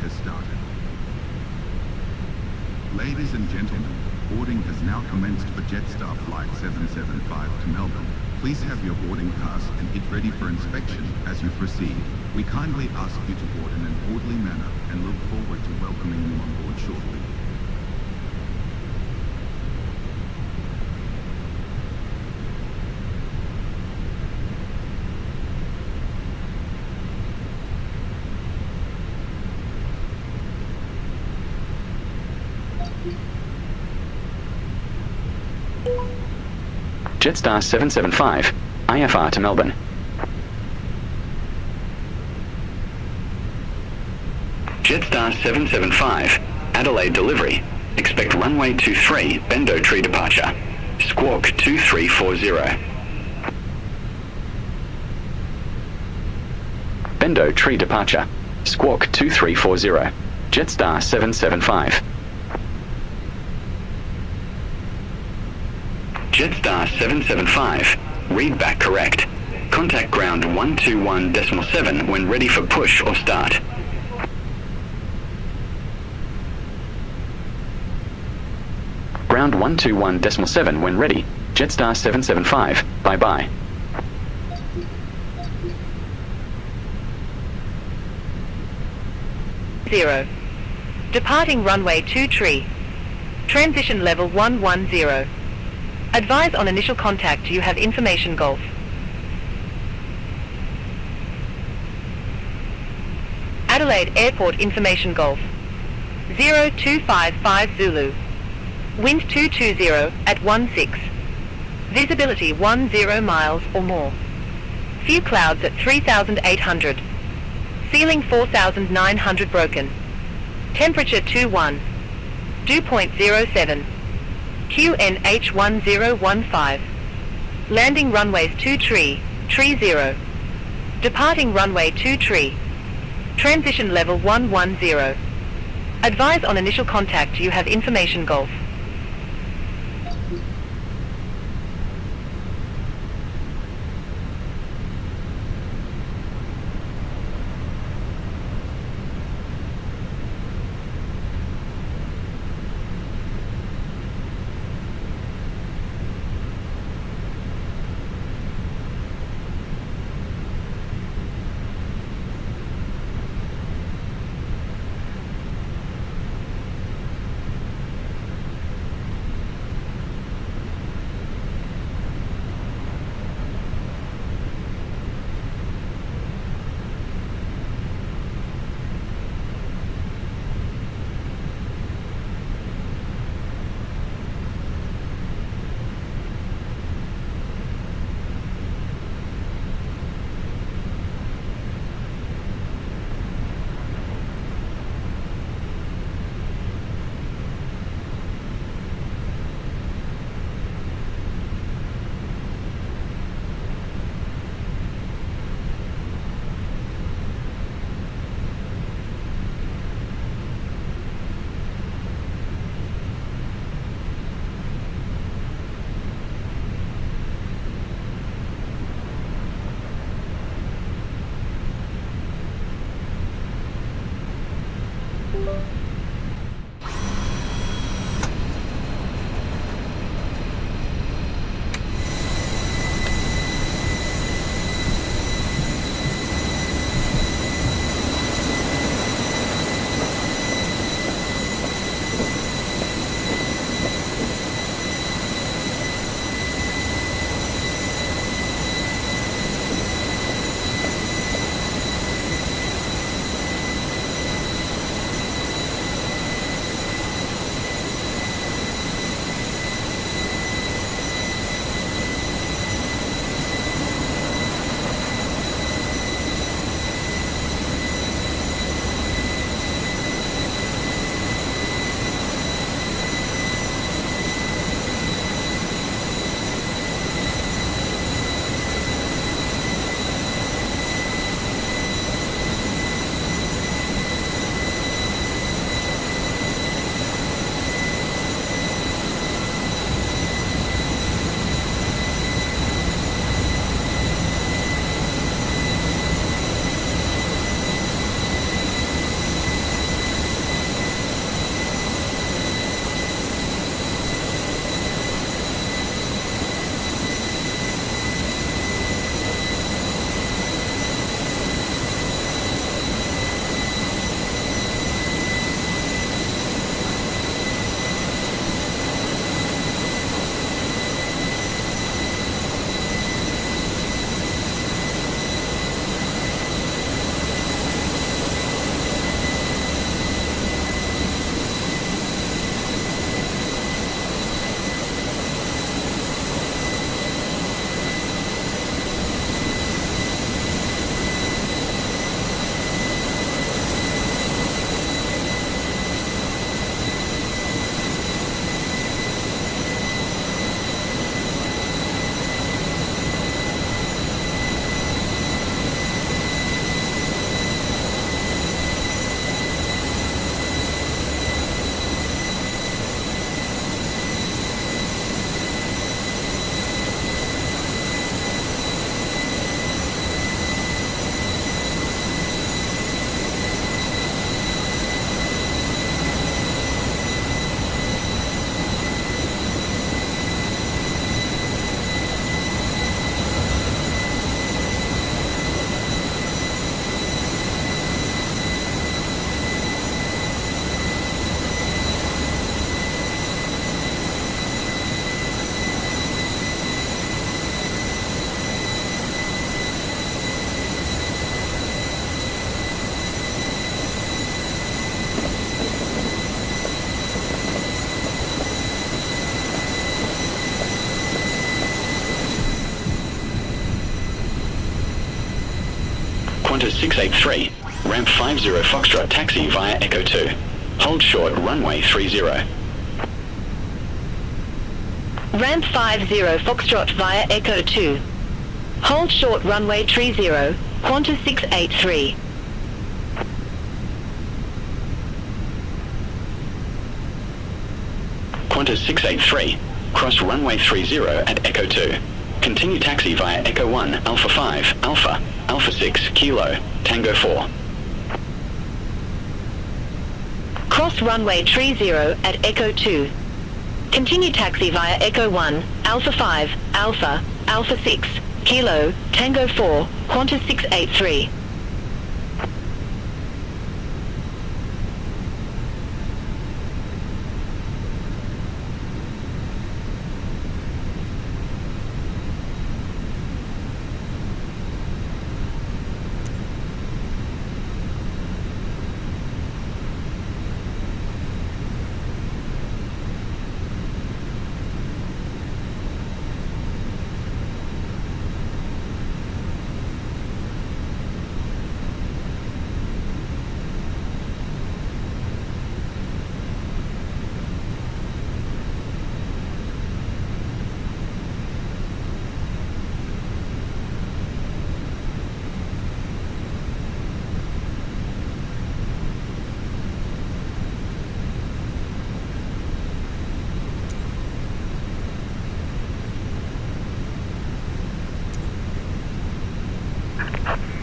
has started. Ladies and gentlemen, boarding has now commenced for Jetstar Flight 775 to Melbourne. Please have your boarding pass and get ready for inspection as you proceed. We kindly ask you to board in an orderly manner and look forward to welcoming you on board shortly. Jetstar 775, IFR to Melbourne. Jetstar 775, Adelaide delivery. Expect runway 23, Bendo Tree departure. Squawk 2340. Bendo Tree departure. Squawk 2340. Jetstar 775. Jetstar 775, read back correct. Contact ground 121.7 when ready for push or start. Ground 121.7 when ready. Jetstar 775, bye-bye. Zero. Departing runway 23. Transition level 110. Advise on initial contact you have information Golf. Adelaide Airport information Golf. 0255 Zulu. Wind 220 at 16. Visibility 10 miles or more. Few clouds at 3,800. Ceiling 4,900 broken. Temperature 21. Dew point 07. QNH 1015. Landing runways 23, 30. Departing runway 23. Transition level 110. Advise on initial contact you have information Golf. Qantas 683, ramp 50 Foxtrot taxi via Echo 2. Hold short runway 30. Ramp 50 Foxtrot via Echo 2. Hold short runway 30, Qantas 683. Qantas 683, cross runway 30 at Echo 2. Continue taxi via Echo 1, Alpha 5, Alpha, Alpha 6, Kilo, Tango 4. Cross runway 30 at Echo 2. Continue taxi via Echo 1, Alpha 5, Alpha, Alpha 6, Kilo, Tango 4, Qantas 683.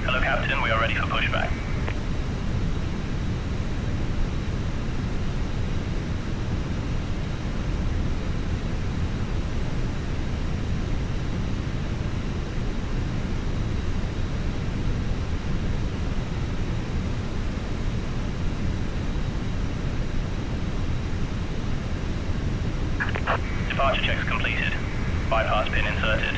Hello, Captain. We are ready for pushback. Departure checks completed. Bypass pin inserted.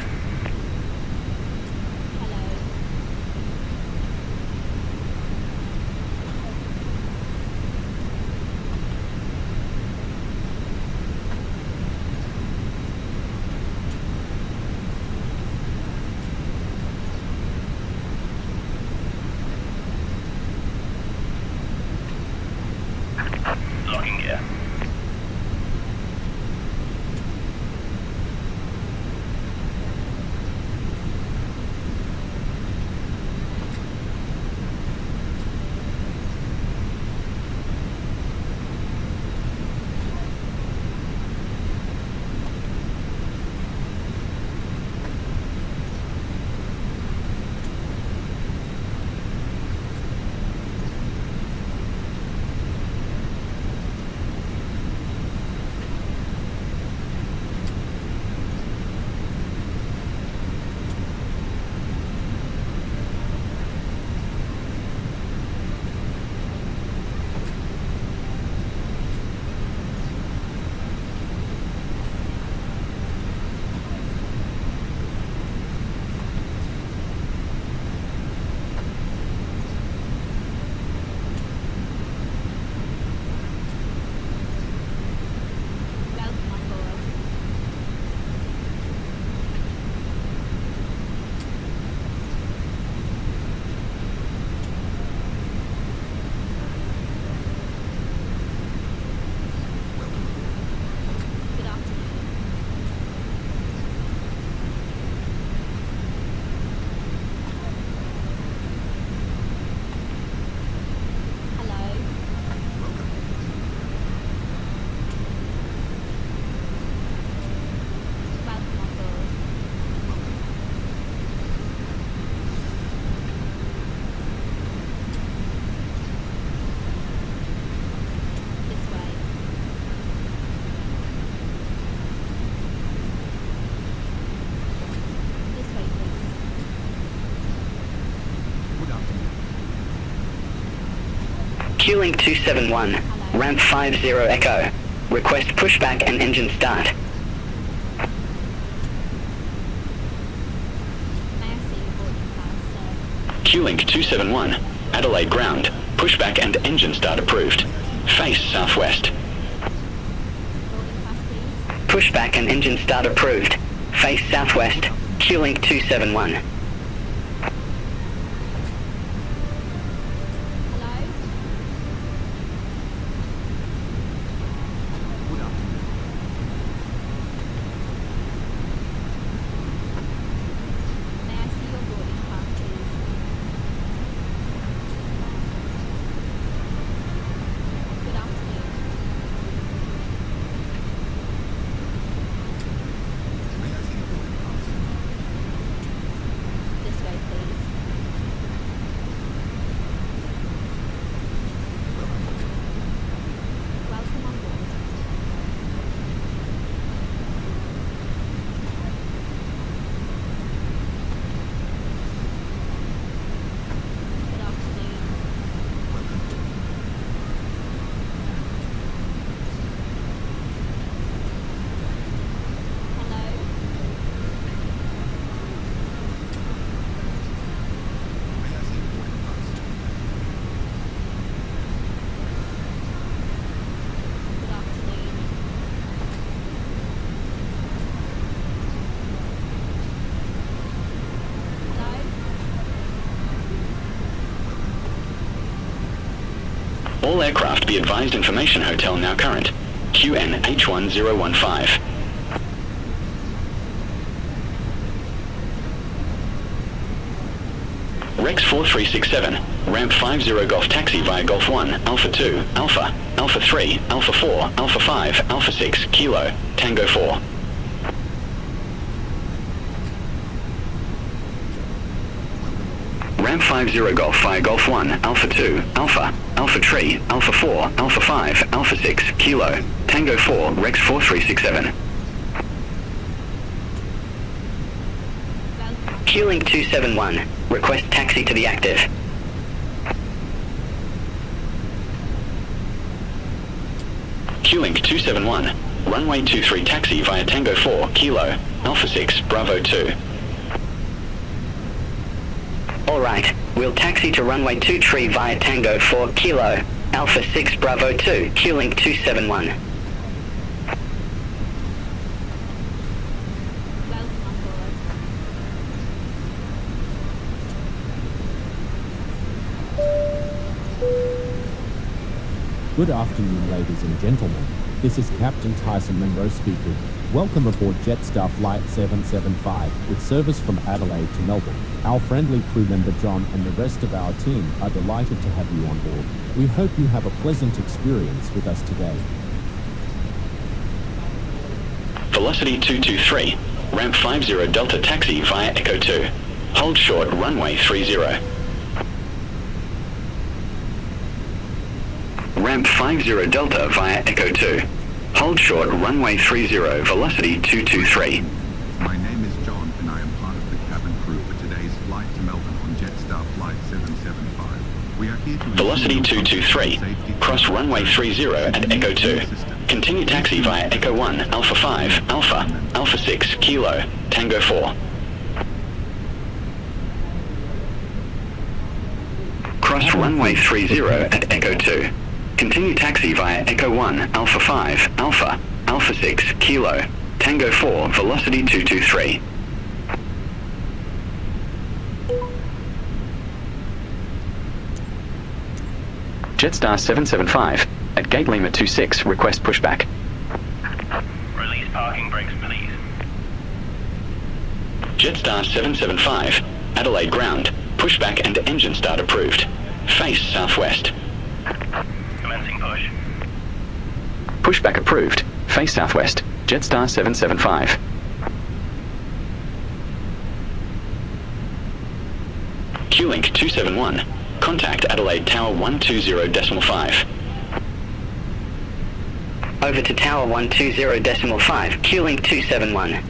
Locking gear. Q-Link 271, ramp 50 Echo. Request pushback and engine start. Q-Link 271, Adelaide ground. Pushback and engine start approved. Face southwest. Pushback and engine start approved. Face southwest. Q-Link 271. All aircraft be advised information hotel now current. QN H1015. Rex 4367, ramp 50 Golf taxi via Golf 1, Alpha 2, Alpha, Alpha 3, Alpha 4, Alpha 5, Alpha 6, Kilo, Tango 4. Ramp 50 Golf via Golf 1, Alpha 2, Alpha, Alpha 3, Alpha 4, Alpha 5, Alpha 6, Kilo, Tango 4, Rex 4367. Q-Link 271, request taxi to the active. Q-Link 271, runway 23 taxi via Tango 4, Kilo, Alpha 6, Bravo 2. Alright, we'll taxi to runway 23 via Tango 4, Kilo, Alpha 6, Bravo 2, Q-Link 271. Good afternoon, ladies and gentlemen. This is Captain Tyson Monroe speaking. Welcome aboard Jetstar Flight 775 with service from Adelaide to Melbourne. Our friendly crew member John and the rest of our team are delighted to have you on board. We hope you have a pleasant experience with us today. Velocity 223, ramp 50 Delta taxi via Echo 2. Hold short runway 30. Ramp 50 Delta via Echo 2. Hold short runway 30, velocity 223. My name is John and I am part of the cabin crew for today's flight to Melbourne on Jetstar Flight 775. We are here to... Velocity 223, cross runway 30 at Echo 2. Continue taxi via Echo 1, Alpha 5, Alpha, Alpha 6, Kilo, Tango 4. Cross runway 30 at Echo 2. Continue taxi via Echo 1, Alpha 5, Alpha, Alpha 6, Kilo, Tango 4, velocity 223. Jetstar 775, at Gate Lima 26, request pushback. Release parking brakes, please. Jetstar 775, Adelaide ground, pushback and engine start approved. Face southwest. Commencing push. Pushback approved. Face southwest. Jetstar 775. Q-Link 271. Contact Adelaide Tower 120.5. Over to Tower 120.5. Q-Link 271.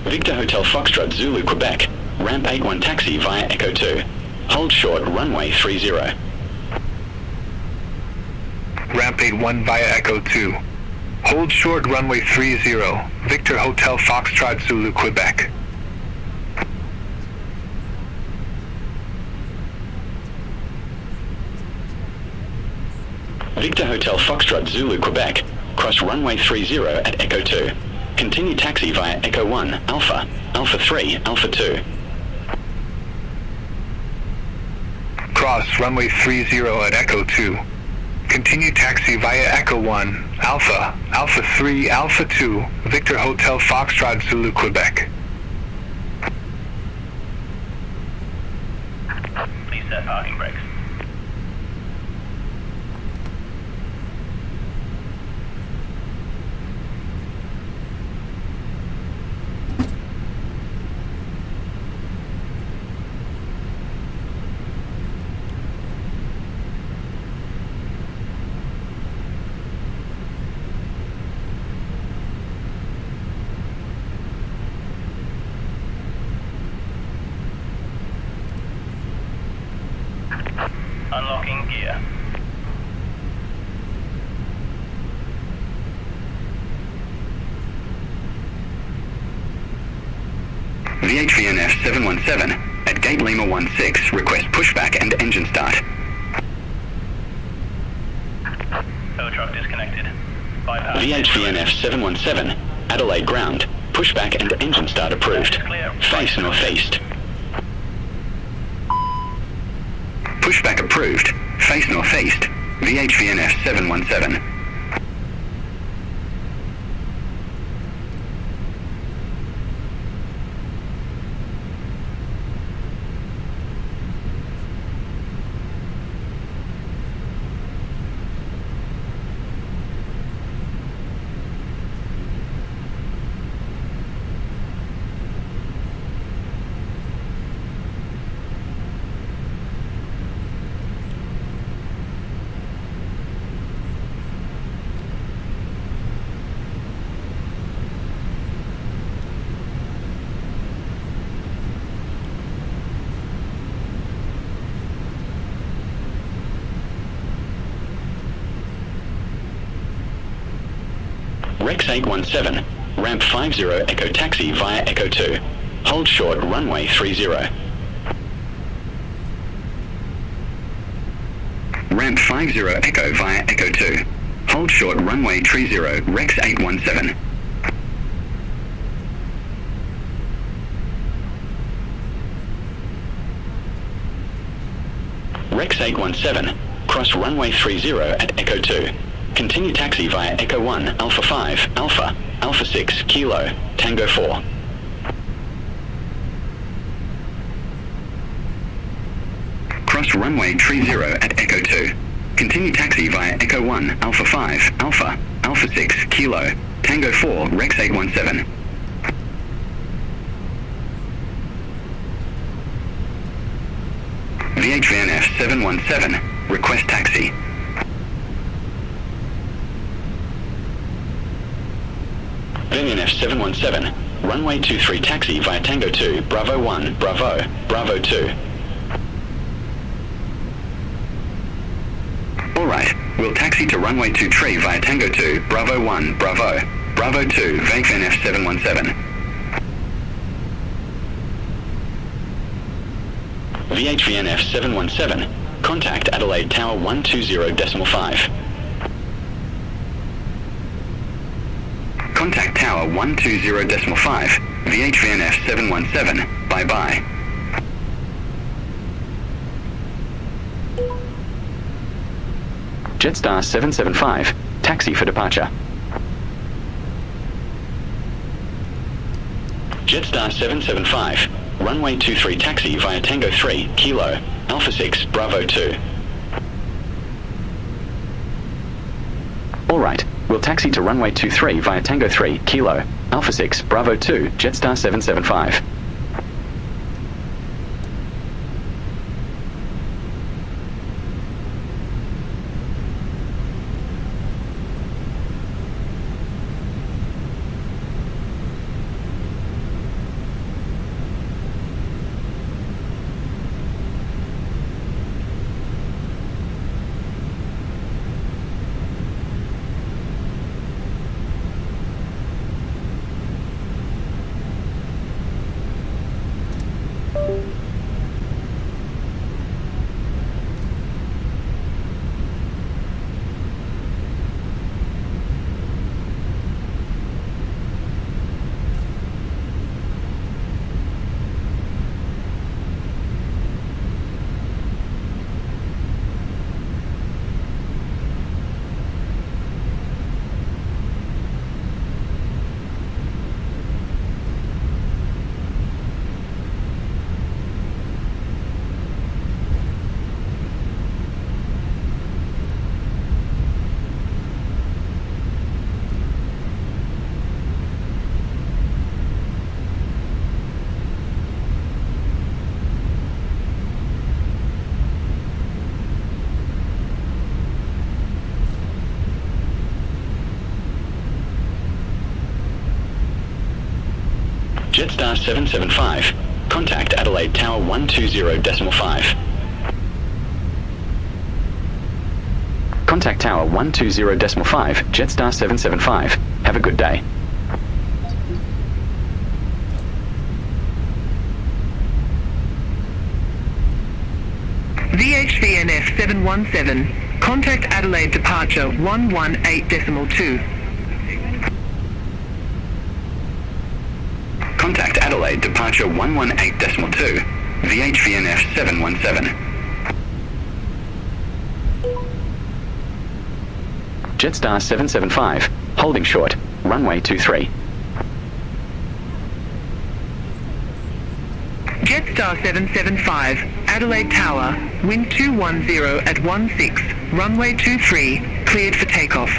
Victor Hotel Foxtrot Zulu Quebec, ramp 81 taxi via Echo 2. Hold short runway 30. Ramp 81 via Echo 2. Hold short runway 30, Victor Hotel Foxtrot Zulu Quebec. Victor Hotel Foxtrot Zulu Quebec, cross runway 30 at Echo 2. Continue taxi via Echo 1, Alpha, Alpha 3, Alpha 2. Cross runway 30 at Echo 2. Continue taxi via Echo 1, Alpha, Alpha 3, Alpha 2, Victor Hotel Foxtrot Zulu Quebec. Please set parking brakes. Unlocking gear. VHVNF 717 at Gate Lima 16, request pushback and engine start. VHVNF 717, Adelaide ground. Pushback and engine start approved. Face northeast. Pushback approved. Face northeast. VHVNF 717. Rex 817, ramp 50 Echo taxi via Echo 2. Hold short runway 30. Ramp 50 Echo via Echo 2. Hold short runway 30 Rex 817. Rex 817, cross runway 30 at Echo 2. Continue taxi via Echo 1, Alpha 5, Alpha, Alpha 6, Kilo, Tango 4. Cross runway 30 at Echo 2. Continue taxi via Echo 1, Alpha 5, Alpha, Alpha 6, Kilo, Tango 4, Rex 817. VHVNF 717, request taxi. VNF 717, runway 23 taxi via Tango 2, Bravo 1, Bravo, Bravo 2. Alright, we'll taxi to runway 23 via Tango 2, Bravo 1, Bravo, Bravo 2, VNF 717. VHVNF 717, contact Adelaide Tower 120.5. Contact Tower 120.5, VHVNF 717, bye-bye. Jetstar 775, taxi for departure. Jetstar 775, runway 23 taxi via Tango 3, Kilo, Alpha 6, Bravo 2. Alright, we'll taxi to runway 23 via Tango 3, Kilo, Alpha 6, Bravo 2, Jetstar 775. Jetstar 775, contact Adelaide Tower 120.5. Contact Tower 120.5, Jetstar 775. Have a good day. VHVNF 717, contact Adelaide departure 118.2. Adelaide departure 118.2, VHVNF 717. Jetstar 775, holding short, runway 23. Jetstar 775, Adelaide Tower, wind 210 at 16, runway 23, cleared for takeoff.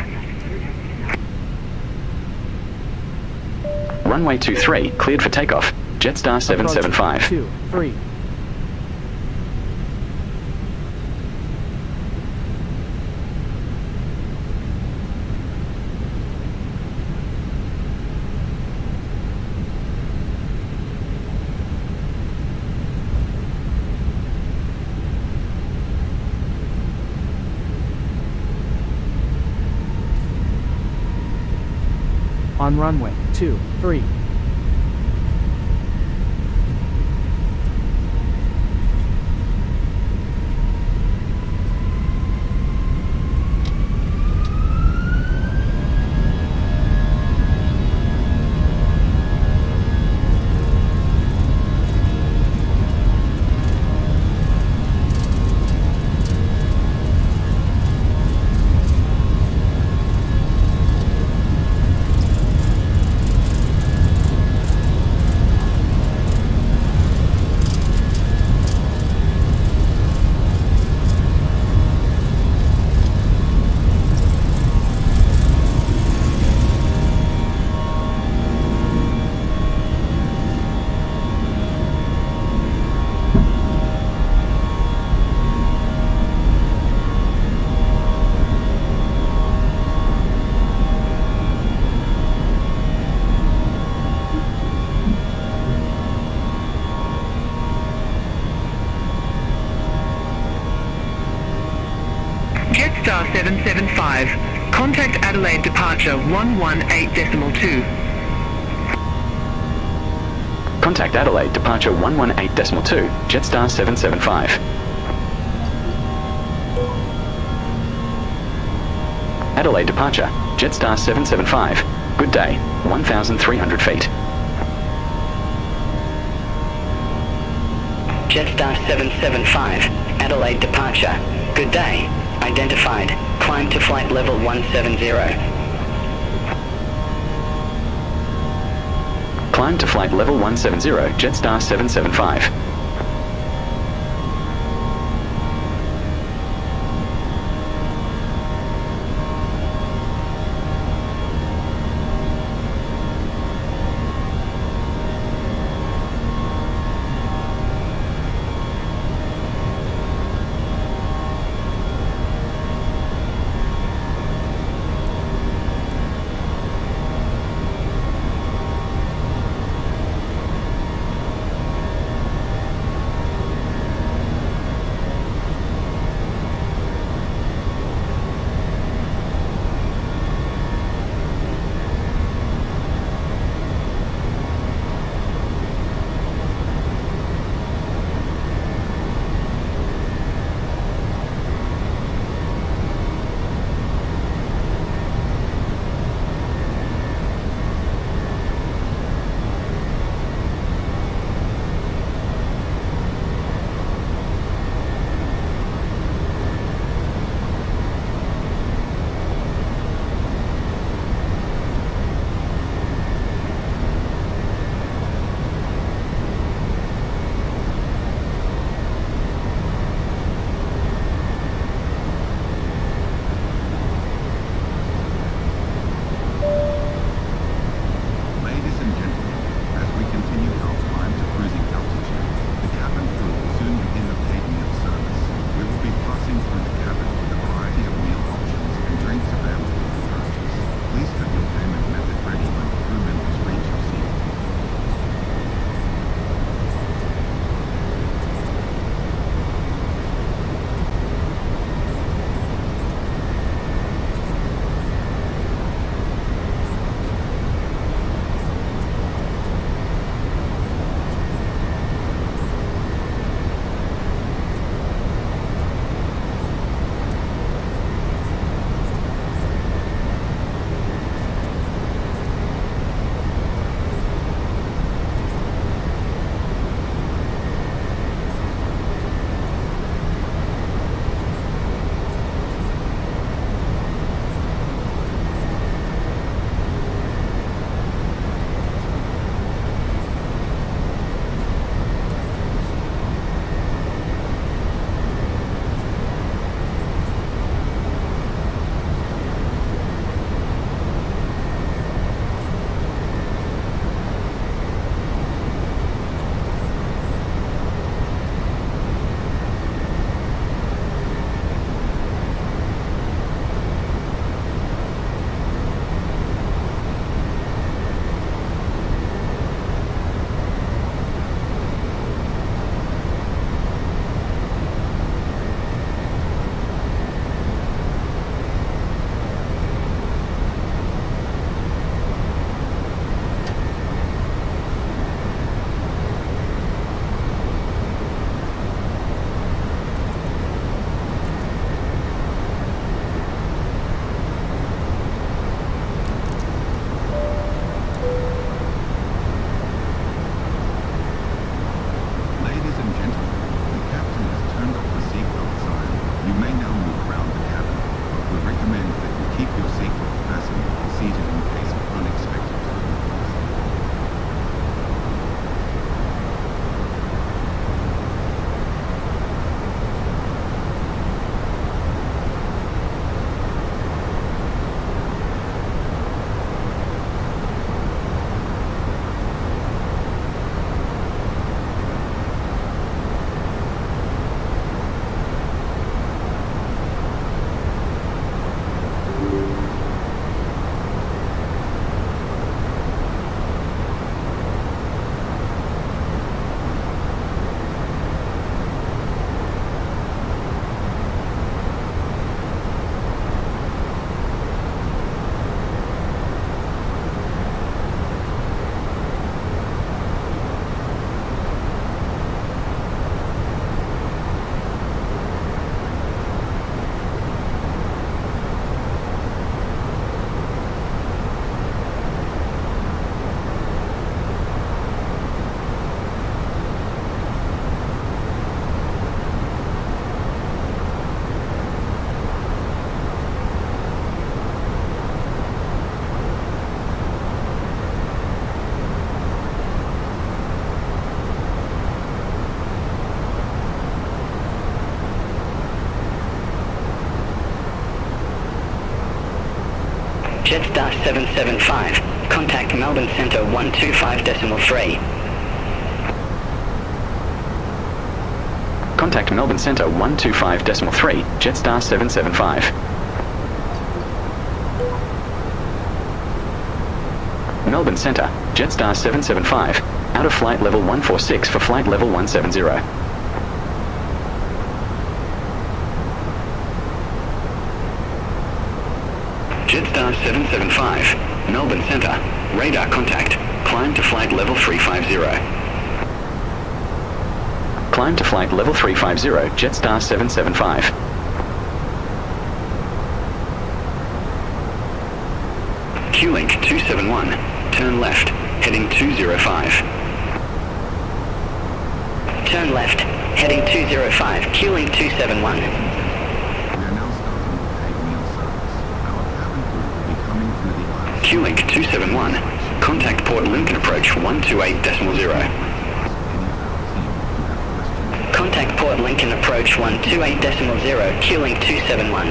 Runway 23, cleared for takeoff. Jetstar 775. 2, 3. On runway 2, 3. Jetstar 775, contact Adelaide departure 118.2. Contact Adelaide departure 118.2, Jetstar 775. Adelaide departure, Jetstar 775. Good day, 1,300 feet. Jetstar 775, Adelaide departure. Good day. Identified. Climb to flight level 170. Climb to flight level 170, Jetstar 775. Jetstar 775. Contact Melbourne Centre 125.3. Contact Melbourne Centre 125.3, Jetstar 775. Melbourne Centre, Jetstar 775. Out of flight level 146 for flight level 170. Jetstar 775, Melbourne Centre, radar contact, climb to flight level 350. Climb to flight level 350, Jetstar 775. Q-Link 271, turn left, heading 205. Turn left, heading 205, Q-Link 271. We are now starting to take meal service. Our cabin crew will be coming through the aisle. Q-Link 271, contact Port Lincoln approach 128.0. Contact Port Lincoln approach 128.0, Q-Link 271.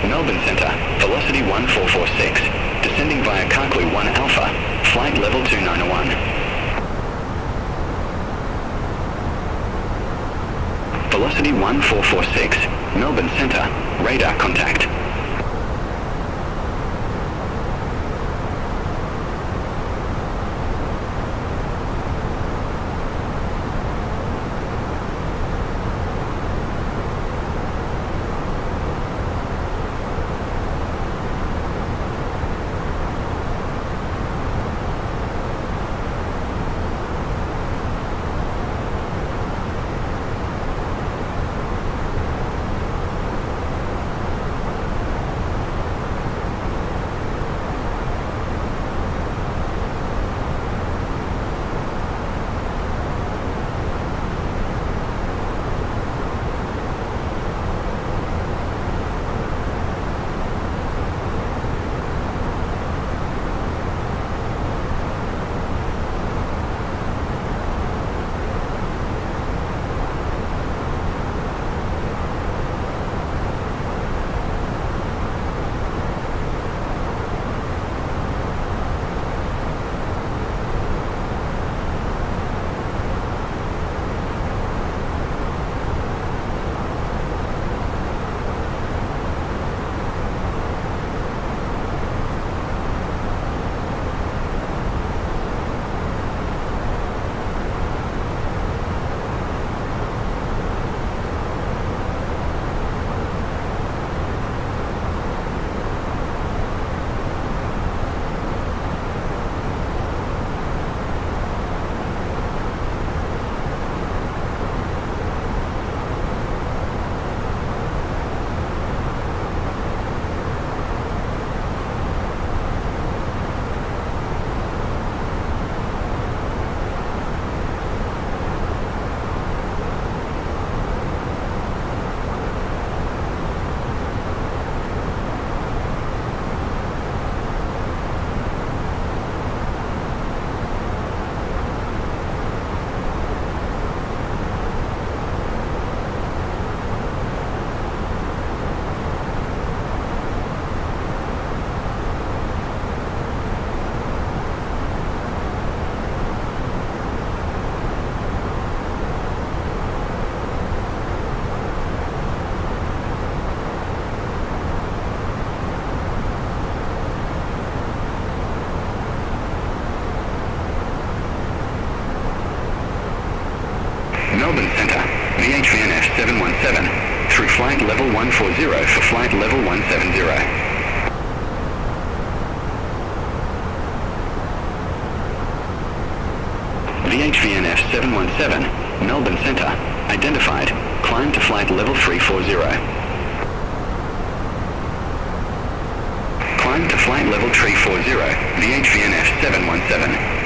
Melbourne Centre, velocity 1446, descending via Carclue 1 Alpha, flight level 2901. velocity 1446, Melbourne Centre, radar contact. Melbourne Centre, VHVNF 717, through flight level 140 for flight level 170. VHVNF 717, Melbourne Centre, identified, climb to flight level 340. Climb to flight level 340, VHVNF 717.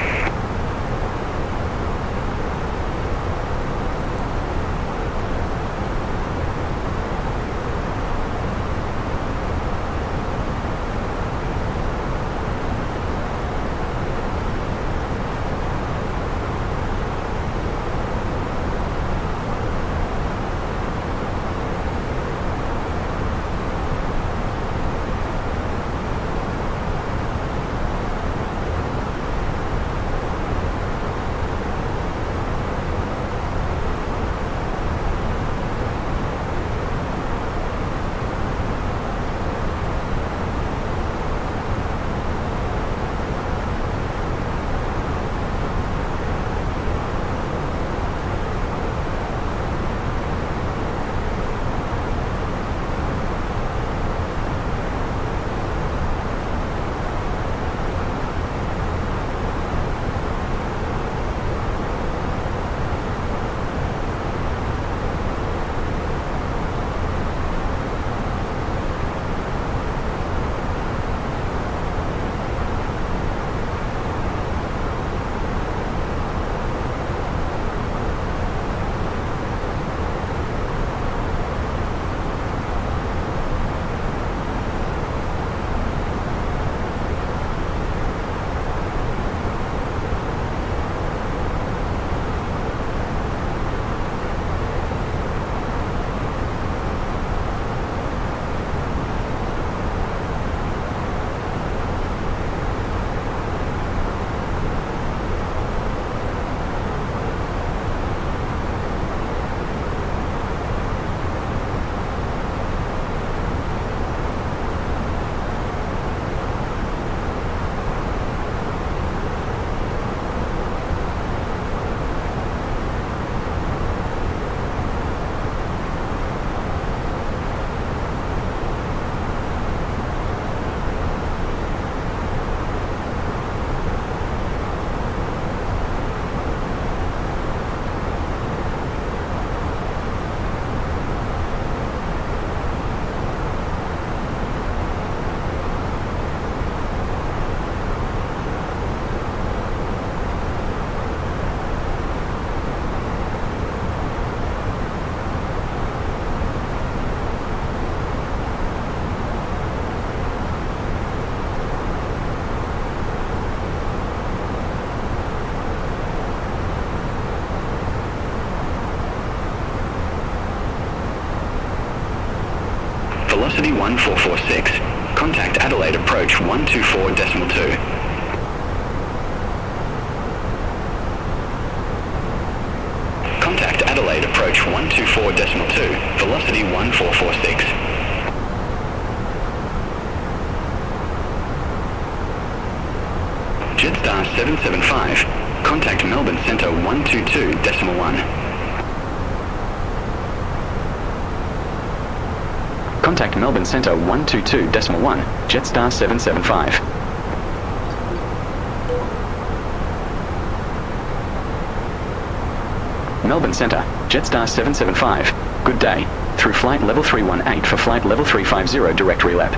velocity 1446. Contact Adelaide approach 124.2. Contact Adelaide approach 124.2, velocity 1446. Jetstar 775, contact Melbourne Centre 122.1. Contact Melbourne Centre 122.1, Jetstar 775. Melbourne Centre, Jetstar 775. Good day. Through flight level 318 for flight level 350 direct relap.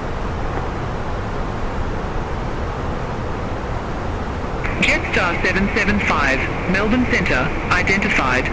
Jetstar 775, Melbourne Centre, identified.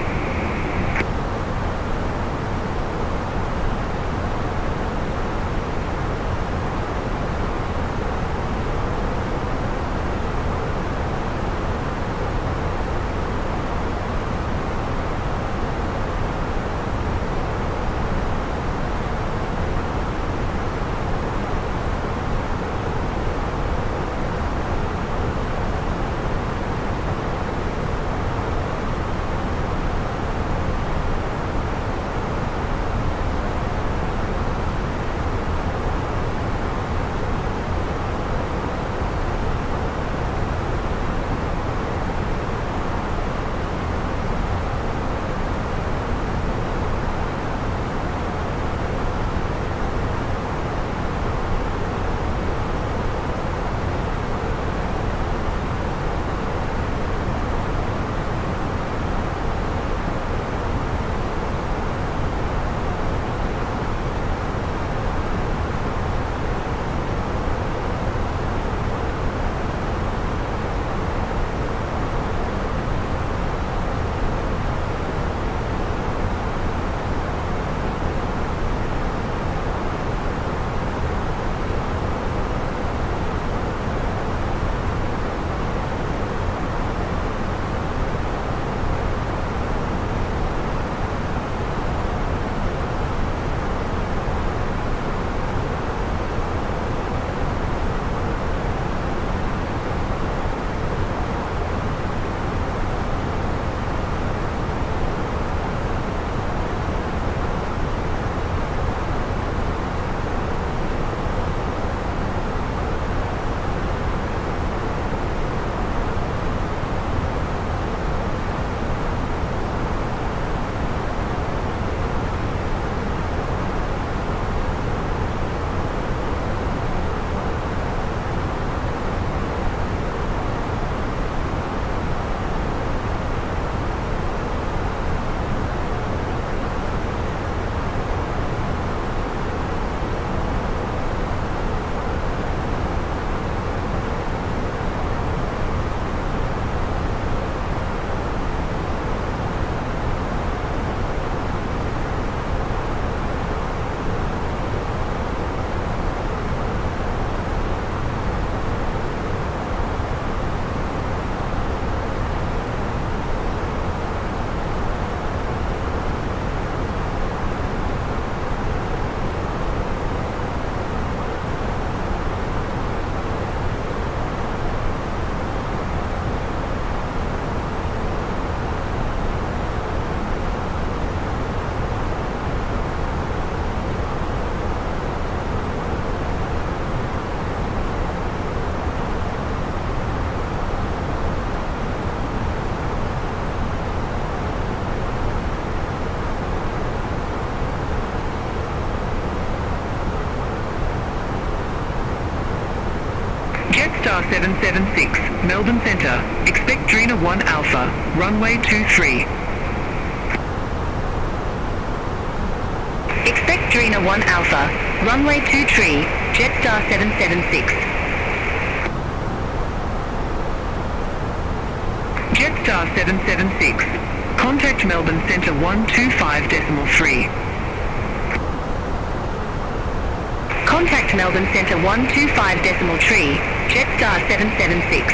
Jetstar 776, Melbourne Centre. Expect Drina 1 Alpha, runway 23. Expect Drina 1 Alpha, runway 23, Jetstar 776. Jetstar 776. Contact Melbourne Centre 125.3. Contact Melbourne Centre 125.3, Jetstar 776.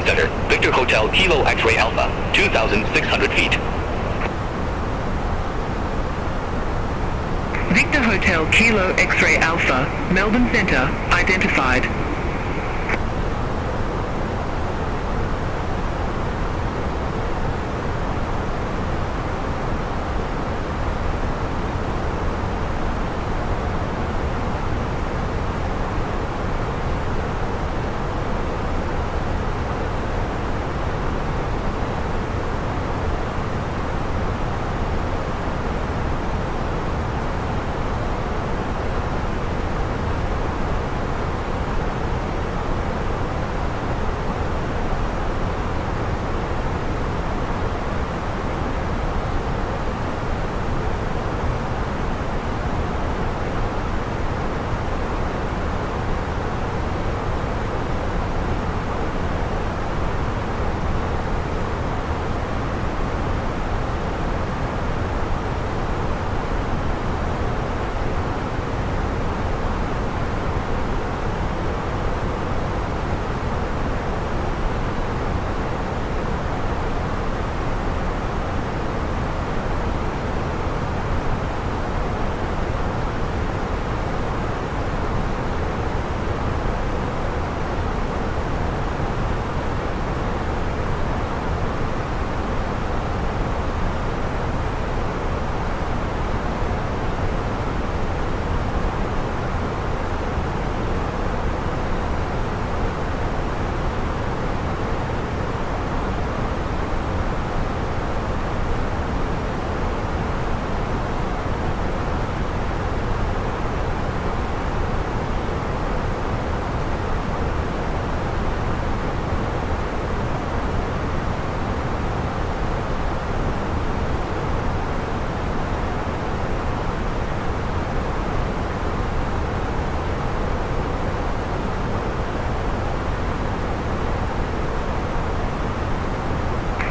Center, Victor Hotel Kilo X-Ray Alpha, 2,600 feet. Victor Hotel Kilo X-Ray Alpha, Melbourne Centre, identified.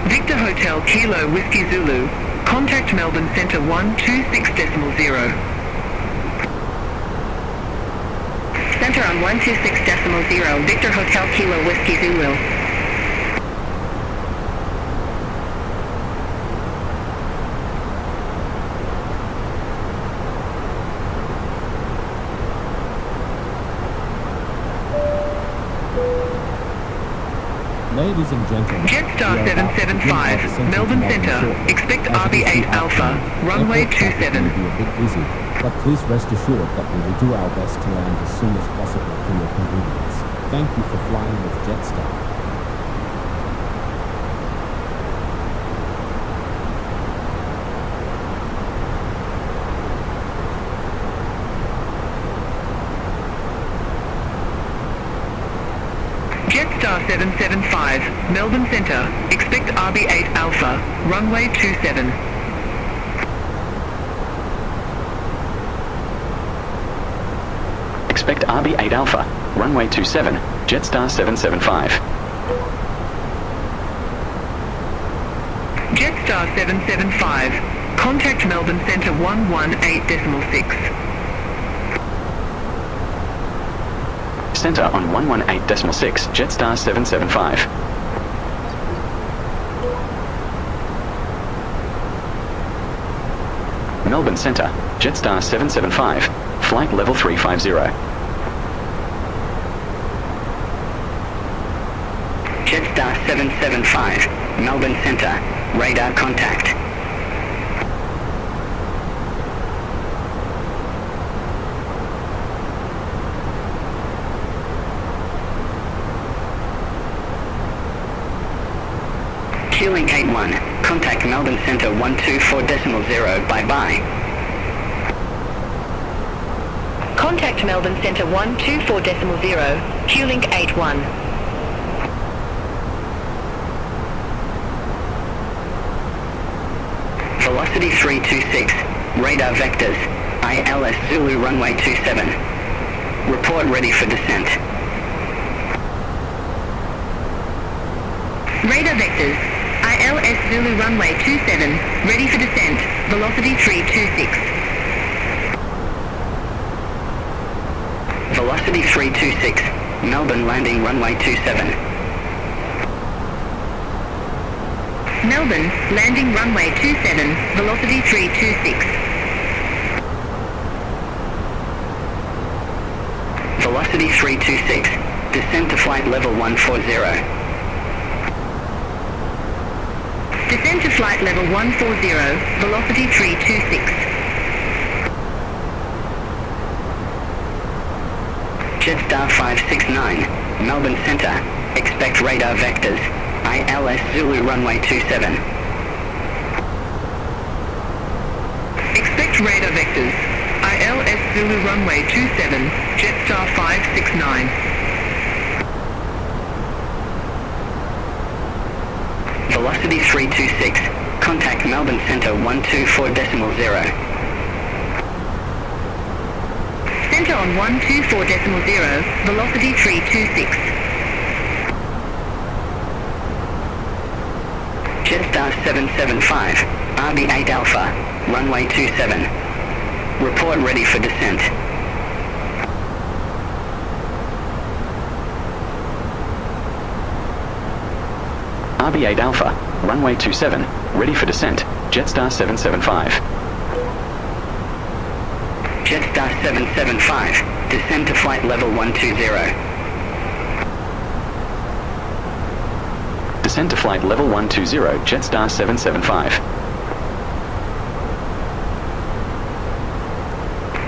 Victor Hotel Kilo Whiskey Zulu, contact Melbourne Centre 126.0. Centre on 126.0, Victor Hotel Kilo Whiskey Zulu. Ladies and gentlemen, Jetstar we are about to 775, begin our descent Melbourne to Centre, shortly. expect As it is RB8 the Alpha, afternoon, runway airport traffic 27. may be a bit busy, but please rest assured that we will do our best to land as soon as possible for your convenience. Thank you for flying with Jetstar. Jetstar 775, Melbourne Centre, expect RB8 Alpha, runway 27. Expect RB8 Alpha, runway 27, Jetstar 775. Jetstar 775, contact Melbourne Centre 118.6. Centre on 118.6, Jetstar 775. Melbourne Centre, Jetstar 775, flight level 350. Jetstar 775, Melbourne Centre, radar contact. Queuing 81, contact Melbourne Centre 124.0, bye-bye. Contact Melbourne Centre 124.0, Q-Link 81. Velocity 326, radar vectors, ILS Zulu runway 27. Report ready for descent. Radar vectors, ILS Zulu runway 27, ready for descent, velocity 326. Velocity 326, Melbourne landing runway 27. Melbourne, landing runway 27, velocity 326. Velocity 326. Descend to flight level 140. Descend to flight level 140, velocity 326. Jetstar 569, Melbourne Centre. Expect radar vectors. ILS Zulu runway 27. Expect radar vectors. ILS Zulu runway 27, Jetstar 569. Velocity 326. Contact Melbourne Centre 124.0. Centre on 124.0, velocity 326. Jetstar 775, RB8 Alpha, runway 27. Report ready for descent. RB8 Alpha, runway 27, ready for descent, Jetstar 775. Jetstar 775, descend to flight level 120. Descend to flight level 120, Jetstar 775.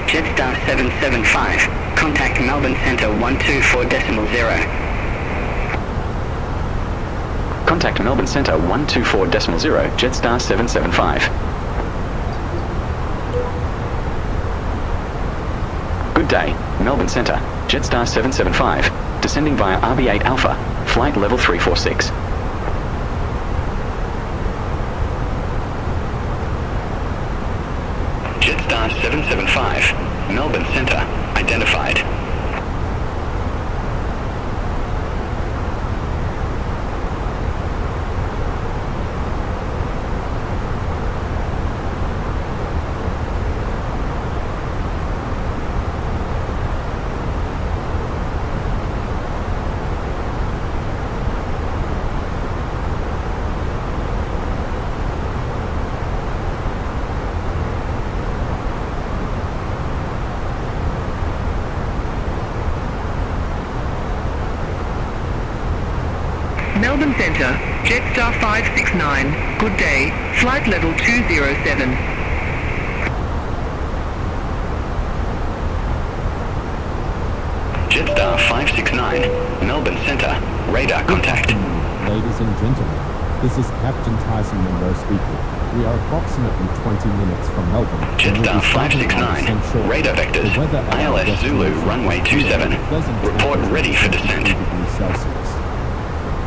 Jetstar 775, contact Melbourne Centre 124.0. Contact Melbourne Centre 124.0, Jetstar 775. Good day, Melbourne Centre, Jetstar 775, descending via RB8 Alpha, flight level 346. Jetstar 775, Melbourne Centre, identified. Melbourne Centre, Jetstar 569, good day, flight level 207. Jetstar 569, Melbourne Centre, radar contact. Ladies and gentlemen, this is Captain Tyson Monroe speaking. We are approximately 20 minutes from Melbourne. Jetstar 569, radar vectors, ILS Zulu runway 27, report ready for descent.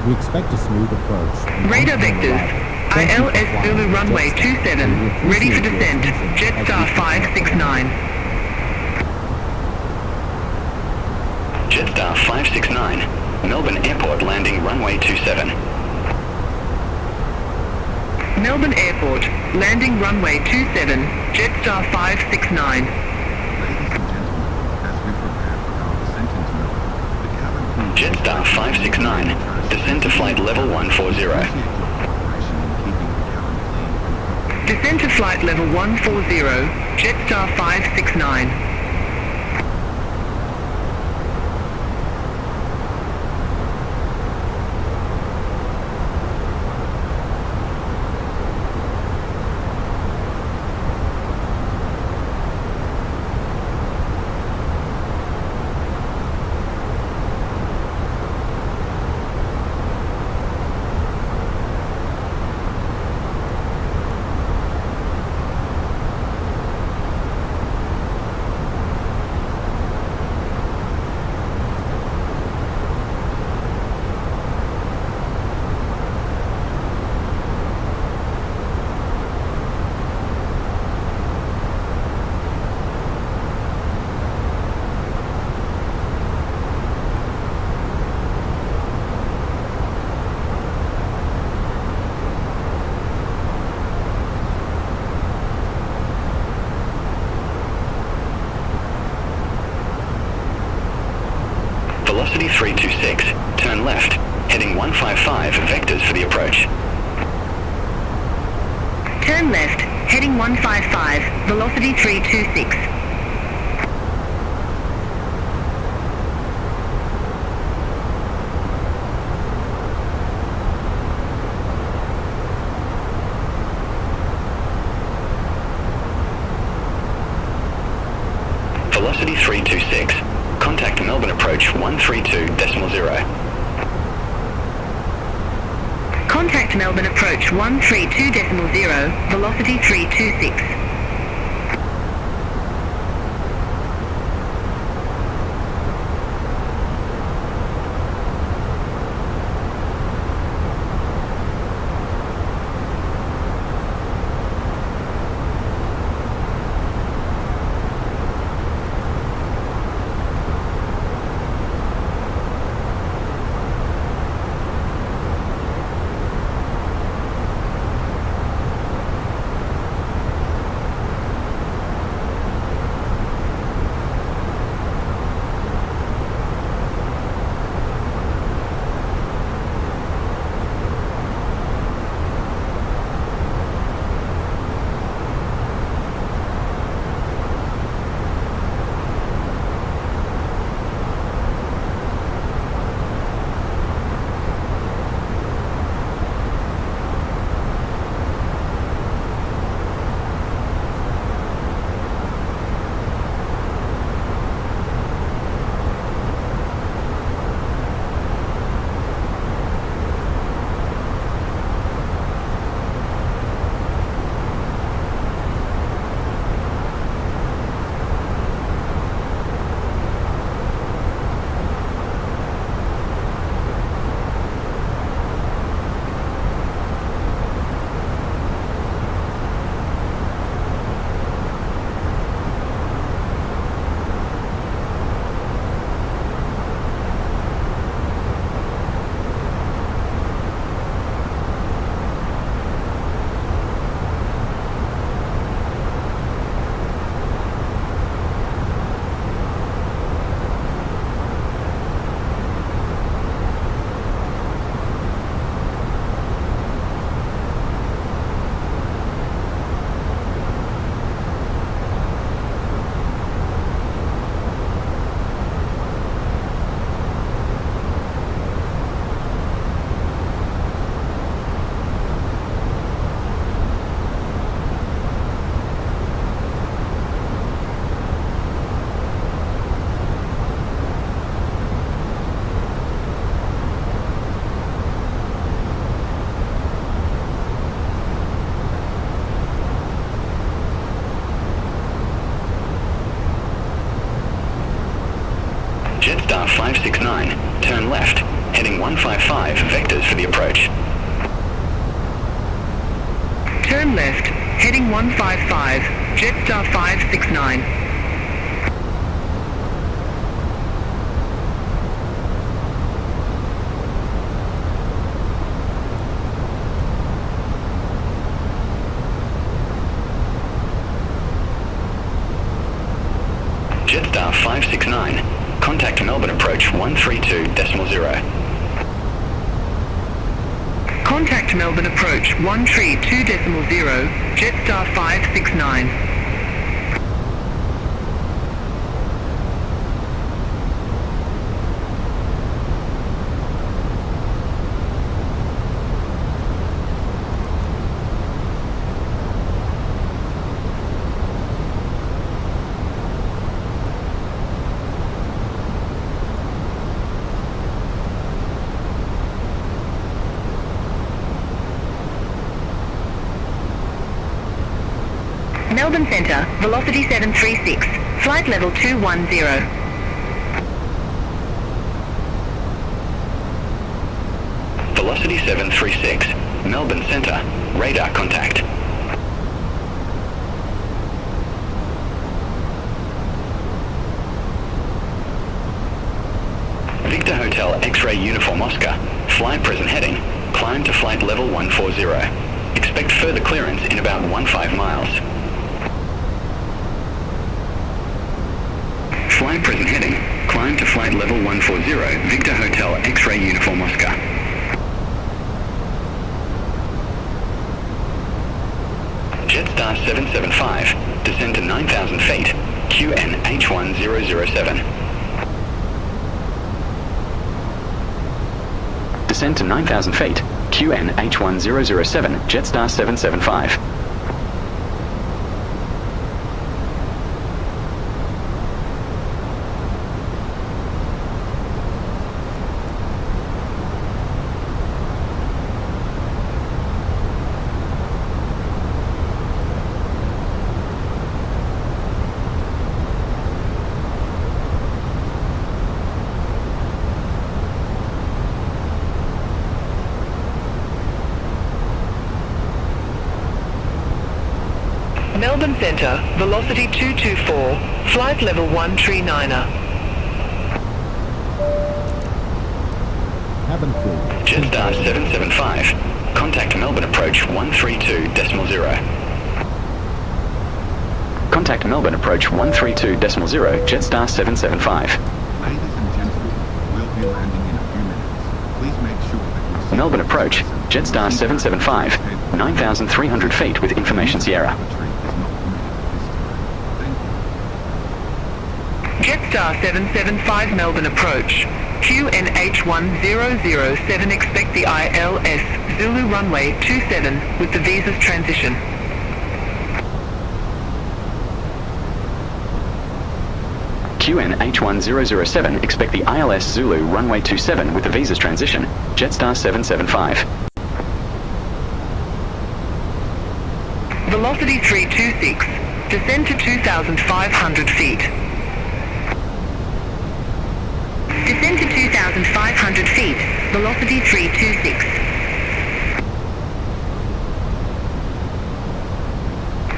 We expect a smooth approach. Radar vectors, ILS Zulu runway 27, ready for descent, Jetstar 569. Jetstar 569, Melbourne Airport landing runway 27. Melbourne Airport, landing runway 27, Jetstar 569. Jetstar 569, descend to flight level 140. Descend to flight level 140, Jetstar 569. Velocity 326, turn left, heading 155 vectors for the approach. velocity 326. Velocity 326. Contact Melbourne approach 132.0. Contact Melbourne approach 132.0, velocity 326. Jetstar 569, turn left, heading 155 vectors for the approach. Turn left, heading 155, Jetstar 569. Jetstar 569, contact Melbourne approach 132.0. Contact Melbourne approach 132.0, Jetstar 569. Melbourne Centre, velocity 736, flight level 210. Velocity 736, Melbourne Centre, radar contact. Victor Hotel X-Ray Uniform Oscar, flight present heading, climb to flight level 140. Expect further clearance in about 15 miles. Flight present heading, climb to flight level 140, Victor Hotel X-Ray Uniform Oscar. Jetstar 775, descend to 9,000 feet, QNH1007. Descend to 9,000 feet, QNH1007, Jetstar 775. Melbourne Centre, velocity 224, flight level 139er. Cabin crew. Jetstar 775, contact Melbourne approach 132.0. Contact Melbourne approach 132.0, Jetstar 775. Ladies and gentlemen, we'll be landing in a few minutes. Please make sure that your seat Melbourne approach, Jetstar 775, 9,300 feet with information Sierra. Jetstar 775 Melbourne approach. QNH1007 expect the ILS Zulu runway 27 with the visas transition. QNH1007 expect the ILS Zulu runway 27 with the visas transition, Jetstar 775. Velocity 326, descend to 2,500 feet. Descend to 2,500 feet, velocity 326.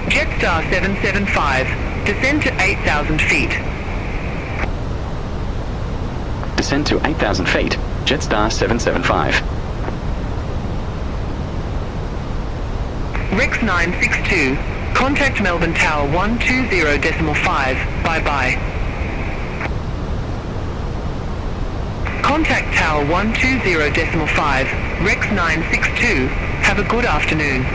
Jetstar 775, descend to 8,000 feet. Descend to 8,000 feet, Jetstar 775. Rex 962, contact Melbourne Tower 120.5, bye-bye. Contact Tower 120.5, Rex 962, have a good afternoon.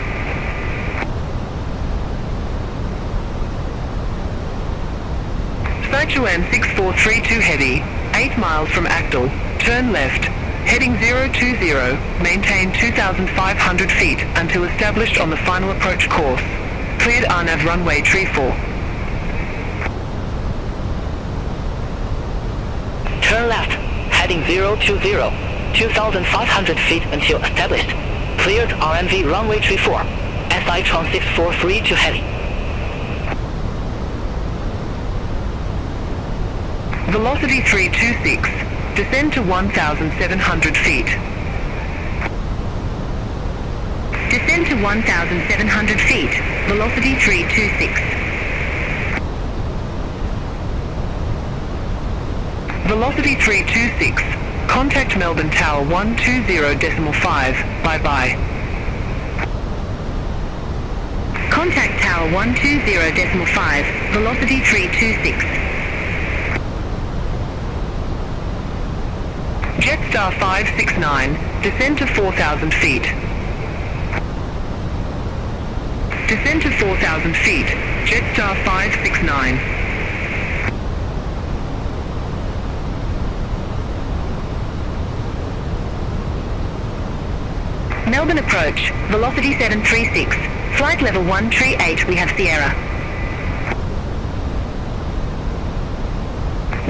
Sichuan 6432 Heavy, 8 miles from Actal, turn left, heading 020, maintain 2,500 feet until established on the final approach course. Cleared RNAV runway 34. Turn left, heading 020, 2,500 feet until established. Cleared RNV runway 34, SY-643 to heavy. Velocity 326, descend to 1,700 feet. Descend to 1,700 feet, velocity 326. Velocity 326, contact Melbourne Tower 120.5, bye-bye. Contact Tower 120.5, velocity 326. Jetstar 569, descend to 4,000 feet. Descend to 4,000 feet, Jetstar 569. Melbourne approach, velocity 736, flight level 138, we have Sierra.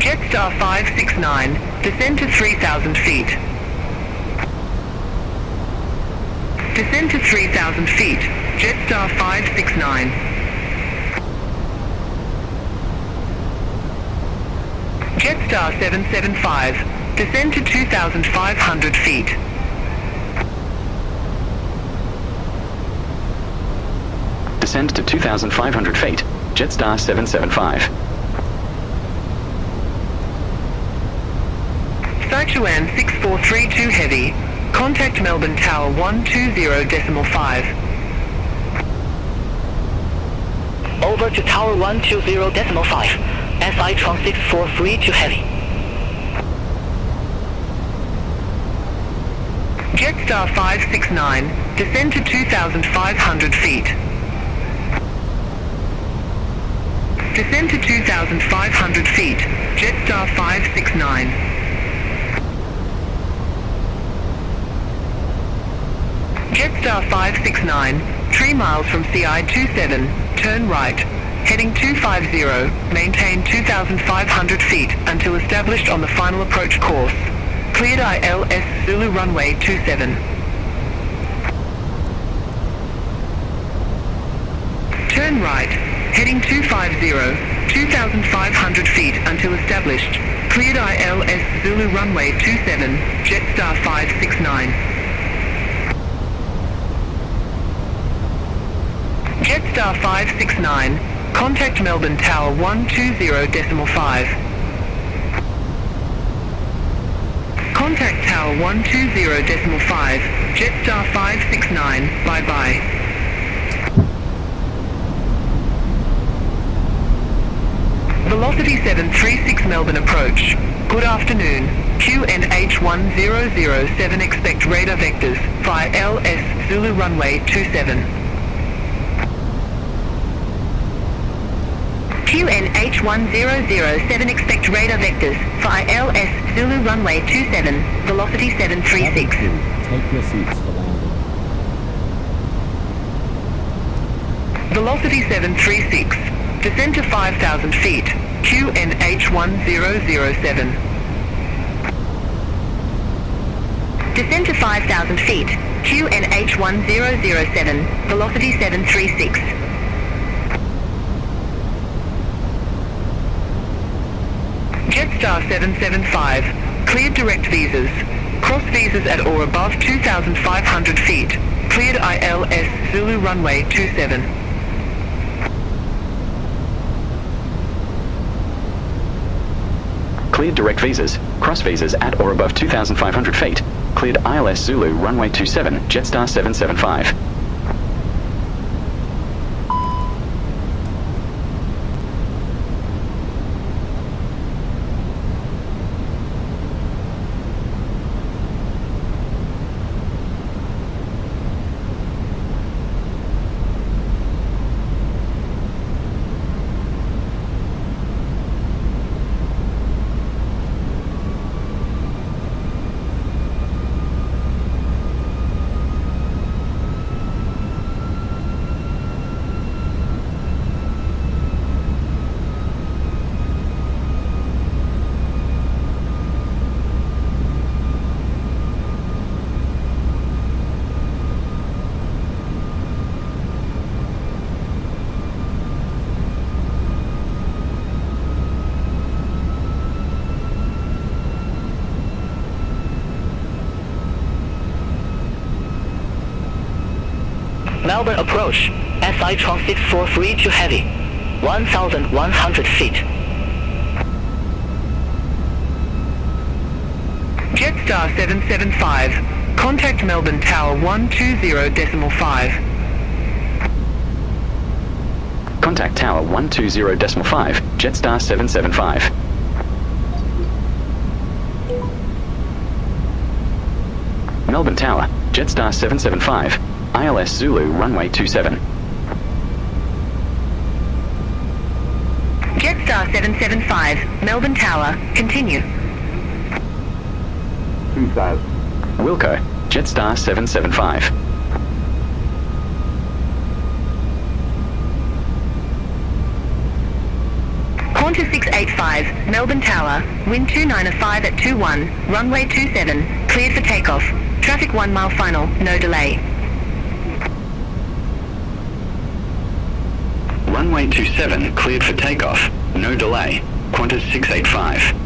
Jetstar 569, descend to 3,000 feet. Descend to 3,000 feet, Jetstar 569. Jetstar 775, descend to 2,500 feet. Descend to 2,500 feet, Jetstar 775. Sichuan 6432 Heavy, contact Melbourne Tower 120.5. Over to Tower 120.5, SY-643 to heavy. Jetstar 569, descend to 2,500 feet. Descend to 2,500 feet. Jetstar 569. Jetstar 569, 3 miles from CI-27, turn right. Heading 250, maintain 2,500 feet until established on the final approach course. Cleared ILS Zulu runway 27. Turn right, heading 250, 2,500 feet until established. Cleared ILS Zulu runway 27, Jetstar 569. Jetstar 569, contact Melbourne Tower 120.5. Contact Tower 120.5, Jetstar 569, bye-bye. Velocity 736 Melbourne approach. Good afternoon. QNH 1007 expect radar vectors via LS Zulu runway 27. QNH 1007 expect radar vectors via LS Zulu runway 27, velocity 736. Take your seats for landing. Velocity 736. Descend to 5,000 feet. QNH 1007. Descend to 5,000 feet. QNH 1007, velocity 736. Jetstar 775, cleared direct visas. Cross visas at or above 2,500 feet. Cleared ILS Zulu runway 27. Cleared direct visas. Cross visas at or above 2,500 feet. Cleared ILS Zulu runway 27, Jetstar 775. Melbourne approach, SI transit 432 heavy, 1,100 feet. Jetstar 775, contact Melbourne Tower 120.5. Contact Tower 120.5, Jetstar 775. Melbourne Tower, Jetstar 775, ILS Zulu runway 27. Jetstar 775, Melbourne Tower, continue. 2,000. Wilco, Jetstar 775. Qantas 685, Melbourne Tower, wind 295 at 21, runway 27, cleared for takeoff. Traffic 1 mile final, no delay. Runway 27 cleared for takeoff, no delay. Qantas 685.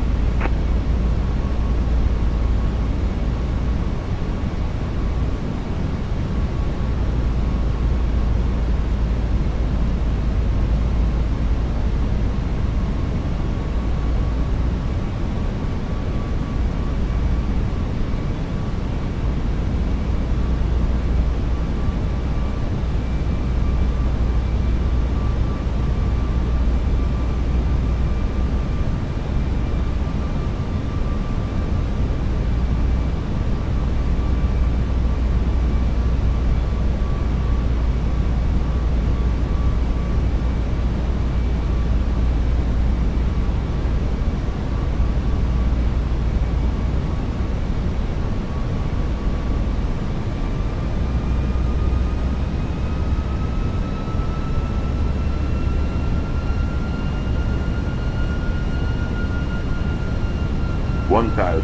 1000.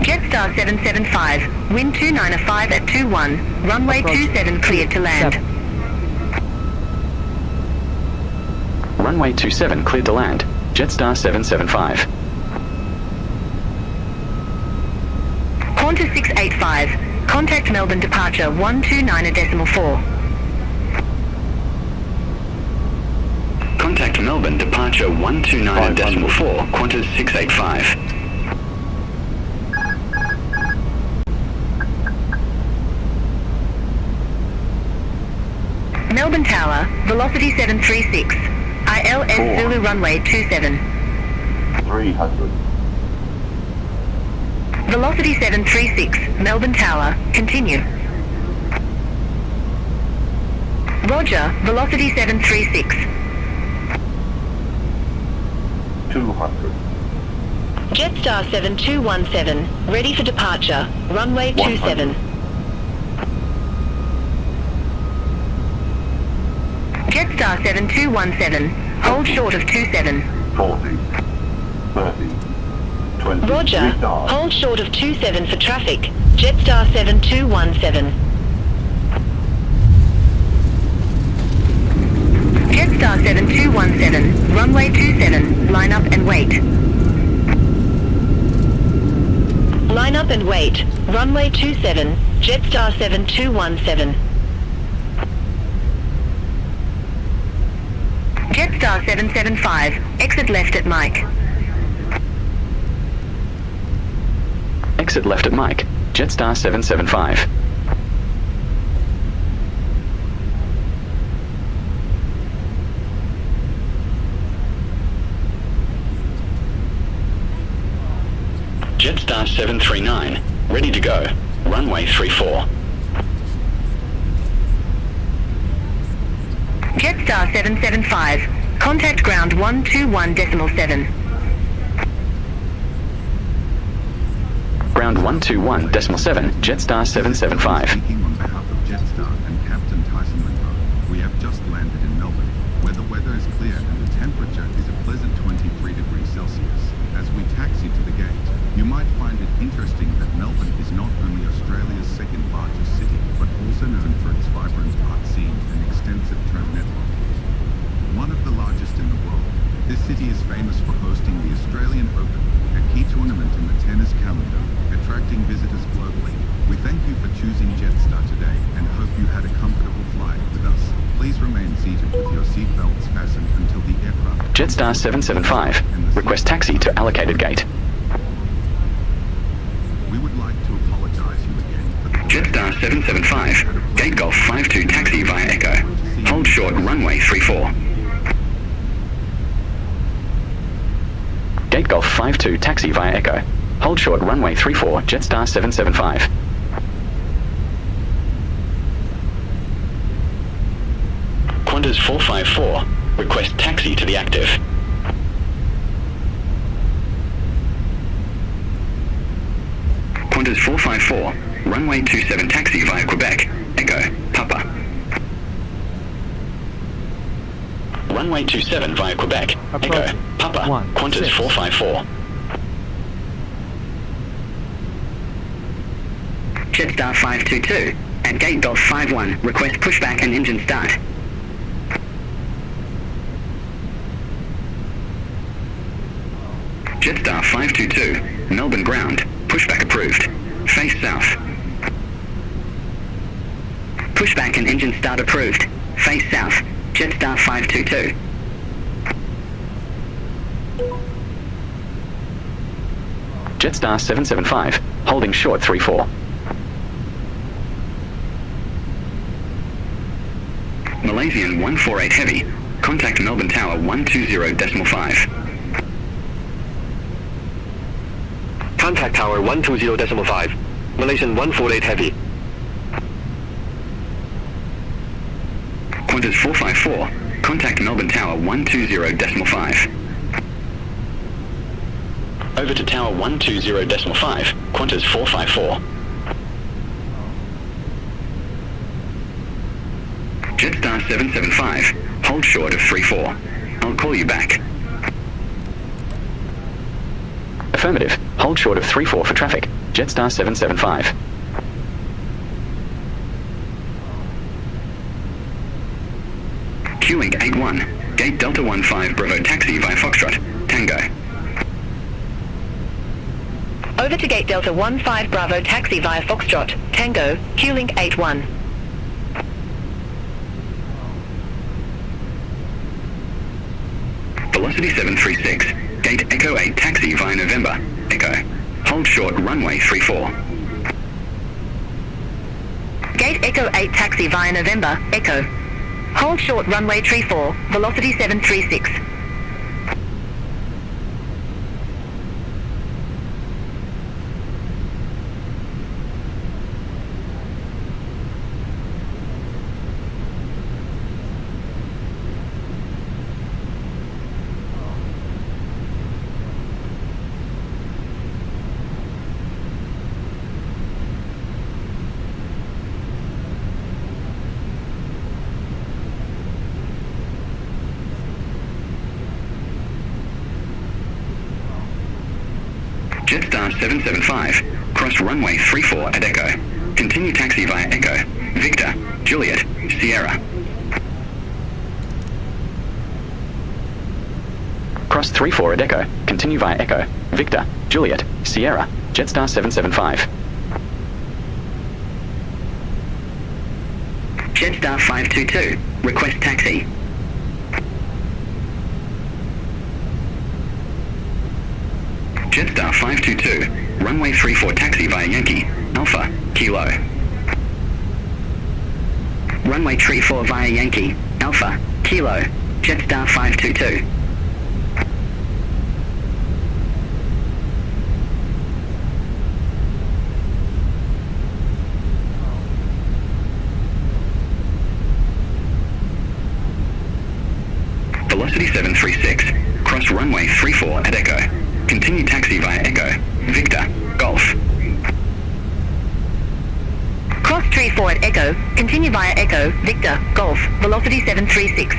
Jetstar 775, wind 295 at 21, runway Approach 27 cleared to land. 7. Runway 27 cleared to land. Jetstar 775. Qantas 685, contact Melbourne departure 129.4. Contact Melbourne departure 129.4, Qantas 685. Melbourne Tower, velocity 736, ILS Zulu runway 27. 300. Velocity 736, Melbourne Tower, continue. Roger, velocity 736. 200. Jetstar 7217, ready for departure, runway 27. Jetstar 7217, hold short of 27. 40. 30. 20. Roger, Retard. hold short of 27 for traffic, Jetstar 7217. Jetstar 7217, runway 27, line up and wait. Line up and wait, runway 27, Jetstar 7217. Jetstar 775, exit left at Mike. Exit left at Mike. Jetstar 775. Jetstar 739, ready to go. Runway 34. Jetstar 775, contact ground 121.7. Ground 121.7, Jetstar 775. Speaking on behalf of Jetstar and Captain Tyson Munro, we have just landed in Melbourne, where the weather is clear and the temperature is a pleasant 23 degrees Celsius. As we taxi to the gate, you might find it interesting that Melbourne is not only Australia's second largest city, but also known for its vibrant art scene and extensive tram network. One of the largest in the world, this city is famous for hosting the Australian Open, a key tournament in the tennis calendar, attracting visitors globally. We thank you for choosing Jetstar today and hope you had a comfortable flight with us. Please remain seated with your seatbelts fastened until the aircraft... Jetstar 775. Request taxi to allocated gate. We would like to apologize you again for the... Jetstar 775. Gate Golf 52 taxi via Echo. Hold short runway 34. Gate Golf 52 taxi via Echo. Hold short runway 34, Jetstar 775. Qantas 454. Request taxi to the active. Qantas 454. Runway 27 taxi via Quebec. Echo. Papa. Runway 27 via Quebec. Echo. Papa. Qantas 454. Jetstar 522 at Gate Golf 51. Request pushback and engine start. Jetstar 522. Melbourne ground. Pushback approved. Face south. Pushback and engine start approved. Face south. Jetstar 522. Jetstar 775. Holding short 34. Malaysian 148 Heavy. Contact Melbourne Tower 120.5. Contact Tower 120.5. Malaysian 148 Heavy. Qantas 454. Contact Melbourne Tower 120.5. Over to Tower 120.5, Qantas 454. Jetstar 775, hold short of 34. I'll call you back. Affirmative, hold short of 34 for traffic. Jetstar 775. Q-Link 81, gate Delta 15 Bravo taxi via Foxtrot, Tango. Over to gate Delta 15 Bravo taxi via Foxtrot, Tango, Q-Link 81. Velocity 736, gate Echo 8 taxi via November, Echo. Hold short runway 34. Gate Echo 8 taxi via November, Echo. Hold short runway 34, velocity 736. Jetstar 775, cross runway 34 at Echo. Continue taxi via Echo, Victor, Juliet, Sierra. Cross 34 at Echo, continue via Echo, Victor, Juliet, Sierra, Jetstar 775. Jetstar 522, request taxi. Jetstar 522, runway 34 taxi via Yankee, Alpha, Kilo. Runway 34 via Yankee, Alpha, Kilo, Jetstar 522. Velocity 736, cross runway 34 at Echo. Continue taxi via Echo, Victor, Golf. Cross 34 at Echo, continue via Echo, Victor, Golf, velocity 736.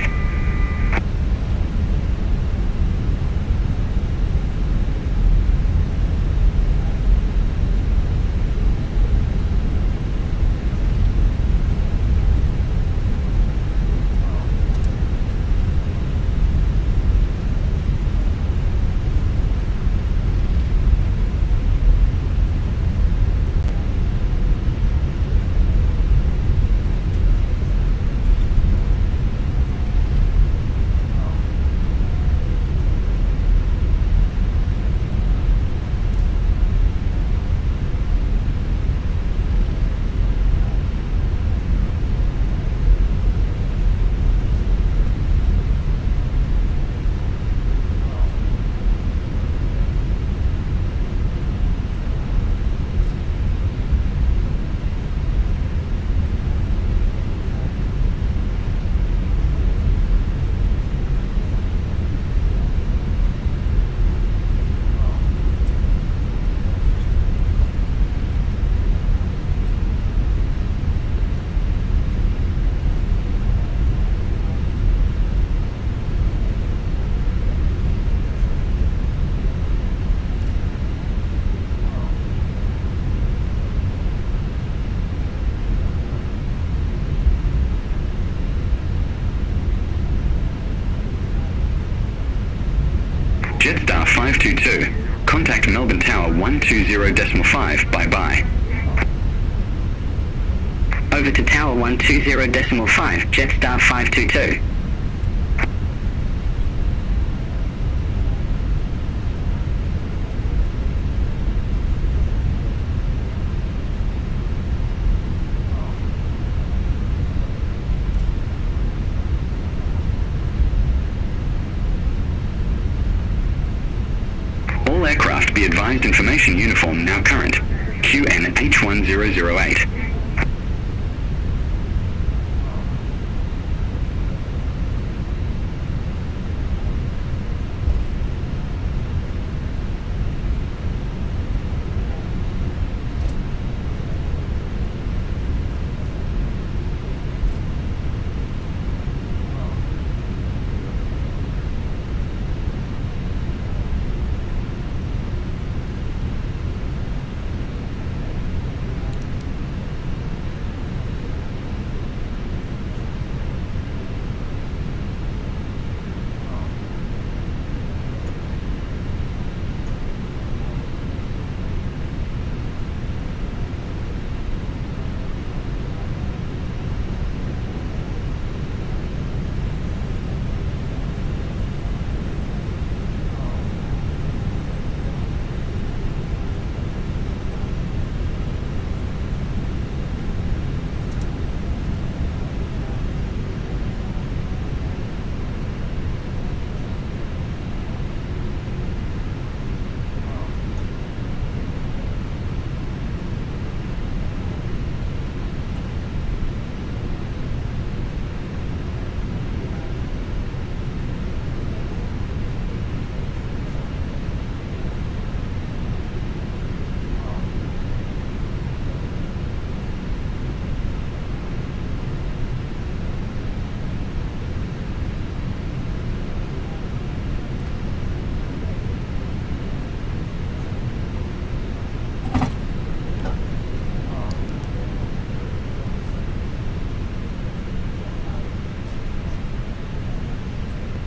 Jetstar 522, contact Melbourne Tower 120.5, bye-bye. Over to Tower 120.5, Jetstar 522. All aircraft be advised information uniform now current. QN H1008.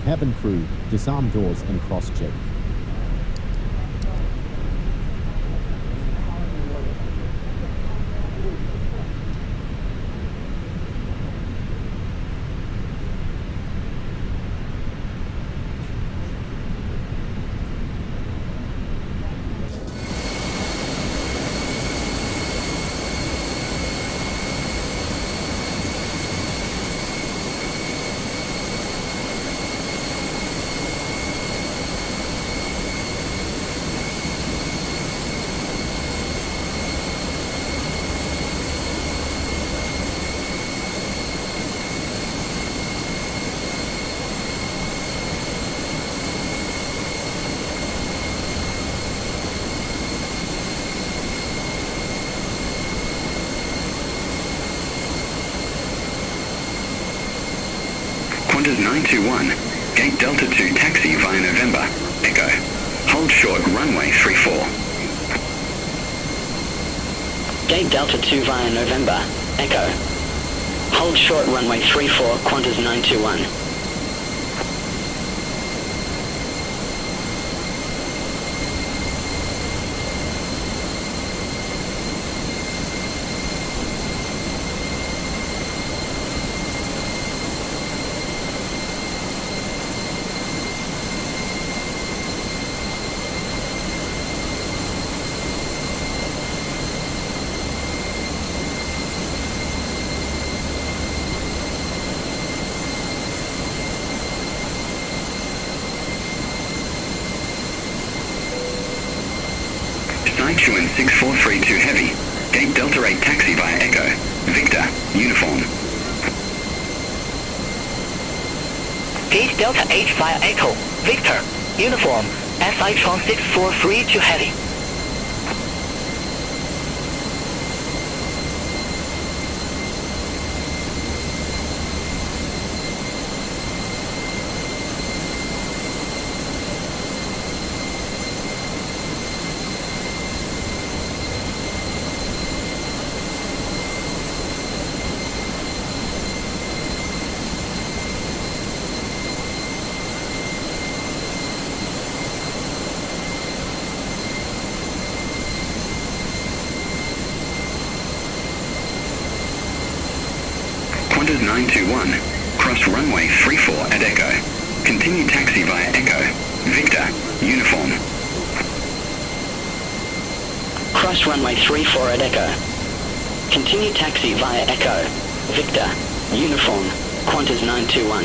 Cabin crew, disarm doors and cross-check. Qantas 921, gate Delta 2 taxi via November, Echo. Hold short runway 34. Gate Delta 2 via November, Echo. Hold short runway 34, Qantas 921. Sichuan 6432 Heavy, gate Delta 8 taxi via Echo, Victor, uniform. Gate Delta 8 via Echo, Victor, uniform, Sichuan 6432 Heavy. Qantas 921, cross runway 34 at Echo. Continue taxi via Echo, Victor, uniform. Cross runway 34 at Echo. Continue taxi via Echo, Victor, uniform, Qantas 921.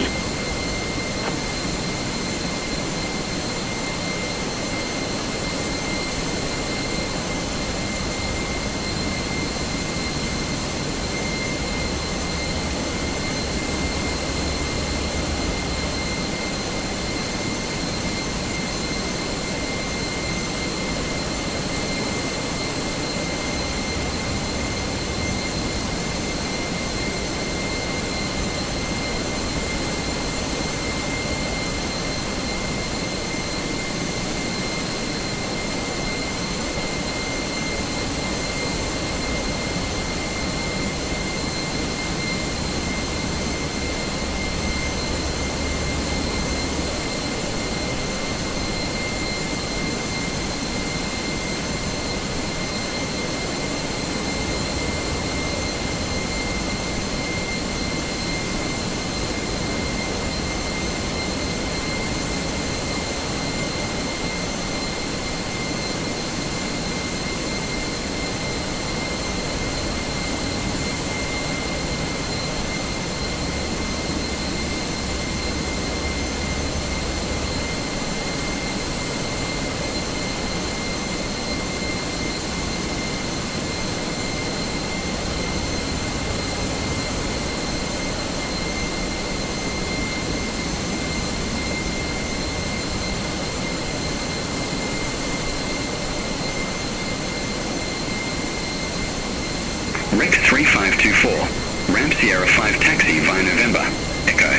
Rex 3524, ramp Sierra 5 taxi via November, Echo.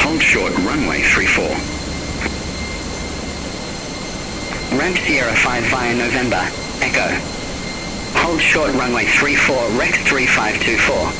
Hold short runway 34. Ramp Sierra 5 via November, Echo. Hold short runway 34, Rex 3524.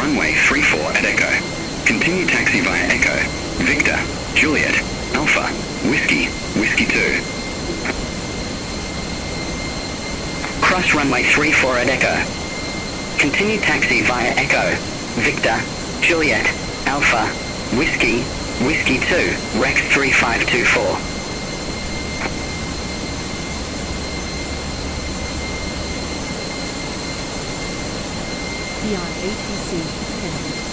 runway 34 at Echo. Continue taxi via Echo, Victor, Juliet, Alpha, Whiskey, Whiskey 2. Cross runway 34 at Echo. Continue taxi via Echo, Victor, Juliet, Alpha, Whiskey, Whiskey 2, Rex 3524. Beyond ATC, Kennedy.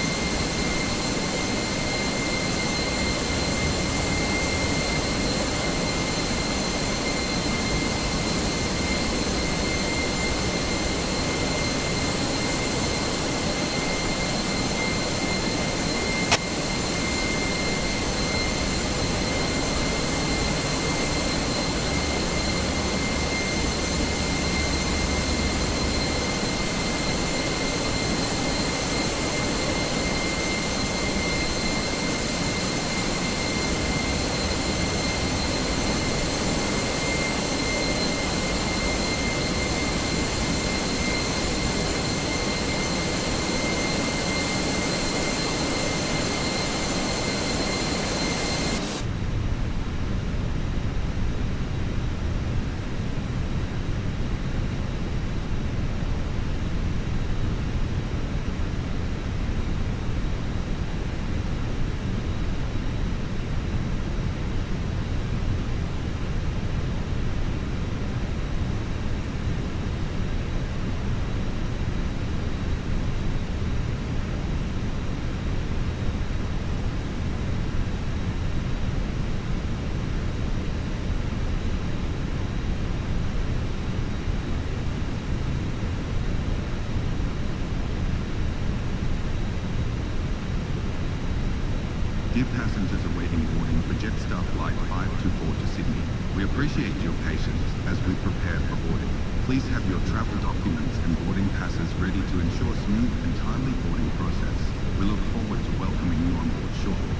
Dear passengers awaiting boarding for Jetstar Flight 524 to Sydney, we appreciate your patience as we prepare for boarding. Please have your travel documents and boarding passes ready to ensure smooth and timely boarding process. We look forward to welcoming you on board shortly.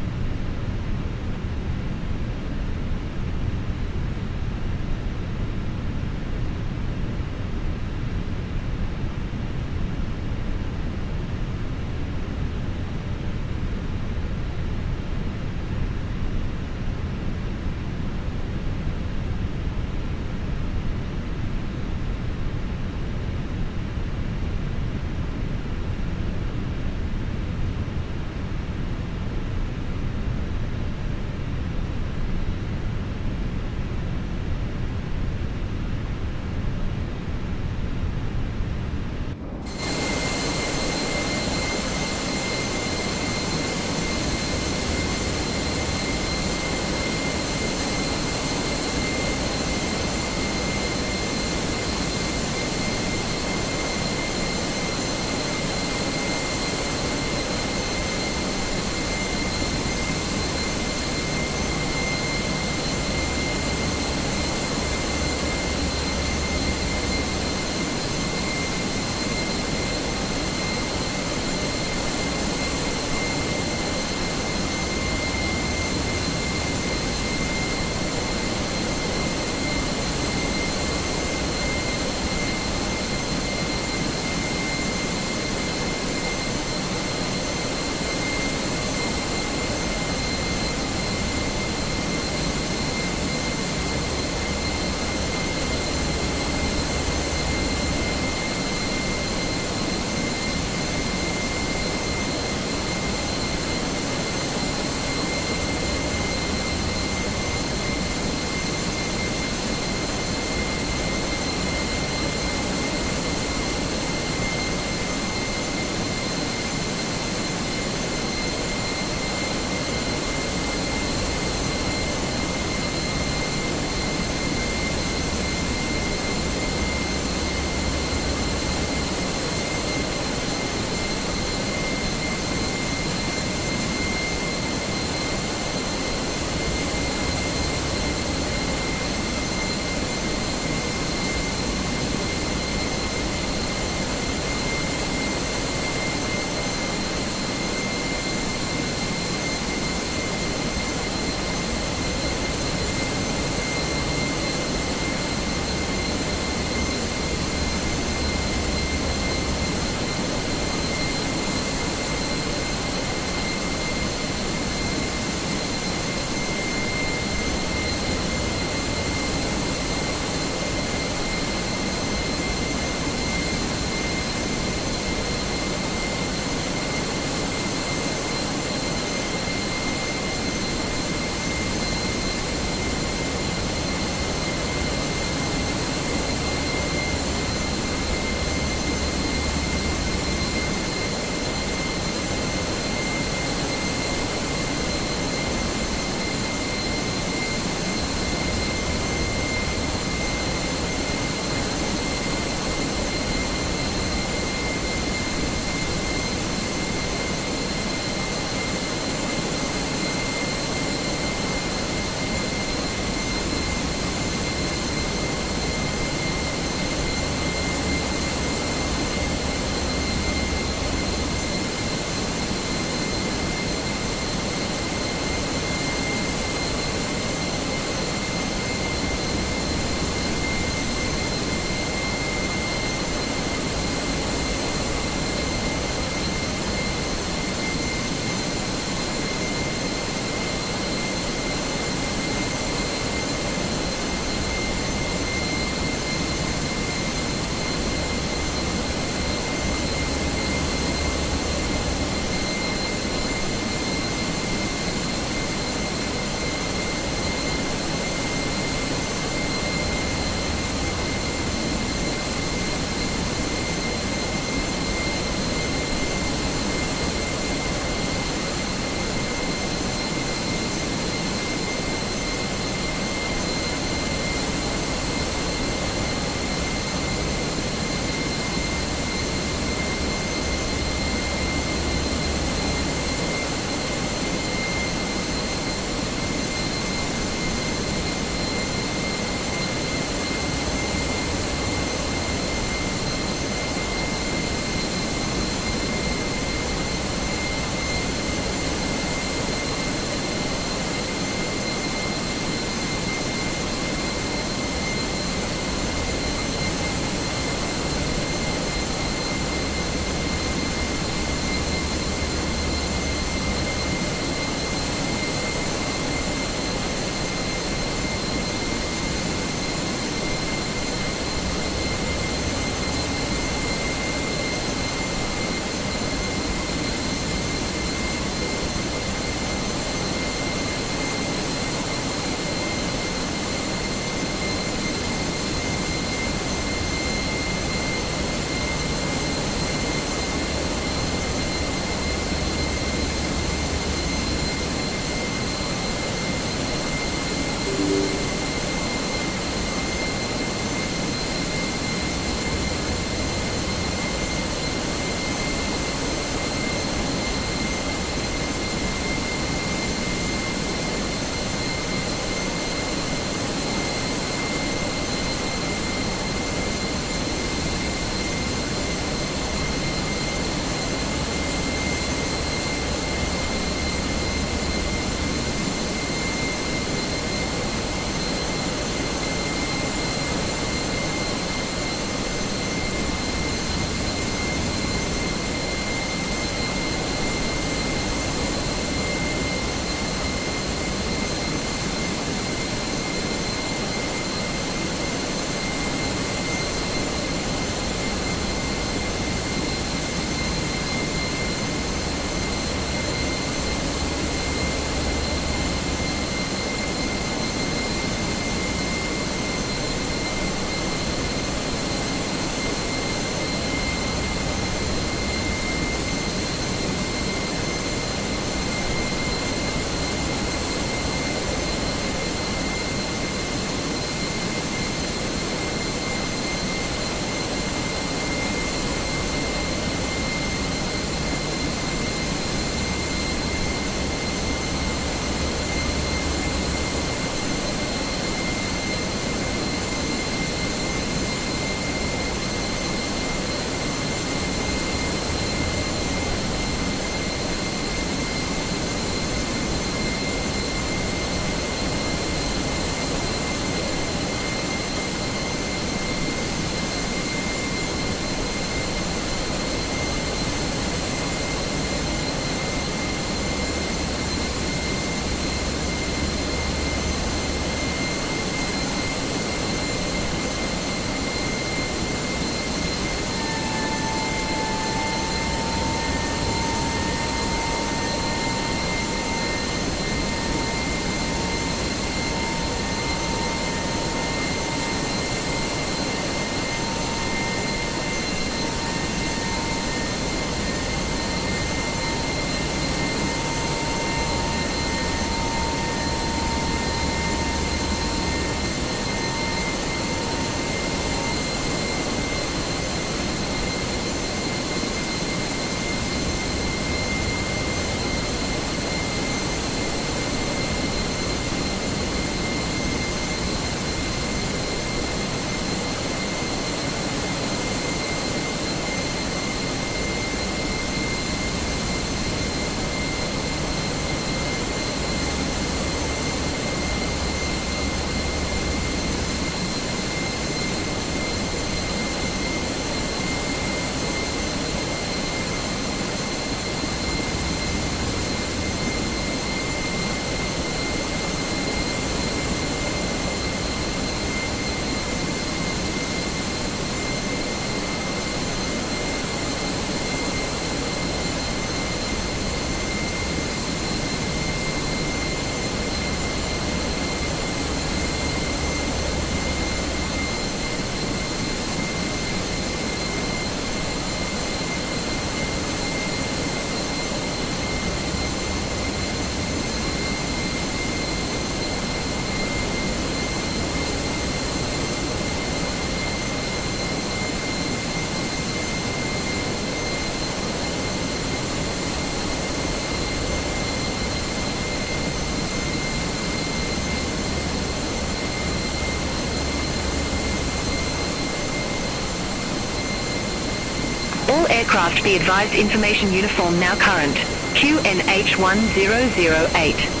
aircraft be advised information uniform now current. QNH1008.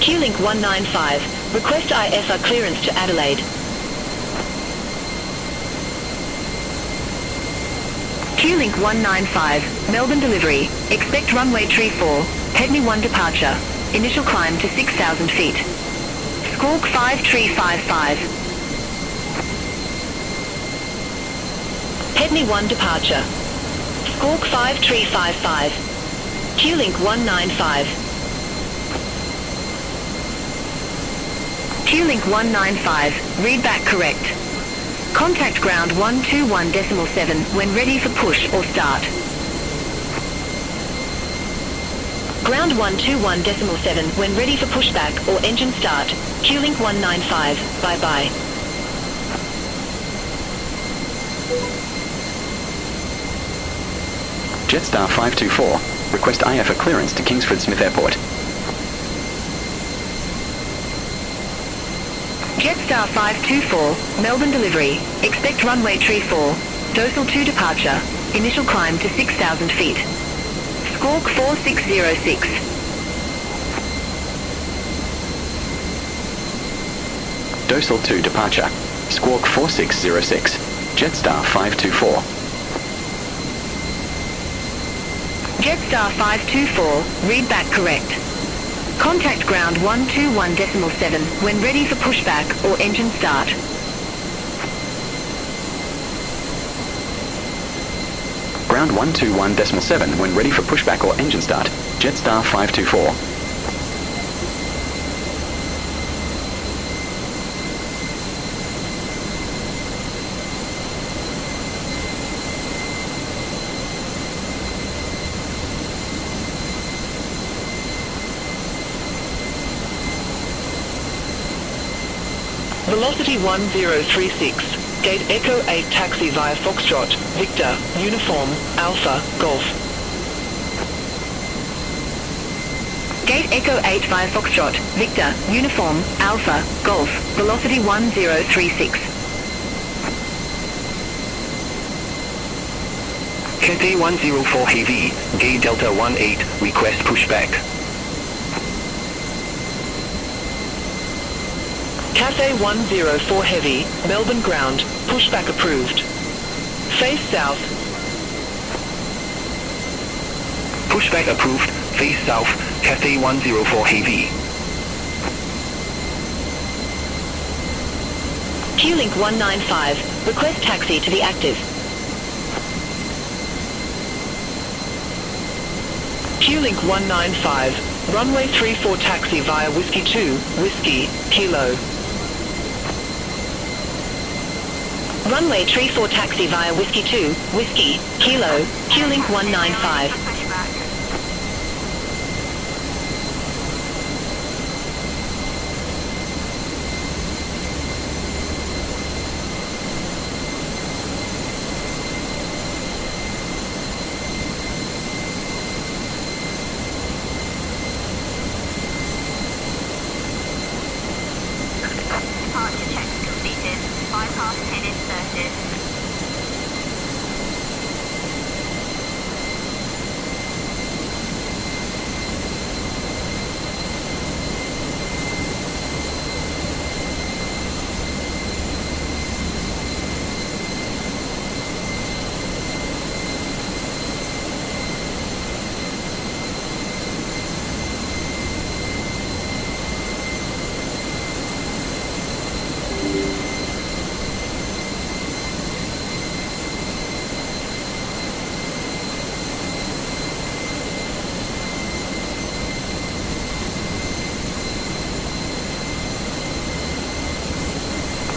Q-Link 195, request ISR clearance to Adelaide. Q-Link 195, Melbourne delivery, expect runway tree 4, Headney 1 departure, initial climb to 6,000 feet. Squawk 5 tree 55. Headney 1 departure. Squawk 5 tree 55. Q-Link 195. Q-Link 195, read back correct. Contact ground 121.7 when ready for push or start. Ground 121.7 when ready for pushback or engine start. Q-Link 195, bye-bye. Jetstar 524, request IFA clearance to Kingsford Smith Airport. Jetstar 524, Melbourne delivery, expect runway tree 4, Dosal 2 departure, initial climb to 6,000 feet. Squawk 4606. Dosal 2 departure, squawk 4606, Jetstar 524. Jetstar 524, read back correct. Contact ground 121.7 when ready for pushback or engine start. Ground 121.7 when ready for pushback or engine start. Jetstar 524. Velocity 1036, gate Echo 8 taxi via Foxtrot, Victor, Uniform, Alpha, Golf. Gate Echo 8 via Foxtrot, Victor, Uniform, Alpha, Golf, velocity 1036. Cathay 104 Heavy, Gate Delta 18, request pushback. Cathay 104 Heavy, Melbourne ground, pushback approved. Face south. Pushback approved, face south, Cathay 104 Heavy. Q-Link 195, request taxi to be active. Q-Link 195, runway 34 taxi via Whiskey 2, Whiskey, Kilo. Runway 34 taxi via Whiskey 2, Whiskey, Kilo, Q-Link 195. Departure checks completed. Bypass pin inserted.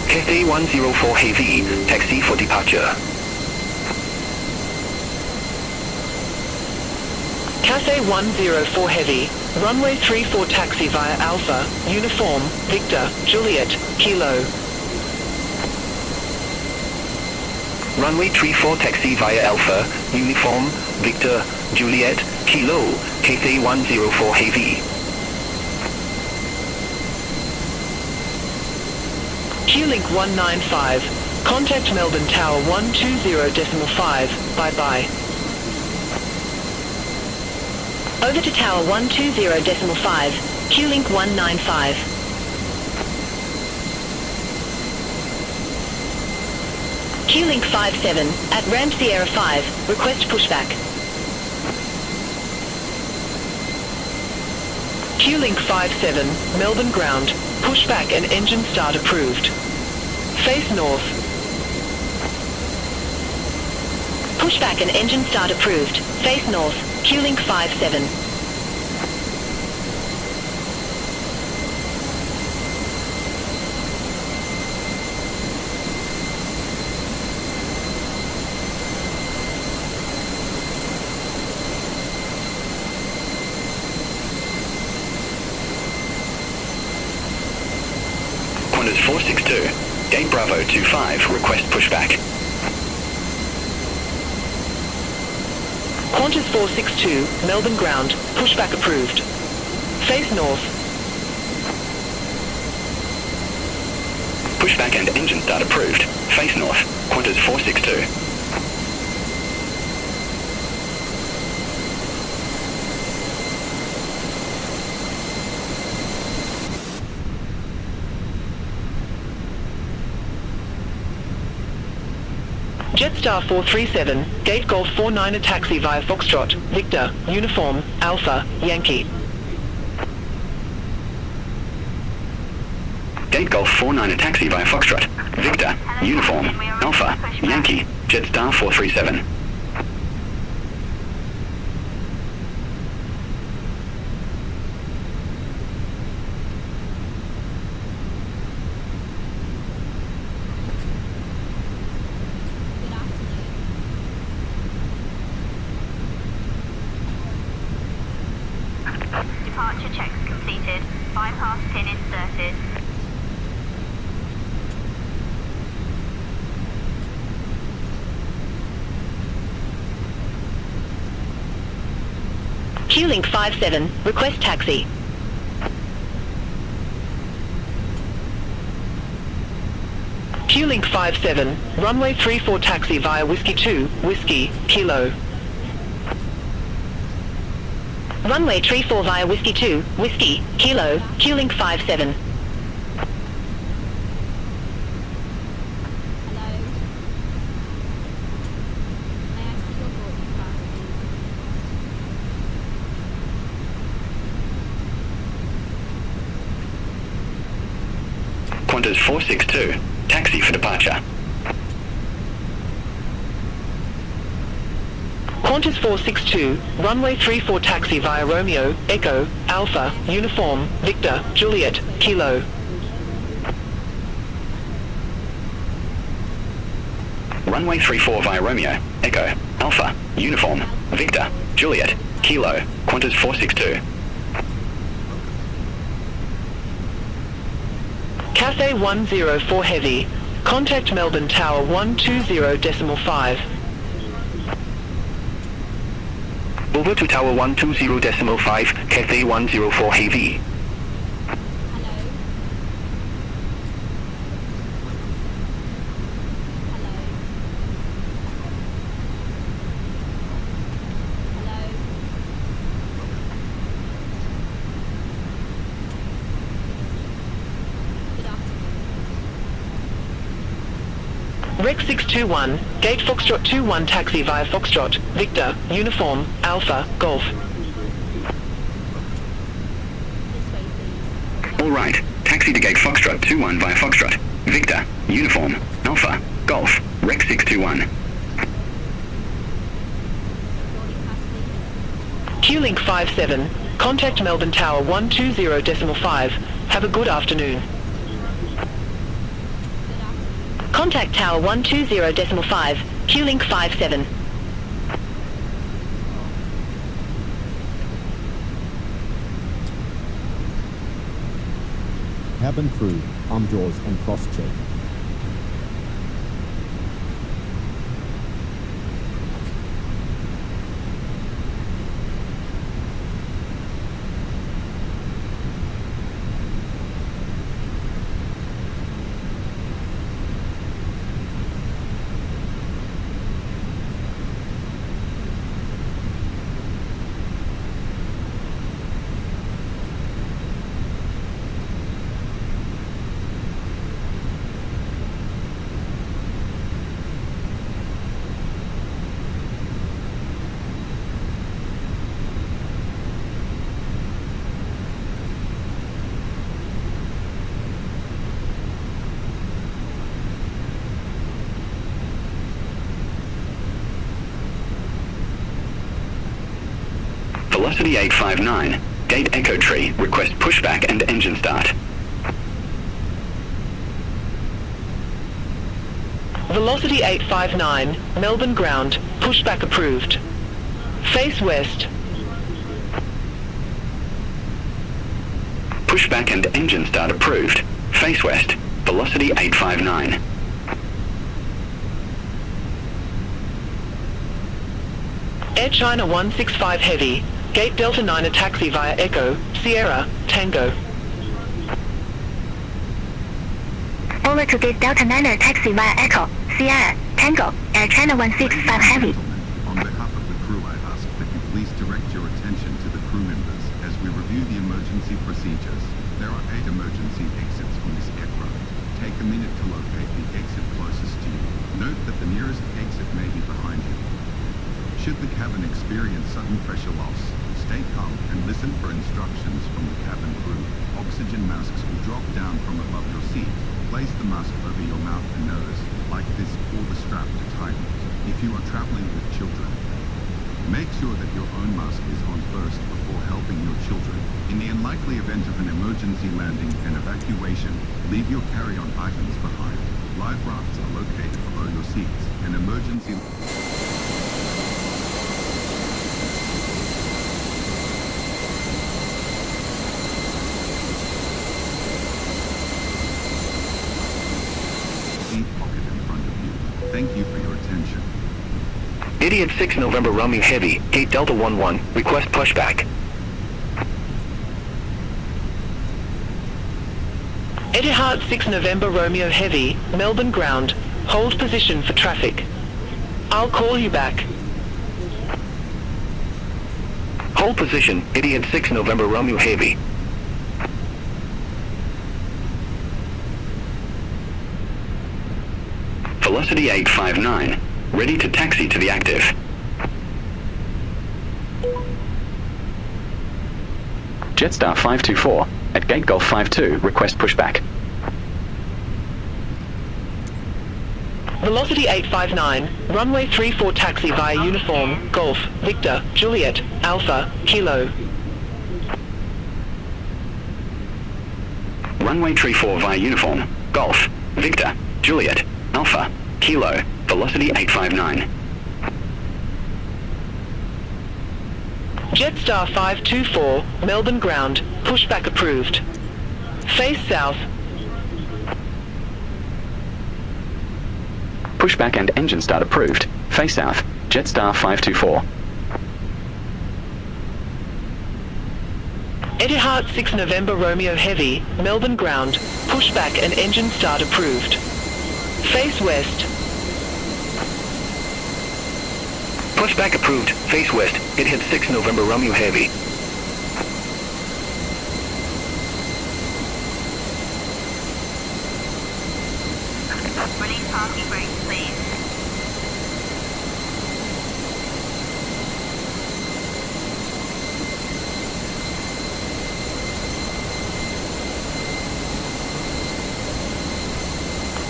Cathay 104 Heavy, taxi for departure. Cathay 104 Heavy, runway 34 taxi via Alpha, Uniform, Victor, Juliet, Kilo. Runway 34 taxi via Alpha, Uniform, Victor, Juliet, Kilo, Cathay 104 Heavy. Q-Link 195, contact Melbourne Tower 120.5, bye-bye. Over to Tower 120.5, Q-Link 195. Q-Link 57, at ramp Sierra 5, request pushback. Q-Link 57, Melbourne ground, pushback and engine start approved. Face north. Pushback and engine start approved. Face north, Q-Link 57. Qantas 462, Gate Bravo 25, request pushback. Qantas 462, Melbourne ground, pushback approved. Face north. Pushback and engine start approved. Face north, Qantas 462. Jetstar 437, Gate Golf 49 a taxi via Foxtrot, Victor, Uniform, Alpha, Yankee. Gate Golf 49 a taxi via Foxtrot, Victor, Uniform, Alpha, Yankee, Jetstar 437. Departure checks completed. Bypass pin inserted. Q-Link 57, request taxi. Q-Link 57, runway 34 taxi via Whiskey 2, Whiskey, Kilo. Runway 34 via Whiskey 2, Whiskey, Kilo, Q-Link 57. Qantas 462, taxi for departure. Qantas 462, runway 34 taxi via Romeo, Echo, Alpha, Uniform, Victor, Juliet, Kilo. Runway 34 via Romeo, Echo, Alpha, Uniform, Victor, Juliet, Kilo, Qantas 462. Cathay 104 Heavy, contact Melbourne Tower 120.5. Over to Tower 120.5, Cathay 104 Heavy. Rex 621, gate Foxtrot 21 taxi via Foxtrot, Victor, Uniform, Alpha, Golf. All right, taxi to gate Foxtrot 21 via Foxtrot, Victor, Uniform, Alpha, Golf, Rex 621. Q-Link 57, contact Melbourne Tower 120.5. Have a good afternoon. Contact Tower 120.5, Q-Link 57. Cabin crew, arm doors and cross-check. Velocity 859, gate Echo Tree, request pushback and engine start. Velocity 859, Melbourne ground, pushback approved. Face west. Pushback and engine start approved. Face west, velocity 859. Air China 165 Heavy, gate Delta 9 a taxi via Echo, Sierra, Tango. Over to gate Delta 9 a taxi via Echo, Sierra, Tango, Air China 165 Heavy. On behalf of the crew, I ask that you please direct your attention to the crew members as we review the emergency procedures. There are 8 emergency exits on this aircraft. Take a minute to locate the exit closest to you. Note that the nearest exit may be behind you. Should the cabin experience sudden pressure loss, stay calm and listen for instructions from the cabin crew. Oxygen masks will drop down from above your seat. Place the mask over your mouth and nose, like this, or the strap to tighten it. If you are traveling with children, make sure that your own mask is on first before helping your children. In the unlikely event of an emergency landing and evacuation, leave your carry-on items behind. Life rafts are located below your seats. An emergency... Air Idiot 6 November Romeo Heavy, Gate Delta 11, request pushback. Etihad 6 November Romeo Heavy, Melbourne ground, hold position for traffic. I'll call you back. Hold position, Idiot 6 November Romeo Heavy. Velocity 859, ready to taxi to the active. Jetstar 524, at Gate Golf 52, request pushback. Velocity 859, runway 34 taxi via uniform, Golf, Victor, Juliet, Alpha, Kilo. Runway 34 via uniform, Golf, Victor, Juliet, Alpha, Kilo, velocity 859. Jetstar 524, Melbourne ground, pushback approved. Face south. Pushback and engine start approved. Face south, Jetstar 524. Etihad 6 November Romeo Heavy, Melbourne ground, pushback and engine start approved. Face west. Pushback approved, face west, Idiot 6 November Romeo Heavy. Release parking brakes, please.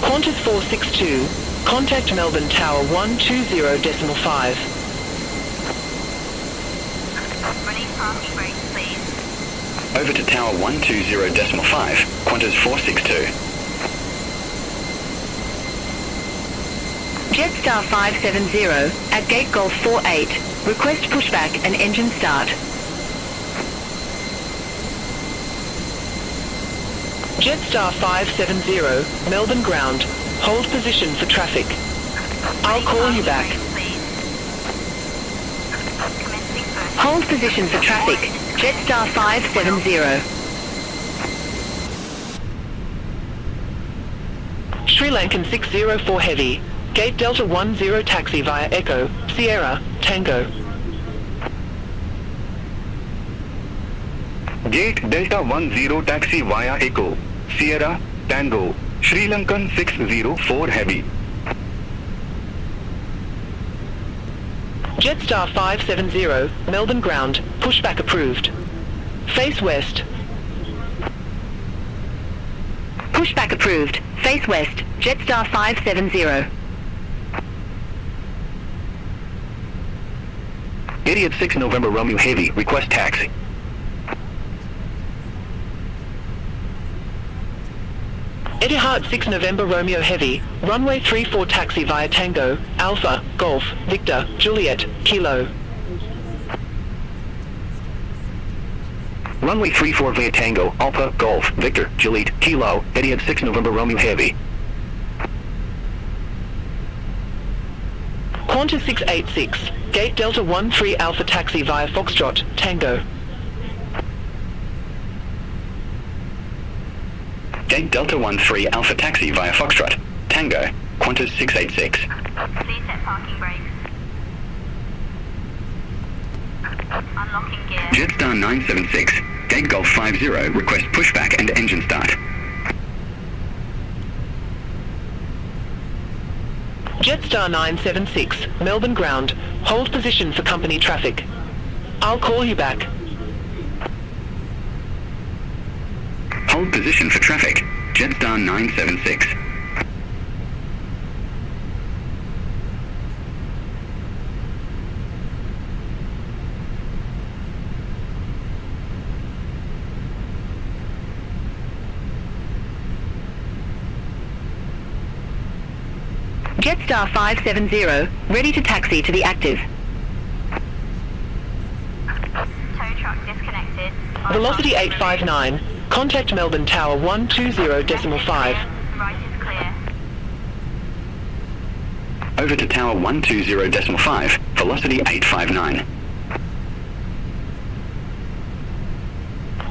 Qantas 462, contact Melbourne Tower 120.5. Release parking brakes, please. Over to Tower 120.5, Qantas 462. Jetstar 570, at Gate Golf 48, request pushback and engine start. Jetstar 570, Melbourne ground, hold position for traffic. I'll call you back. Hold position for traffic, Jetstar 570. Sri Lankan 604 Heavy, Gate Delta 10 taxi via Echo, Sierra, Tango. Gate Delta 10 taxi via Echo, Sierra, Tango, Sri Lankan 604 Heavy. Jetstar 570, Melbourne ground, pushback approved. Face west. Pushback approved, face west, Jetstar 570. Idiot 6 November Romeo Heavy, request taxi. Etihad 6 November Romeo Heavy, runway 34 taxi via Tango, Alpha, Golf, Victor, Juliet, Kilo. Runway 34 via Tango, Alpha, Golf, Victor, Juliet, Kilo, Idiot 6 November Romeo Heavy. Qantas 686, Gate Delta 13 Alpha taxi via Foxtrot, Tango. Gate Delta 13 Alpha taxi via Foxtrot, Tango, Qantas 686. Please set parking brakes. Unlocking gear. Jetstar 976, Gate Golf 50, request pushback and engine start. Jetstar 976, Melbourne ground, hold position for company traffic. I'll call you back. Hold position for traffic, Jetstar 976. Jetstar 570, ready to taxi to the active. Tow truck disconnected. Velocity 859, contact Melbourne Tower 120.5. Right is clear. Over to tower 120.5, velocity 859.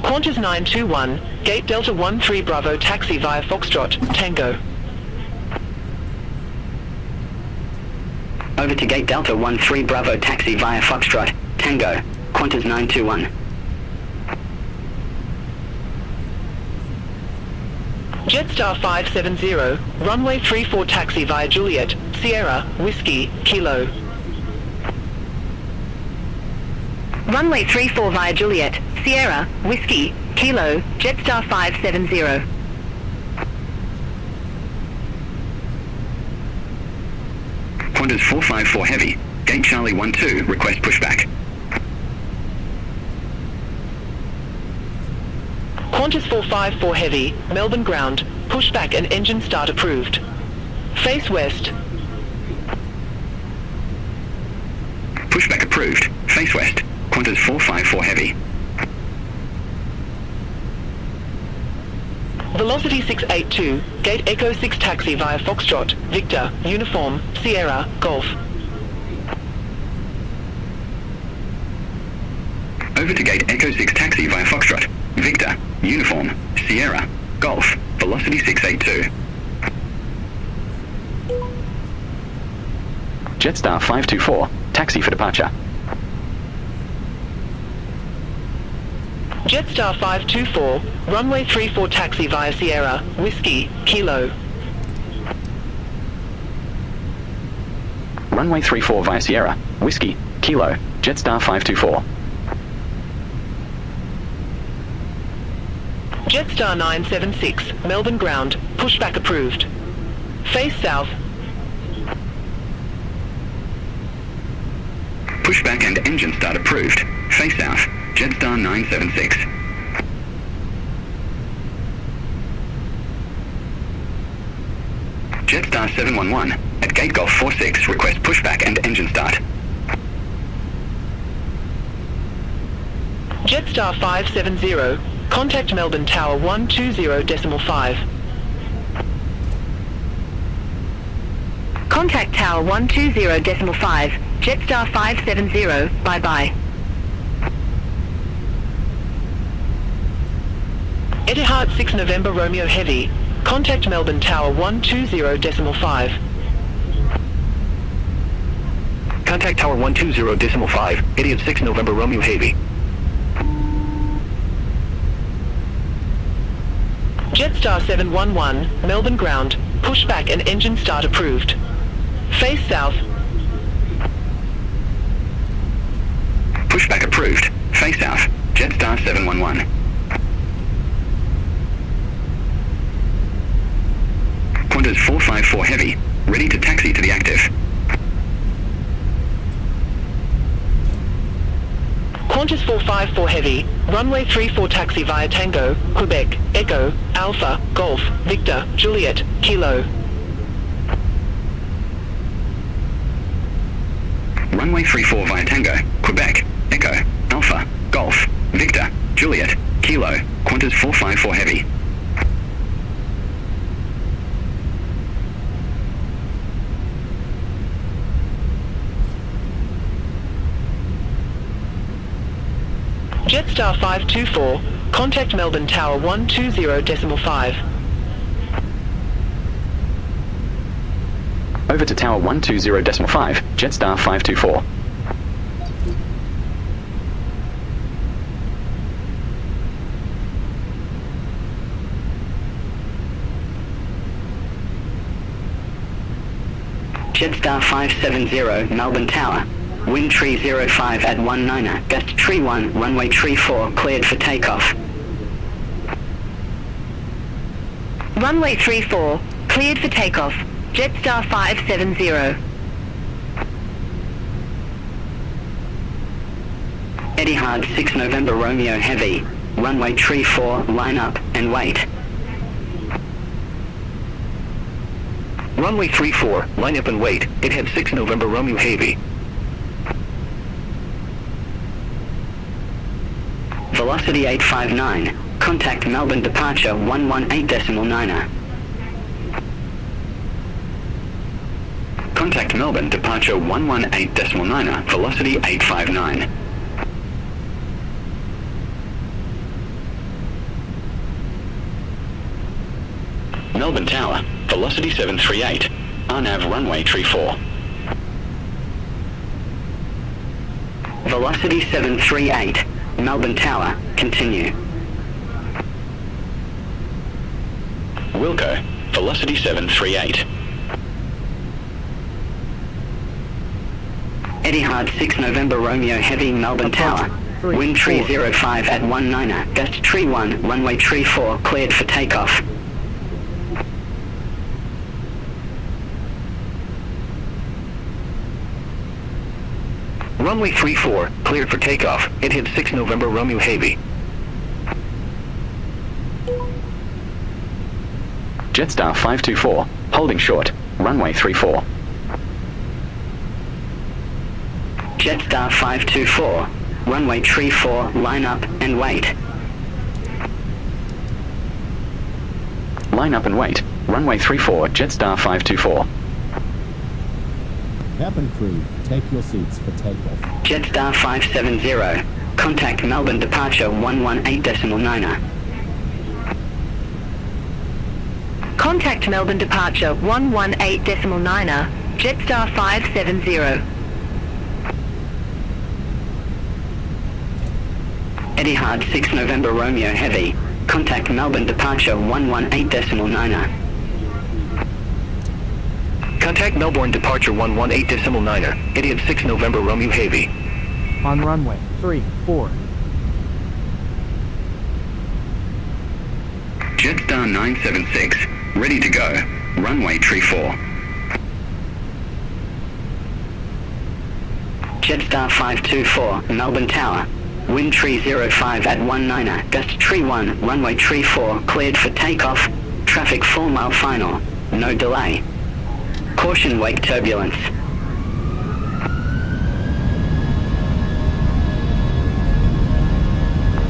Qantas 921, gate Delta 13 Bravo taxi via Foxtrot, Tango. Over to gate Delta 13 Bravo taxi via Foxtrot, Tango, Qantas 921. Jetstar 570, runway 34 taxi via Juliet, Sierra, Whiskey, Kilo. Runway 34 via Juliet, Sierra, Whiskey, Kilo, Jetstar 570. Qantas 454 Heavy, gate Charlie 12, request pushback. Qantas 454 Heavy, Melbourne ground, pushback and engine start approved. Face west. Pushback approved, face west, Qantas 454 Heavy. Velocity 682, gate Echo 6 taxi via Foxtrot, Victor, Uniform, Sierra, Golf. Over to gate Echo 6 taxi via Foxtrot, Victor, Uniform, Sierra, Golf, velocity 682. Jetstar 524, taxi for departure. Jetstar 524, runway 34 taxi via Sierra, Whiskey, Kilo. Runway 34 via Sierra, Whiskey, Kilo, Jetstar 524. Jetstar 976, Melbourne ground, pushback approved. Face south. Pushback and engine start approved, face south, Jetstar 976. Jetstar 711, at gate Golf 46, request pushback and engine start. Jetstar 570, contact Melbourne Tower 120.5. Contact Tower 120.5, Jetstar 570, bye-bye. Etihad 6 November Romeo Heavy, contact Melbourne Tower 120.5. Contact Tower 120.5, Etihad 6 November Romeo Heavy. Jetstar 711, Melbourne ground, pushback and engine start approved. Face south. Pushback approved, face south, Jetstar 711. Qantas 454 Heavy, ready to taxi to the active. Qantas 454 Heavy, runway 34 taxi via Tango, Quebec, Echo, Alpha, Golf, Victor, Juliet, Kilo. Runway 34 via Tango, Quebec, Echo, Alpha, Golf, Victor, Juliet, Kilo, Qantas 454 Heavy. Jetstar 524, contact Melbourne Tower 120.5. Over to Tower 120.5, Jetstar 524. Jetstar 570, Melbourne Tower. Wind tree 05 at 19er, gust tree 1, runway tree 4, cleared for takeoff. Runway 34, cleared for takeoff. Jetstar 570. Etihad 6 November Romeo Heavy, runway tree 4, line up and wait. Runway 34, line up and wait, Etihad 6 November Romeo Heavy. Velocity 859, contact Melbourne departure 118.9er. Contact Melbourne, departure 118.9, velocity 859. Melbourne Tower, velocity 738, RNAV runway 34. Velocity 738, Melbourne Tower, continue. Wilco, velocity 738. Etihad 6 November Romeo Heavy, Melbourne Tower. Wind tree 05 at 19er, gust tree 1, runway tree 4, cleared for takeoff. Runway 34, cleared for takeoff. It hit 6 November Romeo Heavy. Jetstar 524, holding short, runway 34. Jetstar 524, runway tree 4, line up and wait. Line up and wait, runway 34, Jetstar 524. Cabin crew, take your seats for takeoff. Jetstar 570, contact Melbourne departure 118.9er. Contact Melbourne departure 118.9er, Jetstar 570. Etihad 6 November Romeo Heavy, contact Melbourne departure 118.9er. Contact Melbourne departure 118.9er. Etihad 6 November Romeo Heavy. On runway 34. Jetstar 976, ready to go, runway tree 4. Jetstar 524, Melbourne Tower. Wind tree 05 at 19er, gust tree 1, runway tree 4, cleared for takeoff. Traffic 4 mile final, no delay. Caution wake turbulence.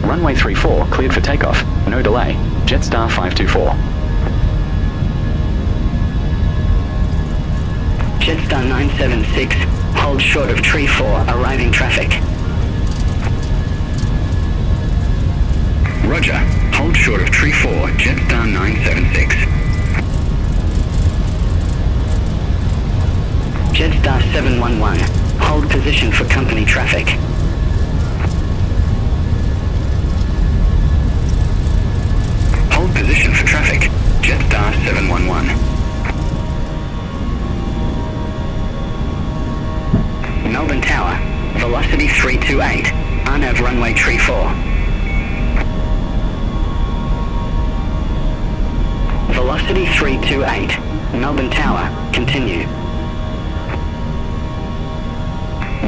Runway 34, cleared for takeoff, no delay, Jetstar 524. Jetstar 976, hold short of tree 4, arriving traffic. Roger, hold short of tree 4, Jetstar 976. Jetstar 711, hold position for company traffic. Hold position for traffic, Jetstar 711. Melbourne Tower, velocity 328, RNAV runway tree 4. Velocity 328, Melbourne Tower, continue.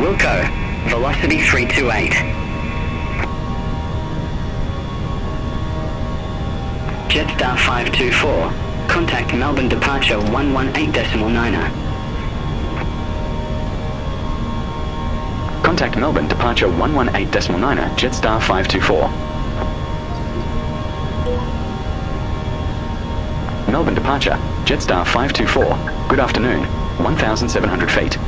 Wilco, velocity 328. Jetstar 524, contact Melbourne departure 118.9er. Contact Melbourne departure 118.9er, Jetstar 524. Melbourne departure, Jetstar 524, good afternoon, 1,700 feet.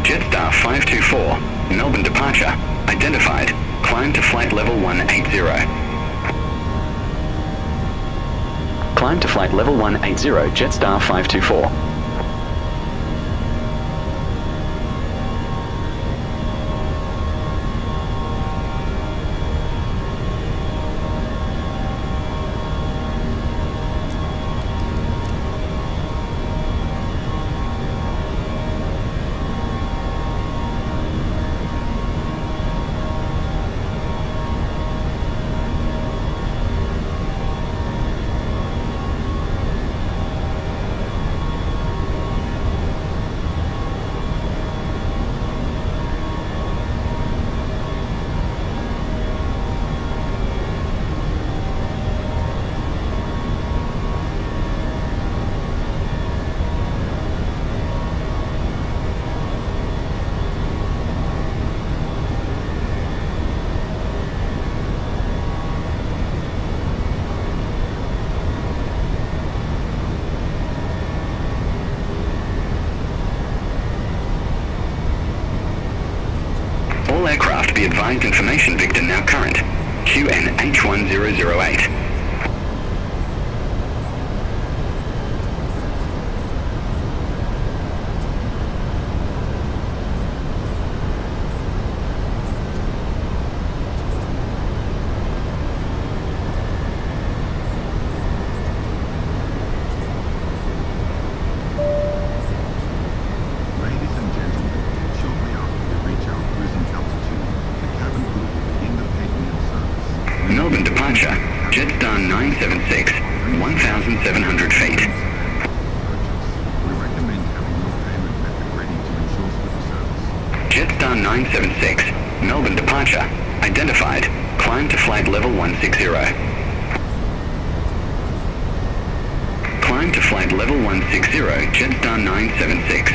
Jetstar 524, Melbourne departure, identified, climb to flight level 180. Climb to flight level 180, Jetstar 524. aircraft be advised information Victor now current. QNH1008. Ladies and gentlemen, shortly after we reach our cruising altitude, the cabin crew will begin the paid meal service. Melbourne departure. Jetstar 976, 1,700 feet. We recommend having your payment method ready to ensure swift service. Jetstar 976, Melbourne departure. Identified. Climb to flight level 160. Climb to flight level 160, Jetstar 976.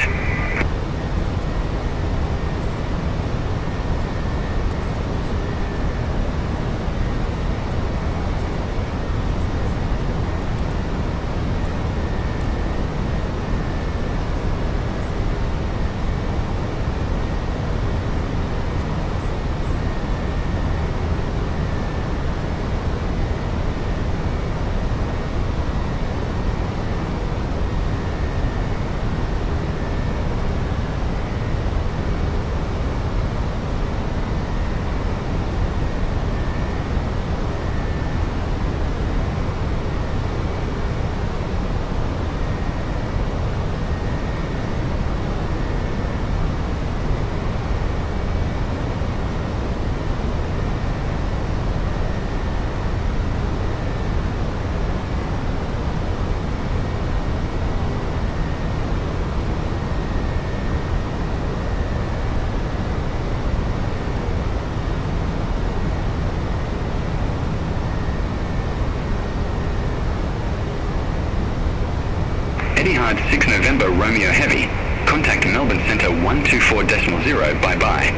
Etihad 6 November Romeo Heavy. Contact Melbourne Centre 124.0. Bye-bye.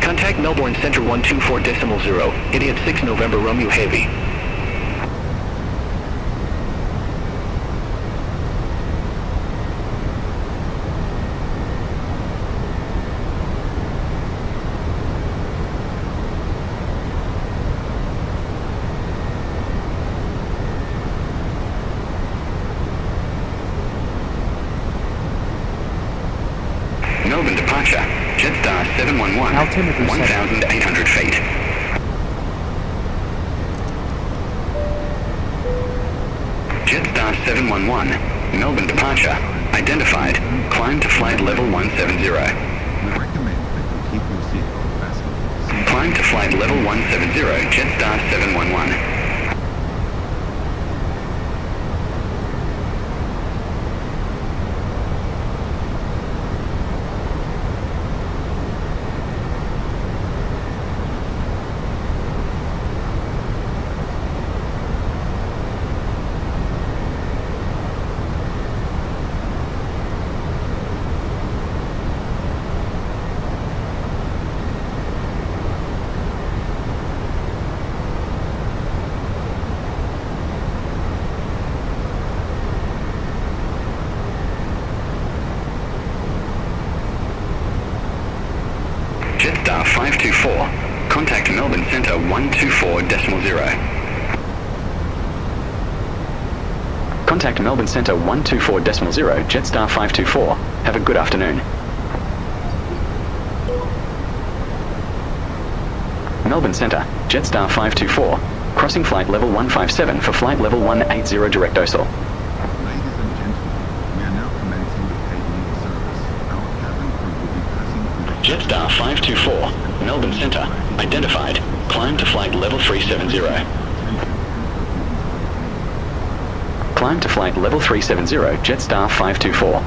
Contact Melbourne Centre 124.0. Idiot 6 November Romeo Heavy. Melbourne departure. Jetstar 711, Altimeter 1,800 feet. Jetstar 711, Melbourne departure. Identified. Climb to flight level 170. We recommend that you keep your seatbelt fastened. Climb to flight level 170, Jetstar 711. Jetstar 524. Contact Melbourne Centre 124.0. Contact Melbourne Centre 124.0, Jetstar 524. Have a good afternoon. Melbourne Centre, Jetstar 524. Crossing flight level 157 for flight level 180 direct OSL. Ladies and gentlemen, we are now commencing the paid meal service. Our cabin crew will be passing through the Jetstar 524, Melbourne Centre. Identified. Climb to flight level 370. Climb to flight level 370, Jetstar 524.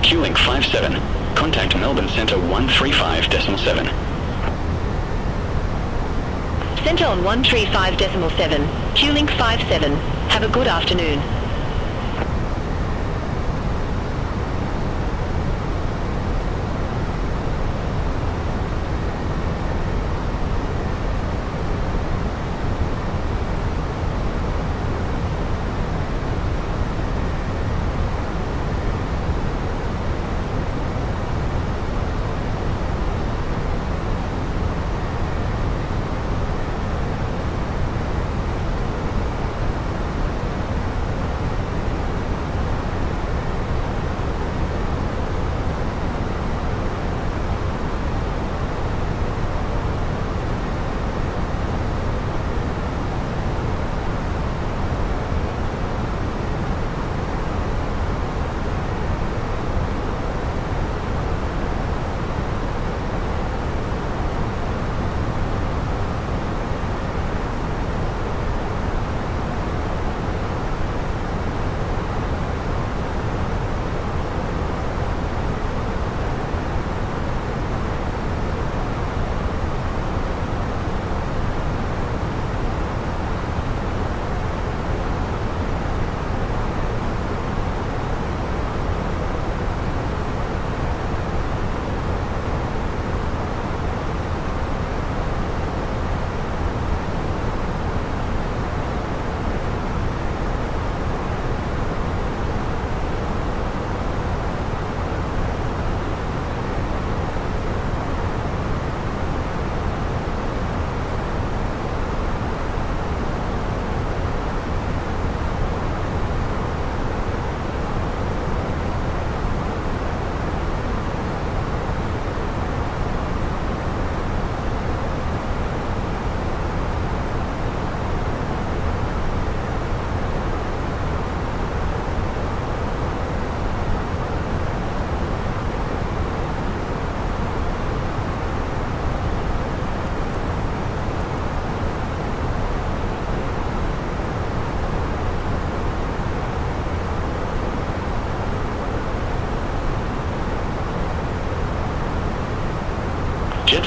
Q-Link 57. Contact Melbourne Centre 135.7. Centre on 135.7. Q-Link 57. Have a good afternoon.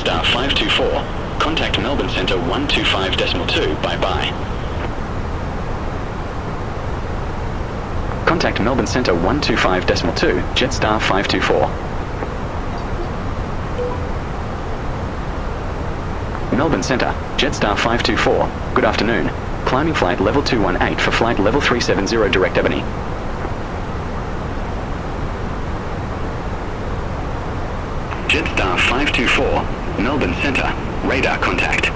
Jetstar 524. Contact Melbourne Centre 125.2. Bye-bye. Contact Melbourne Centre 125.2, Jetstar 524. Melbourne Centre, Jetstar 524. Good afternoon. Climbing flight level 218 for flight level 370 direct Ebony. Jetstar 524, Melbourne Centre, radar contact.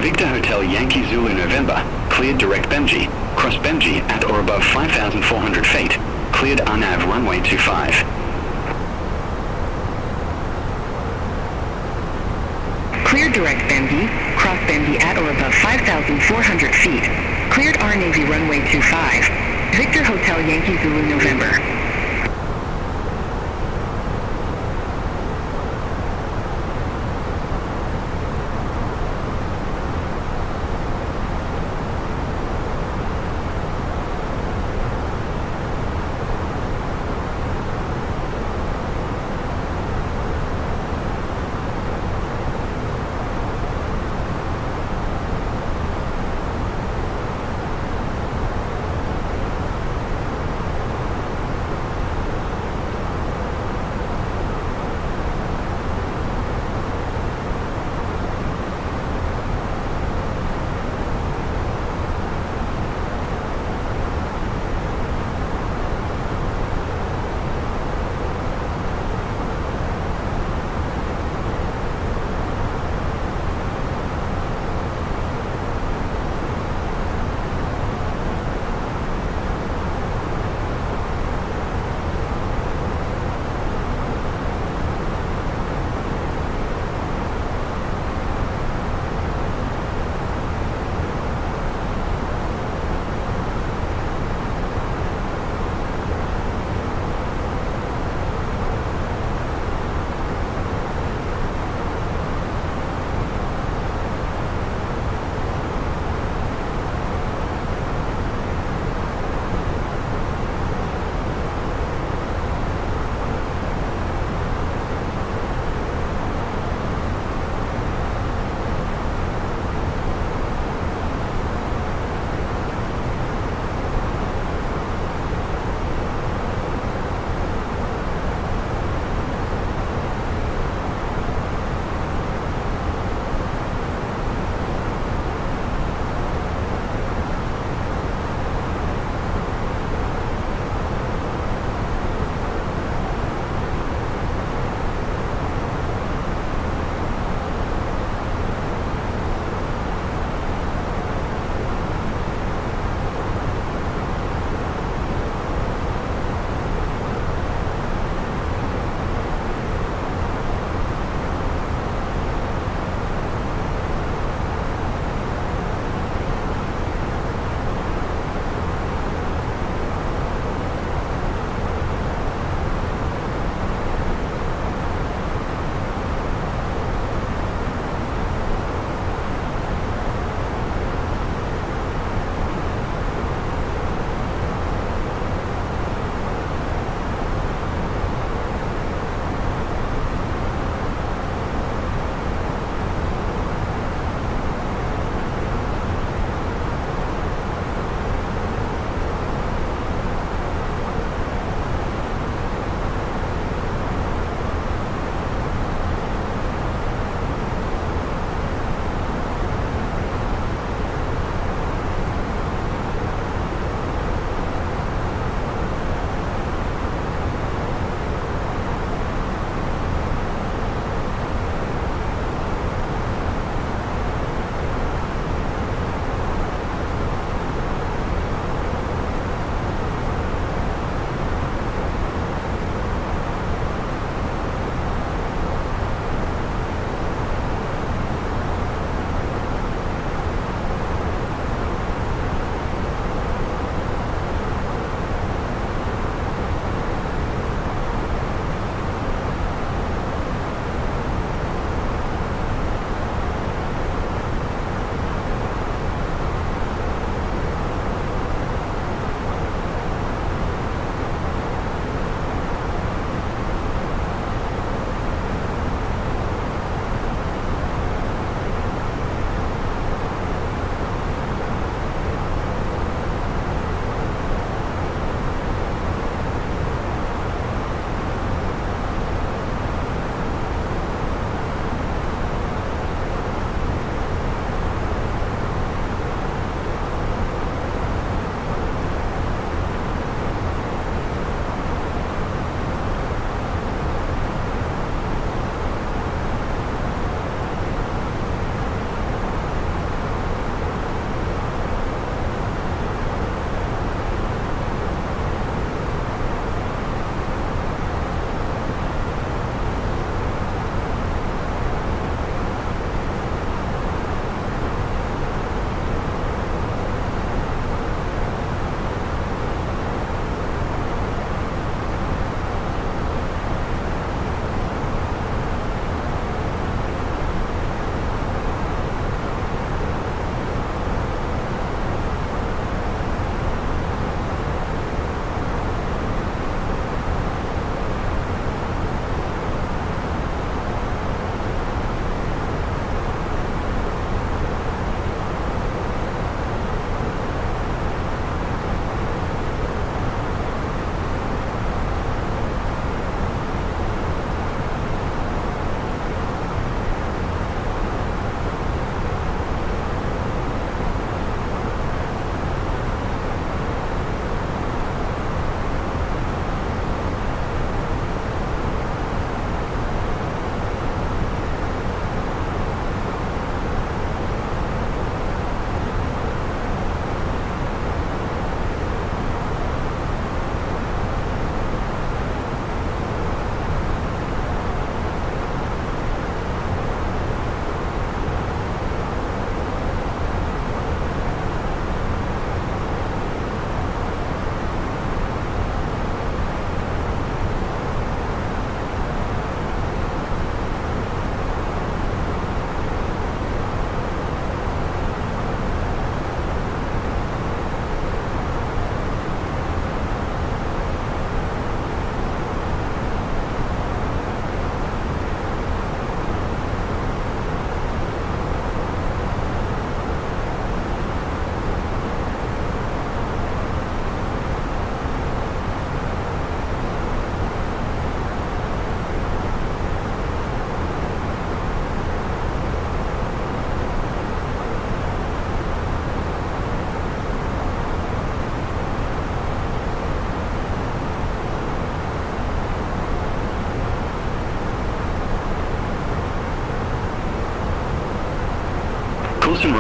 Victor Hotel Yankee Zulu November, cleared direct Bemji, cross Bemji at or above 5,400 feet, cleared RNAV runway 25. Cleared direct Bemji, cross Bemji at or above 5,400 feet, cleared RNAV runway 25, Victor Hotel Yankee Zulu November.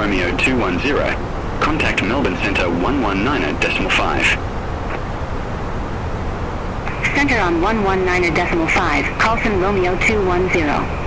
Romeo 210. Contact Melbourne Centre 119.5. Center on 119.5, Carlson Romeo 210.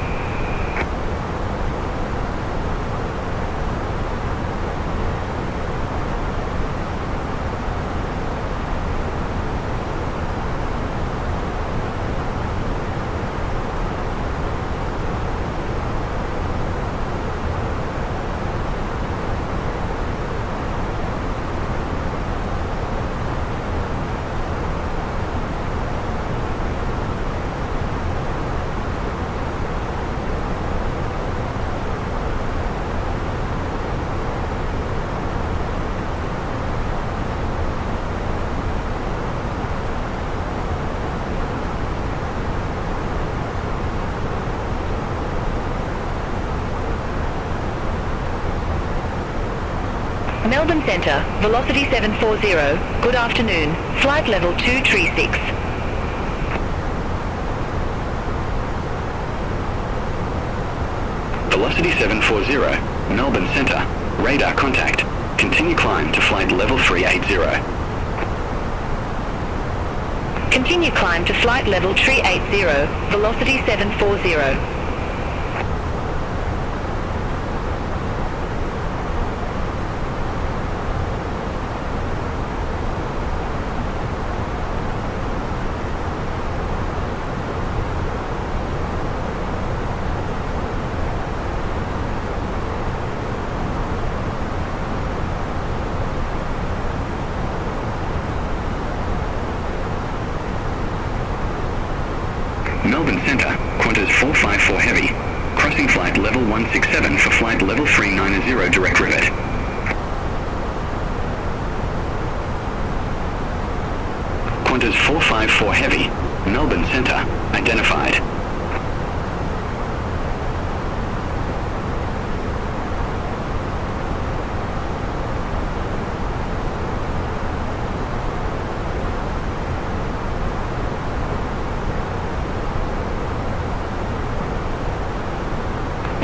Melbourne Centre, velocity 740, good afternoon, flight level 236. Velocity 740, Melbourne Centre, radar contact. Continue climb to flight level 380. Continue climb to flight level 380, velocity 740. Melbourne Centre, Qantas 454 Heavy. Crossing flight level 167 for flight level 390 direct rivet. Qantas 454 Heavy, Melbourne Centre, identified.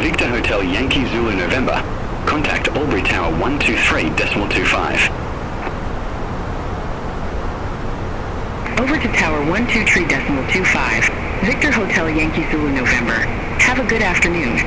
Victor Hotel Yankee Zulu November. Contact Albury Tower 123.25. Over to Tower 123.25. Victor Hotel Yankee Zulu November. Have a good afternoon.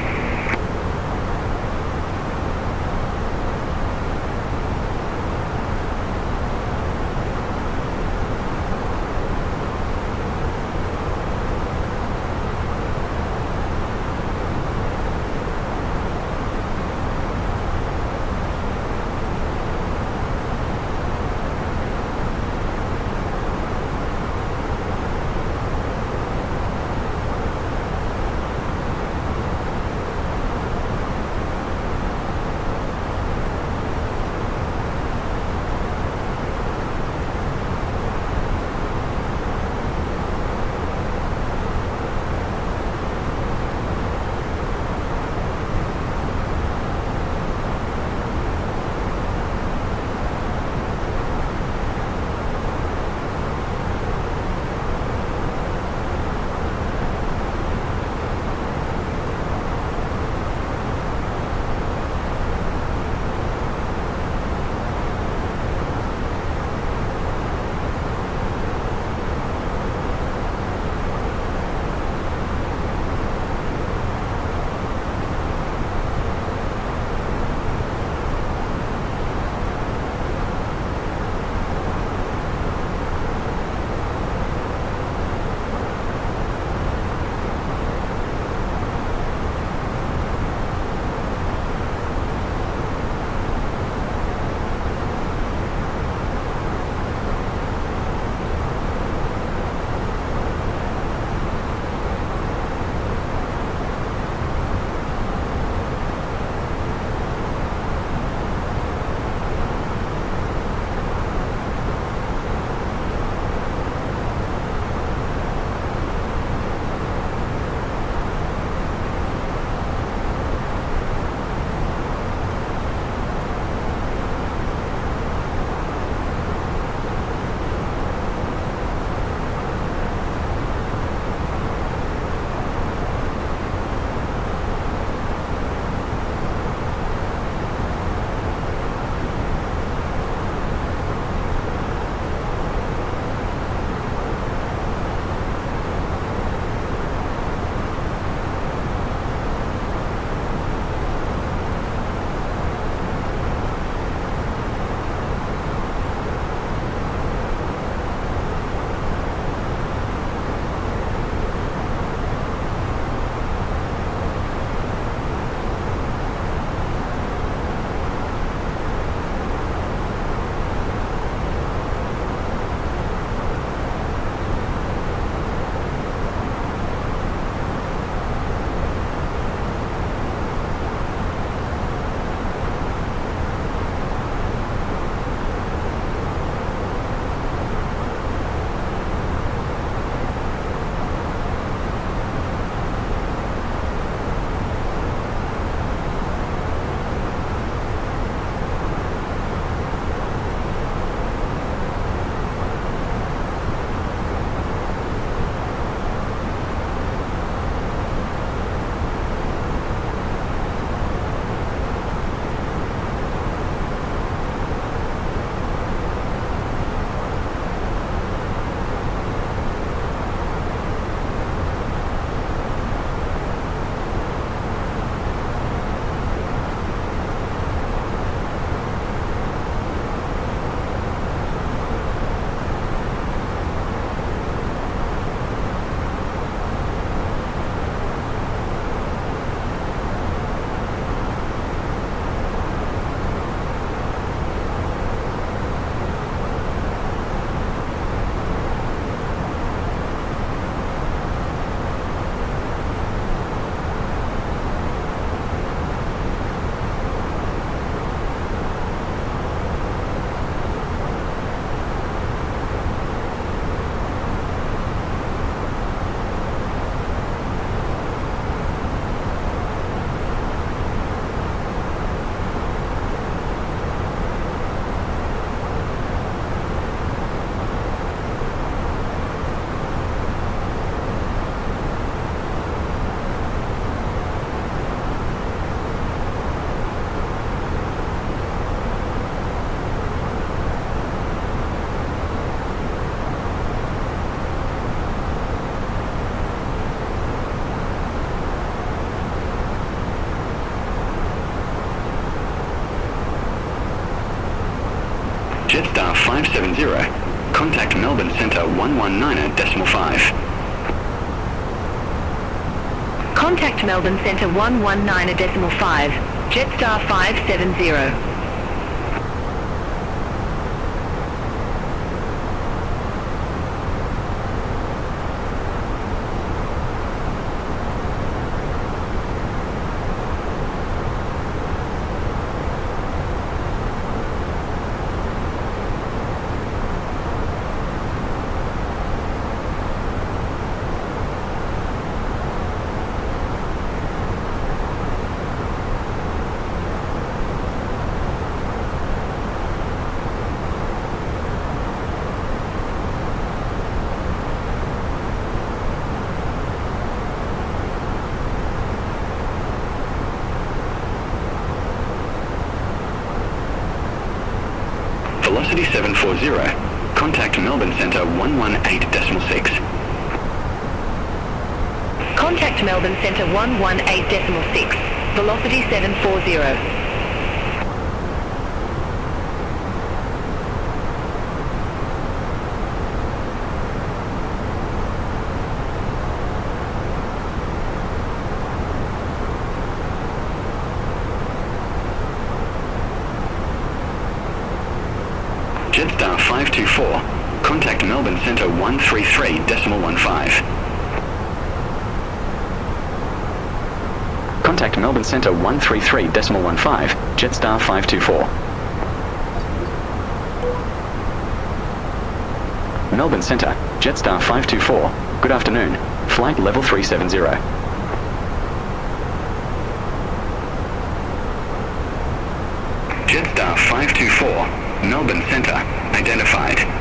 Jetstar 570. Contact Melbourne Centre 119.5. Contact Melbourne Centre 119.5. Jetstar 570. Velocity 740. Contact Melbourne Centre 118.6. Contact Melbourne Centre 118.6. Velocity 740. Jetstar 524. Contact Melbourne Centre 133.15. Contact Melbourne Centre 133.15. Jetstar 524. Melbourne Centre, Jetstar 524. Good afternoon. Flight level 370. Jetstar 524. Melbourne Centre, identified.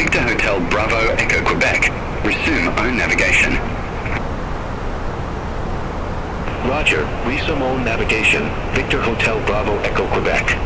Victor Hotel Bravo Echo Quebec. Resume own navigation. Roger, resume own navigation. Victor Hotel Bravo Echo Quebec.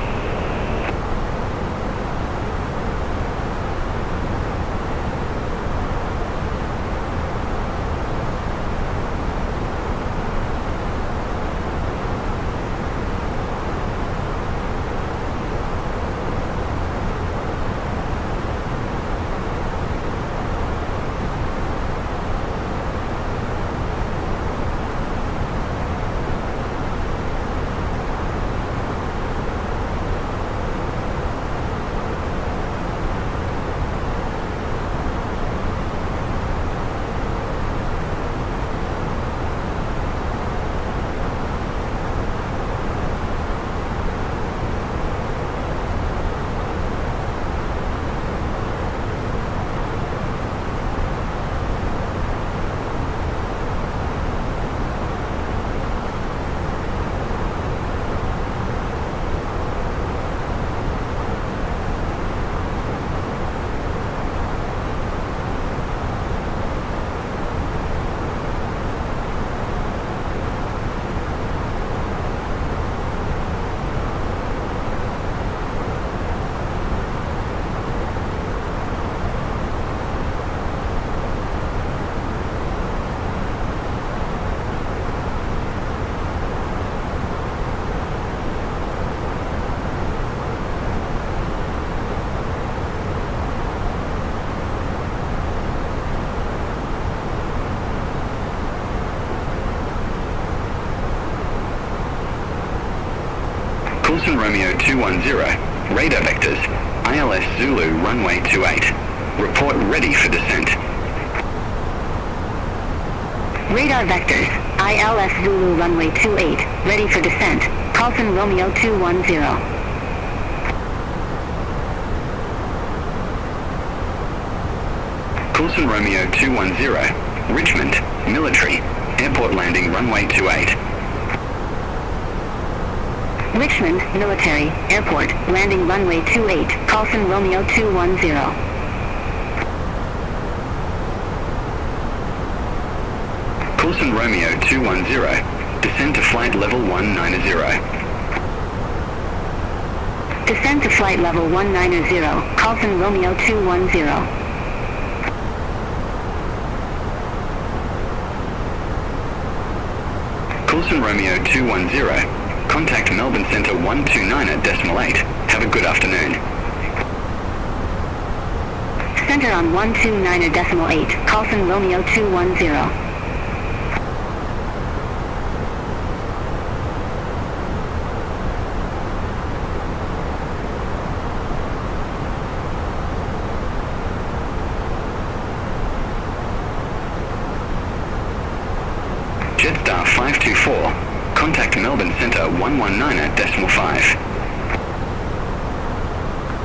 Coulson Romeo 210, radar vectors, ILS Zulu runway 28. Report ready for descent. Radar vectors, ILS Zulu runway 28, ready for descent. Coulson Romeo 210. Coulson Romeo 210, Richmond, military, airport landing runway 28. Richmond, military, airport, landing runway 28, Coulson Romeo 210. Coulson Romeo 210, descend to flight level 190. Descend to flight level 190, Coulson Romeo 210. Coulson Romeo 210, contact Melbourne Centre 129.8. Have a good afternoon. Center on 129.8, Coulson Romeo 210. Jetstar 524, contact Melbourne Centre 119.5.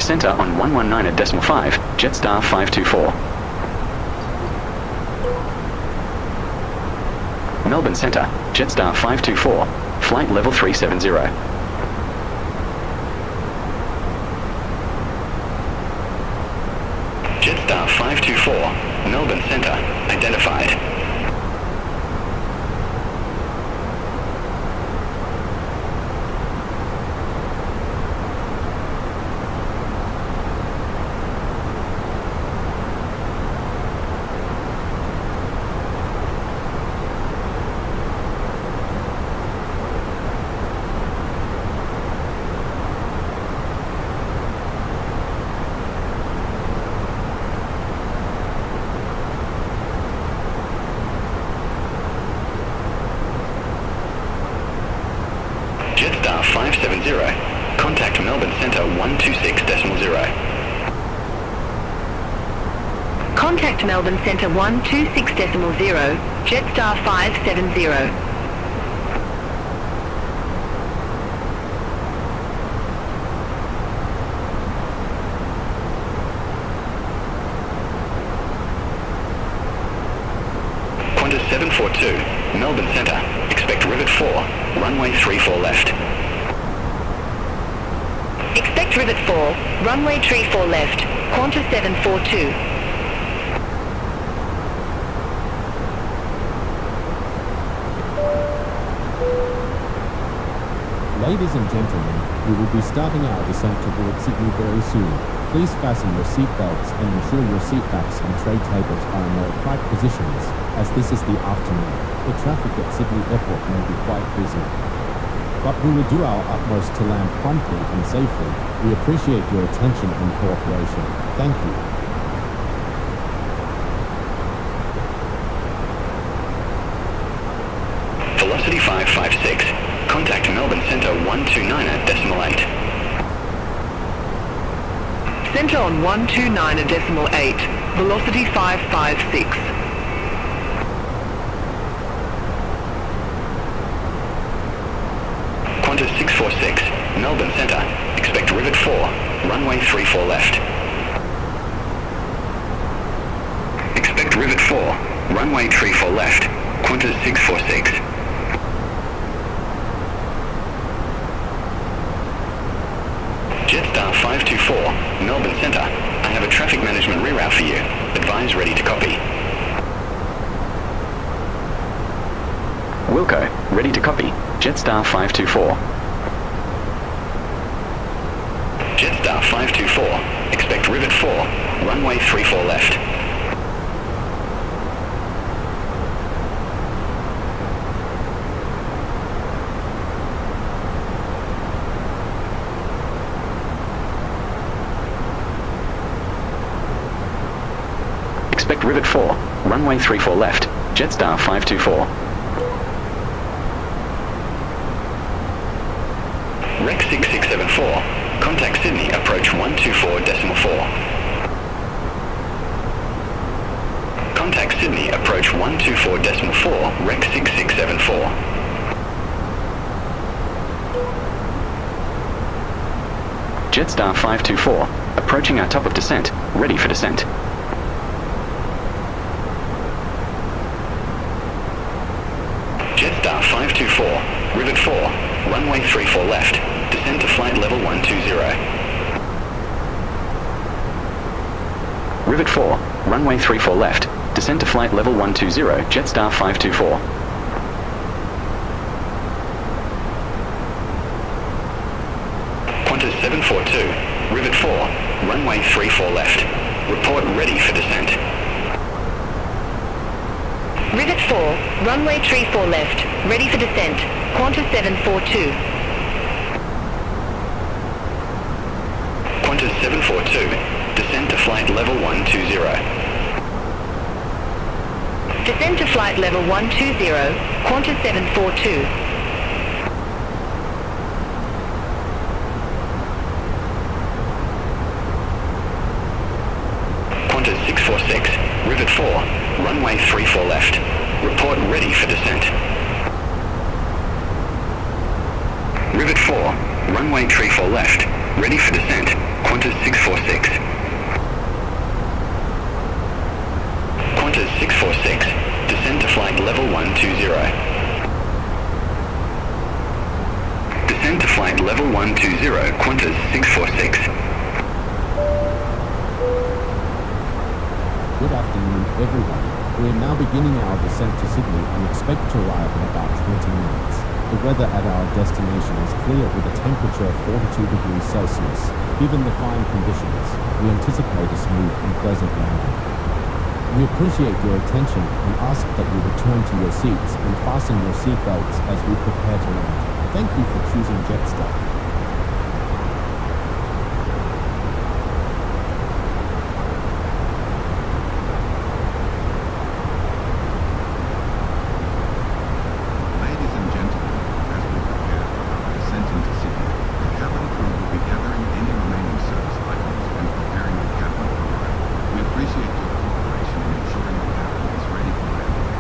Centre on 119.5, Jetstar 524. Melbourne Centre, Jetstar 524, flight level 370. Jetstar 524, Melbourne Centre, identified. Jetstar 570, contact Melbourne Centre 126.0. Contact Melbourne Centre 126.0, Jetstar 570. Qantas 742, Melbourne Centre, expect rivet 4, runway 34 left. Expect rivet 4, runway 34 left, Qantas 742. Ladies and gentlemen, we will be starting our descent towards Sydney very soon. Please fasten your seat belts and ensure your seat backs and tray tables are in their right positions, as this is the afternoon. The traffic at Sydney Airport may be quite busy. But we will do our utmost to land promptly and safely. We appreciate your attention and cooperation. Thank you. Velocity 556, contact Melbourne Centre 129.8. Centre on 129.8, velocity 556. Qantas 646, Melbourne Centre, expect rivet 4, runway 34 left. Expect rivet 4, runway 34 left, Qantas 646. Jetstar 524, Melbourne Centre, I have a traffic management reroute for you. Advise ready to copy. Wilco, ready to copy. Jetstar 524. Jetstar 524, expect rivet 4, runway 34 left. Expect rivet 4, runway 34 left, Jetstar 524. Rec 6674. Contact Sydney, approach 124.4. Contact Sydney, approach 124.4, Rec 6674. Jetstar 524, approaching our top of descent, ready for descent. Jetstar 524, Rivet 4, runway 34 left, descend to flight level 120. Rivet 4, runway 34 left, descend to flight level 120, Jetstar 524. Qantas 742, Rivet 4, runway 34 left, report ready for descent. Rivet 4, runway 34 left, ready for descent, Qantas 742. Qantas 742, descend to flight level 120. Descend to flight level 120, Qantas 742. Qantas 646, Rivet 4, runway 34 left, report ready for descent. Rivet 4, runway 34 left, ready for descent, Qantas 646. Qantas 646, descend to flight level 120. Descend to flight level 120, Qantas 646. Good afternoon, everyone. We are now beginning our descent to Sydney and expect to arrive in about 20 minutes. The weather at our destination is clear with a temperature of 42 degrees Celsius. Given the fine conditions, we anticipate a smooth and pleasant landing. We appreciate your attention and ask that you return to your seats and fasten your seatbelts as we prepare to land. Thank you for choosing Jetstar. Ladies and gentlemen, as we prepare for our descent into Sydney, the cabin crew will be gathering any remaining service items and preparing the cabin for arrival. We appreciate your cooperation in ensuring the cabin is ready for landing.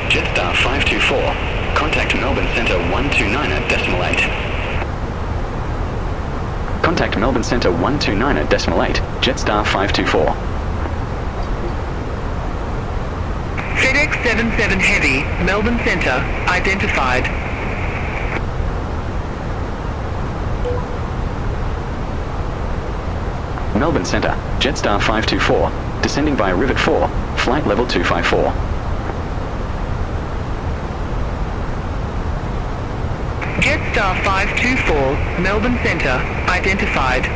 Jetstar 524, contact Melbourne Centre 129.8. Contact Melbourne Centre 129.8, Jetstar 524. FedEx 77 Heavy, Melbourne Centre, identified. Melbourne Centre, Jetstar 524, descending via Rivet 4, flight level 254. Jetstar 524, Melbourne Centre, identified.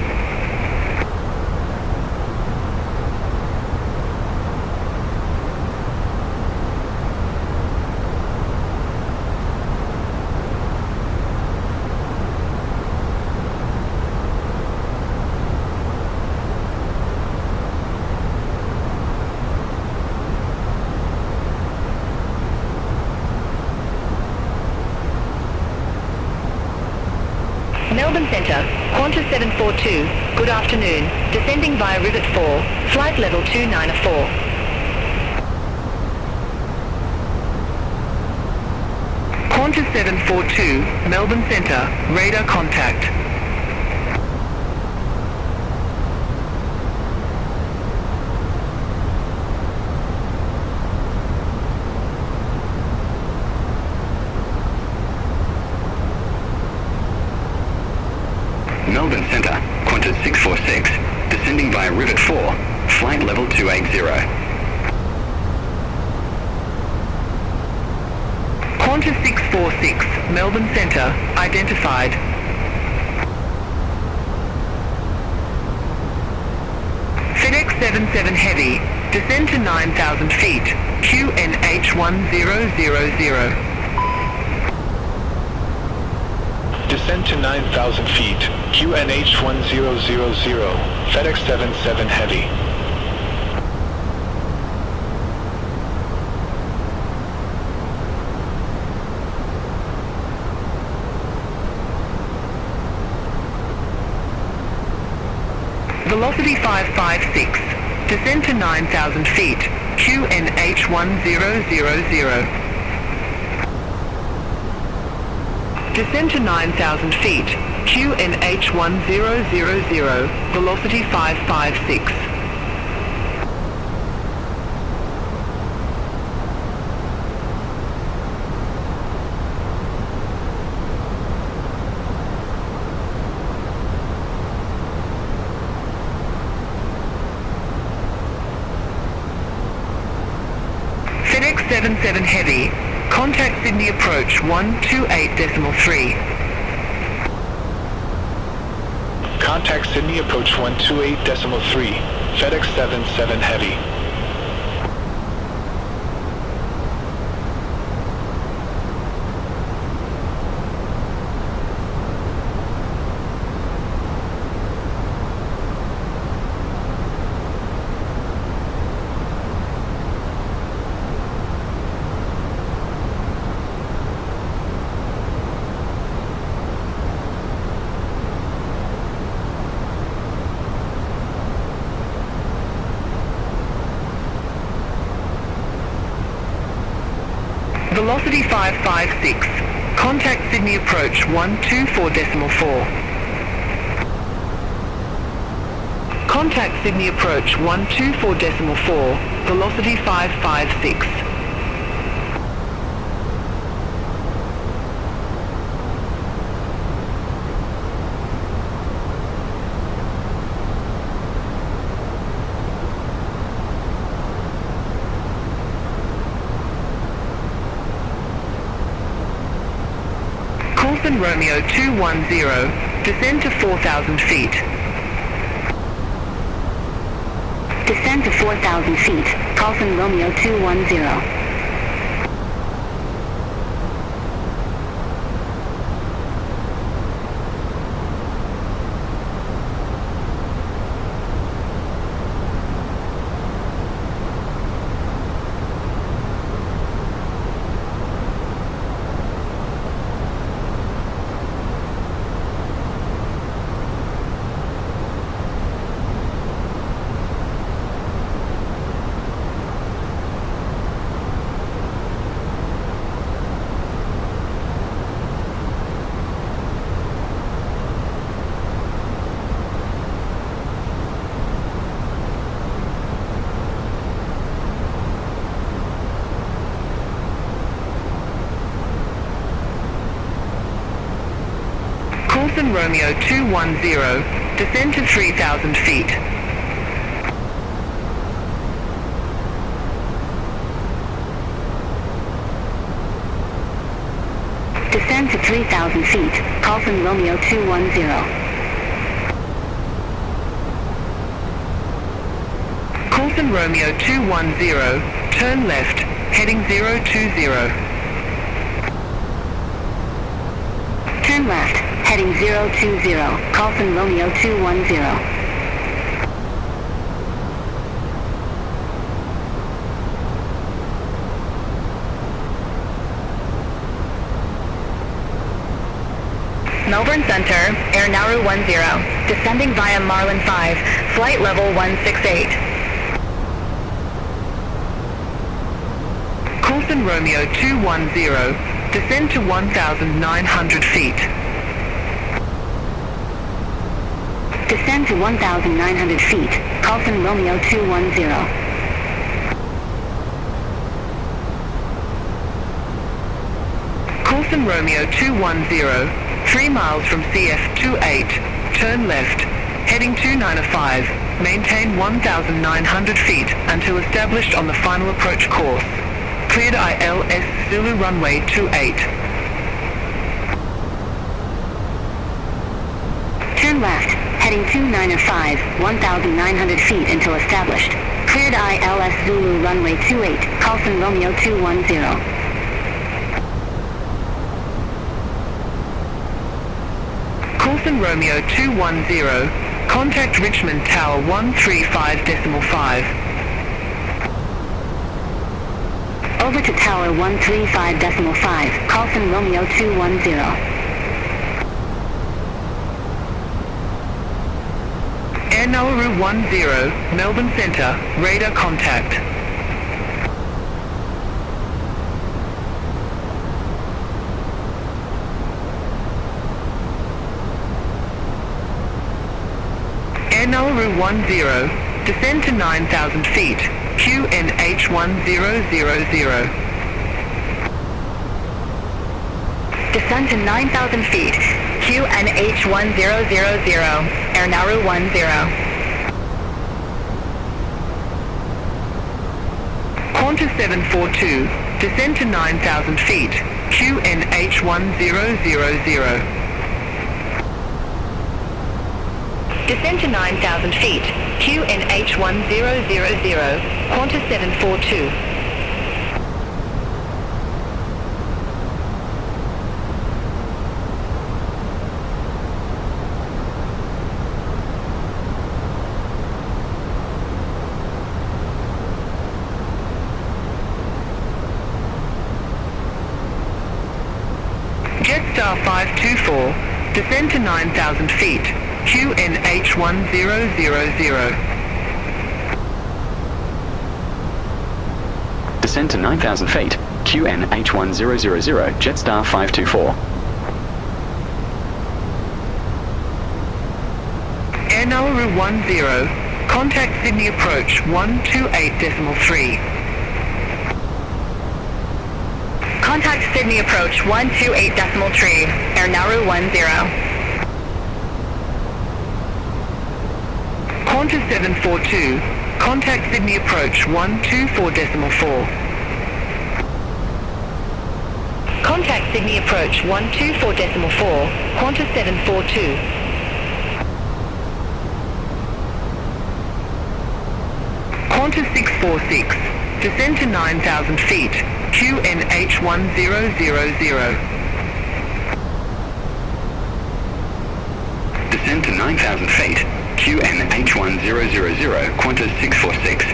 Melbourne Centre, Qantas Qantas 742, good afternoon, descending via Rivet 4, flight level 294. Qantas 742, Melbourne Centre, radar contact. Melbourne Centre, Qantas 646, descending via Rivet 4, flight level 280. Qantas 646, Melbourne Centre, identified. FedEx 77 Heavy, descend to 9,000 feet, QNH 1000. Descend to 9,000 feet, QNH 1000, FedEx 77 Heavy. Velocity 556, descend to 9,000 feet, QNH 1000. Descend to 9,000 feet, QNH 1000, velocity 556. FedEx 77 Heavy, contact Sydney approach 128.3. Contact Sydney approach 128.3, FedEx 77 Heavy. Velocity 556, contact Sydney approach 124.4. Contact Sydney approach 124.4, velocity 556. Romeo 210, descend to 4,000 feet. Descend to 4,000 feet, Carlson Romeo 210. Romeo 210, descend to 3,000 feet. Descend to 3,000 feet, Carlson Romeo 210. Carlson Romeo 210, turn left, heading 020. Turn left, heading 020, Carlson Romeo 210. Melbourne Center, Air Nauru 10, descending via Marlin 5, flight level 168. Coulson Romeo 210, descend to 1,900 feet. Descend to 1,900 feet, Coulson Romeo 210. Coulson Romeo 210, 3 miles from CF28, turn left, heading 295, maintain 1,900 feet until established on the final approach course. Cleared ILS Zulu runway 28. Turn left, heading 295, 1,900 feet until established. Cleared ILS Zulu runway 28, Coulson Romeo 210. Coulson Romeo 210, contact Richmond Tower 135.5. Over to Tower 135.5, Coulson Romeo 210. Air Nauru 10, Melbourne Centre, radar contact. Air Nauru 10, descend to 9,000 feet, QNH 1000. Descend to 9,000 feet, QNH 1000, Air Nauru 10. Qantas 742, descend to 9,000 feet, QNH 1000. Descend to 9,000 feet, QNH 1000, Qantas 742. Jetstar 524, descend to 9,000 feet, QNH 1000. Descend to 9,000 feet, QNH 1000, Jetstar 524. Air Nauru 10, contact Sydney approach 128.3. Contact Sydney approach 128.3, Air Nauru 10. Qantas 742, contact Sydney approach 124.4. Contact Sydney approach 124.4, Qantas 742. Qantas 646, descend to 9,000 feet, QNH 1000. Descend to 9,000 feet, QNH 1000, Qantas 646.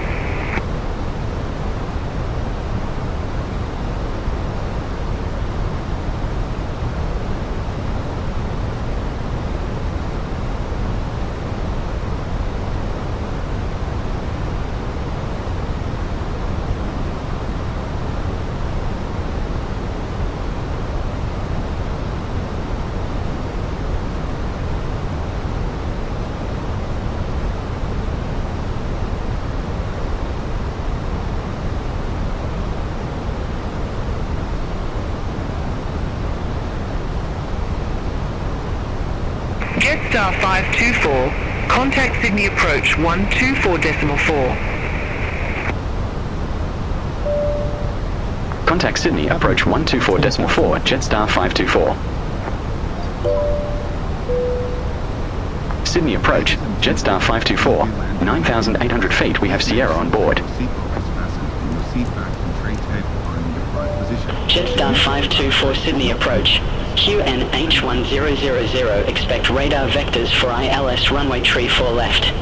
Jetstar 524, contact Sydney approach 124.4. Contact Sydney approach 124.4, Jetstar 524. Sydney approach, Jetstar 524, 9,800 feet, we have Sierra on board. Jetstar 524 Sydney approach. QNH 1000, expect radar vectors for ILS runway 34 left.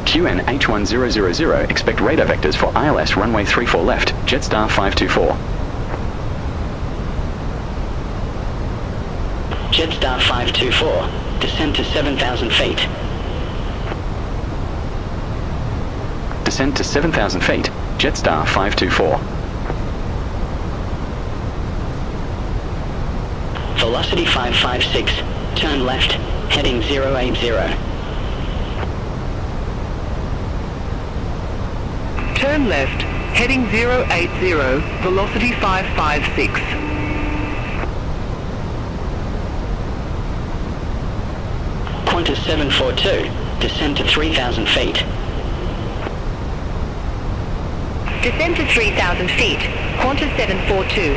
QNH 1000, expect radar vectors for ILS runway 34 left, Jetstar 524. Jetstar 524, descend to 7,000 feet. Descend to 7,000 feet, Jetstar 524. Velocity 556, turn left, heading 080. Turn left, heading 080, velocity 556. Qantas 742, descend to 3,000 feet. Descend to 3,000 feet, Qantas 742.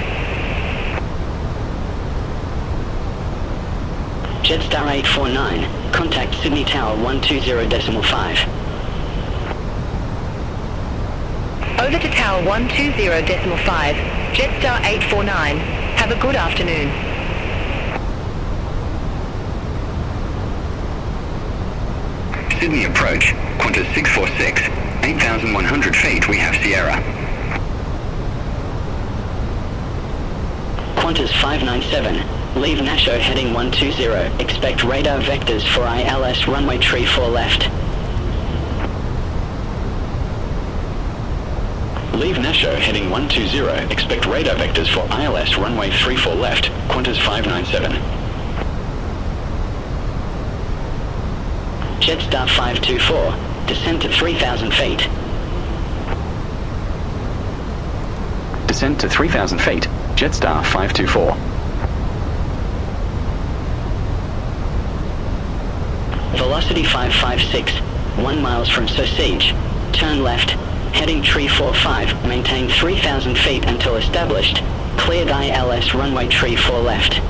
Jetstar 849, contact Sydney Tower 120.5. Over to Tower 120.5, Jetstar 849. Have a good afternoon. Sydney approach, Qantas 646, 8,100 feet, we have Sierra. Qantas 597, leave Nasho heading 120, expect radar vectors for ILS runway 34 left. Leave Nasho heading 120, expect radar vectors for ILS runway 34 left, Qantas 597. Jetstar 524, descend to 3,000 feet. Descend to 3,000 feet, Jetstar 524. Velocity 556, 1 miles from Sausage, turn left, heading tree 45, maintain 3,000 feet until established, cleared ILS runway tree 4 left.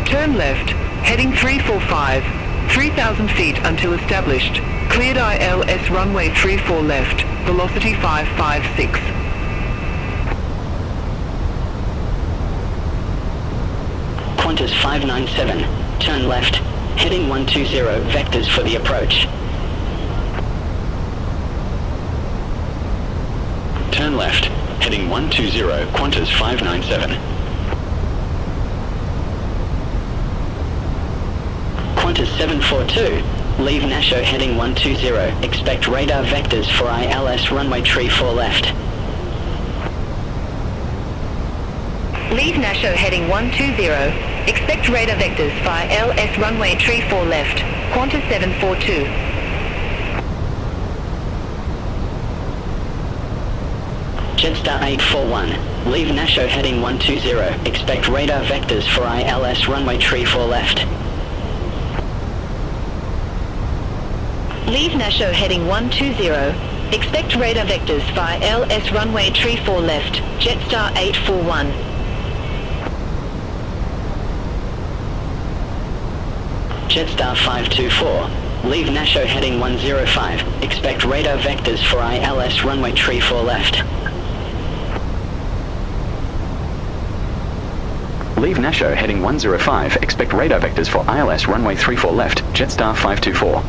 Turn left, heading 345, 3,000 feet until established, cleared ILS runway 34 left, velocity 556. Qantas 597, turn left, heading 120, vectors for the approach. Turn left, heading 120, Qantas 597. Qantas 742, leave Nasho heading 120, expect radar vectors for ILS runway tree 4 left. Leave Nasho heading 120, expect radar vectors for ILS runway tree 4 left, Qantas 742. Jetstar 841, leave Nasho heading 120, expect radar vectors for ILS runway tree 4 left. Leave Nasho heading 120, expect radar vectors for ILS runway tree 4 left, Jetstar 841. Jetstar 524, leave Nasho heading 105, expect radar vectors for ILS runway tree 4 left. Leave Nasho heading 105, expect radar vectors for ILS runway 34 left, Jetstar 524.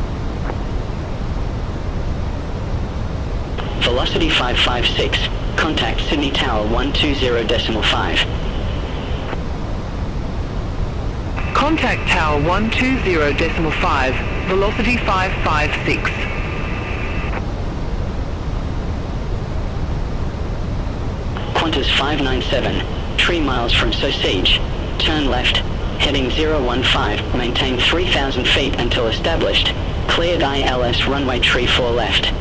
Velocity 556, contact Sydney Tower 120.5. Contact Tower 120.5, velocity 556. Qantas 597, 3 miles from Sausage, turn left, heading 015, maintain 3,000 feet until established, cleared ILS runway tree 4 left.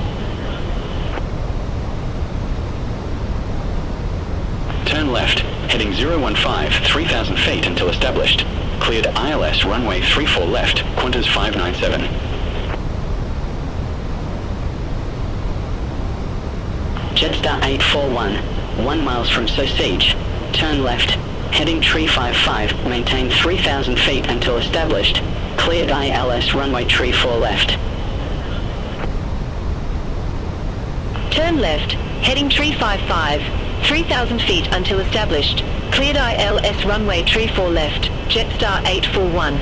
Turn left, heading 015, 3,000 feet until established, cleared ILS runway 34 left, Qantas 597. Jetstar 841, 1 miles from Sausage, turn left, heading tree 55, maintain 3,000 feet until established, cleared ILS runway tree 4 left. Turn left, heading tree 55, 3,000 feet until established, cleared ILS runway tree 4 left, Jetstar 841.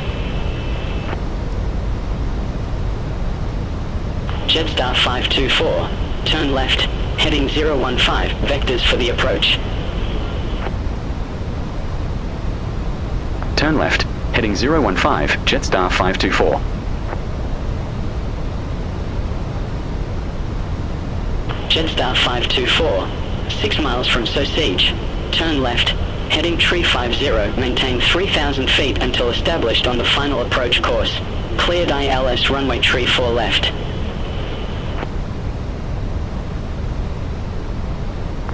Jetstar 524, turn left, heading 015, vectors for the approach. Turn left, heading 015, Jetstar 524. Jetstar 524, 6 miles from Sausage. Turn left, heading tree 50, maintain 3,000 feet until established on the final approach course. Cleared ILS runway tree 4 left.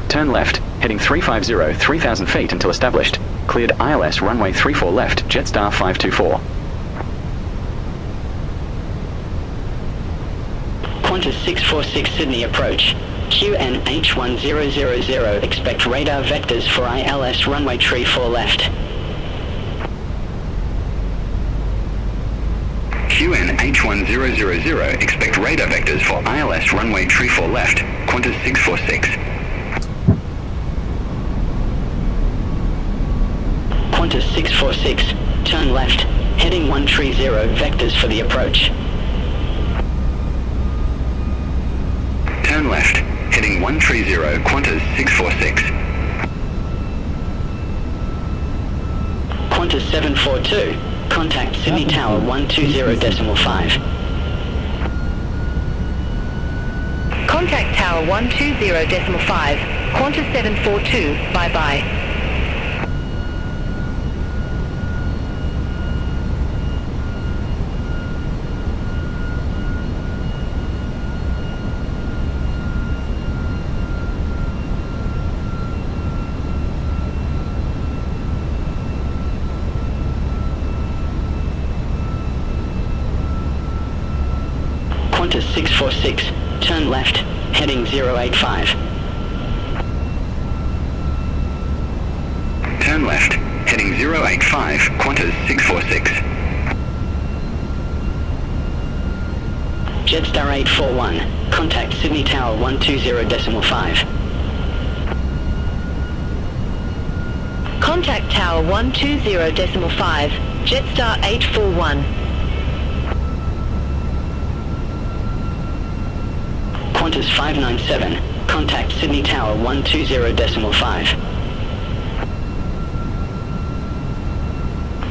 Turn left, heading 350, 3,000 feet until established. Cleared ILS runway 34 left, Jetstar 524. Qantas 646 Sydney approach. QNH1000, expect radar vectors for ILS runway tree 4 left. QNH1000, expect radar vectors for ILS runway tree 4 left, Qantas 646. Qantas 646, turn left, heading 130, vectors for the approach. Turn left, heading 130, Qantas 646. Qantas 742, contact Sydney Tower 120.5. Contact Tower 120.5, Qantas 742, bye-bye. Qantas 646, turn left, heading 085. Turn left, heading 085, Qantas 646. Jetstar 841, contact Sydney Tower 120.5. Contact Tower 120.5, Jetstar 841. Qantas 597, contact Sydney Tower 120.5.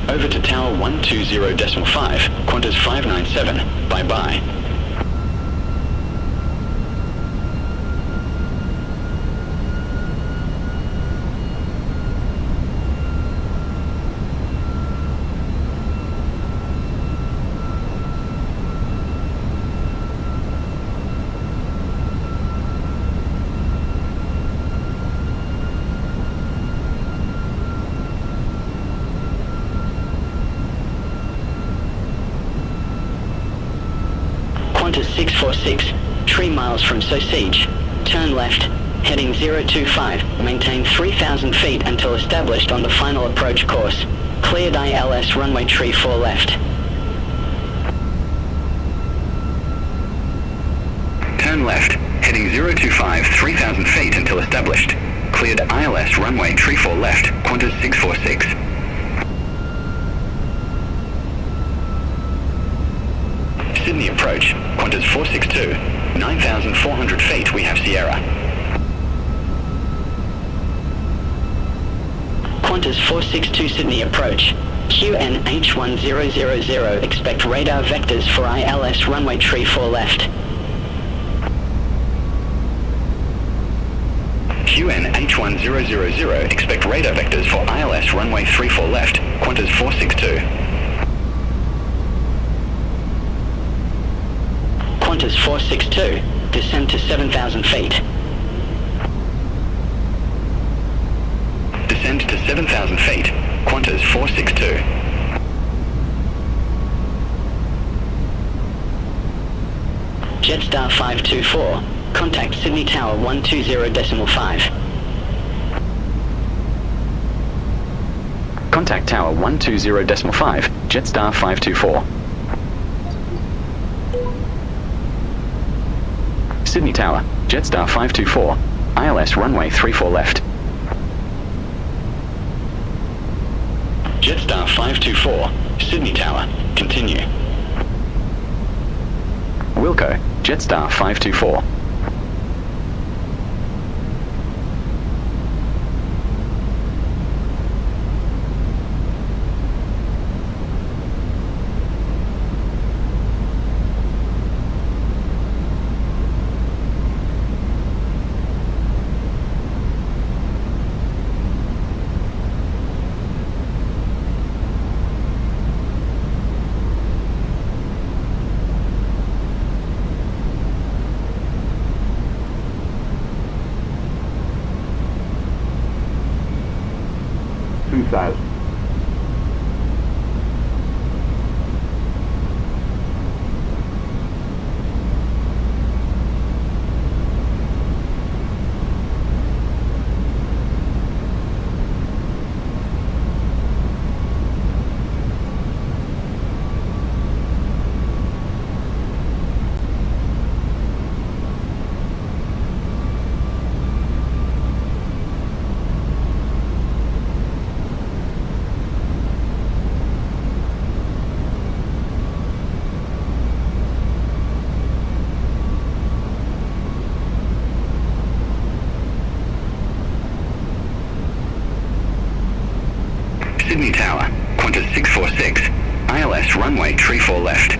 Over to Tower 120.5, Qantas 597, bye-bye. Qantas 646, 3 miles from Sausage. Turn left, heading 025, maintain 3,000 feet until established on the final approach course. Cleared ILS runway tree 4 left. Turn left, heading 025, 3,000 feet until established. Cleared ILS runway tree 4 left, Qantas 646. Sydney approach, Qantas 462, 9,400 feet we have Sierra. Qantas 462 Sydney approach. QNH1000, expect radar vectors for ILS runway tree 4 left. QNH1000, expect radar vectors for ILS runway 34 left, Qantas 462. Qantas 462, descend to 7,000 feet. Descend to 7,000 feet, Qantas 462. Jetstar 524, contact Sydney Tower 120.5. Contact Tower 120.5, Jetstar 524. Sydney Tower, Jetstar 524, ILS runway 34 left. Jetstar 524, Sydney Tower, continue. Wilco, Jetstar 524. 1000. Sydney Tower, Qantas 646, ILS runway 34 left.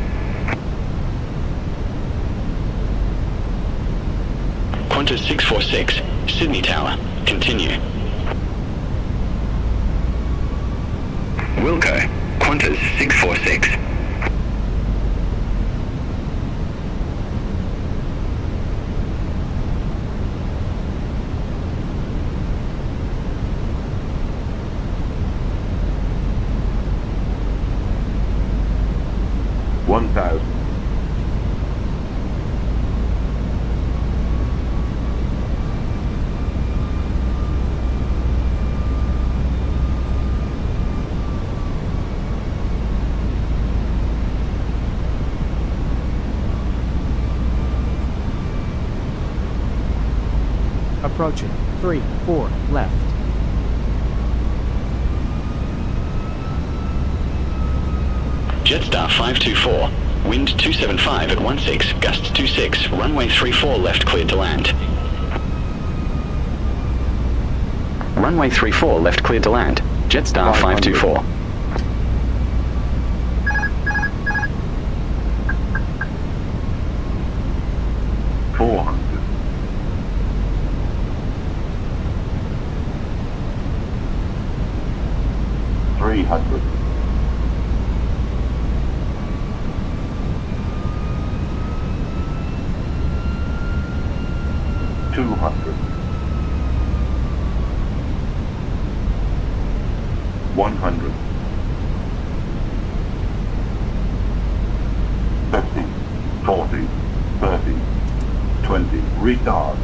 Qantas 646, Sydney Tower, continue. Wilco, Qantas 646. Approaching 3-4 left. Jetstar 524, wind 275 at 16, gusts 26, runway 34 left cleared to land. Runway 34 left cleared to land, Jetstar 524. Retard.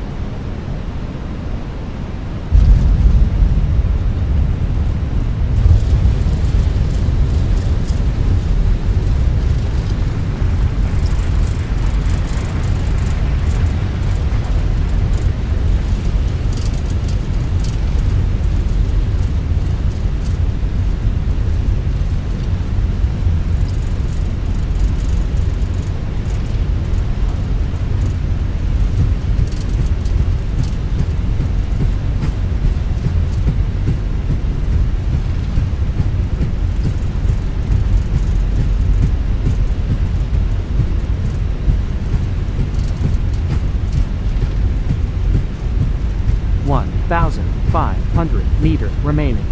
Meter remaining.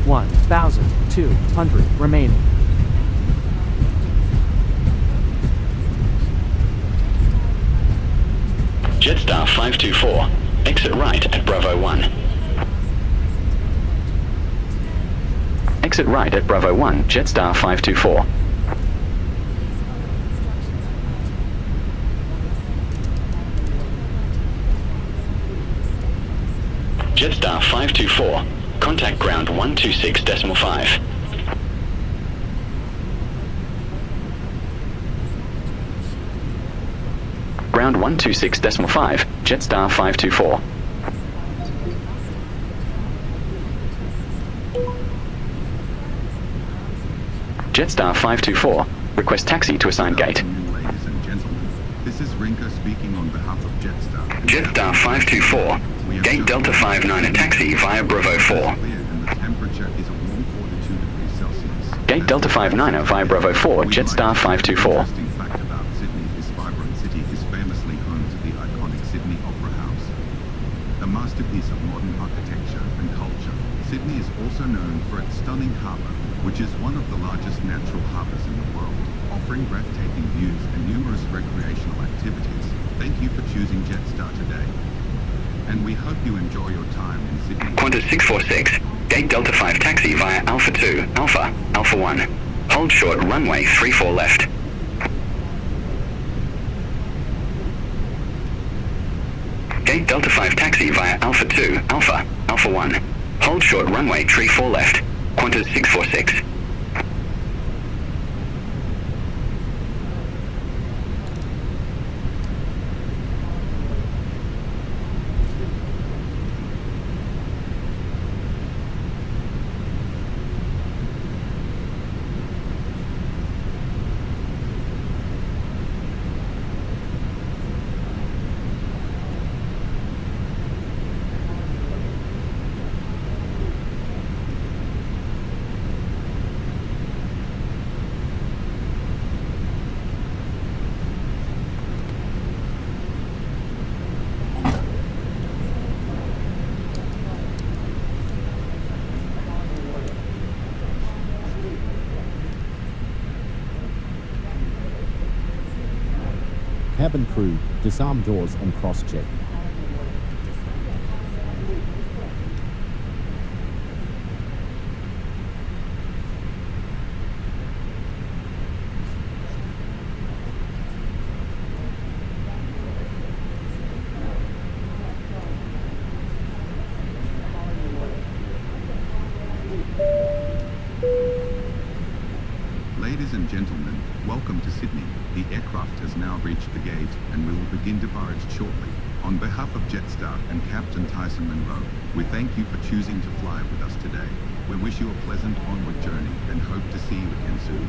$1,200 remaining. Jetstar 524, exit right at Bravo 1. Exit right at Bravo 1, Jetstar 524. Jetstar 524, contact ground 126.5. Ground 126.5, Jetstar 524. Jetstar 524, request taxi to assigned gate. Ladies and gentlemen, this is Rinko speaking on behalf of Jetstar. Jetstar 524, gate Delta 59 a taxi via Bravo 4. And the temperature is a warm 42 degrees Celsius. Gate Delta 59 via Bravo 4, Jetstar 524. Interesting fact about Sydney, this vibrant city is famously home to the iconic Sydney Opera House. A masterpiece of modern architecture and culture, Sydney is also known for its stunning harbour, which is one of the largest natural harbours in the world, offering breathtaking views and numerous recreational activities. Thank you for choosing Jetstar today. And we hope you enjoy your time in Sydney. Qantas 646, gate Delta 5 taxi via Alpha 2, Alpha, Alpha 1. Hold short runway 34 left. Gate Delta 5 taxi via Alpha 2, Alpha, Alpha 1. Hold short runway 34 left. Qantas 646. Cabin crew, disarm doors and cross-check. Ladies and gentlemen, welcome to Sydney. The aircraft has now reached the gate and we will begin debarrage shortly. On behalf of Jetstar and Captain Tyson Monroe, we thank you for choosing to fly with us today. We wish you a pleasant onward journey and hope to see you again soon.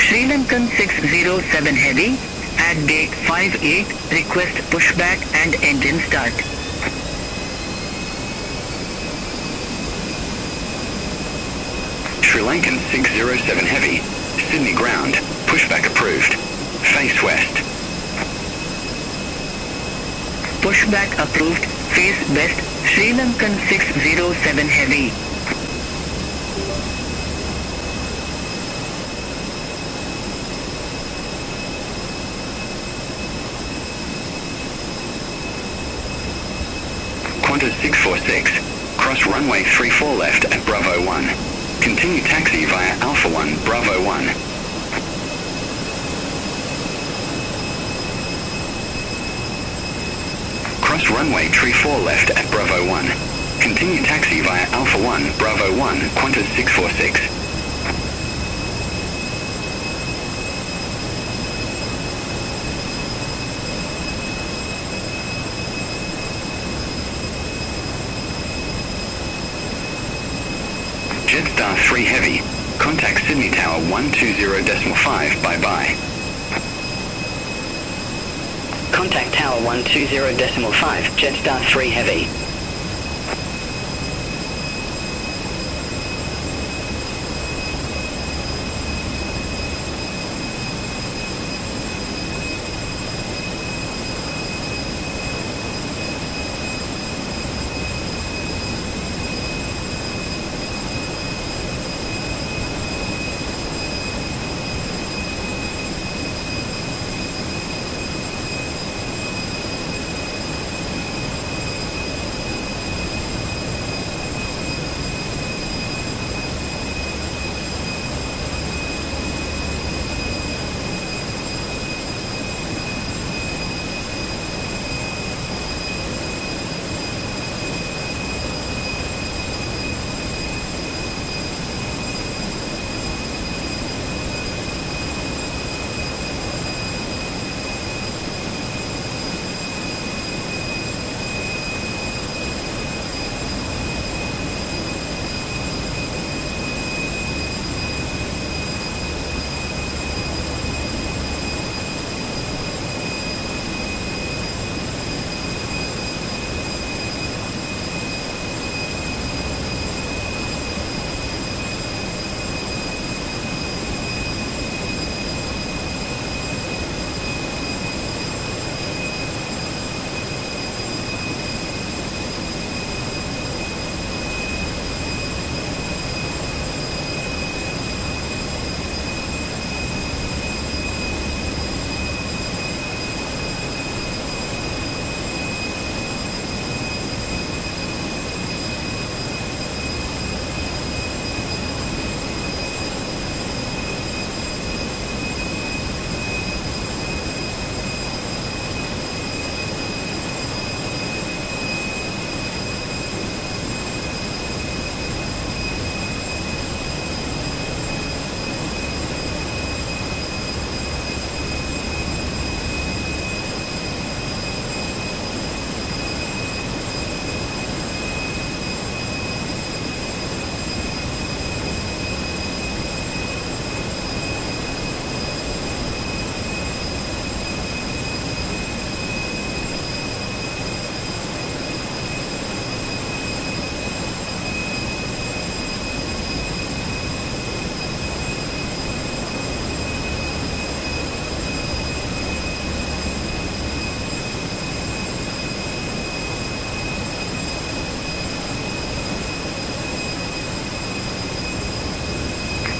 Sri Lankan 607 Heavy, at gate 58, request pushback and engine start. Sri Lankan 607 Heavy, Sydney ground, pushback approved. Face west. Pushback approved, face west, Sri Lankan 607 Heavy. Qantas 646, cross runway 34 left at Bravo 1. Continue taxi via Alpha 1, Bravo 1. Cross runway 34 left at Bravo 1. Continue taxi via Alpha 1, Bravo 1, Qantas 646. Jetstar 3 Heavy, contact Sydney Tower 120.5, bye-bye. Contact Tower 120.5, Jetstar 3 Heavy.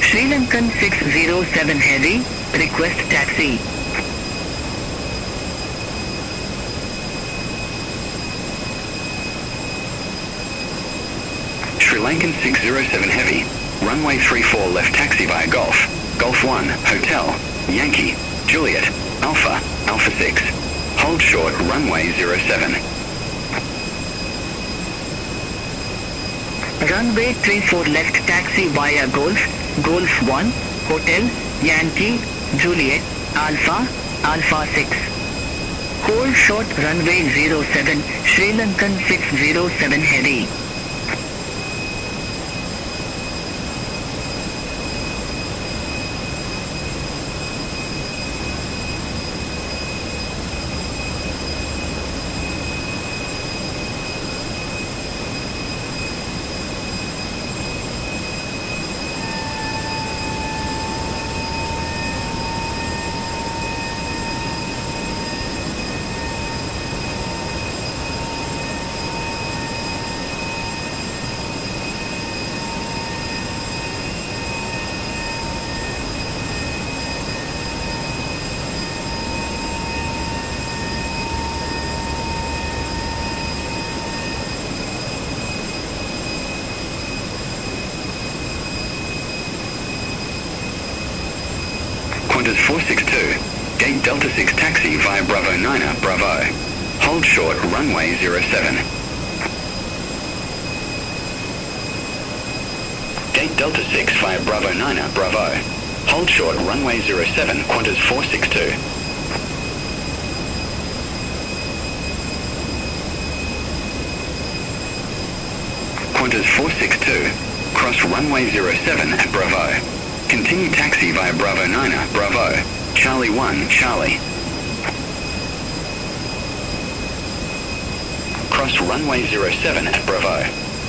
Sri Lankan 607 Heavy, request taxi. Sri Lankan 607 Heavy, runway 34 left taxi via Golf, Golf 1, Hotel, Yankee, Juliet, Alpha, Alpha 6. Hold short, runway 07. Runway 34 left taxi via Golf, Golf 1, Hotel, Yankee, Juliet, Alpha, Alpha 6. Hold short runway 07, Sri Lankan 607 Heavy. Qantas 462, gate Delta 6 taxi via Bravo 9er, Bravo. Hold short, runway 07. Gate Delta 6 via Bravo 9er, Bravo. Hold short, runway 07, Qantas 462. Qantas 462, cross runway 07 at Bravo. Continue taxi via Bravo 9er, Bravo. Charlie 1, Charlie. Cross runway 07 at Bravo.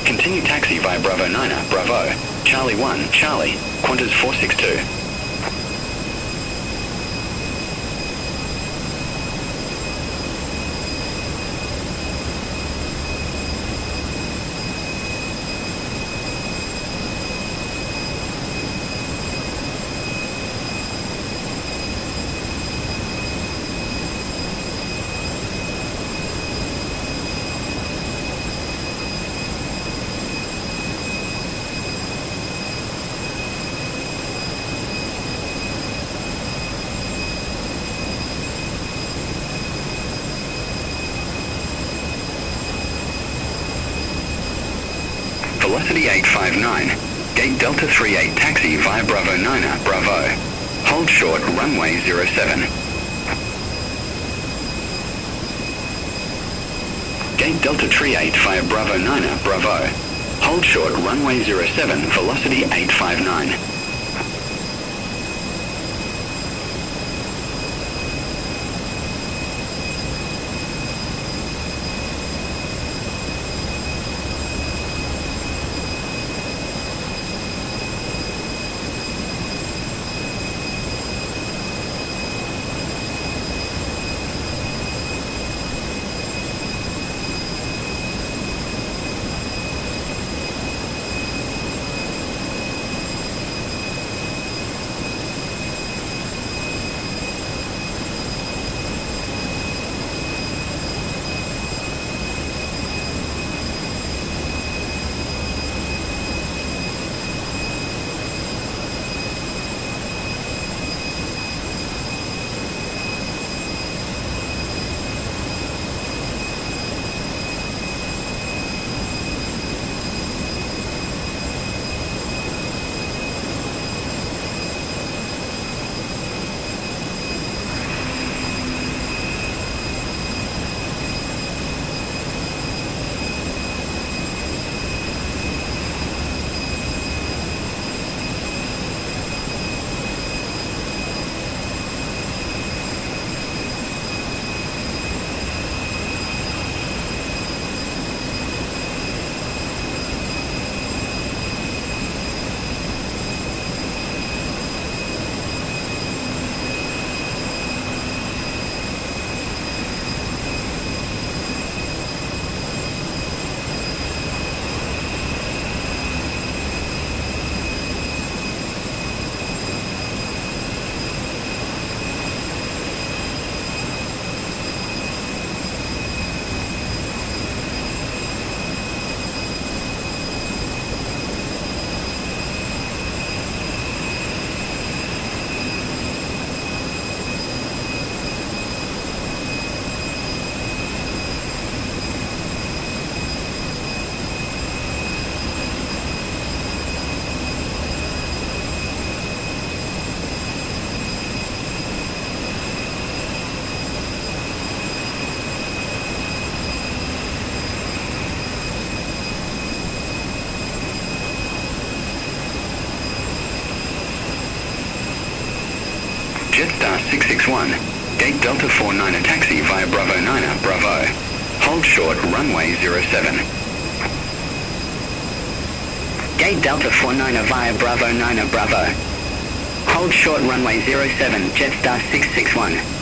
Continue taxi via Bravo 9er, Bravo. Charlie 1, Charlie. Qantas 462. Velocity 859, gate Delta 38 taxi via Bravo 9er, Bravo. Hold short, runway 07. Gate Delta 38 via Bravo 9er, Bravo. Hold short, runway 07, velocity 859. Jetstar 661, gate Delta 49er taxi via Bravo 9er, Bravo. Hold short, runway 07. Gate Delta 49er via Bravo 9er, Bravo. Hold short, runway 07, Jetstar 661.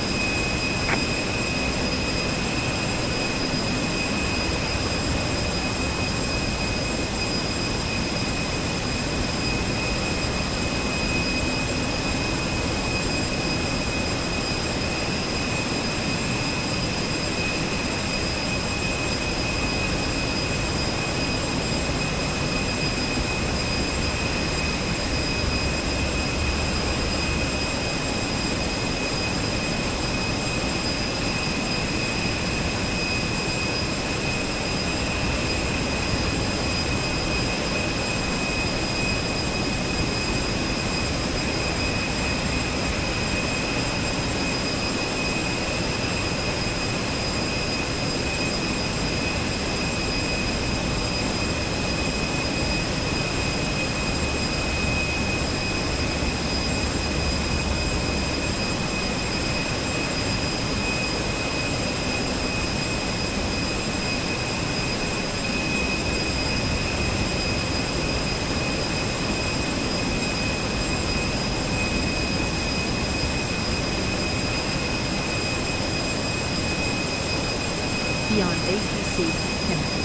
Beyond APC, Kennedy.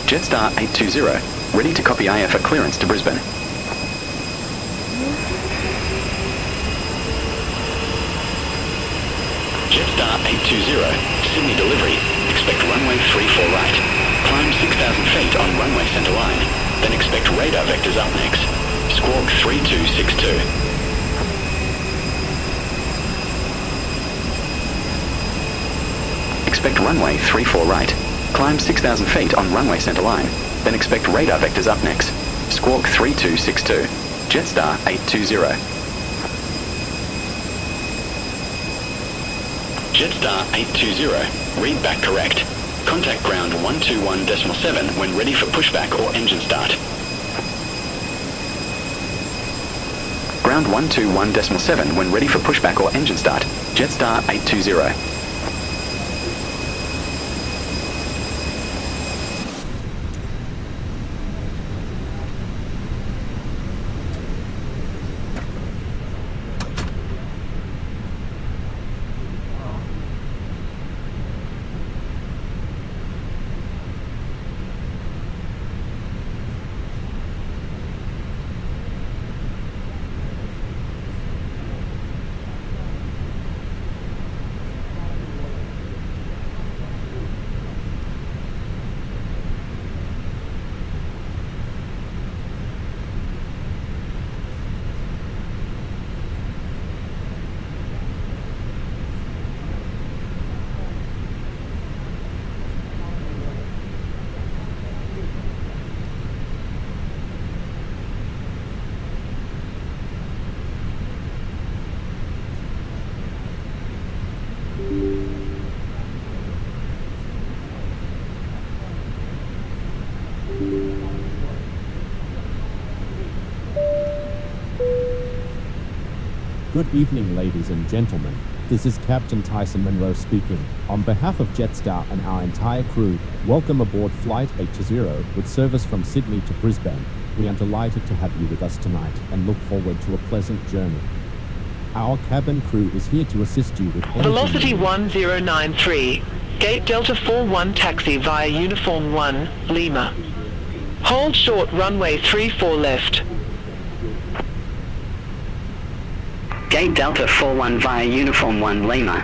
Jetstar 820, ready to copy IF at clearance to Brisbane. Jetstar 820, Sydney delivery, expect runway 34 right. Climb 6,000 feet on runway centre line, then expect radar vectors up next. Squawk 3262. Expect runway 34 right. Climb 6,000 feet on runway centre line, then expect radar vectors up next. Squawk 3262. Jetstar 820. Jetstar 820, read back correct. Contact ground 121.7 when ready for pushback or engine start. Ground 121.7 when ready for pushback or engine start. Jetstar 820. Good evening, ladies and gentlemen. This is Captain Tyson Monroe speaking. On behalf of Jetstar and our entire crew, welcome aboard Flight 820 with service from Sydney to Brisbane. We are delighted to have you with us tonight and look forward to a pleasant journey. Our cabin crew is here to assist you with Velocity 1093, Gate Delta 41 taxi via Uniform 1, Lima. Hold short runway 34 left. Gate Delta 41 via Uniform 1 Lima.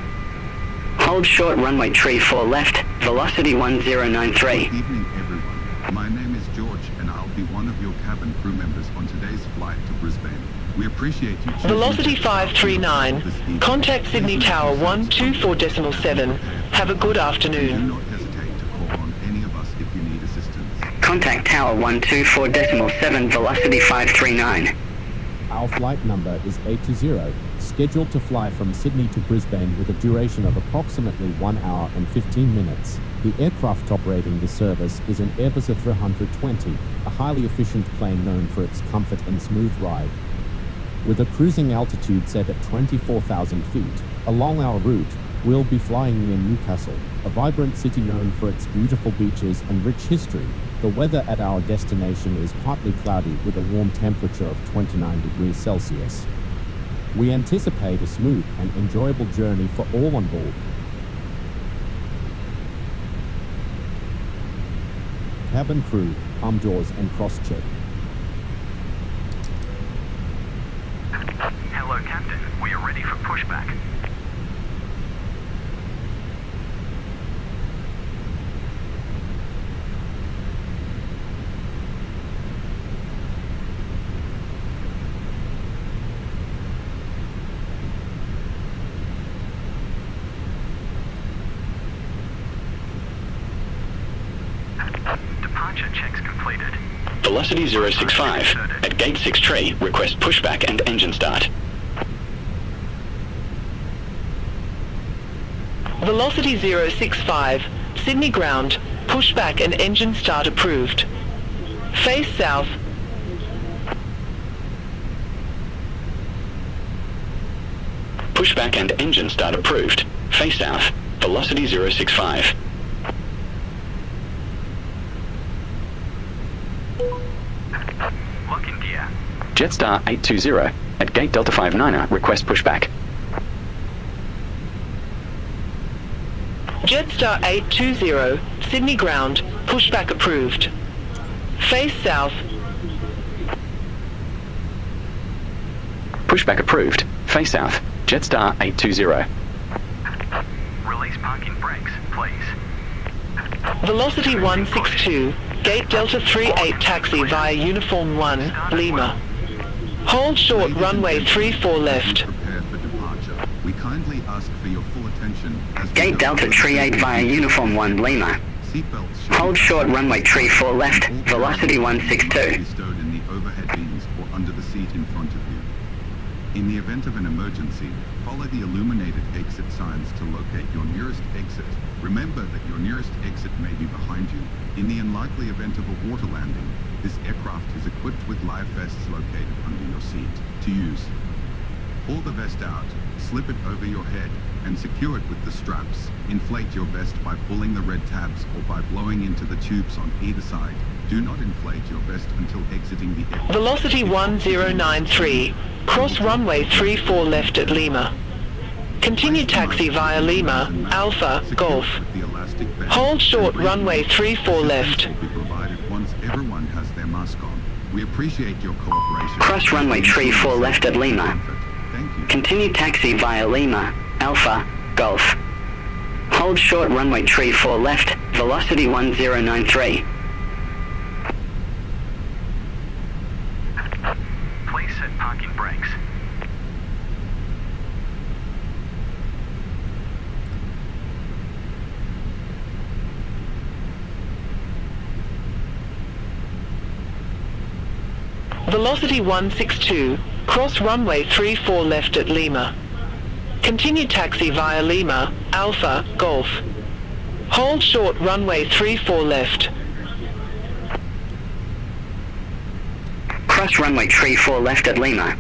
Hold short runway 34 left, velocity 1093. Good evening, everyone. My name is George, and I'll be one of your cabin crew members on today's flight to Brisbane. We appreciate you choosing Velocity Jetstar 539. Contact Sydney Tower 124.7. Have a good Do afternoon. not hesitate to call on any of us if you need assistance. Contact Tower 124.7, velocity 539. Our flight number is 820, scheduled to fly from Sydney to Brisbane with a duration of approximately 1 hour and 15 minutes. The aircraft operating this service is an Airbus A320, a highly efficient plane known for its comfort and smooth ride. With a cruising altitude set at 24,000 feet, along our route, we'll be flying near Newcastle, a vibrant city known for its beautiful beaches and rich history. The weather at our destination is partly cloudy with a warm temperature of 29 degrees Celsius. We anticipate a smooth and enjoyable journey for all on board. Cabin crew, arm doors and cross-check. Hello, Captain. We are ready for pushback. Departure checks completed. Velocity 065. At Gate 6 tree, request pushback and engine start. Velocity 065. Sydney ground. Pushback and engine start approved. Face south. Pushback and engine start approved. Face south. Velocity 065. Lock in gear. Jetstar 820. At Gate Delta 59er, request pushback. Jetstar 820, Sydney ground, pushback approved. Face south. Pushback approved. Face south. Jetstar 820. Release parking brakes, please. Velocity 162, gate Delta 38 taxi via Uniform 1, Lima. Hold short runway 34 left. Prepare for departure. We kindly ask for your full attention as Gate Delta 38 via Uniform 1 Lima. Seatbelts should Hold be short runway 34 left, velocity 162. stowed in the overhead bins or under the seat in front of you. In the event of an emergency, follow the illuminated exit signs to locate your nearest exit. Remember that your nearest exit may be behind you. In the unlikely event of a water landing, this aircraft is equipped with life vests located under your seat. To use, pull the vest out, slip it over your head, and secure it with the straps. Inflate your vest by pulling the red tabs or by blowing into the tubes on either side. Do not inflate your vest until exiting the aircraft. Velocity 1093, cross runway 34 left at Lima. Continue taxi via Lima, Alpha, Golf. The elastic vest Hold short runway 34 left. will be provided once everyone has their mask on. We appreciate your cooperation. Cross runway 34 left at Lima. Thank you. Continue taxi via Lima, Alpha, Golf. Hold short runway 34 left, velocity 1093. Please set parking brakes. Velocity 162, cross runway 34 left at Lima. Continue taxi via Lima, Alpha, Golf. Hold short runway 34 left. Cross runway 34 left at Lima.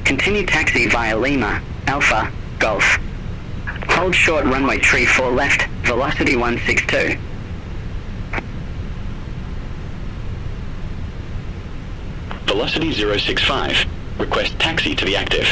Continue taxi via Lima, Alpha, Golf. Hold short runway 34 left, velocity 162. Velocity 065. Request taxi to be active.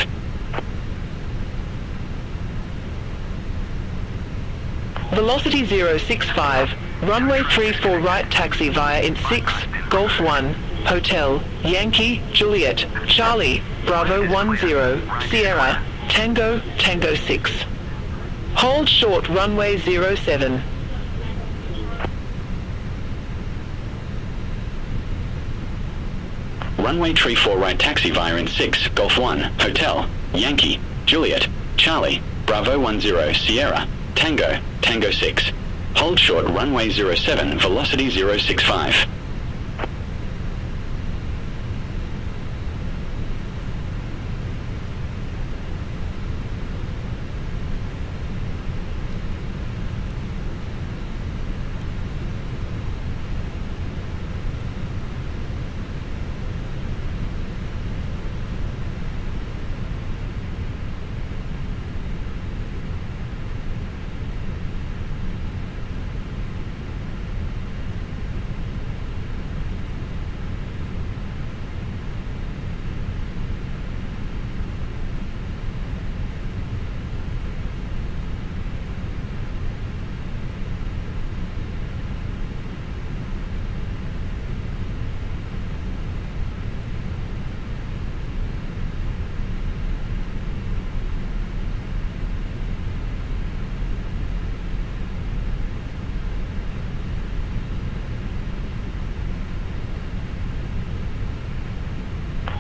Velocity 065, runway 34 right taxi via in 6, Golf 1, Hotel, Yankee, Juliet, Charlie, Bravo 10, Sierra, Tango, Tango 6. Hold short runway 07. Runway 34 right taxi via in 6, Golf 1, Hotel, Yankee, Juliet, Charlie, Bravo 10, Sierra, Tango, Tango 6. Hold short runway 07, velocity 065.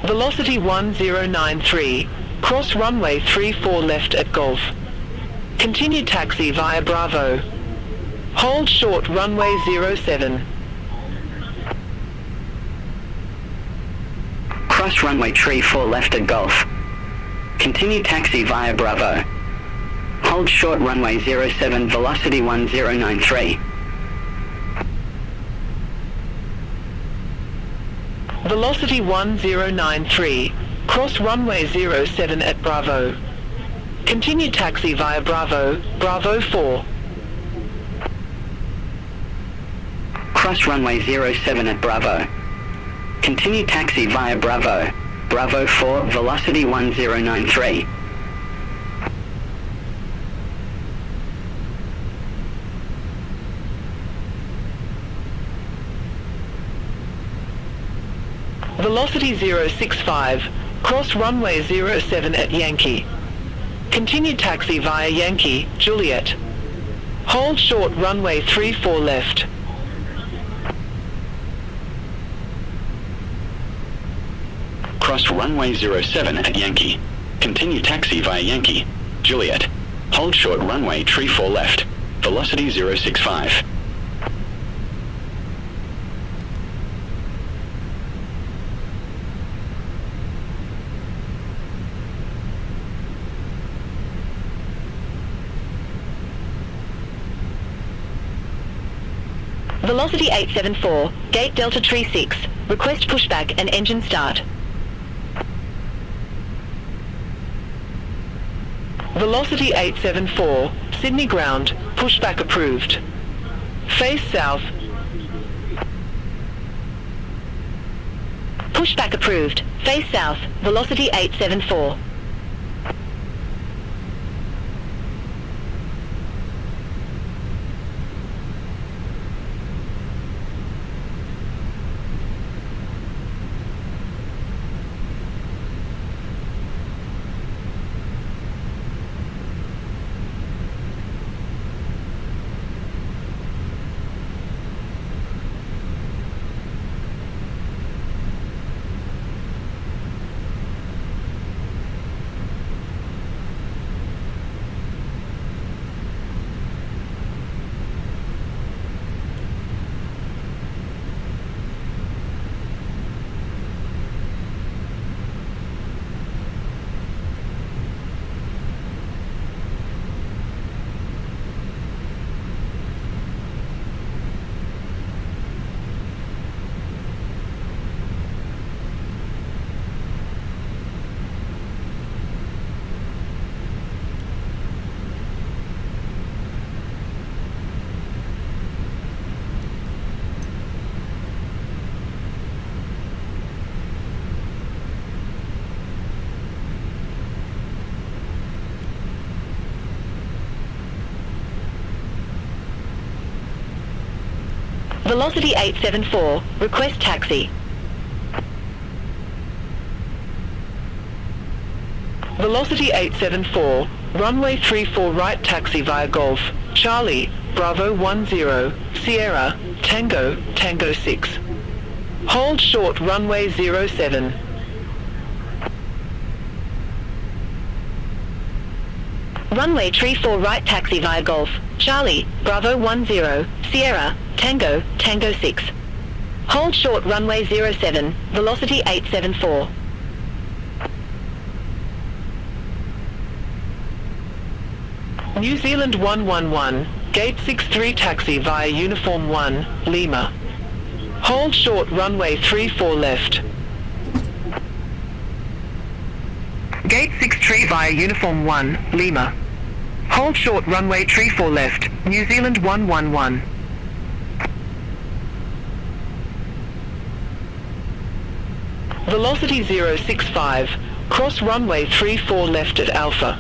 Velocity 1093, cross runway 34 left at Golf. Continue taxi via Bravo. Hold short runway 07. Cross runway 34 left at Golf. Continue taxi via Bravo. Hold short runway 07, velocity 1093. Velocity 1093, cross runway 07 at Bravo. Continue taxi via Bravo, Bravo 4. Cross runway 07 at Bravo. Continue taxi via Bravo, Bravo 4, velocity 1093. Velocity 065, cross runway 07 at Yankee. Continue taxi via Yankee, Juliet. Hold short runway 34 left. Cross runway 07 at Yankee. Continue taxi via Yankee, Juliet. Hold short runway 34 left. Velocity 065. Velocity 874, gate Delta Tree 6, request pushback and engine start. Velocity 874, Sydney ground, pushback approved. Face south. Pushback approved, face south, velocity 874. Velocity 874, request taxi. Velocity 874, runway 34 right taxi via Golf, Charlie, Bravo 10, Sierra, Tango, Tango 6. Hold short runway 07. Runway Tree 4 right taxi via Golf, Charlie, Bravo 10, Sierra, Tango, Tango 6. Hold short runway 07, velocity 874. New Zealand 111, gate 63 taxi via Uniform 1, Lima. Hold short runway 34 left. Gate 63 via Uniform 1, Lima. Hold short runway 34 left, New Zealand 111. Velocity 065, cross runway 34 left at Alpha.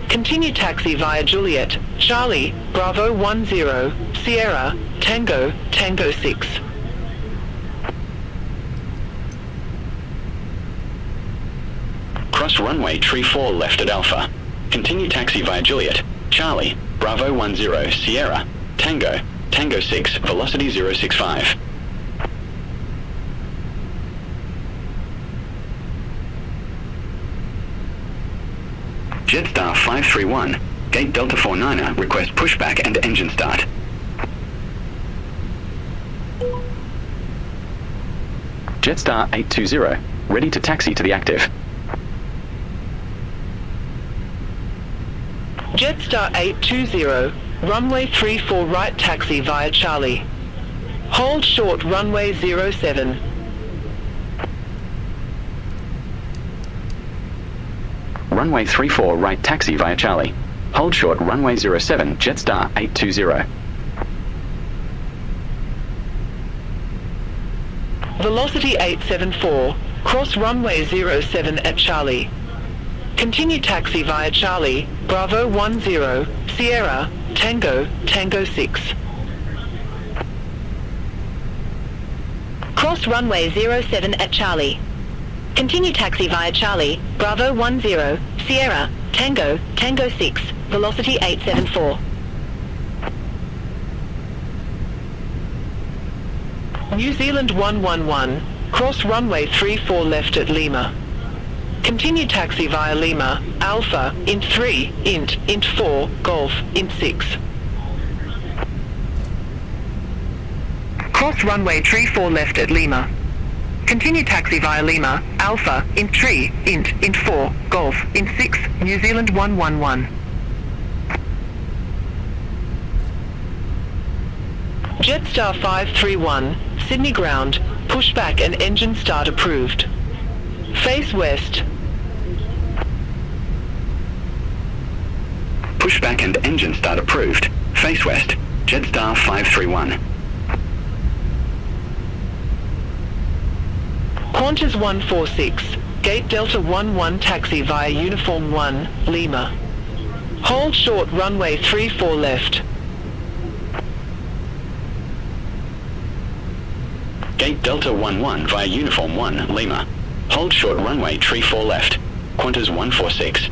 Continue taxi via Juliet, Charlie, Bravo 10, Sierra, Tango, Tango 6. Cross runway 34 left at Alpha. Continue taxi via Juliet, Charlie, Bravo 10, Sierra, Tango, Tango 6, velocity 065. Jetstar 531, gate Delta 49er, request pushback and engine start. Jetstar 820, ready to taxi to the active. Jetstar 820, runway 34 right taxi via Charlie. Hold short runway 07. Runway 34 right taxi via Charlie. Hold short runway 07, Jetstar 820. Velocity 874, cross runway 07 at Charlie. Continue taxi via Charlie, Bravo 10, Sierra, Tango, Tango 6. Cross runway 07 at Charlie. Continue taxi via Charlie, Bravo 10, Sierra, Tango, Tango 6, velocity 874. New Zealand 111, cross runway 34 left at Lima. Continue taxi via Lima, Alpha, int 3, int 4, Golf, int 6. Cross runway 34 left at Lima. Continue taxi via Lima, Alpha, int 3, int 4, Golf, int 6, New Zealand 111. Jetstar 531, Sydney ground, pushback and engine start approved. Face west. Pushback and engine start approved. Face west. Jetstar 531. Qantas 146, Gate Delta 11 taxi via Uniform 1, Lima. Hold short runway 34 left. Gate Delta 11 via Uniform 1, Lima. Hold short runway 34 left. Qantas 146.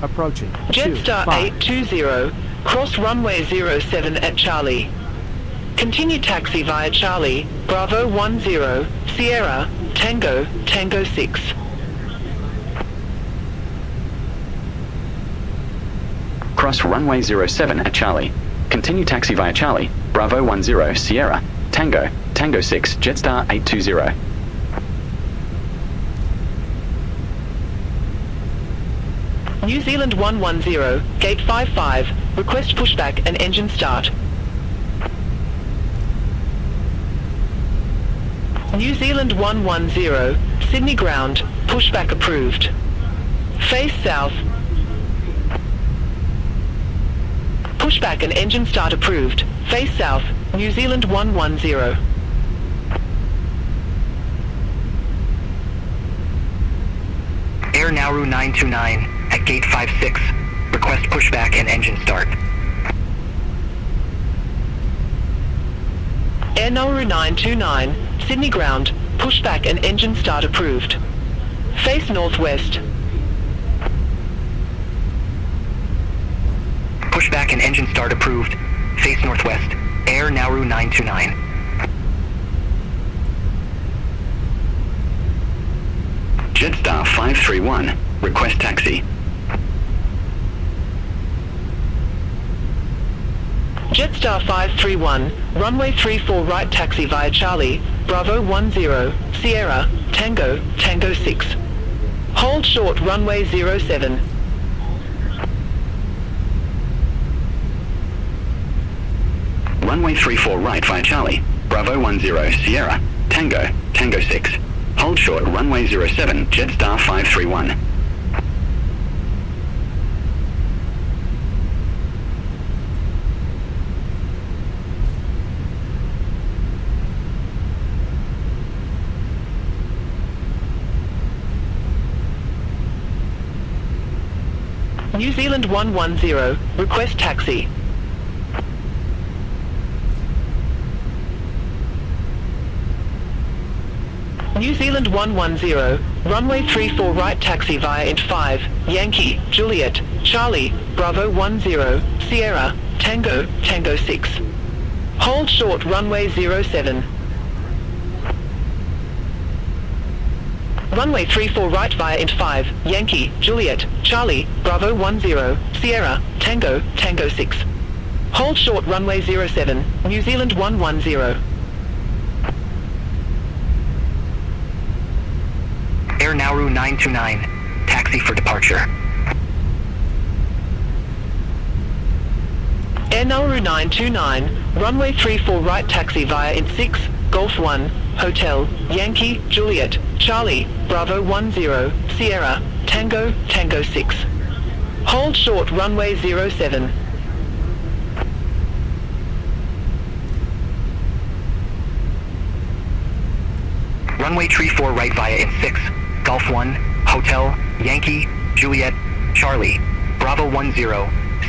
Approaching. Jetstar 820, cross runway 07 at Charlie. Continue taxi via Charlie, Bravo 10, Sierra, Tango, Tango 6. Cross runway 07 at Charlie. Continue taxi via Charlie, Bravo 10, Sierra, Tango, Tango 6, Jetstar 820. New Zealand 110, Gate 55, request pushback and engine start. New Zealand 110, Sydney ground, pushback approved. Face south. Pushback and engine start approved. Face south, New Zealand 110. Air Nauru 929 at gate 56. Request pushback and engine start. Air Nauru 929, Sydney ground, pushback and engine start approved. Face northwest. Pushback and engine start approved. Face northwest. Air Nauru 929. Jetstar 531, request taxi. Jetstar 531, runway 34 right taxi via Charlie, Bravo 10, Sierra, Tango, Tango 6. Hold short runway 07. Runway 34 right via Charlie, Bravo 10, Sierra, Tango, Tango 6. Hold short runway 07, Jetstar 531. New Zealand 110, request taxi. New Zealand 110, runway 34 right taxi via int 5, Yankee, Juliet, Charlie, Bravo 10, Sierra, Tango, Tango 6. Hold short runway 07. Runway 34 right via int 5, Yankee, Juliet, Charlie, Bravo 10, Sierra, Tango, Tango 6. Hold short runway 07, New Zealand 110. Air Nauru 929, taxi for departure. Air Nauru 929, runway 34 right taxi via int 6, Golf 1, Hotel, Yankee, Juliet, Charlie, Bravo 10, Sierra, Tango, Tango 6. Hold short runway 07. Runway 34 right via int 6, Golf 1, Hotel, Yankee, Juliet, Charlie, Bravo 10,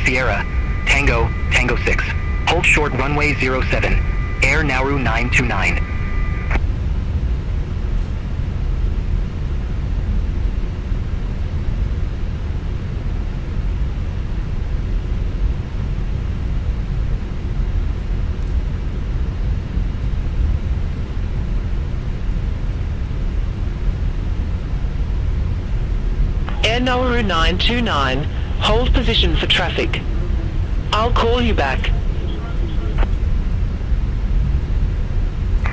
Sierra, Tango, Tango 6. Hold short runway 07. Air Nauru 929. Air Nauru 929, hold position for traffic. I'll call you back.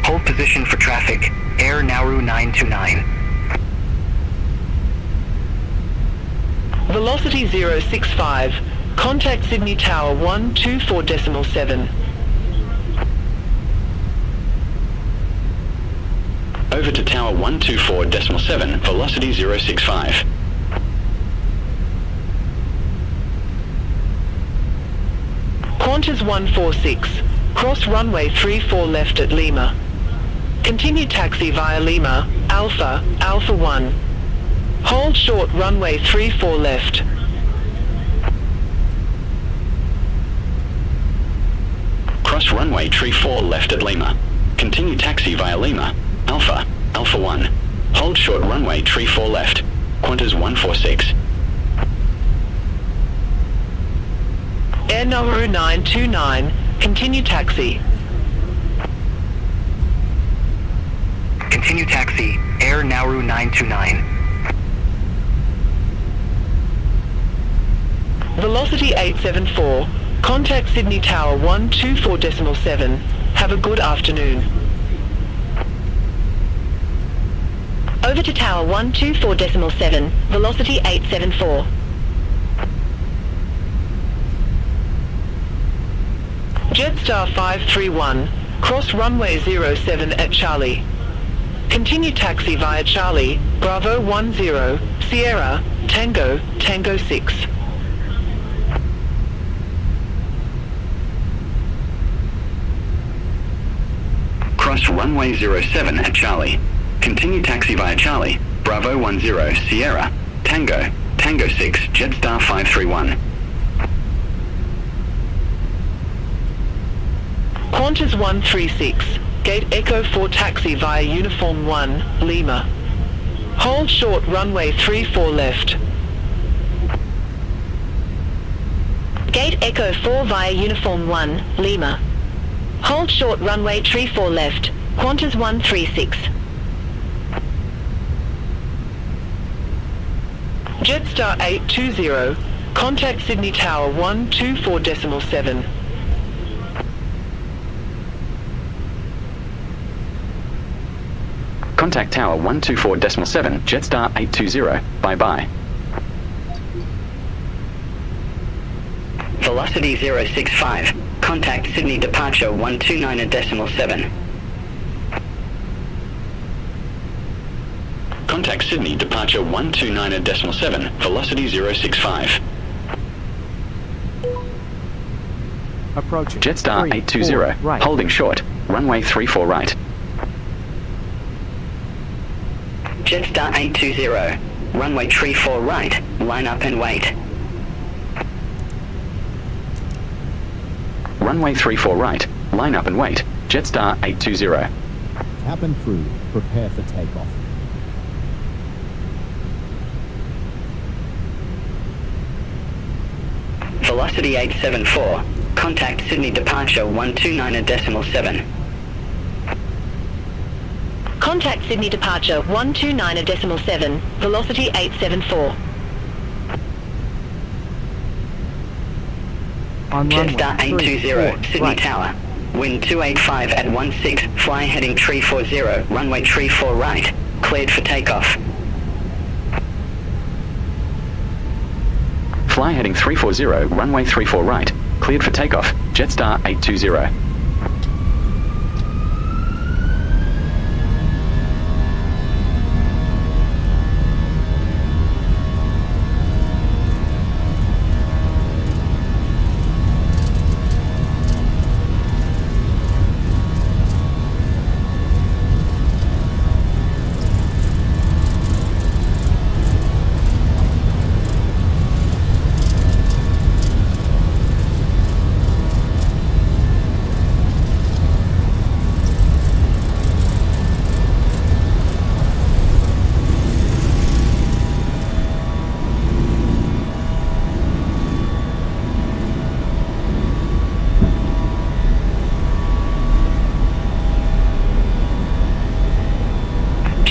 Hold position for traffic. Air Nauru 929. Velocity 065, contact Sydney Tower 124.7. Over to Tower 124.7, velocity 065. Qantas 146, cross runway 34 left at Lima. Continue taxi via Lima, Alpha, Alpha 1. Hold short runway 34 left. Cross runway 34 left at Lima. Continue taxi via Lima, Alpha, Alpha 1. Hold short runway 34 left. Qantas 146. Air Nauru 929, continue taxi. Continue taxi. Air Nauru 929. Velocity 874, contact Sydney Tower 124.7. Have a good afternoon. Over to Tower 124.7, velocity 874. Jetstar 531, cross runway 07 at Charlie. Continue taxi via Charlie, Bravo 10, Sierra, Tango, Tango 6. Cross runway 07 at Charlie. Continue taxi via Charlie, Bravo 10, Sierra, Tango, Tango 6, Jetstar 531. Qantas 136, gate Echo 4 taxi via Uniform 1, Lima. Hold short runway 34 left. Gate Echo 4 via Uniform 1, Lima. Hold short runway 34 left, Qantas 136. Jetstar 820, contact Sydney Tower 124.7. Contact Tower 124.7, Jetstar 820. Bye-bye. Velocity 065. Contact Sydney departure 129.7. Contact Sydney departure 129.7, velocity 065. Approaching. Jetstar 3, 820, 4, right. holding short, runway 34 right. Jetstar 820. Runway 34 right. Line up and wait. Runway 34 right, line up and wait. Jetstar 820. Cabin crew, prepare for takeoff. Velocity 874. Contact Sydney departure 129.7. Contact Sydney departure 129.7, velocity 874. On Jetstar runway 820, 34, Sydney right. Tower. Wind 285 at 16, fly heading 340, runway 34 right. Cleared for takeoff. Fly heading 340, runway 34 right. Cleared for takeoff. Jetstar 820.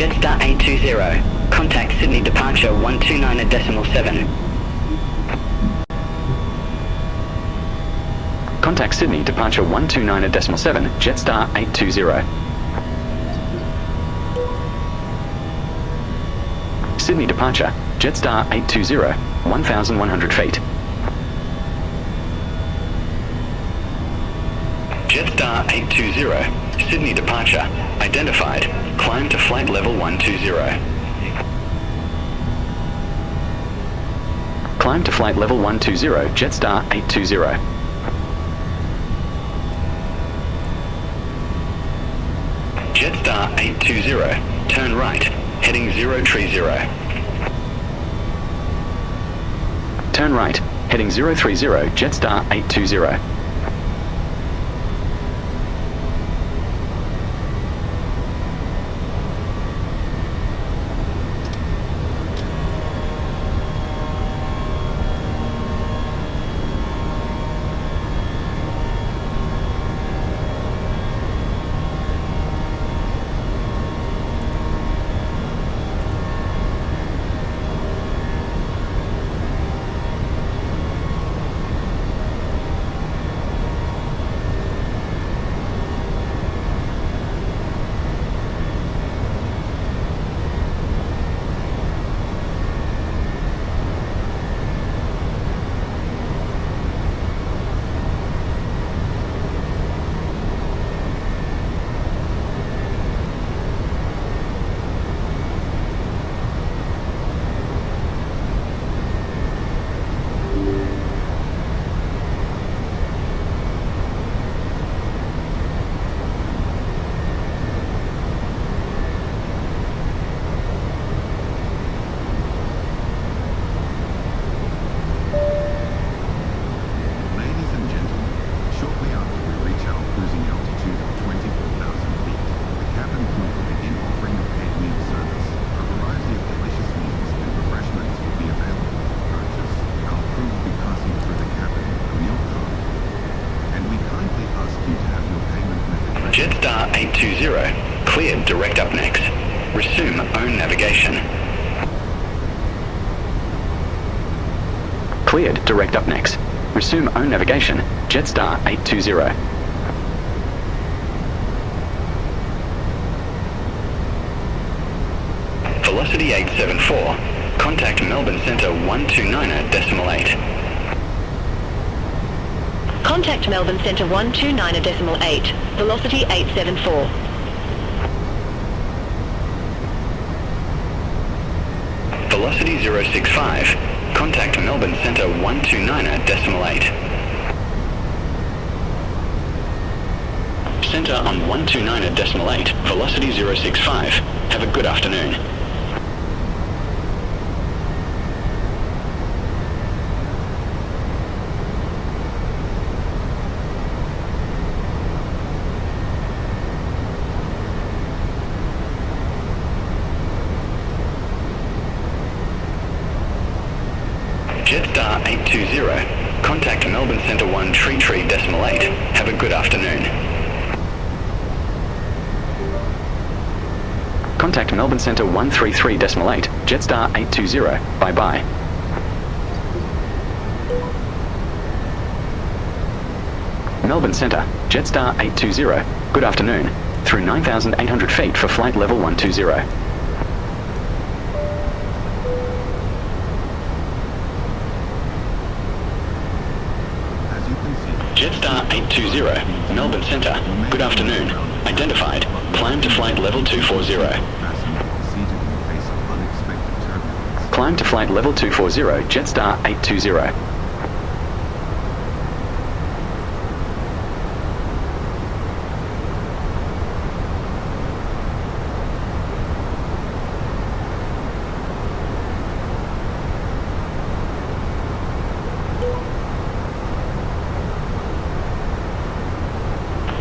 Jetstar 820. Contact Sydney departure 129.7. Contact Sydney departure 129.7, Jetstar 820. Sydney departure, Jetstar 820, 1,100 feet. Jetstar 820, Sydney departure, identified, climb to flight level 120. Climb to flight level 120, Jetstar 820. Jetstar 820, turn right, heading 030. Turn right, heading 030, Jetstar 820. Jetstar 820, cleared direct up next. Resume own navigation. Cleared direct up next. Resume own navigation, Jetstar 820. Velocity 874, contact Melbourne Centre 129.8. Contact Melbourne Centre 129.8, velocity 874. Velocity 065, contact Melbourne Centre 129.8. Centre on 129.8, velocity 065. Have a good afternoon. Jetstar 820, contact Melbourne Centre 133.8. Have a good afternoon. Contact Melbourne Centre 133.8, Jetstar 820, bye-bye. Melbourne Centre, Jetstar 820, good afternoon, through 9,800 feet for flight level 120. Jetstar 820, Melbourne Centre, good afternoon, identified, climb to flight level 240. Climb to flight level 240, Jetstar 820.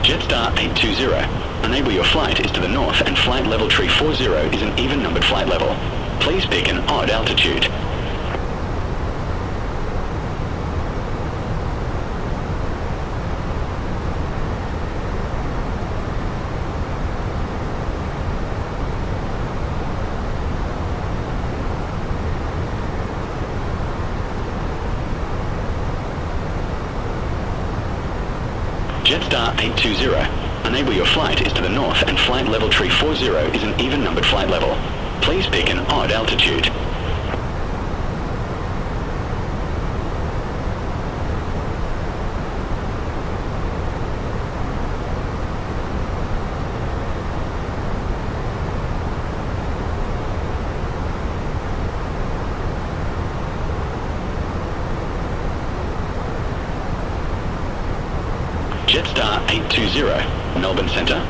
Jetstar 820, enable your flight is to the north and flight level 340 is an even numbered flight level. Please pick an odd altitude. Jetstar 820. Enable your flight is to the north and flight level tree 40 is an even numbered flight level. Please pick an odd altitude. Jetstar 820, Melbourne Centre.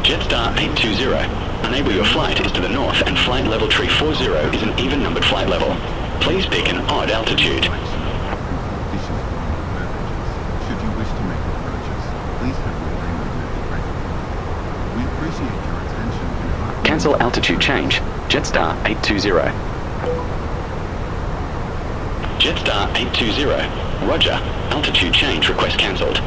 Jetstar 820, enable your flight is to the north and flight level tree 40 is an even numbered flight level. Please pick an odd altitude. Should you wish to make a purchase, please have your payment method ready. We appreciate your attention and Cancel altitude change. Jetstar 820. Jetstar 820. Roger. Altitude change request cancelled.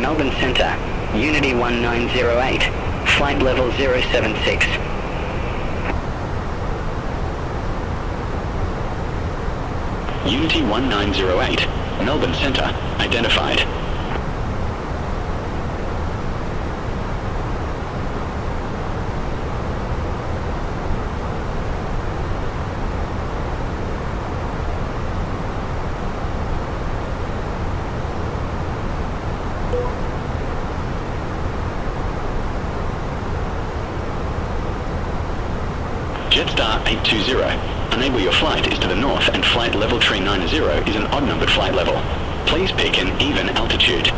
Melbourne Centre, Unity 1908, flight level 076. Unity 1908, Melbourne Centre, identified. Jetstar 820. Enable your flight is to the north and flight level tree 90 is an odd numbered flight level. Please pick an even altitude.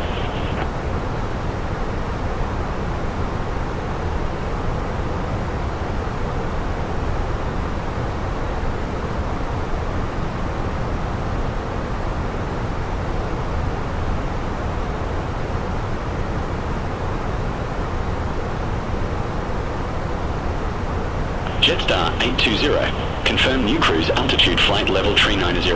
Jetstar 820. Confirm new cruise altitude flight level tree 90.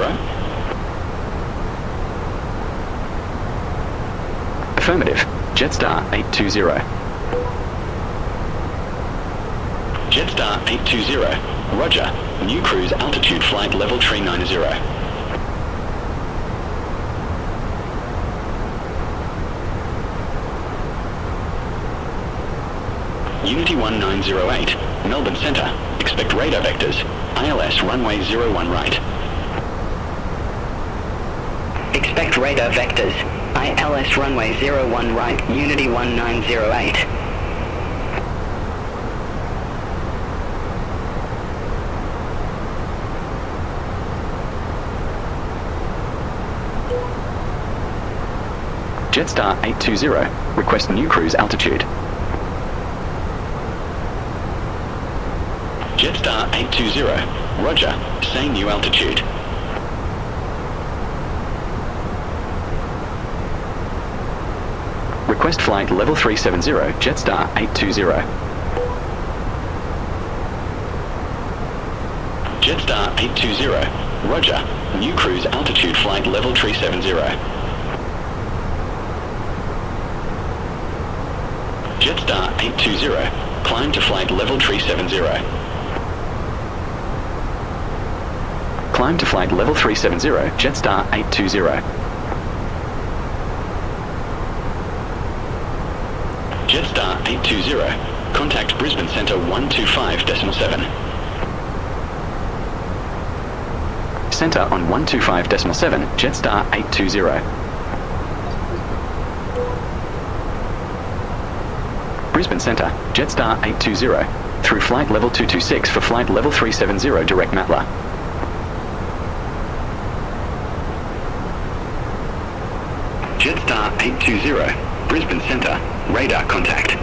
Affirmative. Jetstar 820. Jetstar 820. Roger. New cruise altitude flight level tree 90. Unity 1908, Melbourne Centre. Expect radar vectors. ILS runway 01 right. Expect radar vectors. ILS runway 01 right, Unity 1908. Jetstar 820. Request new cruise altitude. Jetstar 820. Roger. Say new altitude. Request flight level 370. Jetstar 820. Jetstar 820. Roger. New cruise altitude flight level 370. Jetstar 820. Climb to flight level 370. Climb to flight level 370, Jetstar 820. Jetstar 820. Contact Brisbane Centre 125.7. Centre on 125.7, Jetstar 820. Brisbane Centre, Jetstar 820. Through flight level 226 for flight level 370 direct Matla. Jetstar 820, Brisbane Centre, radar contact.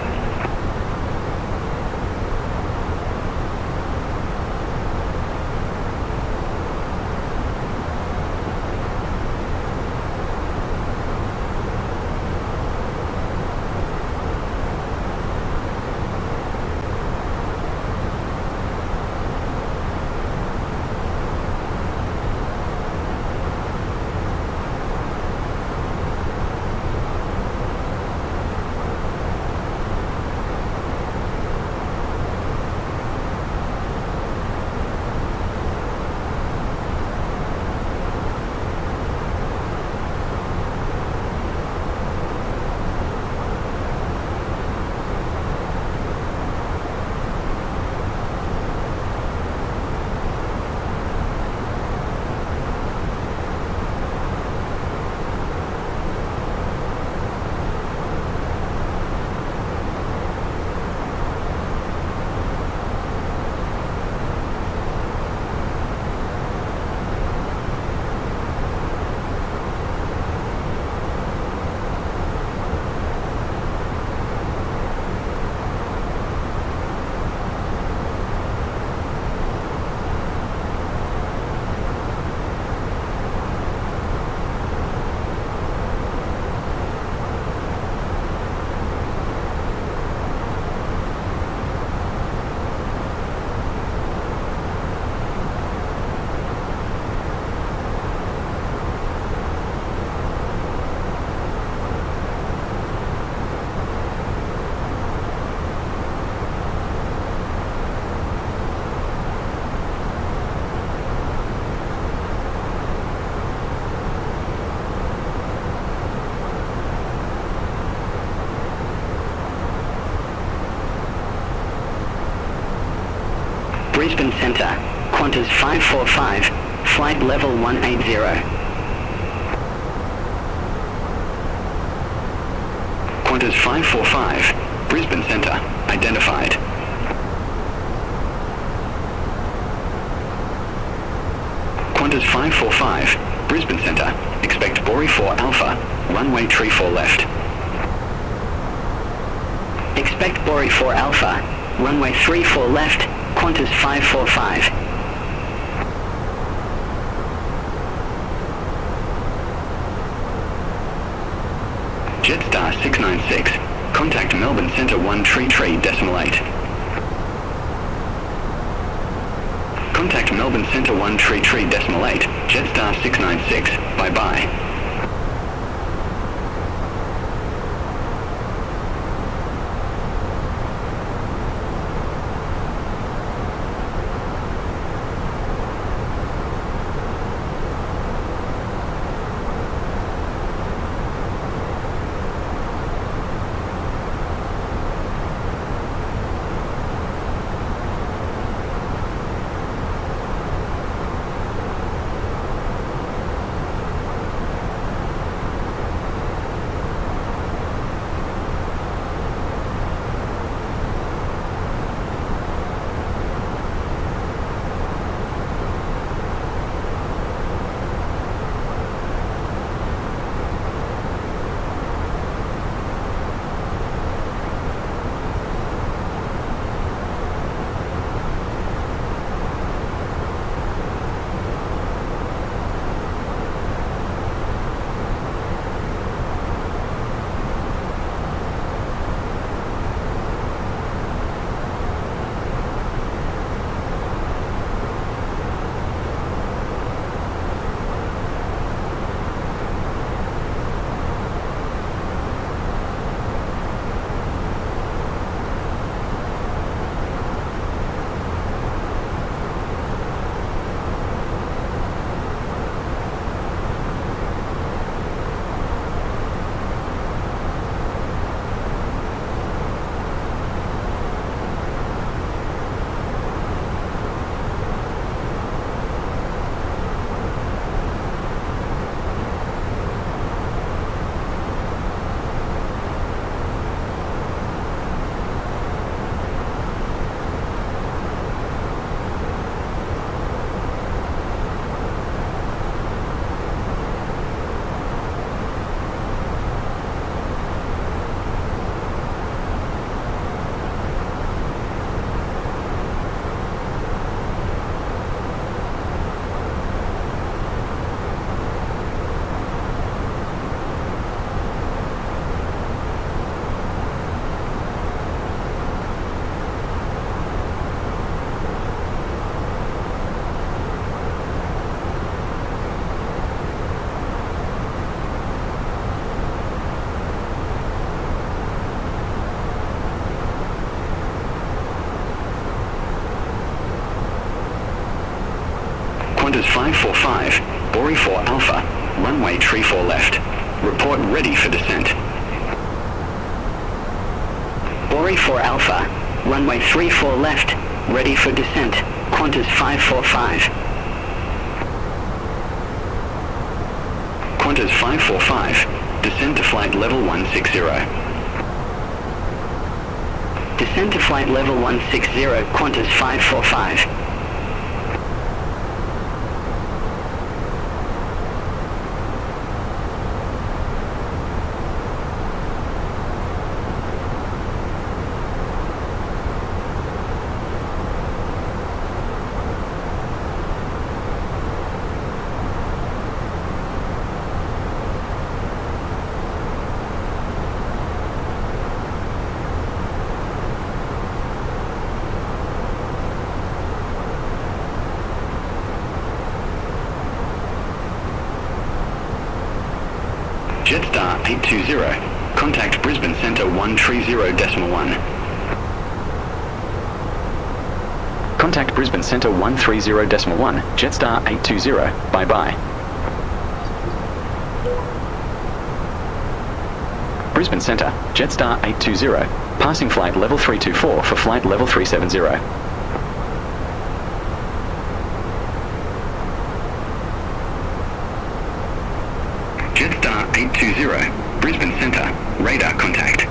Brisbane Centre, Qantas 545, flight level 180. Qantas 545, Brisbane Centre, identified. Qantas 545, Brisbane Centre, expect Bori 4 Alpha, runway 34 left. Expect Bori 4 Alpha, runway 34 left, Qantas 545. Jetstar 696, contact Melbourne Centre 133.8. Contact Melbourne Centre 133.8, Jetstar 696, bye-bye. Qantas 545, Bori 4 Alpha, runway tree 4 left. Report ready for descent. Bori 4 Alpha, runway 34 left, ready for descent. Qantas 545. Qantas 545, descend to flight level 160. Descend to flight level 160, Qantas 545. Jetstar 820, contact Brisbane Centre 130.1. Contact Brisbane Centre 130.1, Jetstar 820, bye-bye. Brisbane Centre, Jetstar 820, passing flight level 324 for flight level 370. Jetstar 820, Brisbane Centre, radar contact.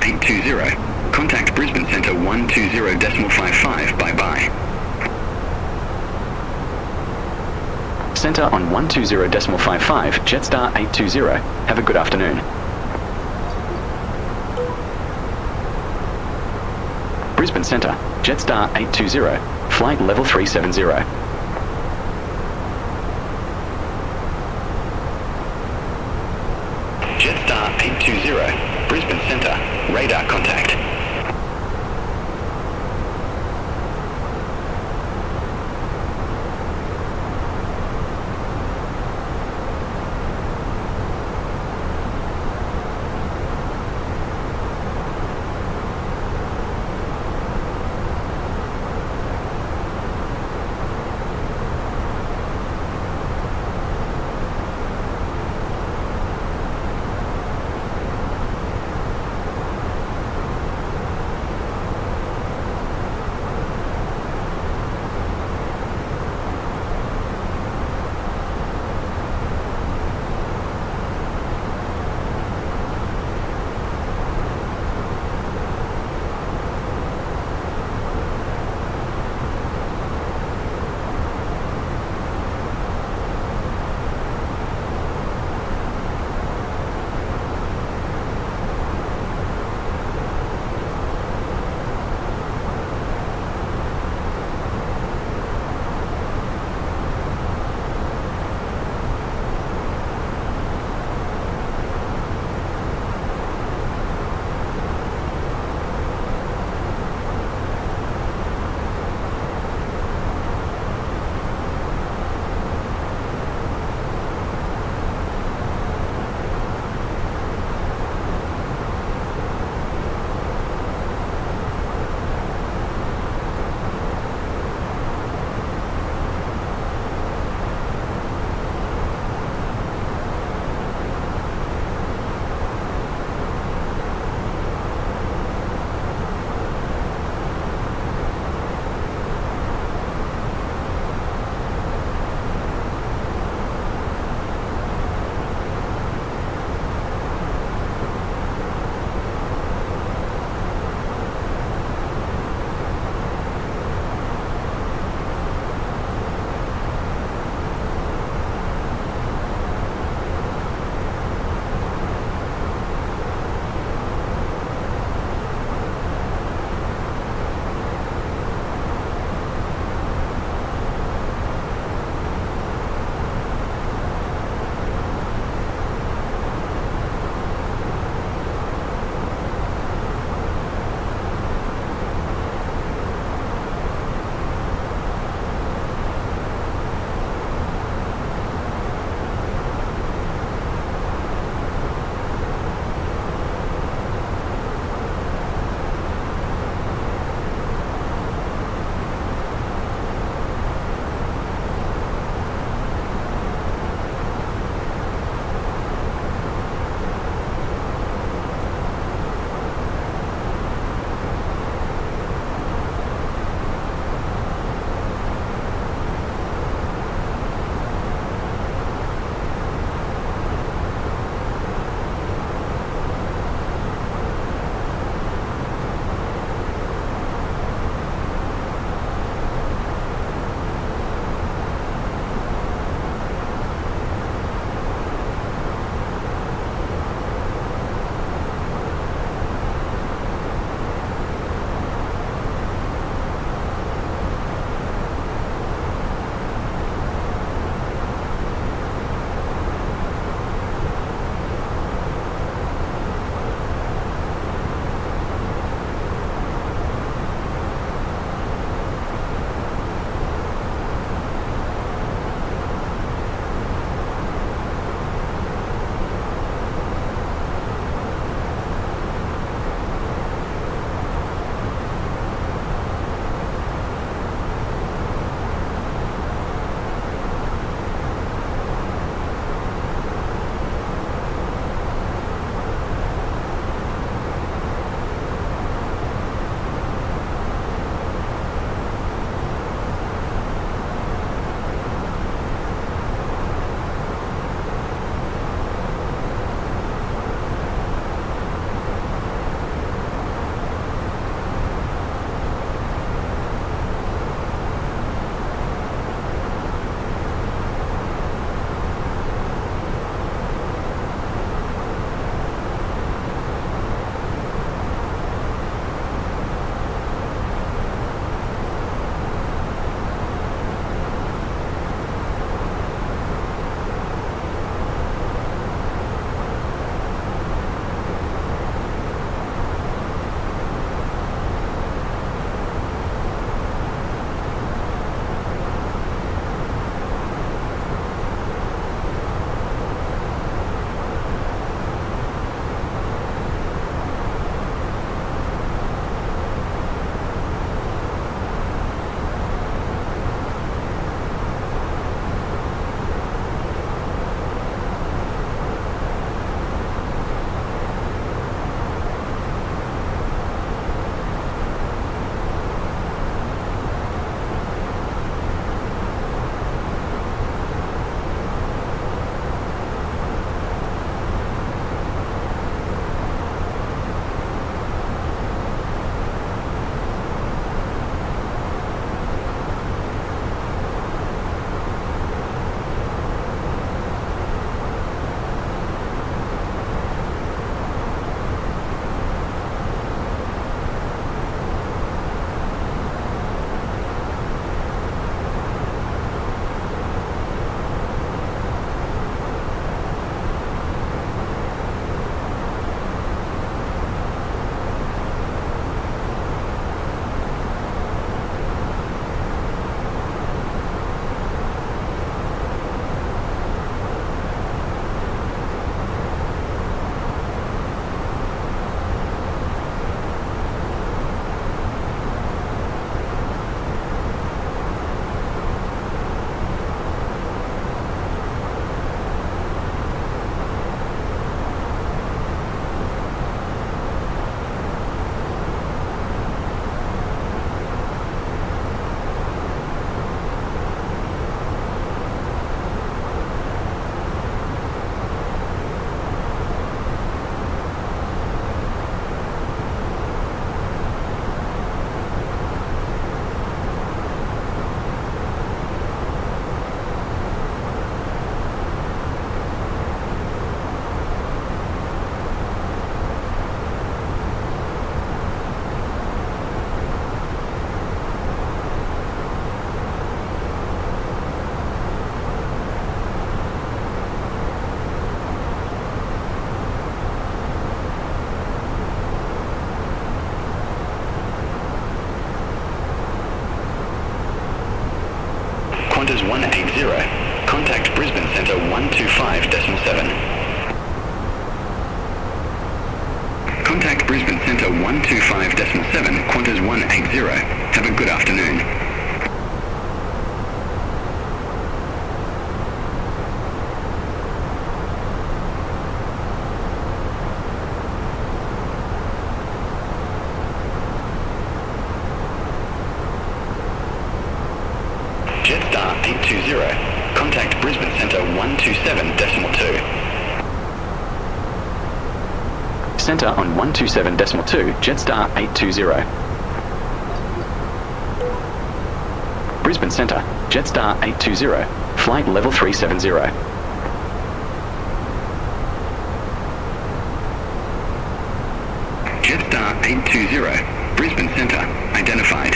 820. Contact Brisbane Centre 120.55. Bye-bye. Centre on 120.55, Jetstar 820. Have a good afternoon. Brisbane Centre, Jetstar 820, flight level 370. Jetstar 820, Brisbane Centre, radar contact. Qantas 180. Contact Brisbane Centre 125.7. Contact Brisbane Centre 125.7, Qantas 180. Have a good afternoon. Jetstar 820. Contact Brisbane Centre 127.2. Centre on 127.2, Jetstar 820. Brisbane Centre, Jetstar 820, flight level 370. Jetstar 820, Brisbane Centre, identified.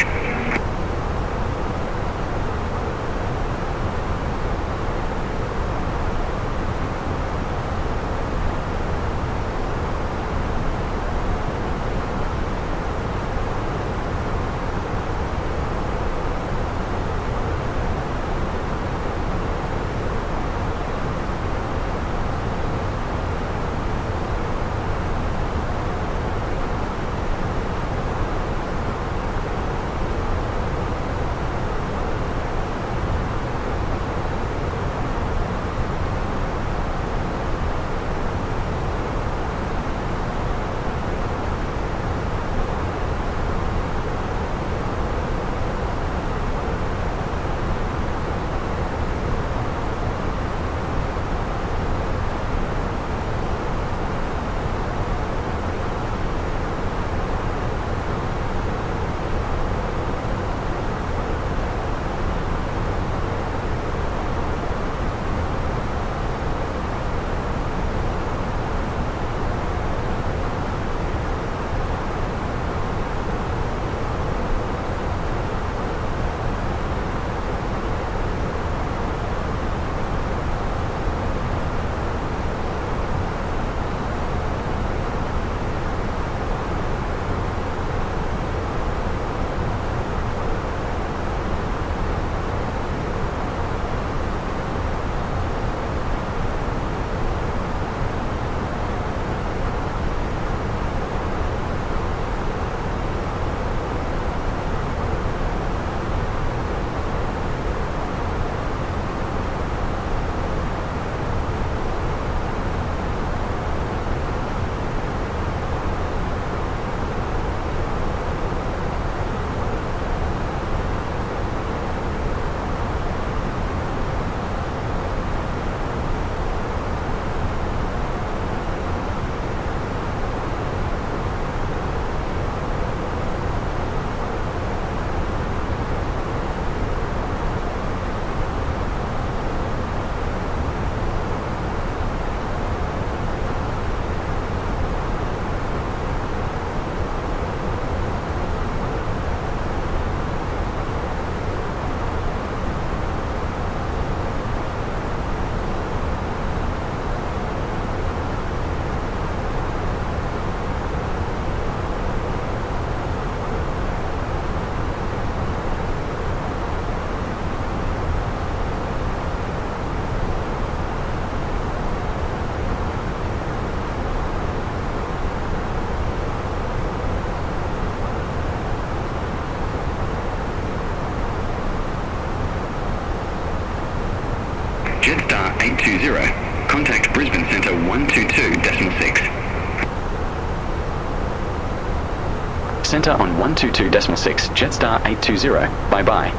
Jetstar 820. Contact Brisbane Centre 122.6. Centre on 122.6, Jetstar 820. Bye-bye.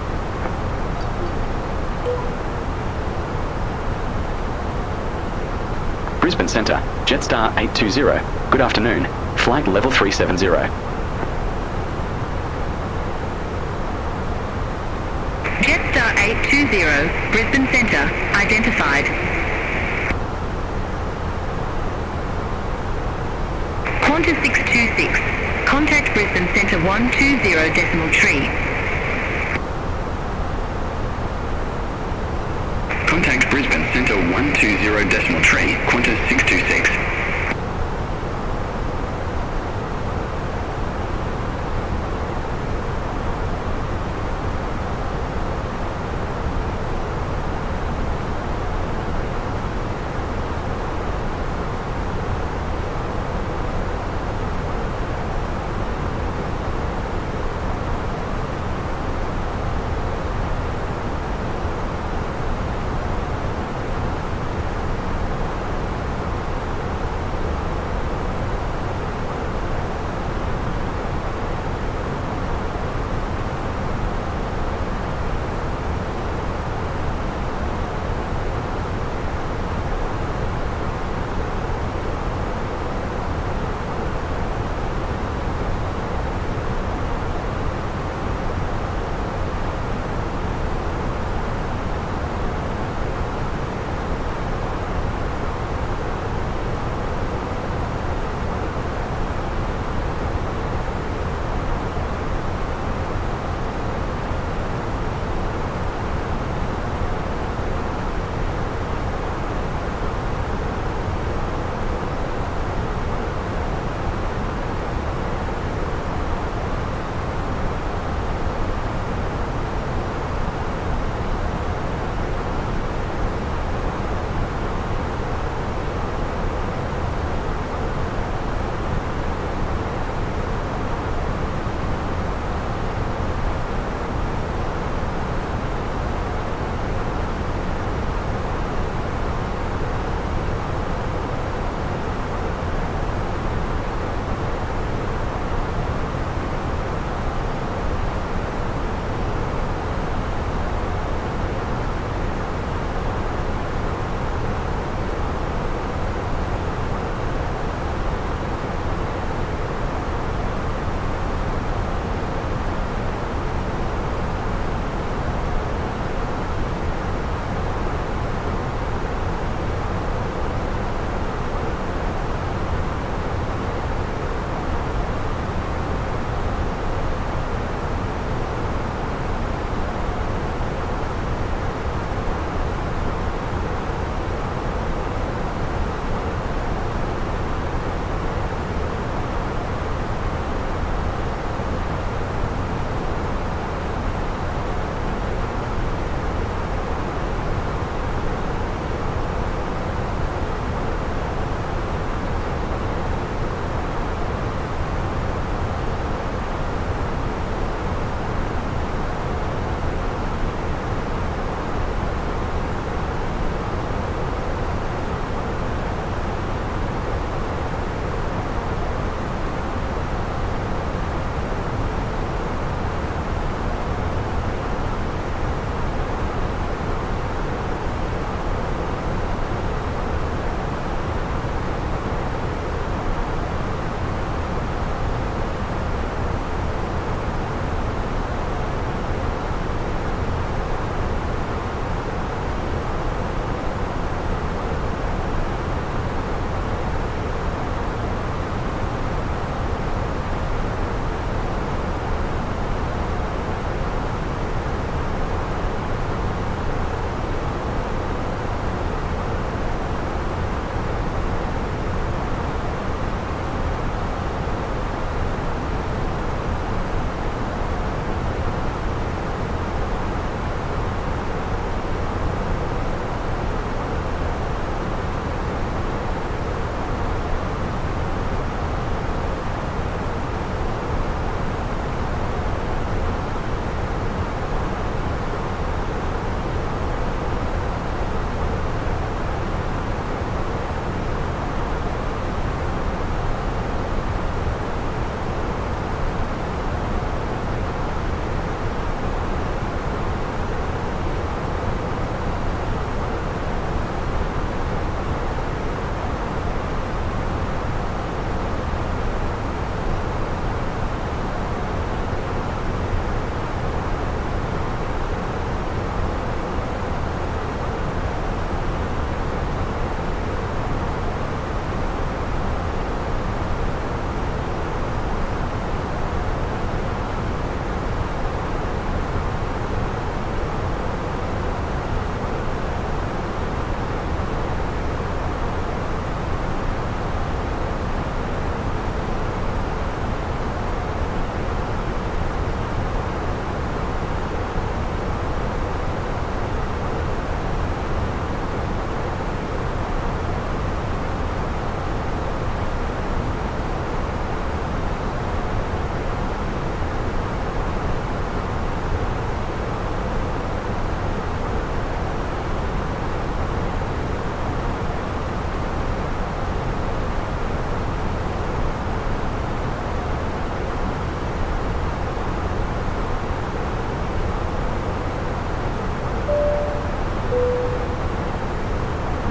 Brisbane Centre, Jetstar 820. Good afternoon. Flight level 370. Jetstar 820, Brisbane Centre, identified. Qantas 626, contact Brisbane Centre 120.3. Contact Brisbane Centre 120.3, Qantas 626.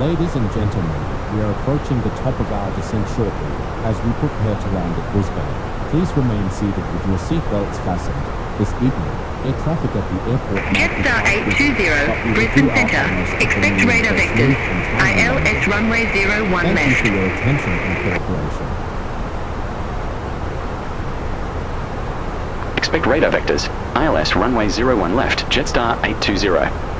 Ladies and gentlemen, we are approaching the top of our descent shortly as we prepare to land at Brisbane. Please remain seated with your seatbelts fastened. This evening, air traffic at the airport... Jetstar 820, Brisbane Centre. Expect radar vectors. ILS runway 01 left. Thank you for your attention and cooperation. Expect radar vectors. ILS runway 01 left, Jetstar 820.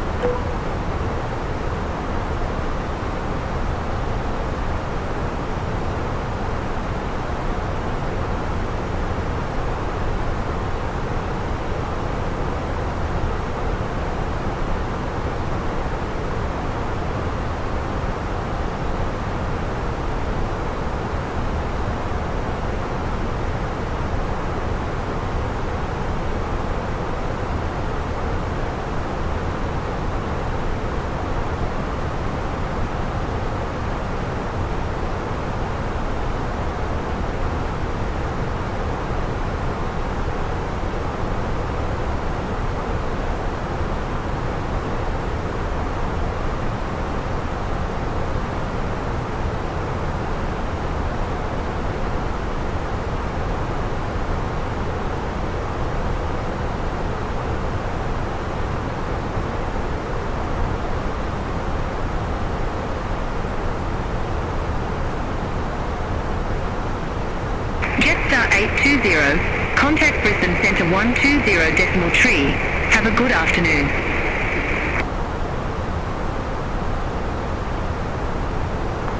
Jetstar 820, contact Brisbane Centre 120.3. Have a good afternoon.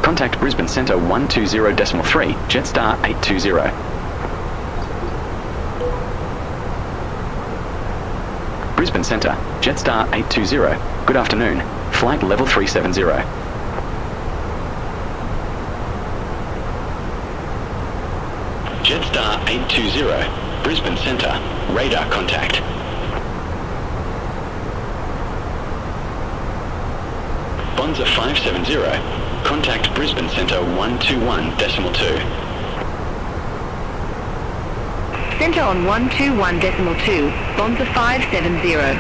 Contact Brisbane Centre 120.3, Jetstar 820. Brisbane Centre, Jetstar 820. Good afternoon. Flight level 370. Jetstar 820, Brisbane Centre, radar contact. Bonza 570, contact Brisbane Centre 121.2. Centre on 121.2, Bonza 570.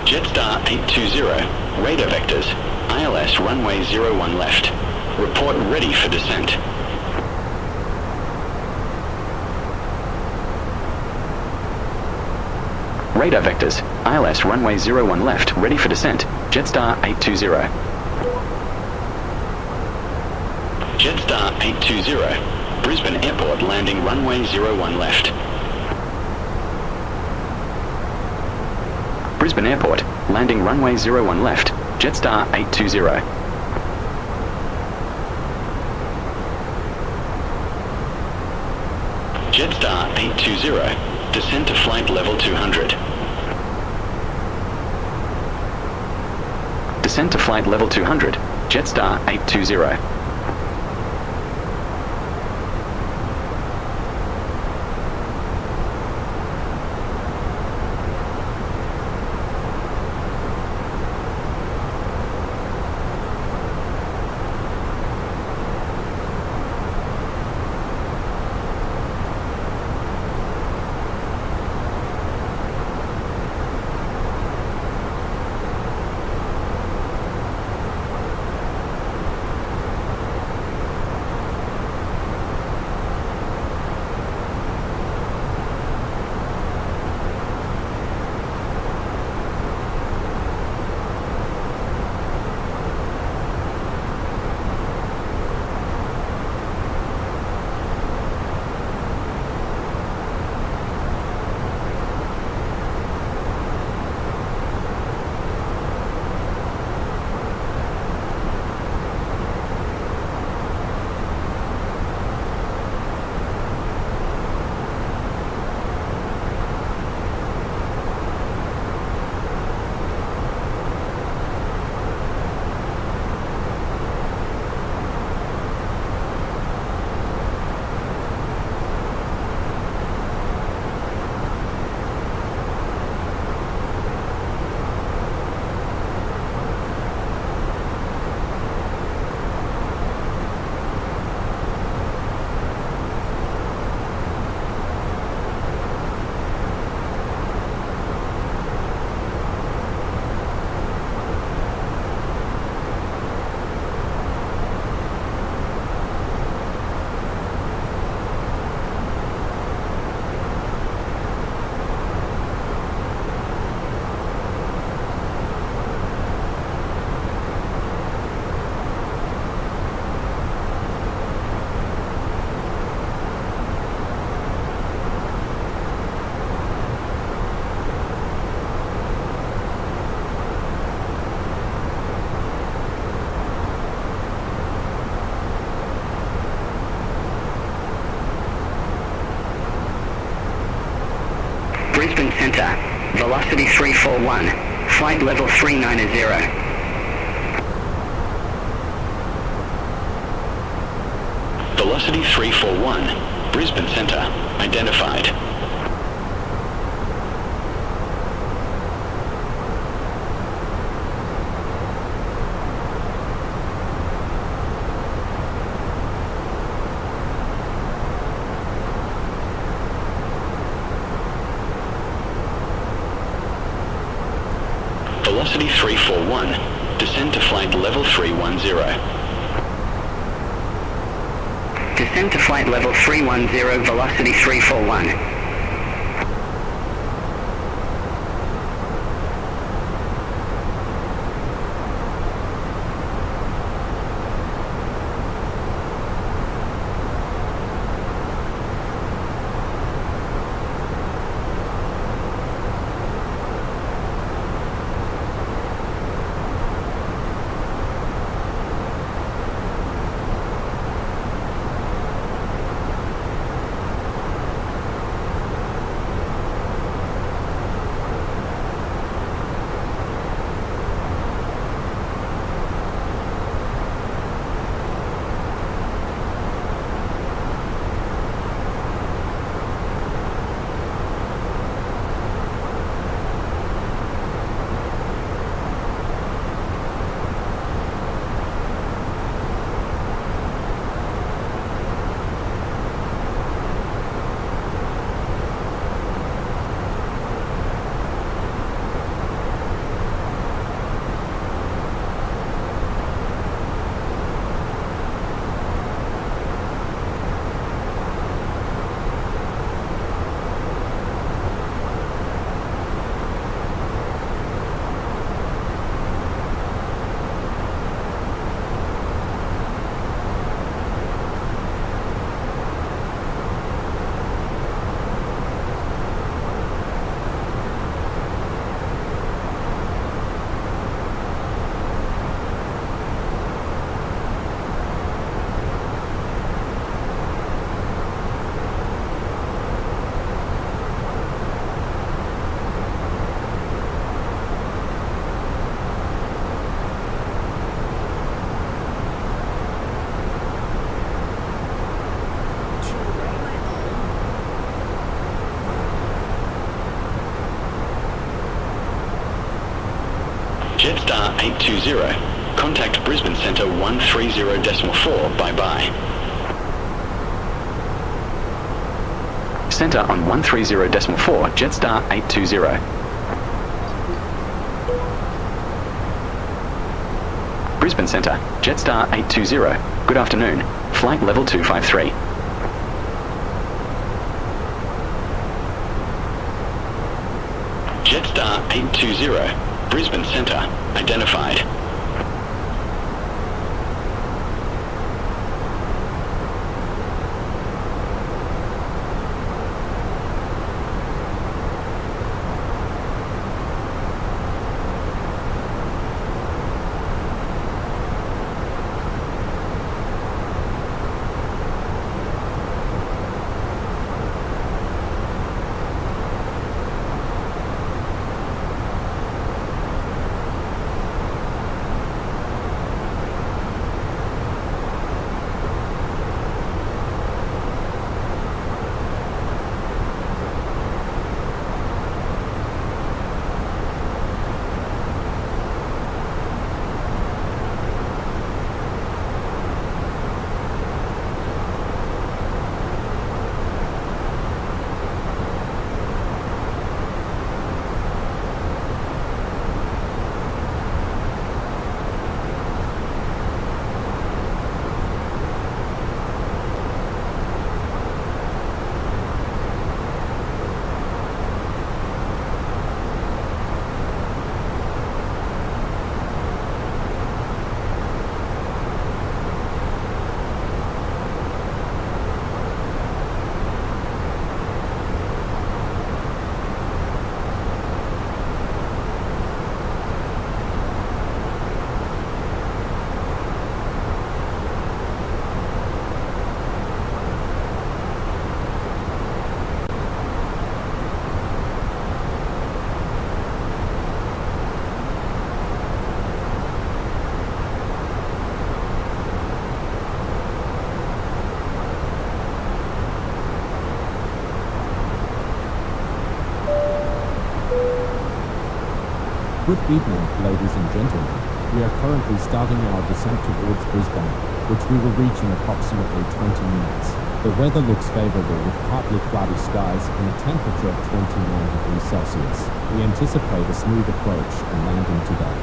Jetstar 820, radar vectors, ILS runway 01 left. Report ready for descent. Radar vectors, ILS runway 01 left, ready for descent. Jetstar 820. Jetstar 820, Brisbane Airport landing runway 01 left. Brisbane Airport, landing runway 01 left, Jetstar 820. Jetstar 820, descent to flight level 200. Descent to flight level 200, Jetstar 820. Center. Velocity 341. Flight level 390. Velocity 341. Brisbane Center. Identified. Velocity 341. Descend to flight level 310. Descend to flight level 310, velocity 341. Jetstar 820. Contact Brisbane Center 130.4. Bye-bye. Center on 130.4, Jetstar 820. Brisbane Center, Jetstar 820. Good afternoon. Flight level 253. Jetstar 820. Brisbane Center. Identified. Good evening, ladies and gentlemen. We are currently starting our descent towards Brisbane, which we will reach in approximately 20 minutes. The weather looks favourable with partly cloudy skies and a temperature of 29 degrees Celsius. We anticipate a smooth approach and landing today.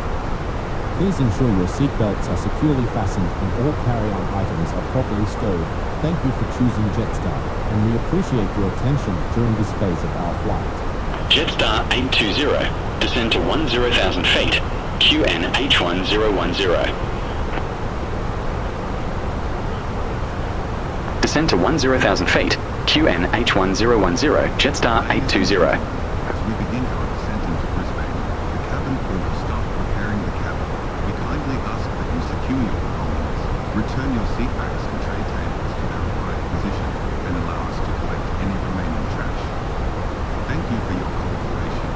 Please ensure your seatbelts are securely fastened and all carry-on items are properly stowed. Thank you for choosing Jetstar, and we appreciate your attention during this phase of our flight. Jetstar 820, descend to 10,000 feet, QNH1010. Descend to 10,000 feet, QNH1010, Jetstar 820. As we begin our descent into Brisbane, the cabin crew will start preparing the cabin. We kindly ask that you secure your belongings, return your seat backs and tray tables to their right position, and allow us to collect any remaining trash. Thank you for your cooperation.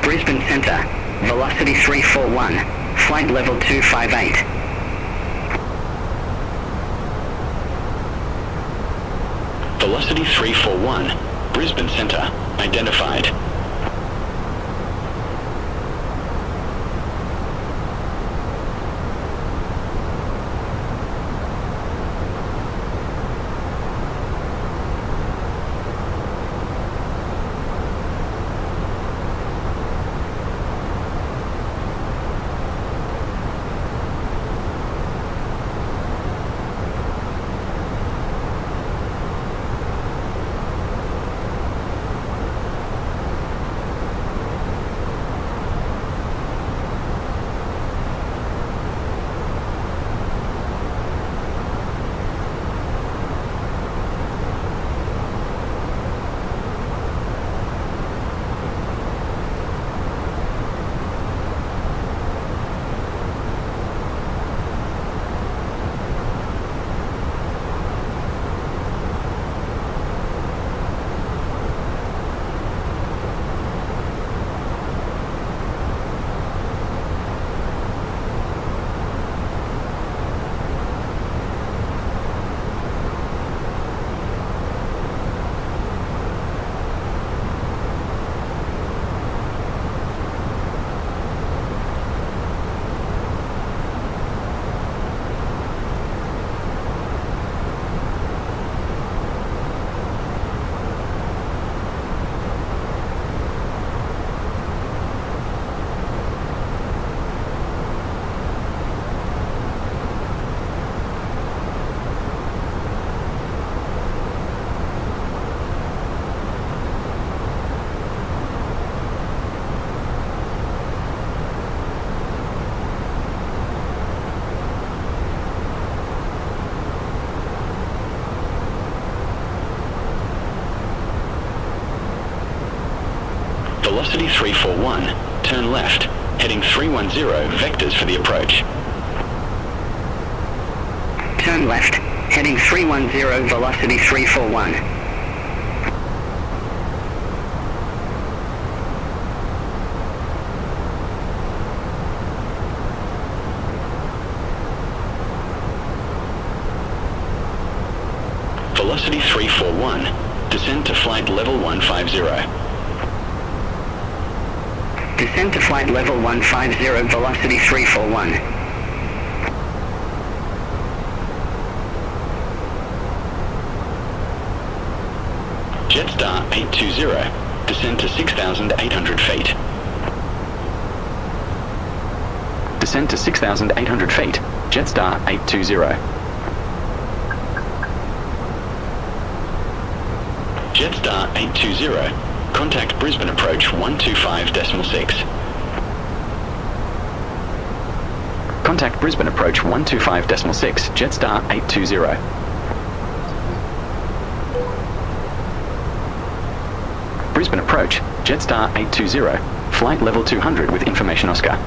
Brisbane Centre, velocity 341, flight level 258. Velocity 341, Brisbane Centre, identified. Velocity 341, turn left, heading 310, vectors for the approach. Turn left, heading 310, velocity 341. Velocity 341, descend to flight level 150. Descend to flight level 150, velocity 341. Jetstar 820, descend to 6,800 feet. Descend to 6,800 feet, Jetstar 820. Jetstar 820, contact Brisbane approach 125.6. Contact Brisbane approach 125.6, Jetstar 820. Brisbane approach, Jetstar 820, flight level 200 with information Oscar.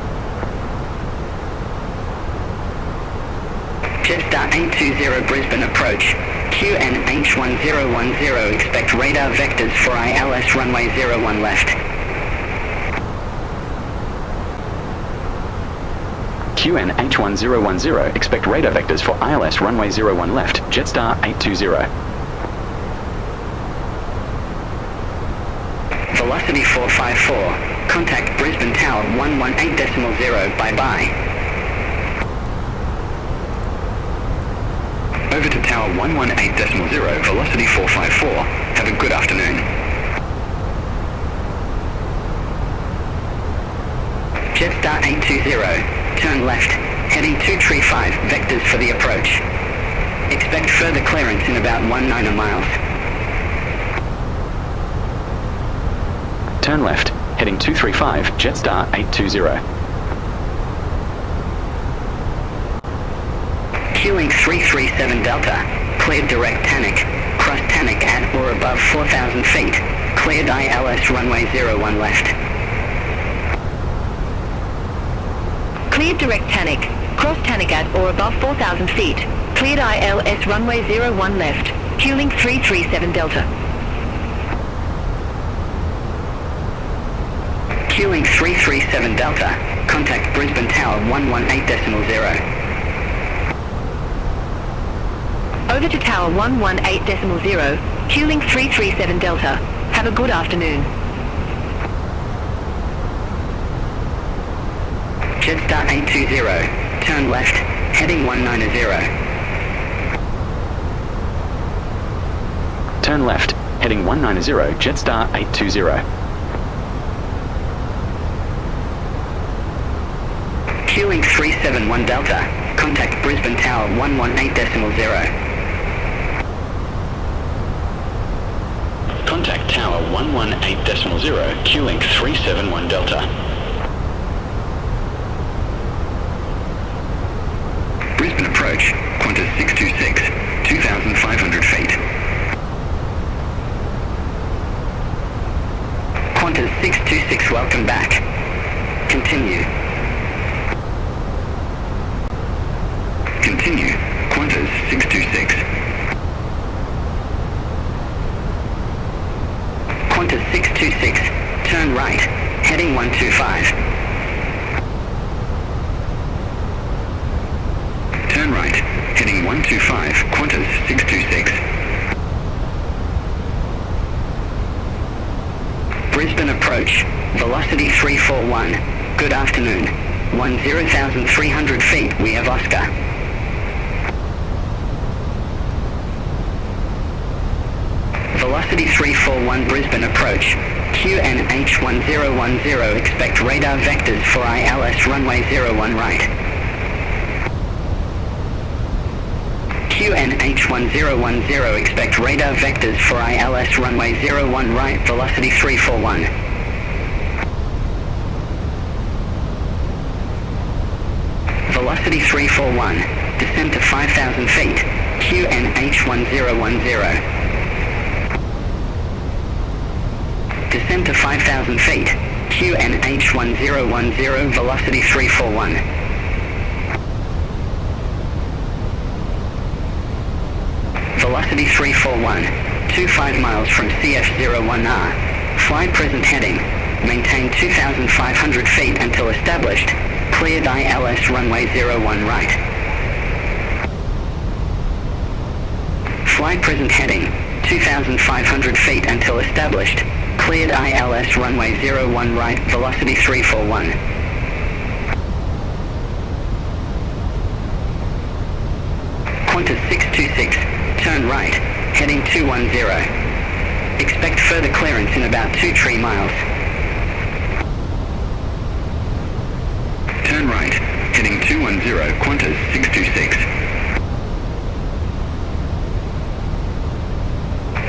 Jetstar 820 Brisbane approach, QNH1010, expect radar vectors for ILS runway 01 left. QNH1010, expect radar vectors for ILS runway 01 left, Jetstar 820. Velocity 454, contact Brisbane Tower 118.0, bye-bye. Over to Tower 118.0, velocity 454. Have a good afternoon. Jetstar 820, turn left, heading 235, vectors for the approach. Expect further clearance in about 19 miles. Turn left, heading 235, Jetstar 820. Queuing 337 Delta, cleared direct Tannic, cross Tannic at or above 4,000 feet, cleared ILS runway 01 left. Cleared direct Tannic, cross Tannic at or above 4,000 feet, cleared ILS runway 01 left, fueling 337 Delta. Queuing 337 Delta, contact Brisbane Tower 118.0. Over to Tower 118.0, fueling 337 Delta. Have a good afternoon. Jetstar 820, turn left, heading 190. Turn left, heading 190, Jetstar 820. Queuing 371 Delta, contact Brisbane Tower 118.0. Contact Tower 118.0, queuing 371 Delta. Brisbane approach, Qantas 626, 2,500 feet. Qantas 626, welcome back. Continue. Continue, Qantas 626. Qantas 626, turn right, heading 125. Turn right, heading 125, Qantas 626. Brisbane approach, velocity 341. Good afternoon. 10,300 feet, we have Oscar. Velocity 341 Brisbane approach, QNH1010, expect radar vectors for ILS runway 01 right. QNH1010, expect radar vectors for ILS runway 01 right, velocity 341. Velocity 341, descend to 5,000 feet, QNH1010. Descend to 5,000 feet, QNH1010, velocity 341. Velocity 341, 25 miles from CF01R. Fly present heading, maintain 2,500 feet until established, cleared ILS runway 01 right. Fly present heading, 2,500 feet until established, cleared ILS runway 01 right, velocity 341. Qantas 626, turn right, heading 210. Expect further clearance in about 2-3 miles. Turn right, heading 210, Qantas 626.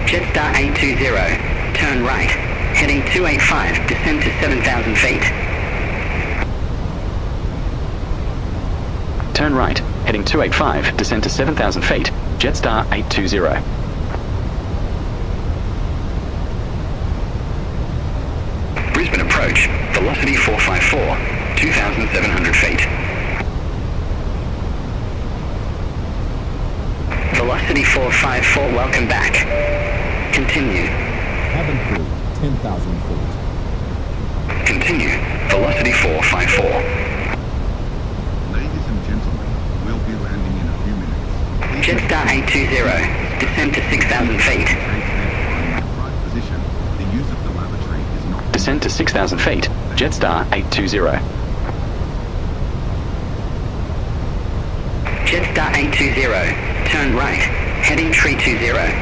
Jetstar 820, turn right, heading 285, descend to 7,000 feet. Turn right, heading 285, descend to 7,000 feet, Jetstar 820. approach. Velocity 454, 2,700 feet. Velocity 454, welcome back. Continue. Cabin crew, 10,000 feet. Continue. Velocity 454. Ladies and gentlemen, we'll be landing in a few minutes. Jetstar 820, descend to 6,000 feet. Right position. The use of the lavatory is not... Descend to 6,000 feet. Jetstar 820. Jetstar 820, turn right, heading 320.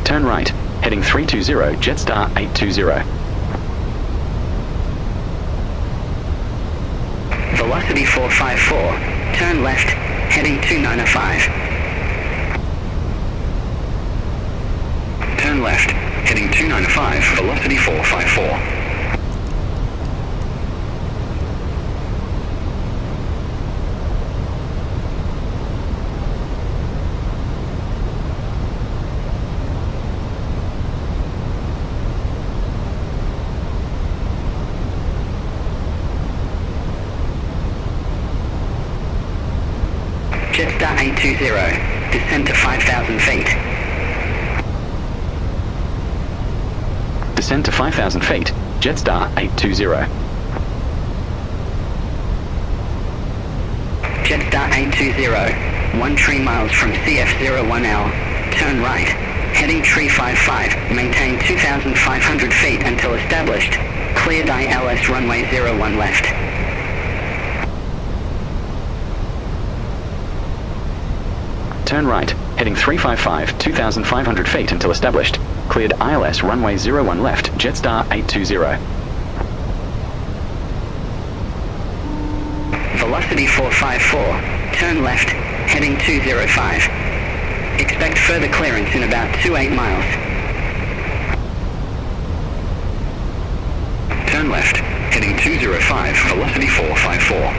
Turn right, heading 320, Jetstar 820. Velocity 454, turn left, heading 295. Turn left, heading 295, velocity 454. Jetstar 820, descend to 5,000 feet. Descend to 5,000 feet. Jetstar 820. Jetstar 820, 13 miles from CF01L, turn right, heading 355, maintain 2,500 feet until established, cleared ILS runway 01 left. Turn right, heading 355, 2,500 feet until established. Cleared ILS runway 01 left, Jetstar 820. Velocity 454, turn left, heading 205. Expect further clearance in about 28 miles. Turn left, heading 205, velocity 454.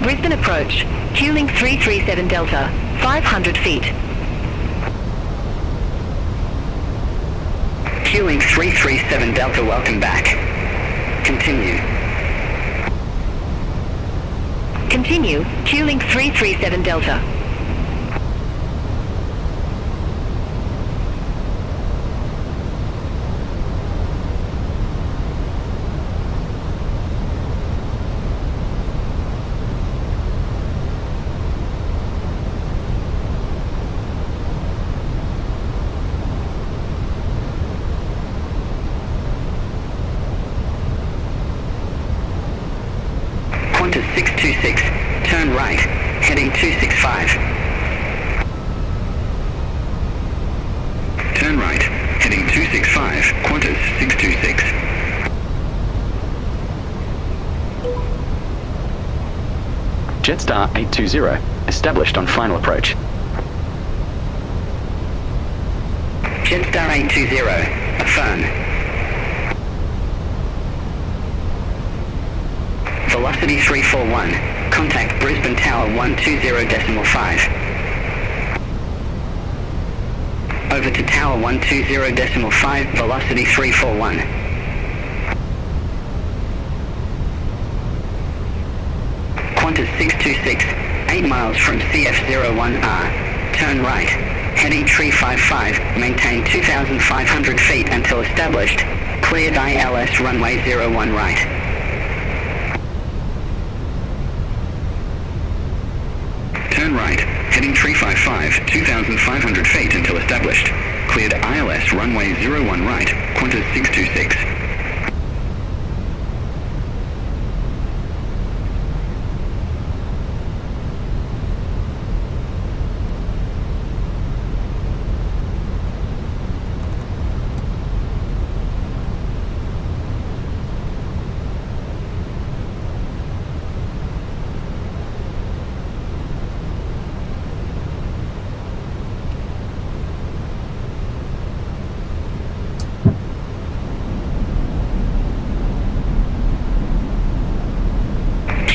Brisbane approach, fueling 337 Delta, 500 feet. Fueling 337 Delta, welcome back. Continue. Continue, fueling 337 Delta. Qantas 626, turn right, heading 265. Turn right, heading 265, Qantas 626. Jetstar 820, established on final approach. Jetstar 820, affirm. Velocity 341, contact Brisbane Tower 120.5. Over to Tower 120.5, velocity 341. Qantas 626, 8 miles from CF01R, turn right, heading 355, maintain 2,500 feet until established, cleared ILS runway 01 right. Turn right, heading 355, 2,500 feet until established. Cleared ILS runway 01 right, Qantas 626.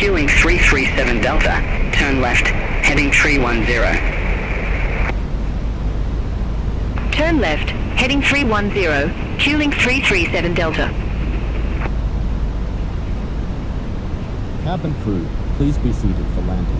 queuing 337 Delta, turn left, heading 310. Turn left, heading 310, queuing 337 Delta. Cabin crew, please be seated for landing.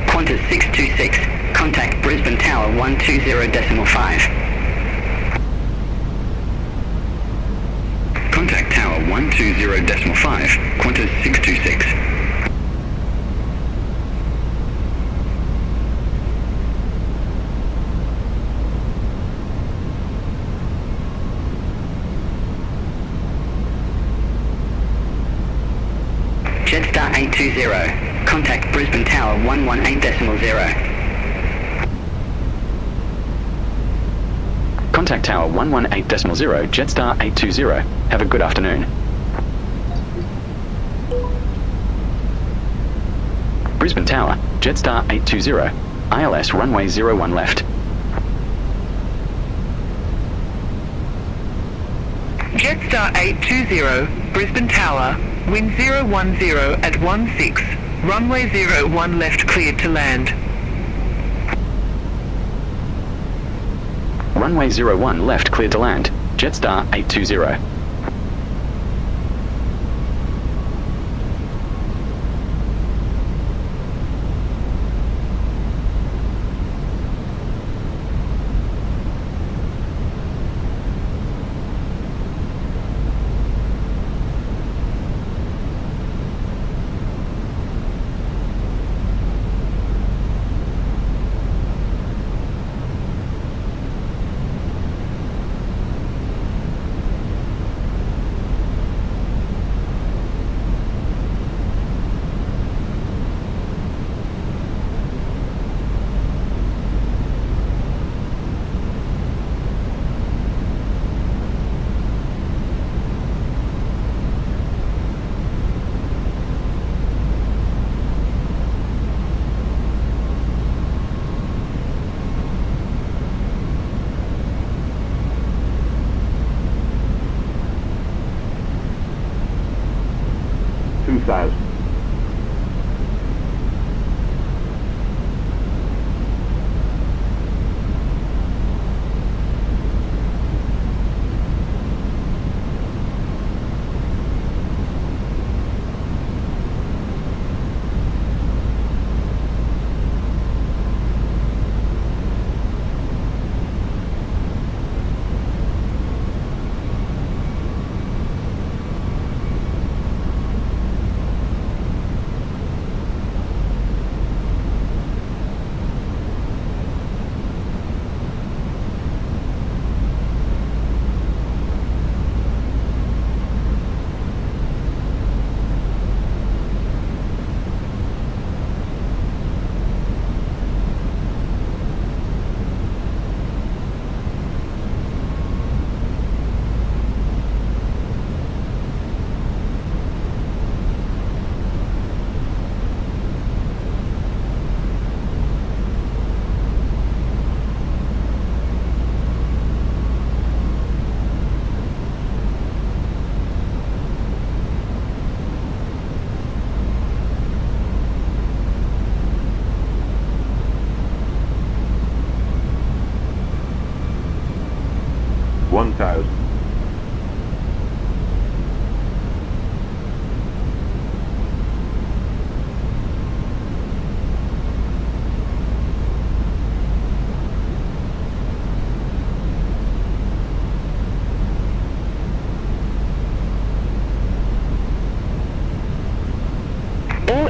Qantas 626, contact Brisbane Tower 120.5. Contact Tower 120.5, Qantas 626. Jetstar 820, contact Brisbane Tower 118.0. Contact Tower 118.0, Jetstar 820. Have a good afternoon. Brisbane Tower, Jetstar 820. ILS runway 01 left. Jetstar 820, Brisbane Tower, wind 010 at 16, runway 01 left cleared to land. Runway 01 left cleared to land. Jetstar 820.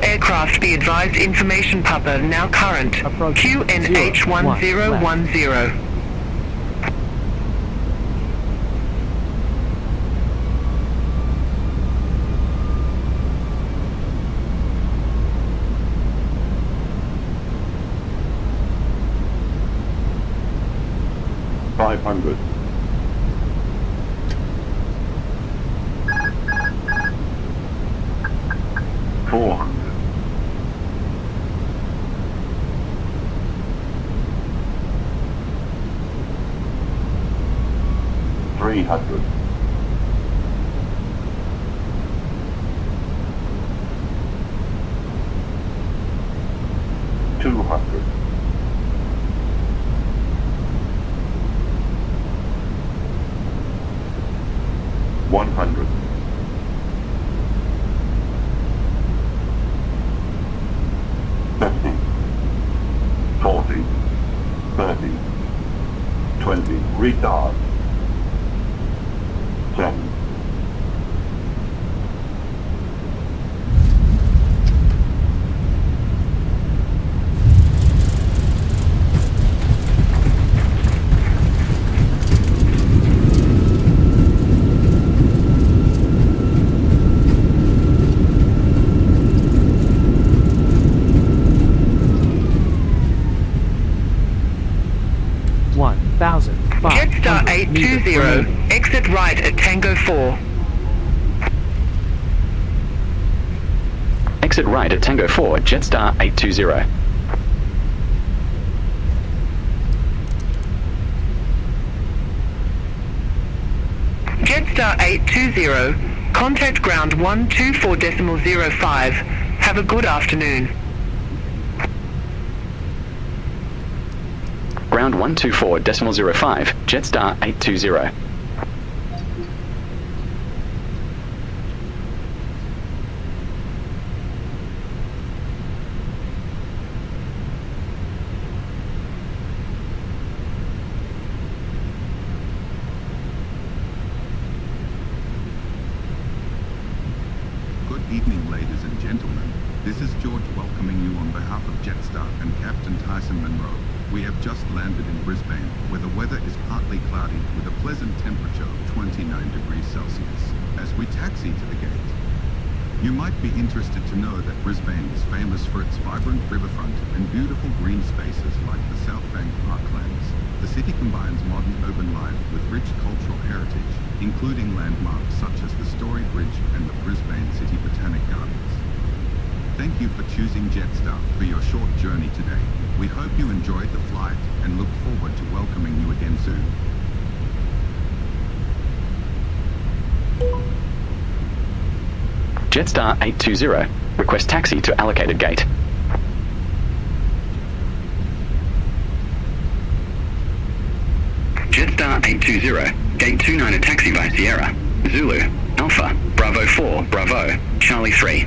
Aircraft be advised information pupper now current. QNH1010. 500. 400. 300. 200. 100. 50. 40. 30. 20. Retard. 10. 1,500 Jetstar 820, exit right at Tango 4. Exit right at Tango 4, Jetstar 820. Jetstar 820, contact ground 124.05. Have a good afternoon. Ground 124.05, Jetstar 820. Good evening, ladies and gentlemen. This is George welcoming you on behalf of Jetstar and Captain Tyson Monroe. We have just landed in Brisbane, where the weather is partly cloudy with a pleasant temperature of 29 degrees Celsius. As we taxi to the gate, you might be interested to know that Brisbane is famous for its vibrant riverfront and beautiful green spaces like the South Bank parklands. The city combines modern urban life with rich cultural heritage, including landmarks such as the Story Bridge and the Brisbane City Botanic Gardens. Thank you for choosing Jetstar for your short journey today. We hope you enjoyed the flight and look forward to welcoming you again soon. Jetstar 820, request taxi to allocated gate. Jetstar 820, gate 29 taxi by Sierra, Zulu, Alpha, Bravo 4, Bravo, Charlie 3.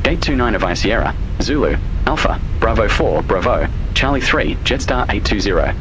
Gate 29 via Sierra, Zulu, Alpha, Bravo 4, Bravo, Charlie 3, Jetstar 820.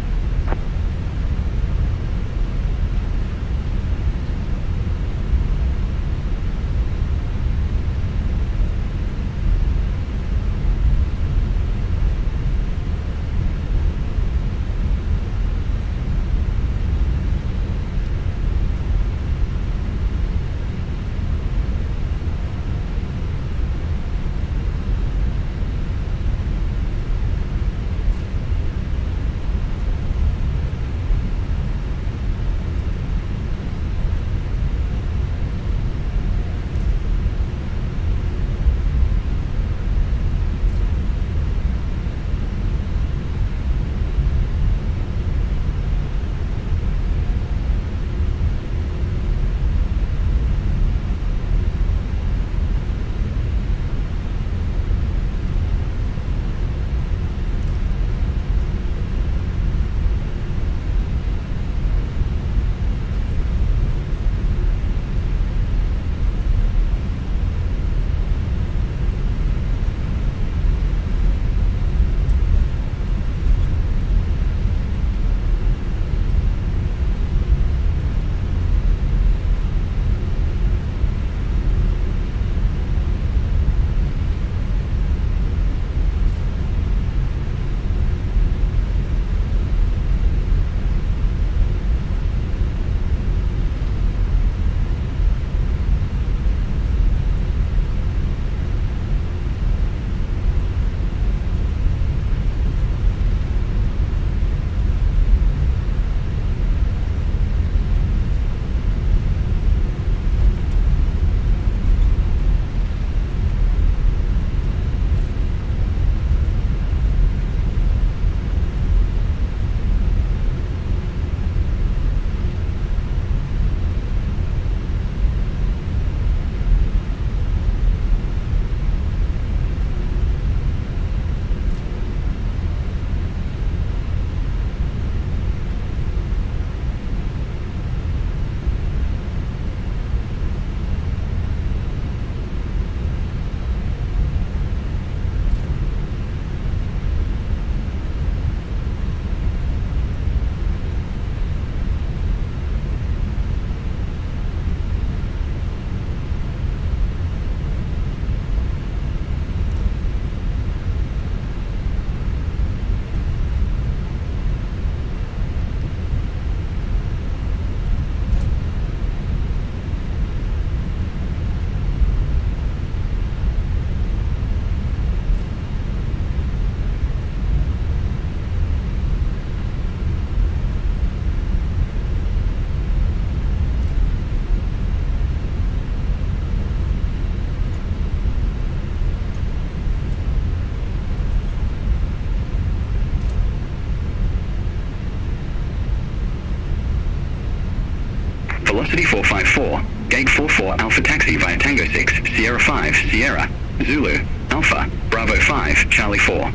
454, gate 44 Alpha Taxi via Tango 6, Sierra 5, Sierra, Zulu, Alpha, Bravo 5, Charlie 4.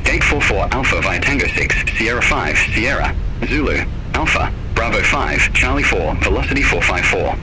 Gate 44 Alpha via Tango 6, Sierra 5, Sierra, Zulu, Alpha, Bravo 5, Charlie 4, velocity 454.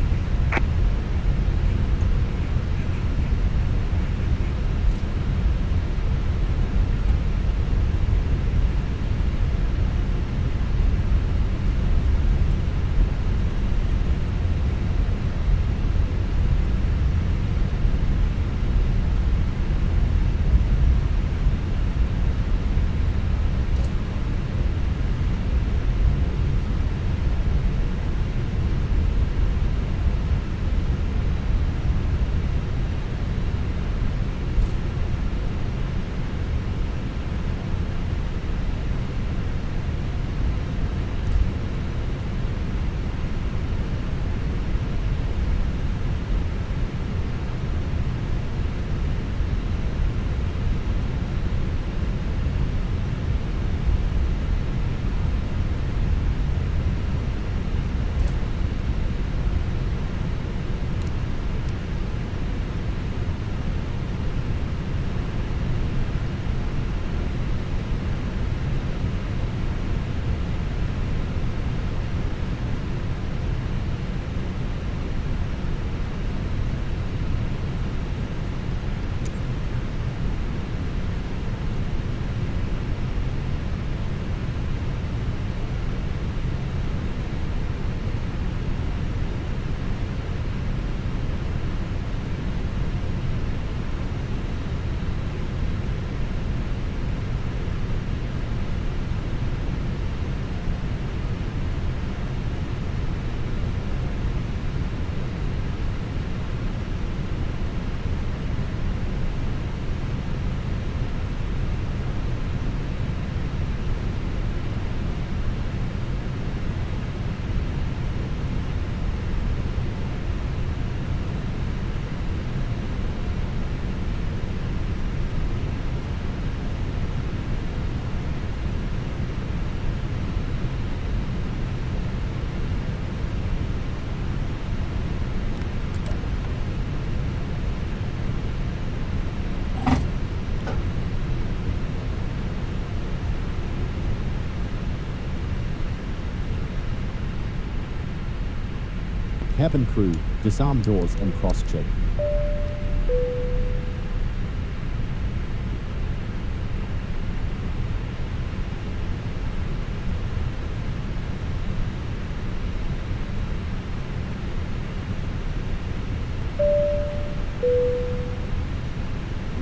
Cabin crew, disarm doors and cross-check.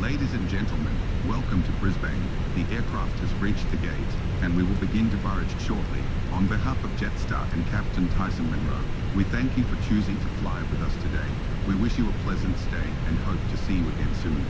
Ladies and gentlemen, welcome to Brisbane. The aircraft has reached the gate, and we will begin debarrage shortly. On behalf of Jetstar and Captain Tyson Monroe, we thank you for choosing to fly with us today. We wish you a pleasant stay and hope to see you again soon.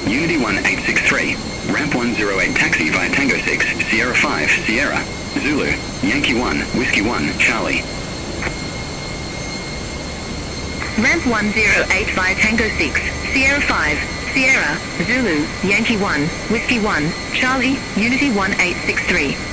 Unity 1863, ramp 108 taxi via Tango 6, Sierra 5, Sierra, Zulu, Yankee 1, Whiskey 1, Charlie. Ramp 108 via Tango 6, Sierra 5, Sierra, Zulu, Yankee 1, Whiskey 1, Charlie, Unity 1863.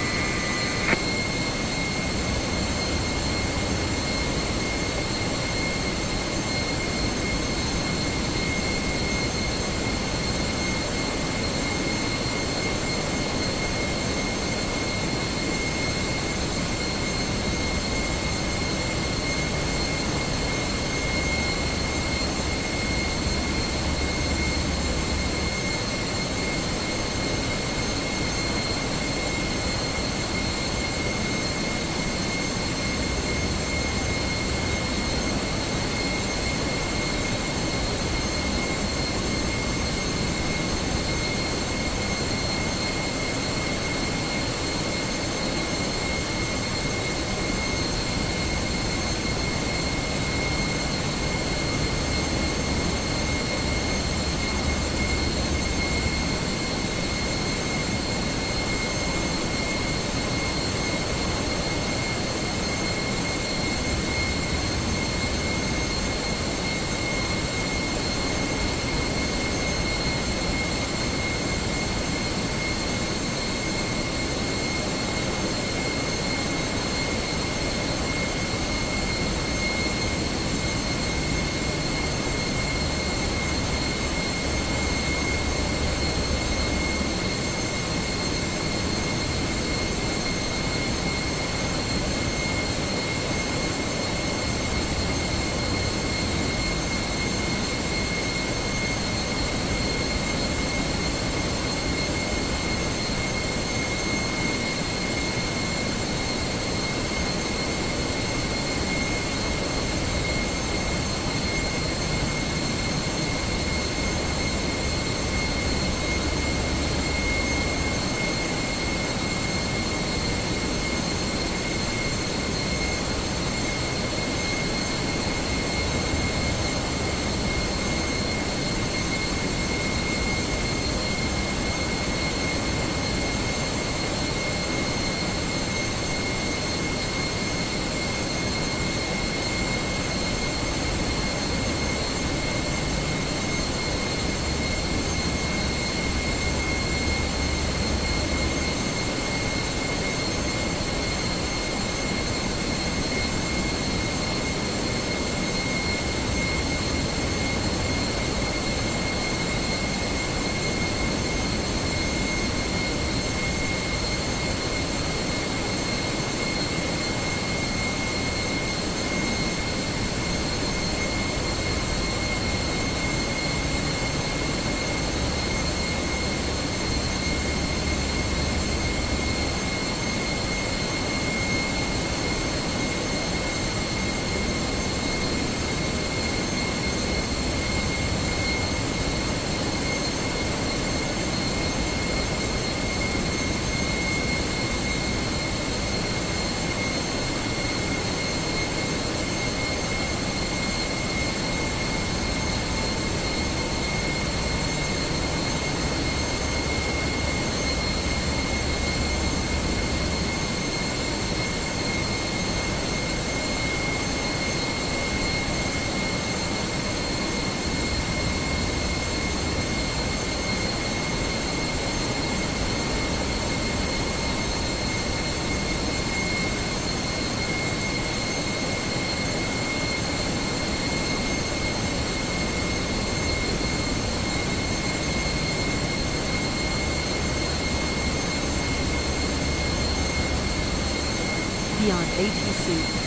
beyond ATC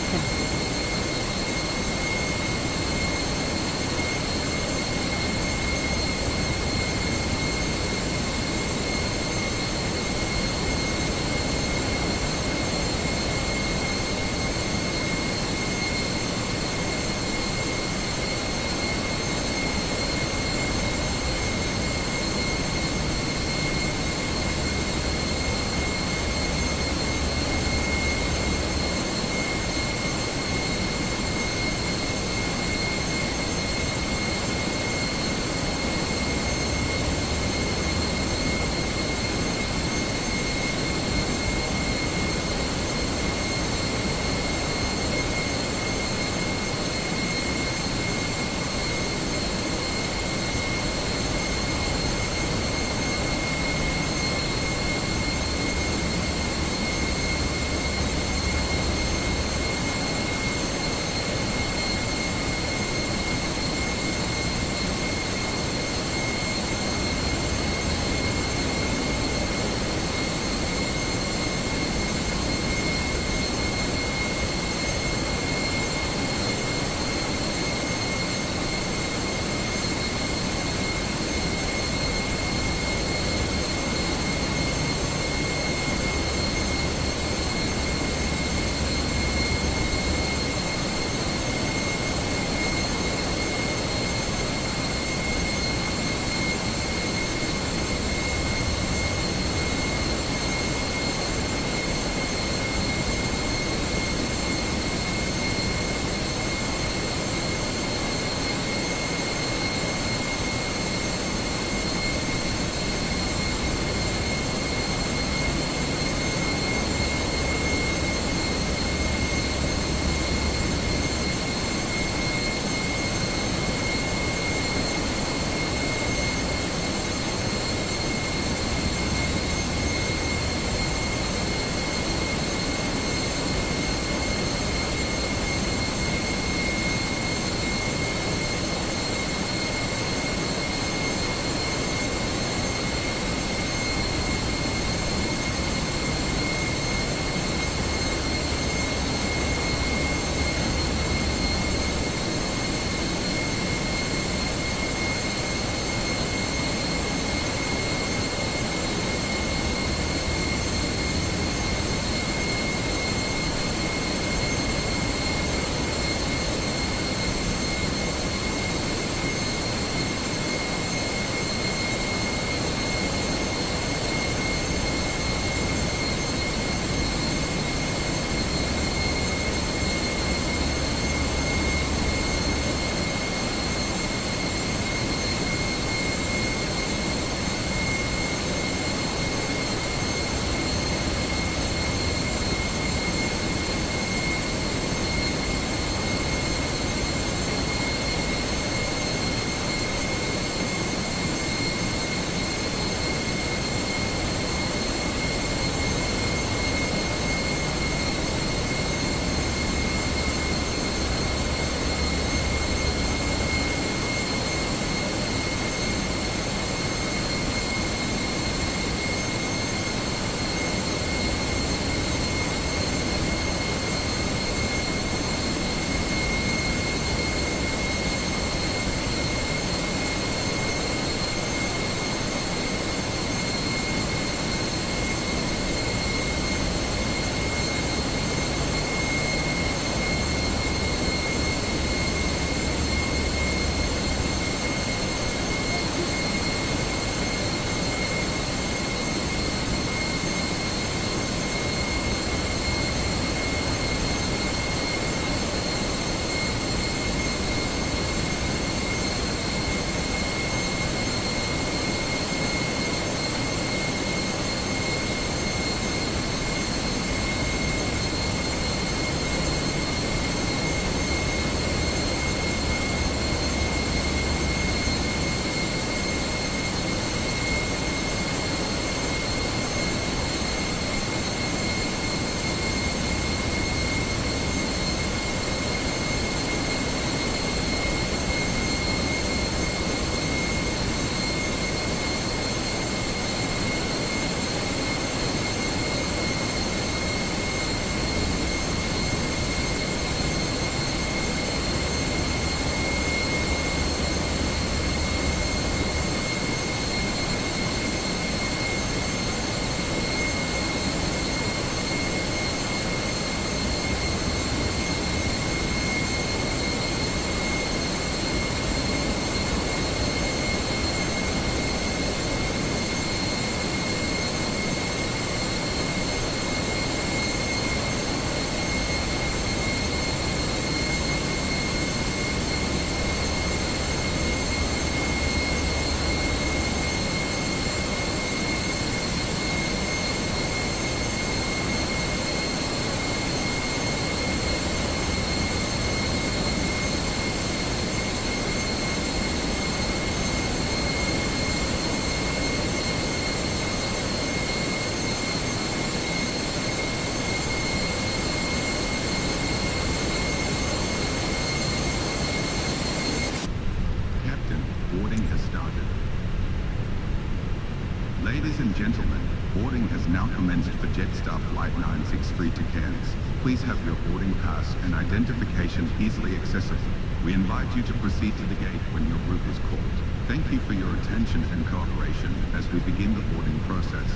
connected. Ladies and gentlemen, boarding has now commenced for Jetstar Flight 963 to Cairns. Please have your boarding pass and identification easily accessible. We invite you to proceed to the gate when your group is called. Thank you for your attention and cooperation as we begin the boarding process.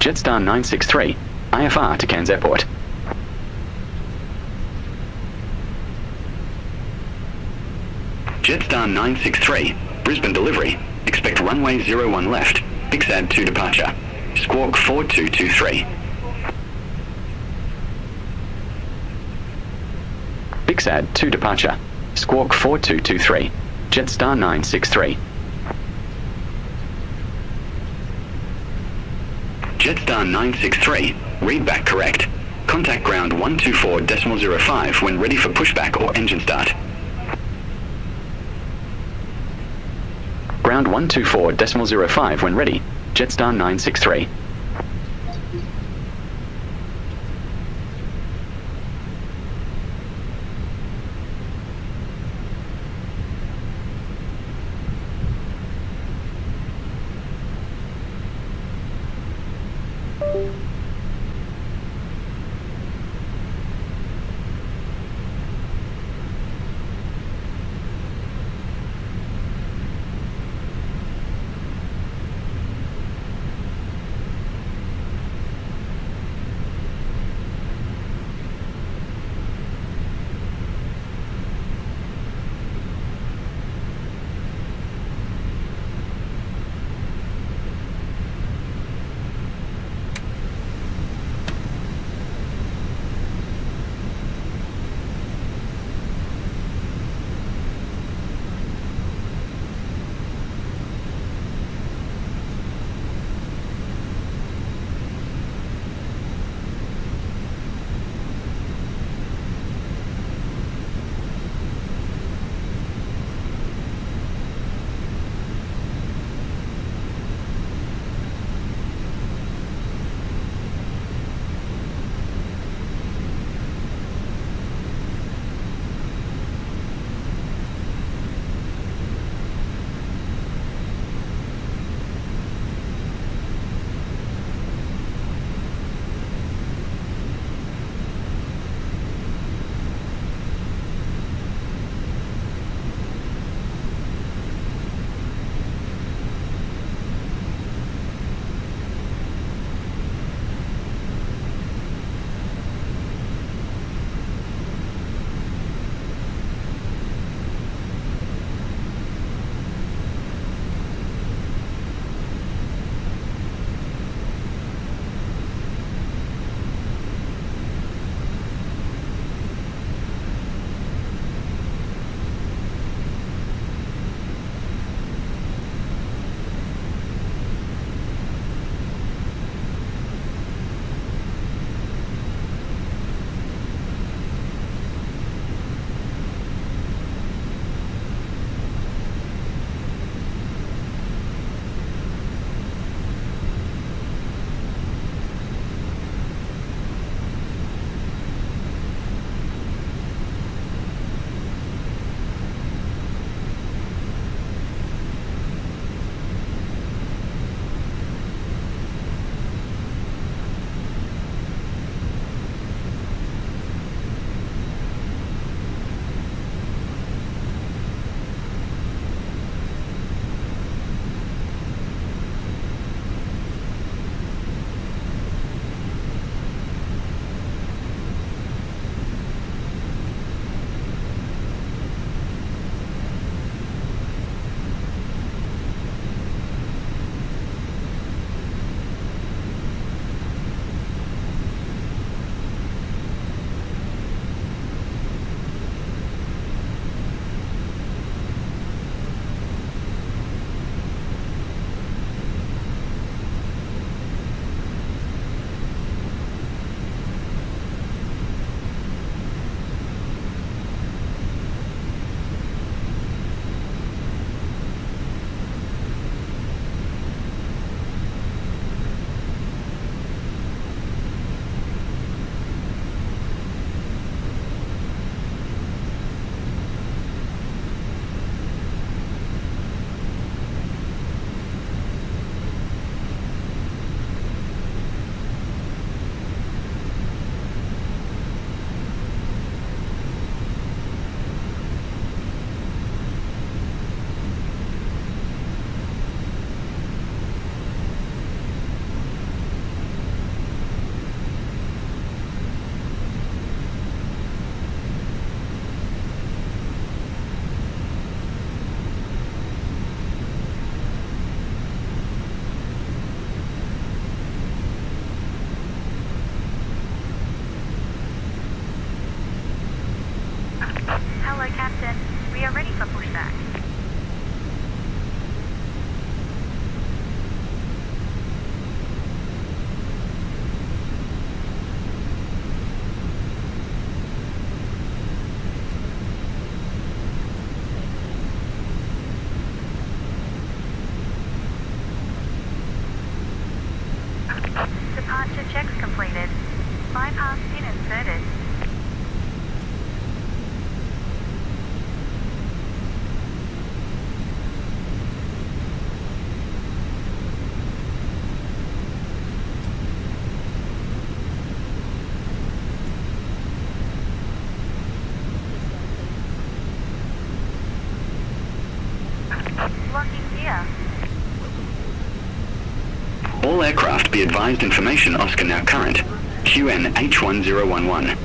Jetstar 963, IFR to Cairns Airport. Jetstar 963, Brisbane delivery. Expect runway 01 left, BNE-CNS 2 departure. Squawk 4223. BNE-CNS 2 departure. Squawk 4223. Jetstar 963. Jetstar 963, read back correct. Contact ground 124.05 when ready for pushback or engine start. Ground 124.05 when ready. Jetstar 963. Hello, Captain. We are ready for pushback. Departure checks completed. Bypass pin inserted. Locking gear. All aircraft be advised information Oscar now current. QN H1011.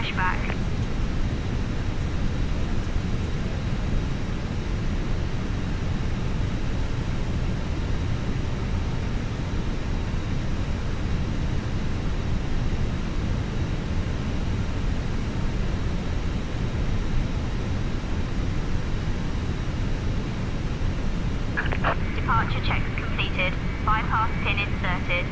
pushback. Departure checks completed. Bypass pin inserted.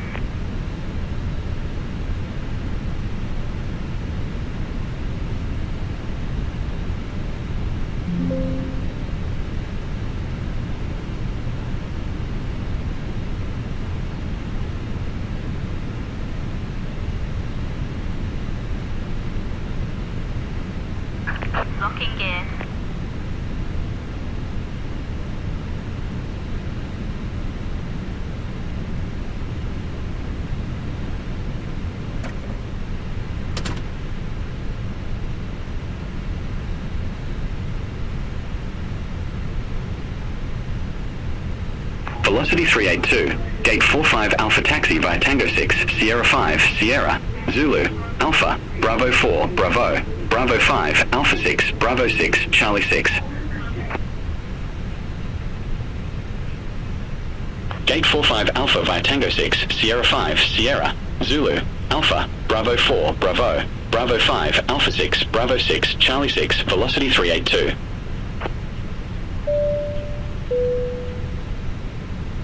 Locking gear. Velocity 382, gate 45 Alpha taxi via Tango 6, Sierra 5, Sierra, Zulu, Alpha, Bravo 4, Bravo, Bravo 5, Alpha 6, Bravo 6, Charlie 6. Gate 45 Alpha via Tango 6, Sierra 5, Sierra, Zulu, Alpha, Bravo 4, Bravo, Bravo 5, Alpha 6, Bravo 6, Charlie 6, Velocity 382.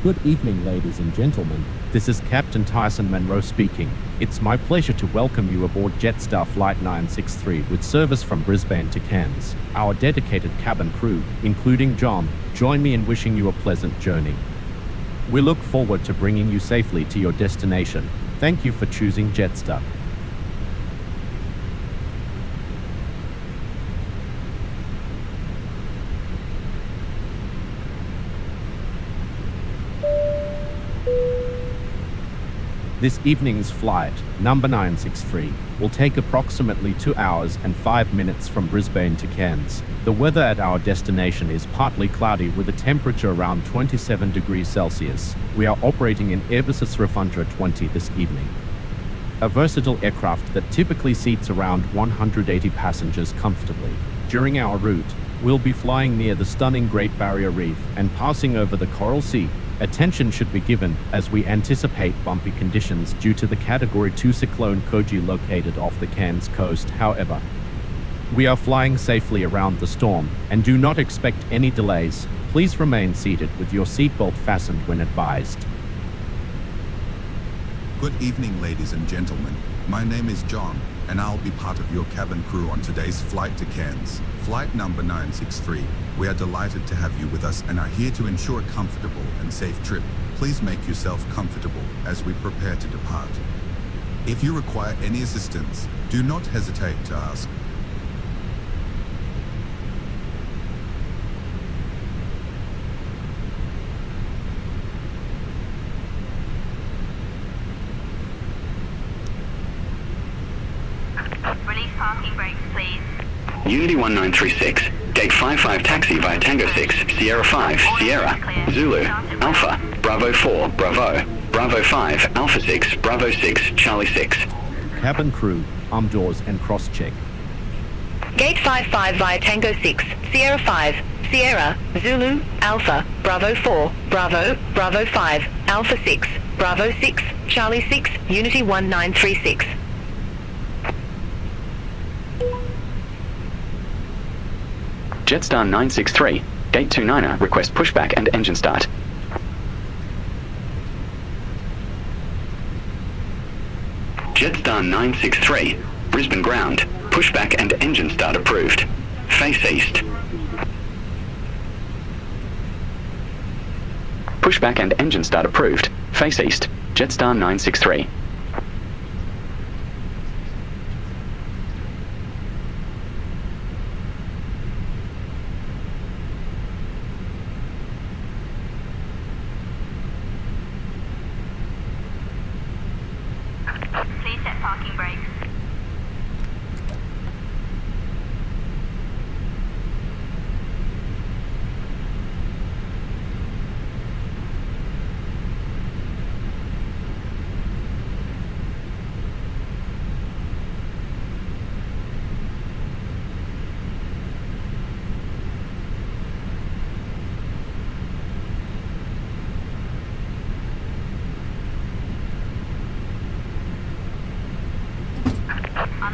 Good evening, ladies and gentlemen. This is Captain Tyson Monroe speaking. It's my pleasure to welcome you aboard Jetstar Flight 963 with service from Brisbane to Cairns. Our dedicated cabin crew, including John, join me in wishing you a pleasant journey. We look forward to bringing you safely to your destination. Thank you for choosing Jetstar. This evening's flight, number 963, will take approximately 2 hours and 5 minutes from Brisbane to Cairns. The weather at our destination is partly cloudy with a temperature around 27 degrees Celsius. We are operating in Airbus A320 20 this evening, a versatile aircraft that typically seats around 180 passengers comfortably. During our route, we'll be flying near the stunning Great Barrier Reef and passing over the Coral Sea. Attention should be given as we anticipate bumpy conditions due to the Category 2 cyclone Koji located off the Cairns coast. However, we are flying safely around the storm and do not expect any delays. Please remain seated with your seatbelt fastened when advised. Good evening, ladies and gentlemen. My name is John, and I'll be part of your cabin crew on today's flight to Cairns. Flight number 963. We are delighted to have you with us and are here to ensure a comfortable and safe trip. Please make yourself comfortable as we prepare to depart. If you require any assistance, do not hesitate to ask. Release parking brakes, please. Unity 1936, gate 55 taxi via Tango 6, Sierra 5, Sierra, Zulu, Alpha, Bravo 4, Bravo, Bravo 5, Alpha 6, Bravo 6, Charlie 6. Cabin crew, arm doors and cross-check. Gate 55 via Tango 6, Sierra 5, Sierra, Zulu, Alpha, Bravo 4, Bravo, Bravo 5, Alpha 6, Bravo 6, Charlie 6, Unity 1936. Jetstar 963, gate 29er, request pushback and engine start. Jetstar 963, Brisbane ground, pushback and engine start approved. Face east. Pushback and engine start approved. Face east. Jetstar 963. Please set parking brakes.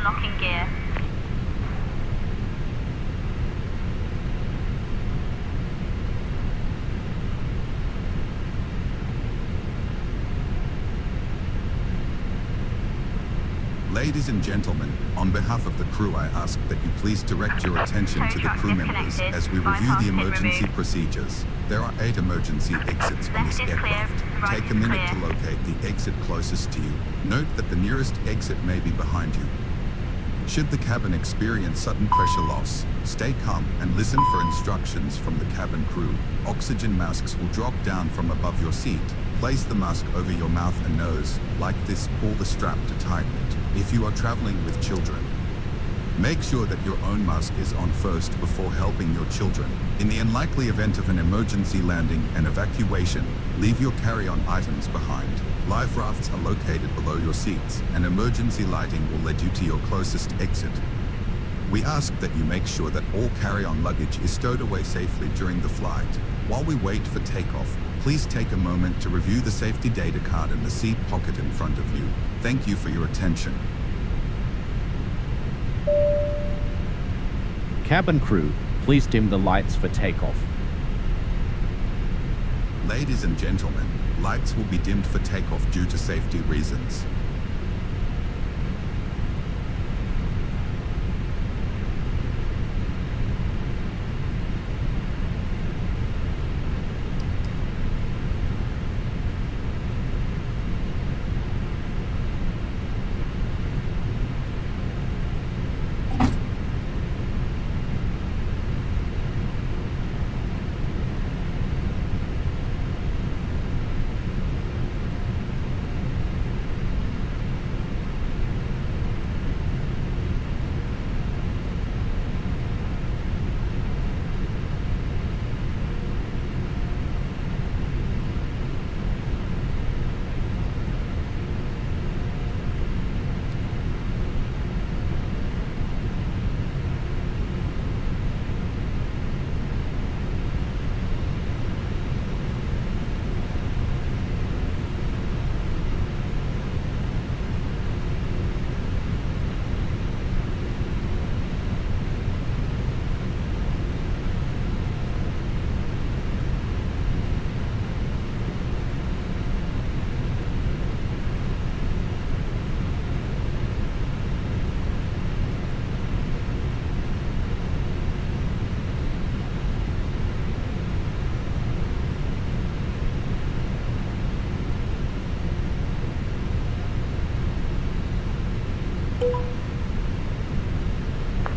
locking gear. Ladies and gentlemen, on behalf of the crew, I ask that you please direct your attention to the crew members as we review the emergency procedures. There are 8 emergency exits on this aircraft. Take a minute to locate the exit closest to you. Note that the nearest exit may be behind you. Should the cabin experience sudden pressure loss, stay calm and listen for instructions from the cabin crew. Oxygen masks will drop down from above your seat. Place the mask over your mouth and nose. Like this, pull the strap to tighten it. If you are traveling with children, make sure that your own mask is on first before helping your children. In the unlikely event of an emergency landing and evacuation, leave your carry-on items behind. Life rafts are located below your seats, and emergency lighting will lead you to your closest exit. We ask that you make sure that all carry-on luggage is stowed away safely during the flight. While we wait for takeoff, please take a moment to review the safety data card in the seat pocket in front of you. Thank you for your attention. Cabin crew, please dim the lights for takeoff. Ladies and gentlemen, lights will be dimmed for takeoff due to safety reasons.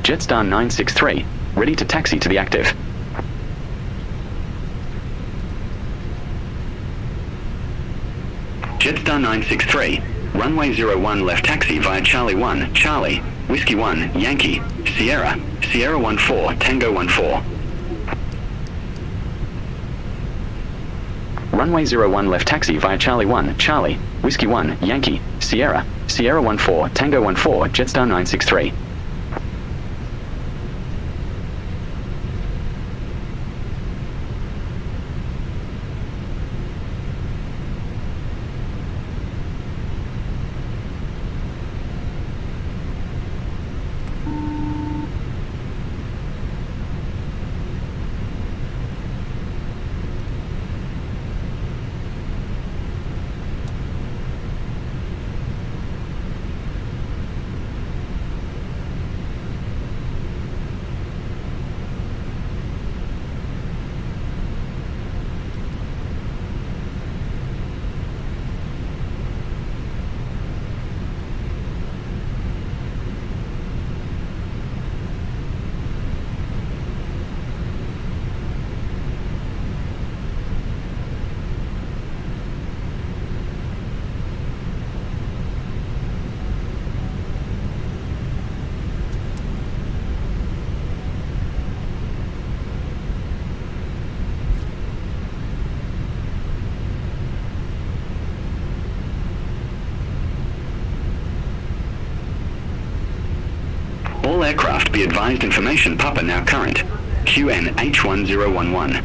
Jetstar 963, ready to taxi to the active. Jetstar 963, runway 01 left taxi via Charlie 1, Charlie, Whiskey 1, Yankee, Sierra, Sierra 14, Tango 14. Runway 01 left taxi via Charlie 1, Charlie, Whiskey 1, Yankee, Sierra, Sierra 14, Tango 14, Jetstar 963. All aircraft be advised information Papa now current. QN H1011.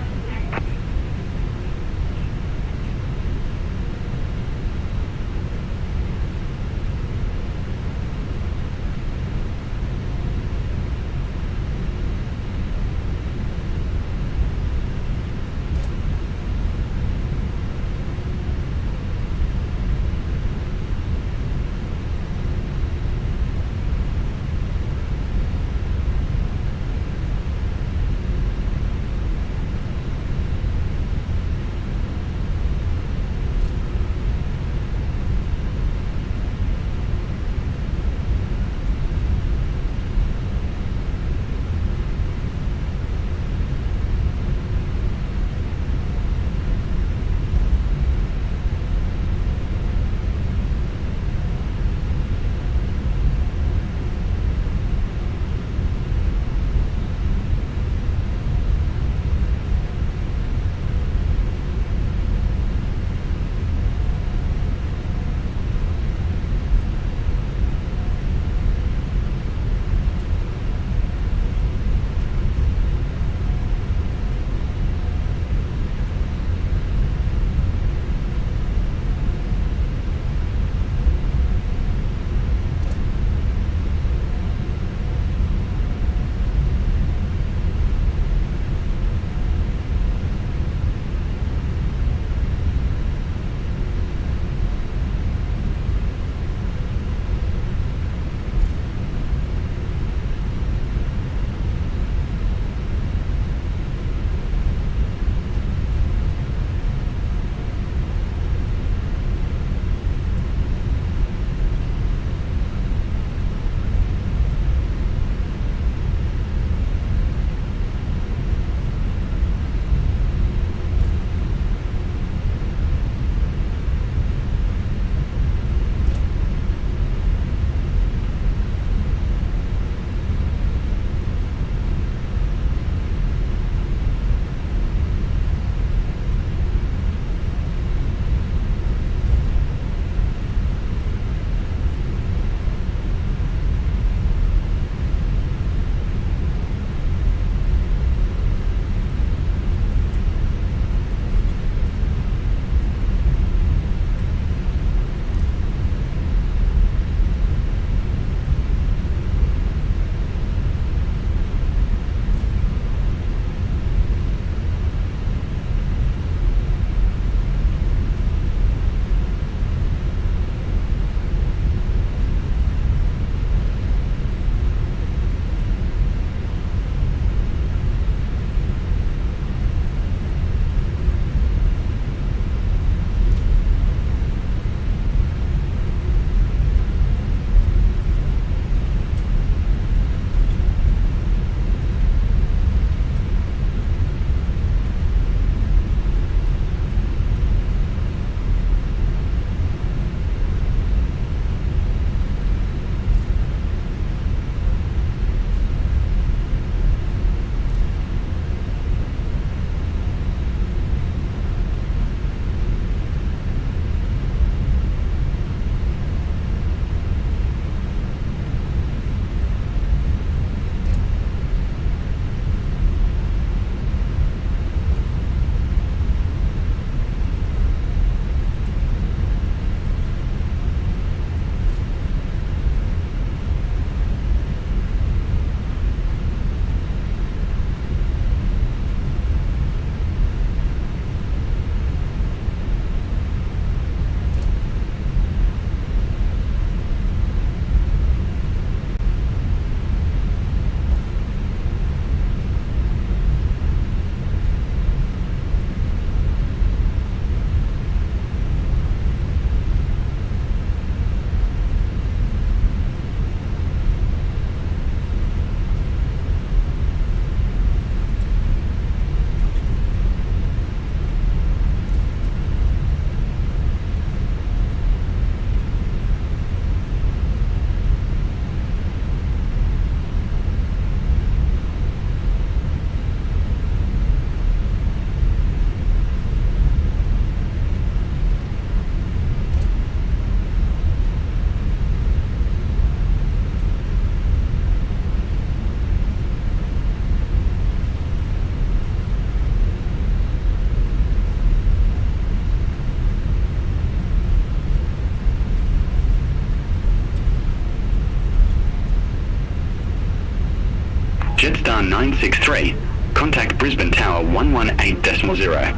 Jetstar 963. Contact Brisbane Tower 118.0.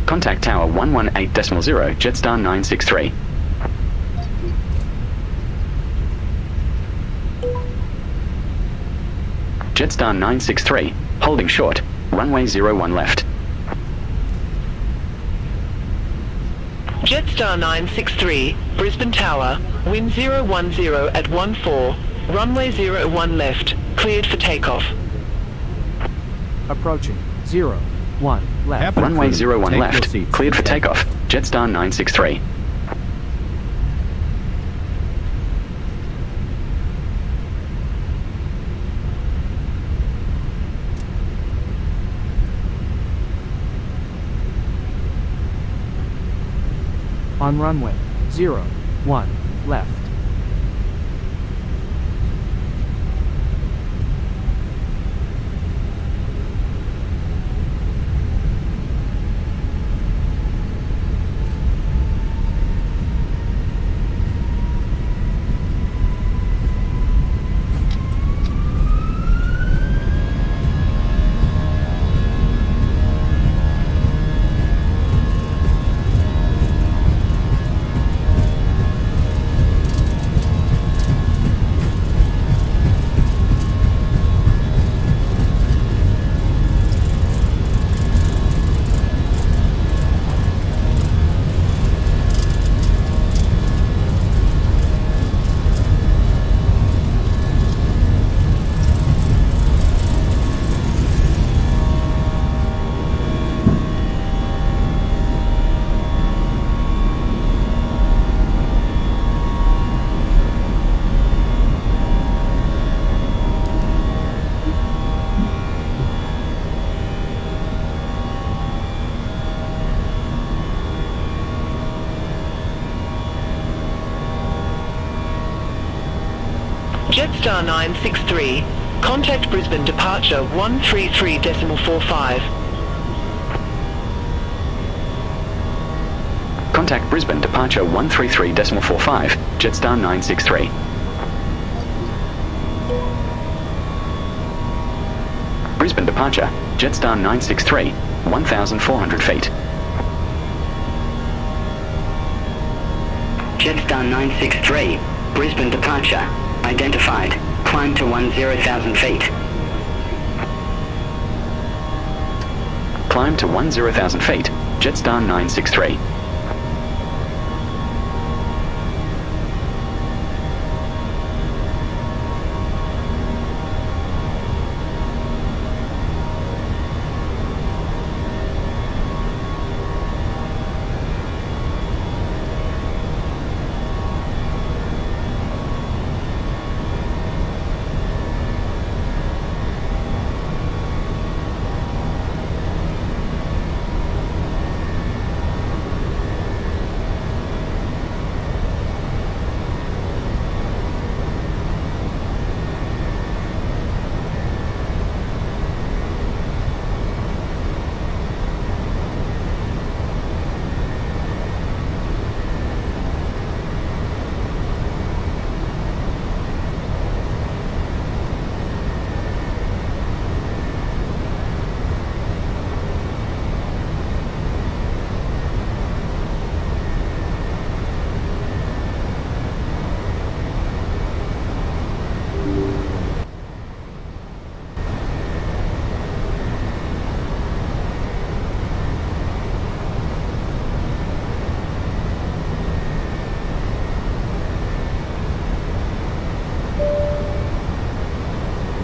Contact Tower 118.0, Jetstar 963. Jetstar 963, holding short, runway 01 left. Jetstar 963, Brisbane Tower, wind 010 at 14, runway 01 left, cleared for takeoff. Approaching 01 left. Runway 01 left, cleared for takeoff, Jetstar 963. On runway 01 left. Jetstar 963, contact Brisbane departure 133.45. Contact Brisbane departure 133.45, Jetstar 963. Brisbane departure, Jetstar 963, 1,400 feet. Jetstar 963, Brisbane departure, identified, climb to 10,000 feet. Climb to 10,000 feet, Jetstar 963.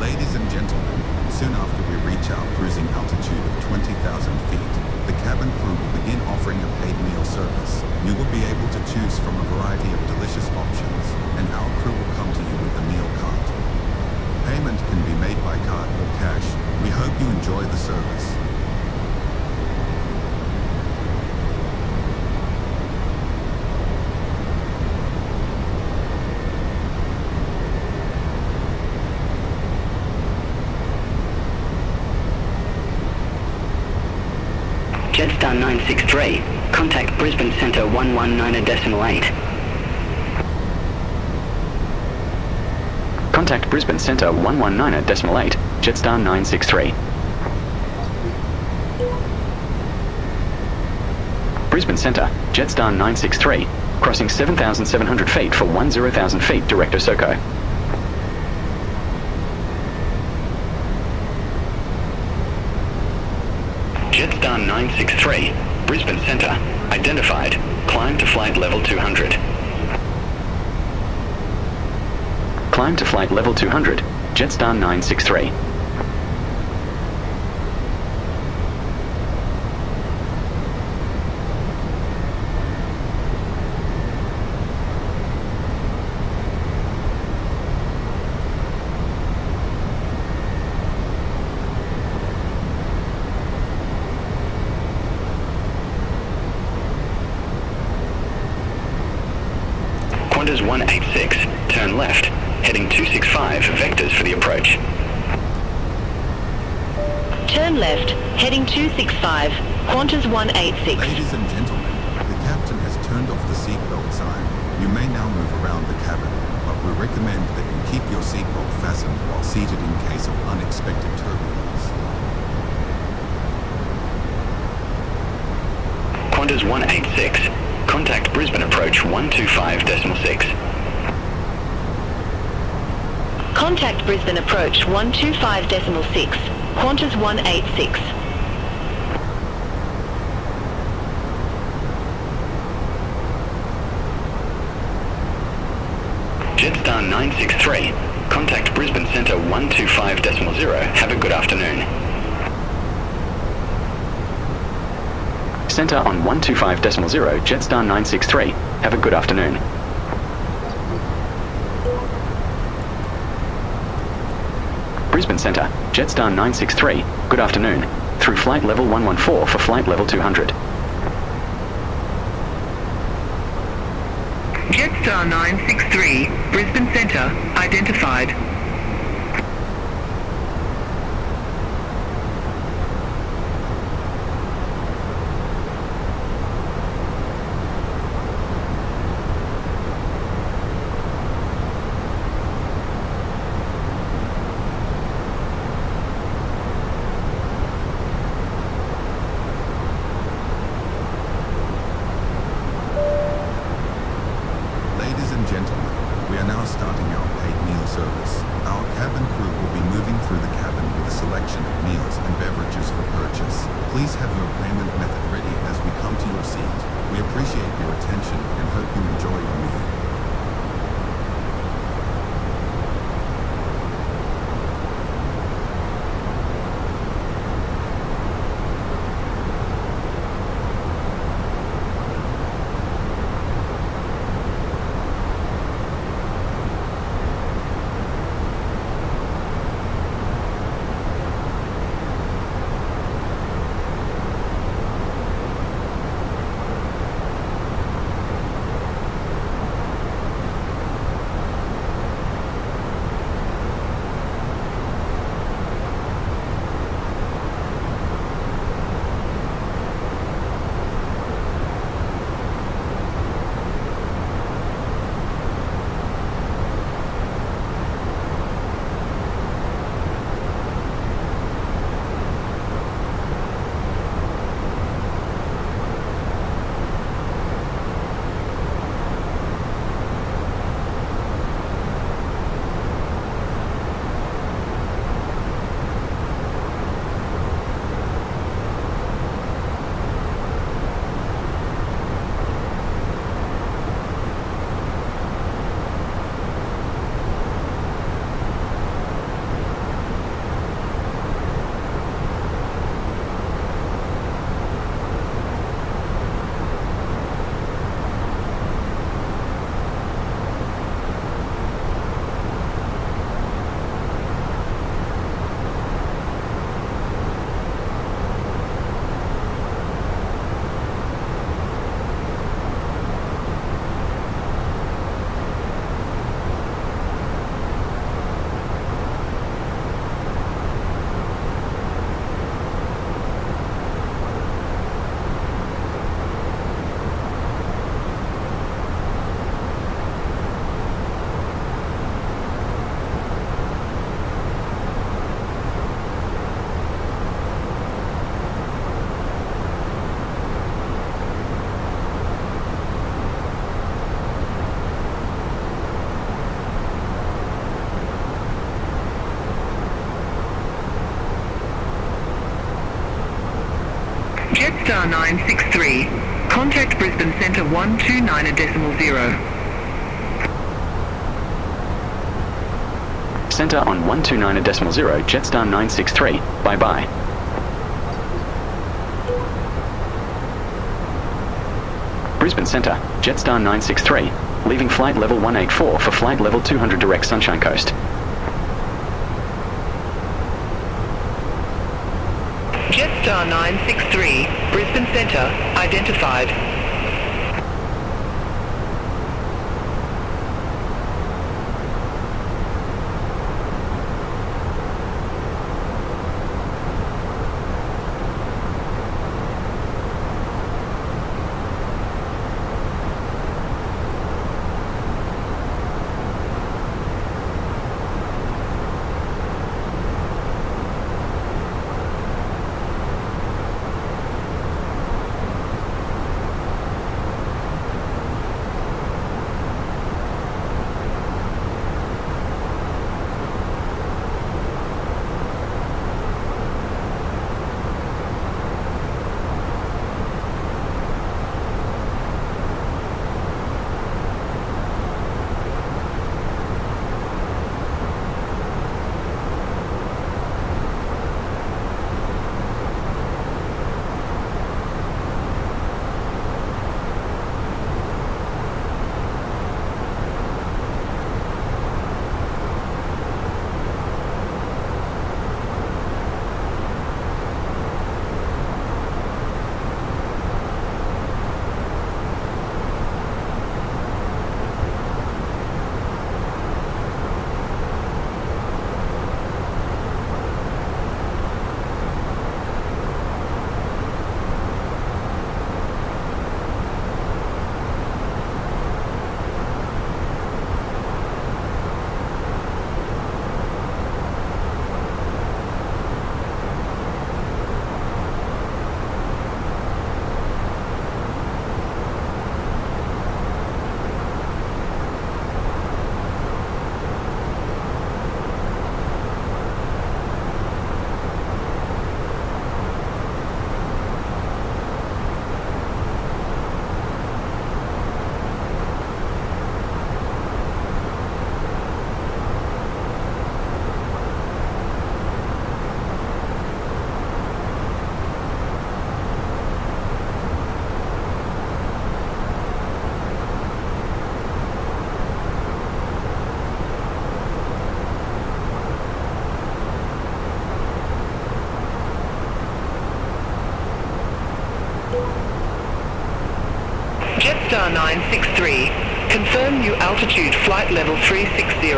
Ladies and gentlemen, soon after we reach our cruising altitude of 20,000 feet, the cabin crew will begin offering a paid meal service. You will be able to choose from a variety of delicious options, and our crew will come to you with a meal cart. Payment can be made by card or cash. We hope you enjoy the service. Jetstar 963, contact Brisbane Centre 119.8. Contact Brisbane Centre 119.8, Jetstar 963. Brisbane Centre, Jetstar 963, crossing 7,700 feet for 10,000 feet direct Osoko. Jetstar 963, Brisbane Centre, identified, climb to flight level 200. Climb to flight level 200, Jetstar 963. Qantas 186, turn left, heading 265, vectors for the approach. Turn left, heading 265, Qantas 186. Ladies and gentlemen, the captain has turned off the seatbelt sign. You may now move around the cabin, but we recommend that you keep your seatbelt fastened while seated in case of unexpected turbulence. Qantas 186, contact Brisbane approach 125.6. Contact Brisbane approach 125.6, Qantas 186. Jetstar 963, contact Brisbane Centre 125.0, have a good afternoon. Centre on 125.0, Jetstar 963. Have a good afternoon. Brisbane Centre, Jetstar 963. Good afternoon. Through flight level 114 for flight level 200. Jetstar 963, Brisbane Centre, identified. Ladies and gentlemen, we are now starting our paid meal service. Our cabin crew will be moving through the cabin with a selection of meals and beverages for purchase. Please have your payment method ready as we come to your seat. We appreciate your attention and hope you enjoy your meal. Jetstar 963. Contact Brisbane Centre 129.0. Centre on 129.0, Jetstar 963. Bye-bye. Brisbane Centre, Jetstar 963. Leaving flight level 184 for flight level 200 direct Sunshine Coast. Jetstar 963, Brisbane Centre, identified. Jetstar 963, confirm new altitude flight level 360.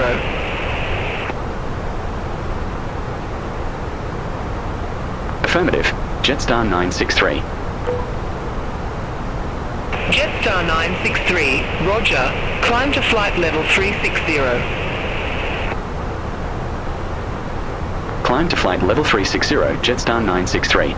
Affirmative. Jetstar 963. Jetstar 963, roger, climb to flight level 360. Climb to flight level 360, Jetstar 963.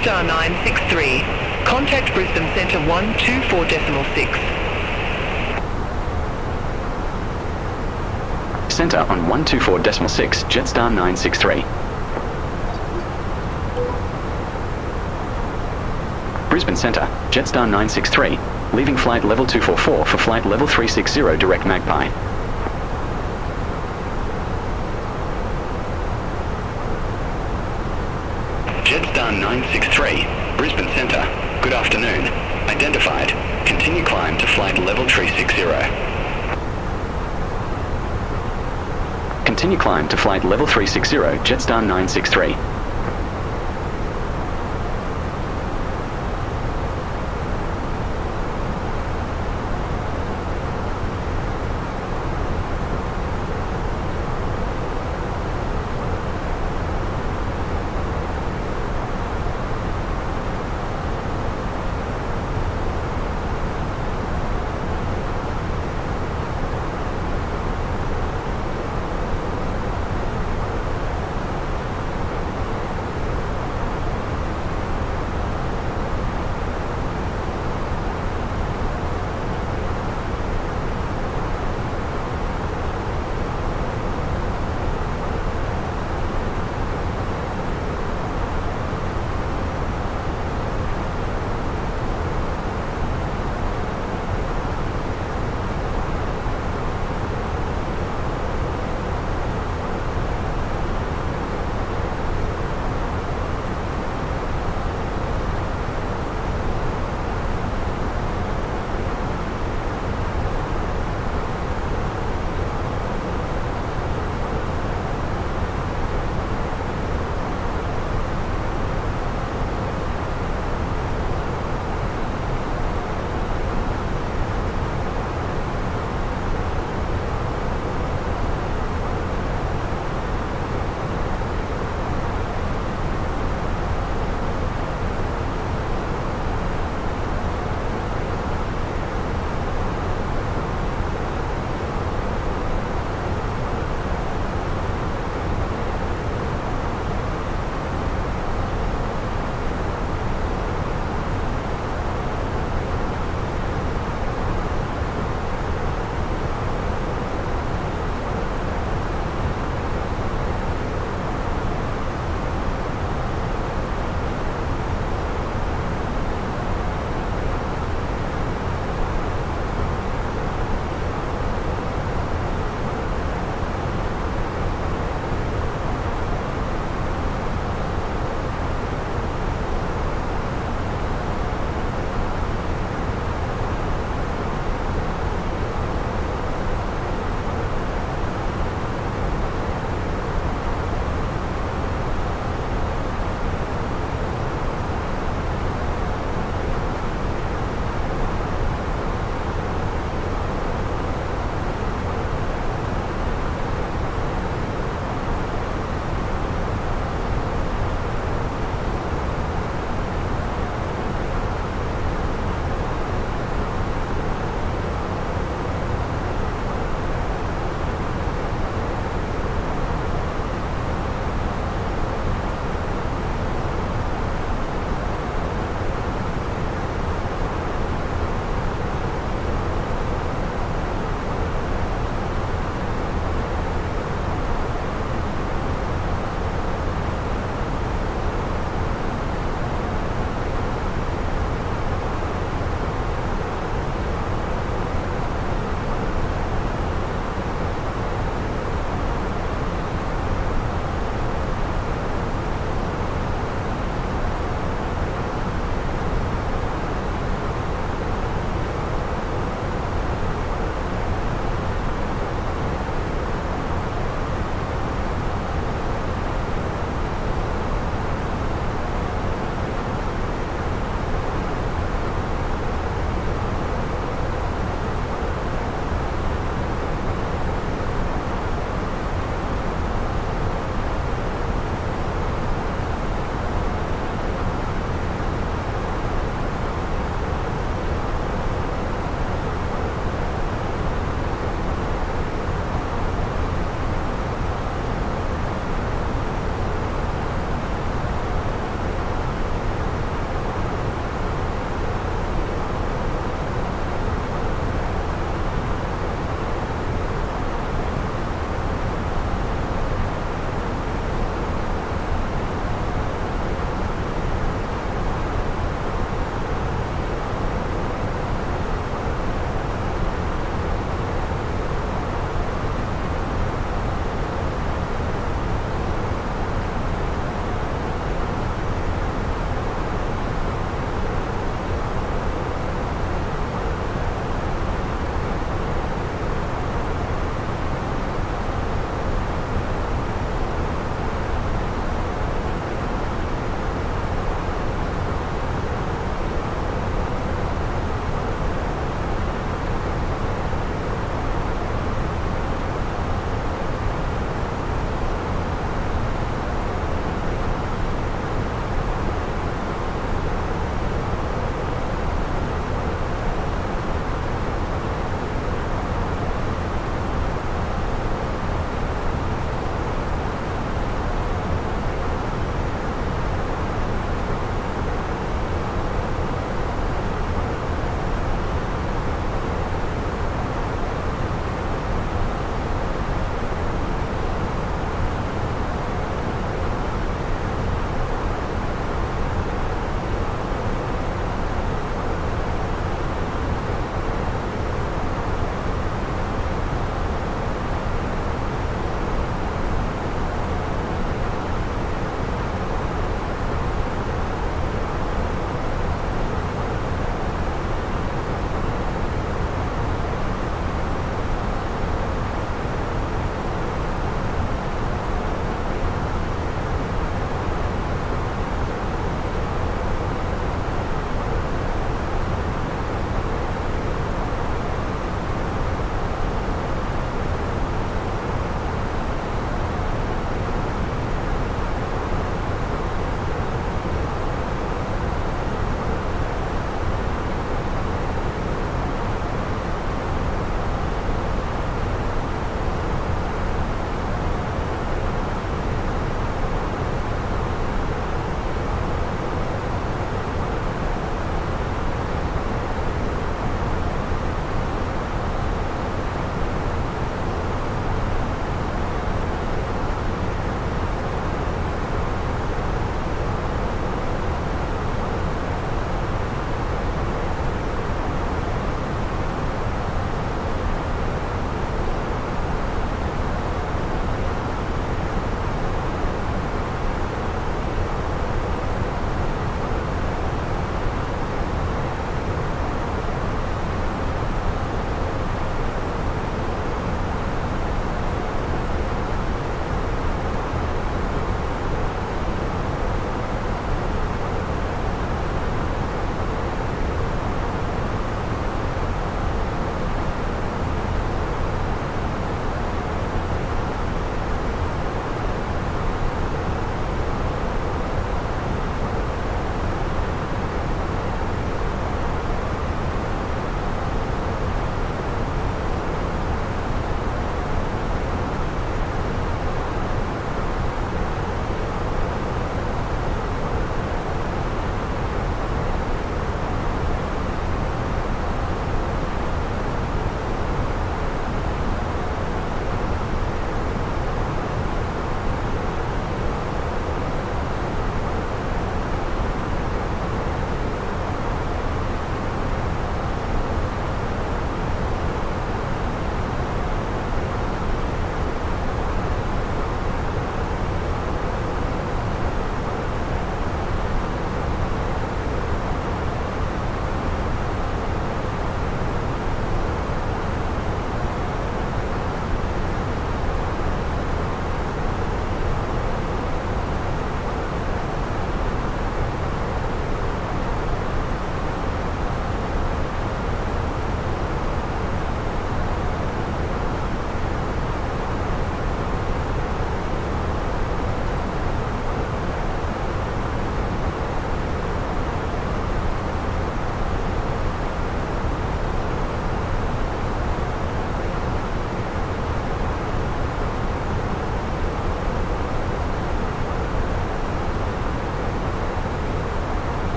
Jetstar 963. Contact Brisbane Centre 124.6. Centre on 124.6, Jetstar 963. Brisbane Centre, Jetstar 963, leaving flight level 244 for flight level 360 direct Magpie. Jetstar 963, Brisbane Centre, good afternoon. Identified. Continue climb to flight level 360. Continue climb to flight level 360, Jetstar 963.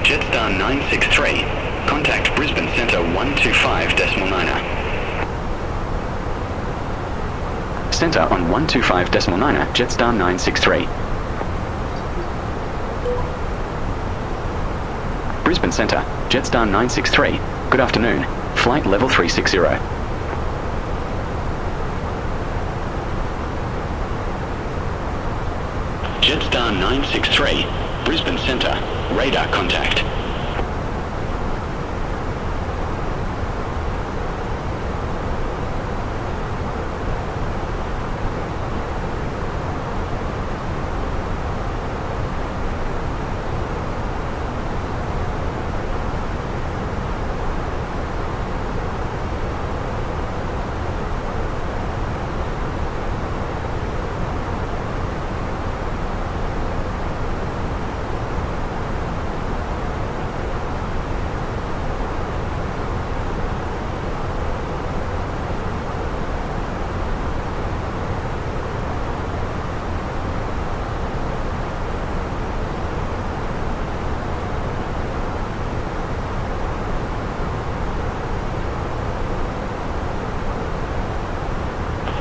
Jetstar 963. Contact Brisbane Centre 125.9er. Centre on 125.9er, Jetstar 963. Brisbane Centre, Jetstar 963. Good afternoon. Flight level 360. Jetstar 963. Brisbane Centre. Radar contact.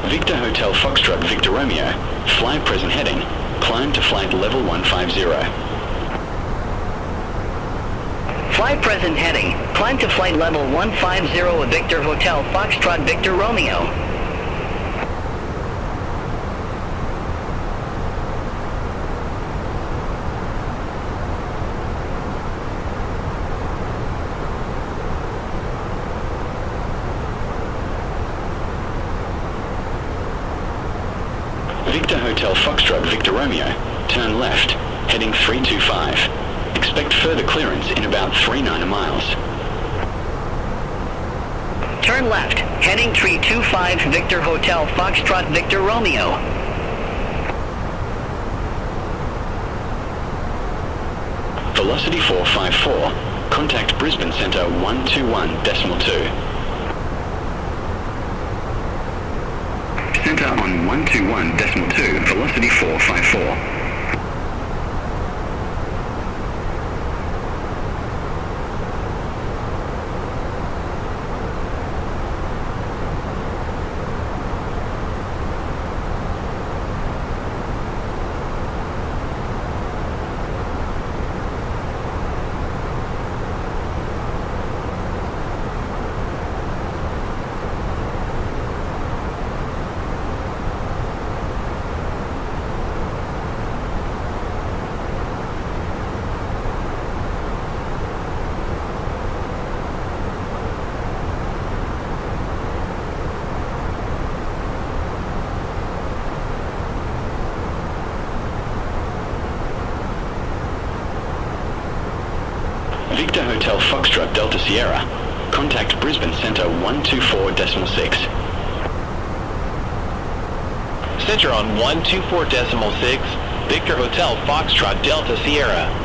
Victor Hotel Foxtrot Victor Romeo. Fly present heading. Climb to flight level 150. Fly present heading. Climb to flight level 150 of Victor Hotel Foxtrot Victor Romeo. Victor Hotel Foxtrot Victor Romeo. Turn left. Heading 325. Expect further clearance in about 39 miles. Turn left. Heading 325 Victor Hotel Foxtrot Victor Romeo. Velocity 454. Contact Brisbane Centre 121.2. Centre on 121.2, velocity 454. Victor Hotel Foxtrot Delta Sierra. Contact Brisbane Centre 124.6. Centre on 124.6. Victor Hotel Foxtrot Delta Sierra.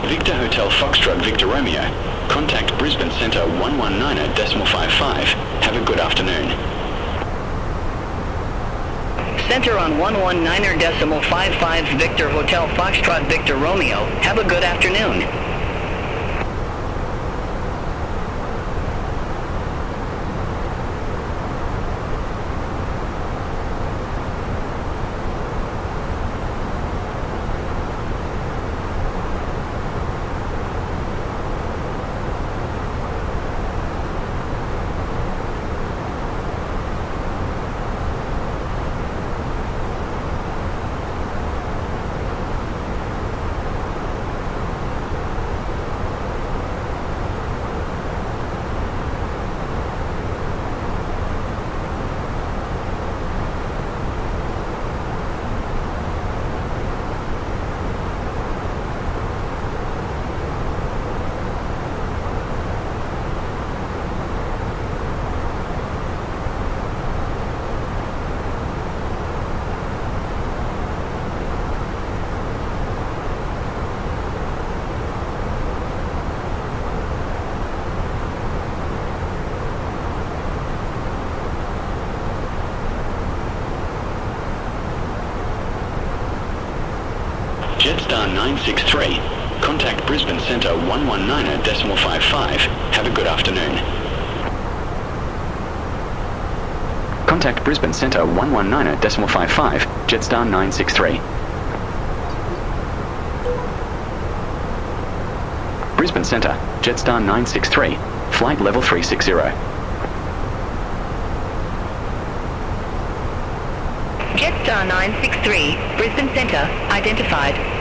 Victor Hotel Foxtrot Victor Romeo. Contact Brisbane Centre 119.55. Have a good afternoon. Center on 119.55 Victor Hotel Foxtrot Victor Romeo. Have a good afternoon. Jetstar 963. Contact Brisbane Centre 119.55. Have a good afternoon. Contact Brisbane Centre 119.55, Jetstar 963. Brisbane Centre, Jetstar 963, flight level 360. Jetstar 963, Brisbane Centre, identified.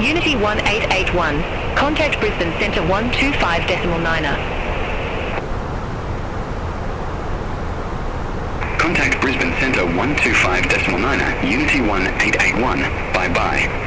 Unity 1881. Contact Brisbane Centre 125.9er. Contact Brisbane Centre 125.9er, Unity 1881. Bye-bye.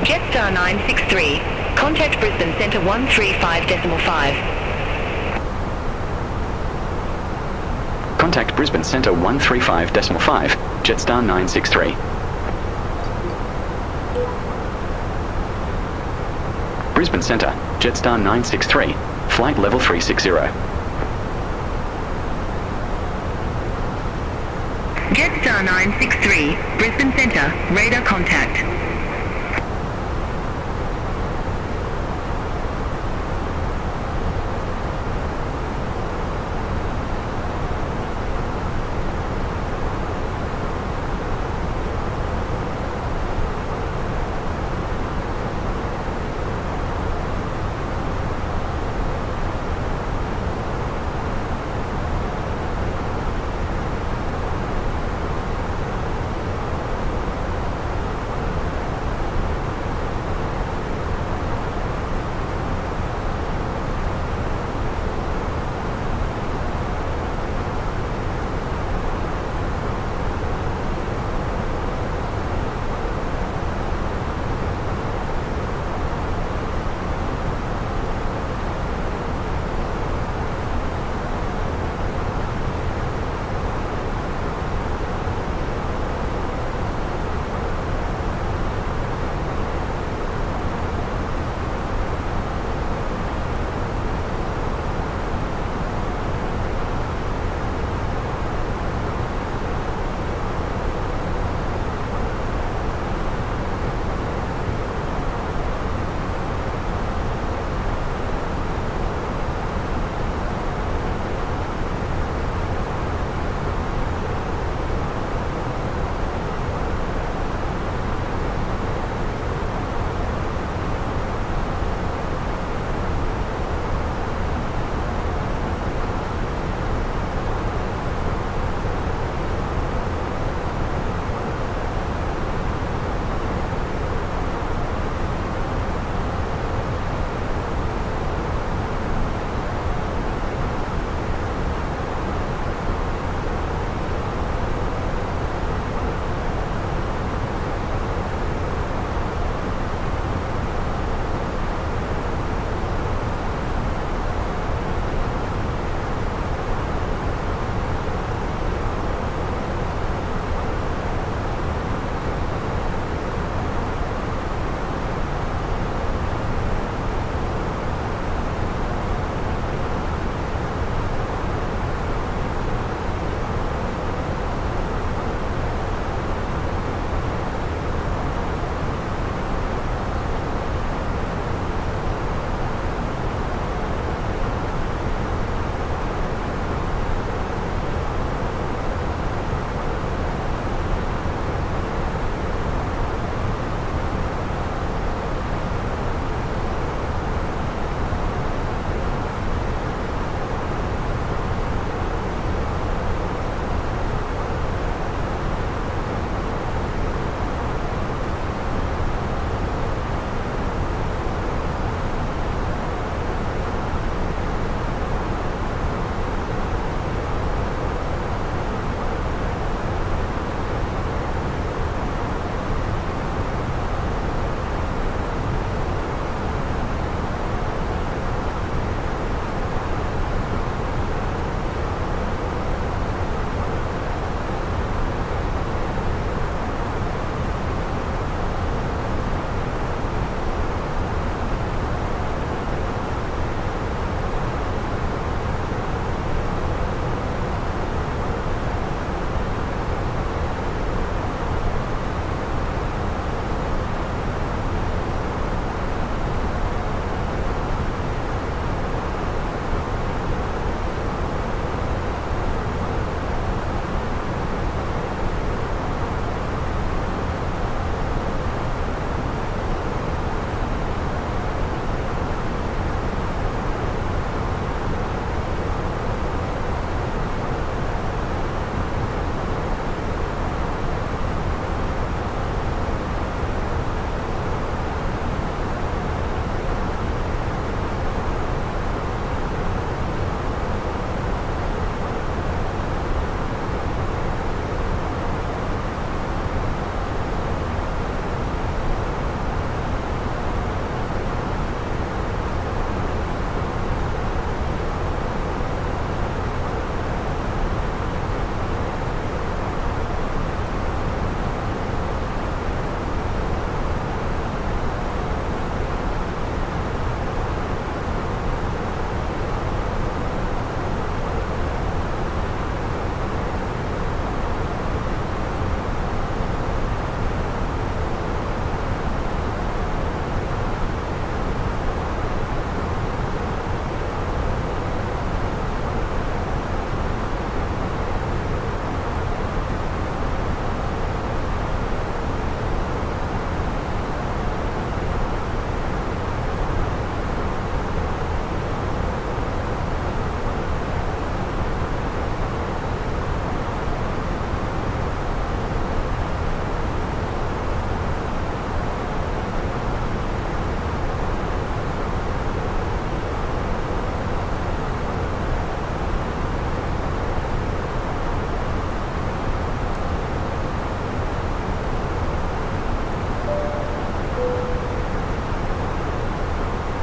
Jetstar 963, contact Brisbane Centre 135.5. Contact Brisbane Centre 135.5, Jetstar 963. Brisbane Centre, Jetstar 963, flight level 360. Jetstar 963, Brisbane Centre, radar contact.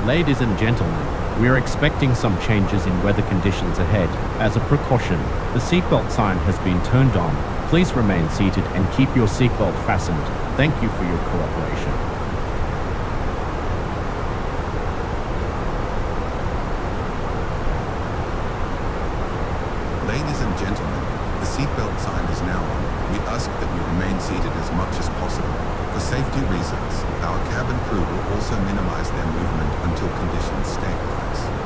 Ladies and gentlemen, we are expecting some changes in weather conditions ahead. As a precaution, the seatbelt sign has been turned on. Please remain seated and keep your seatbelt fastened. Thank you for your cooperation. Ladies and gentlemen, the seatbelt sign is now on. We ask that you remain seated as much as possible. For safety reasons, our cabin crew will also minimize their movement until conditions stabilize.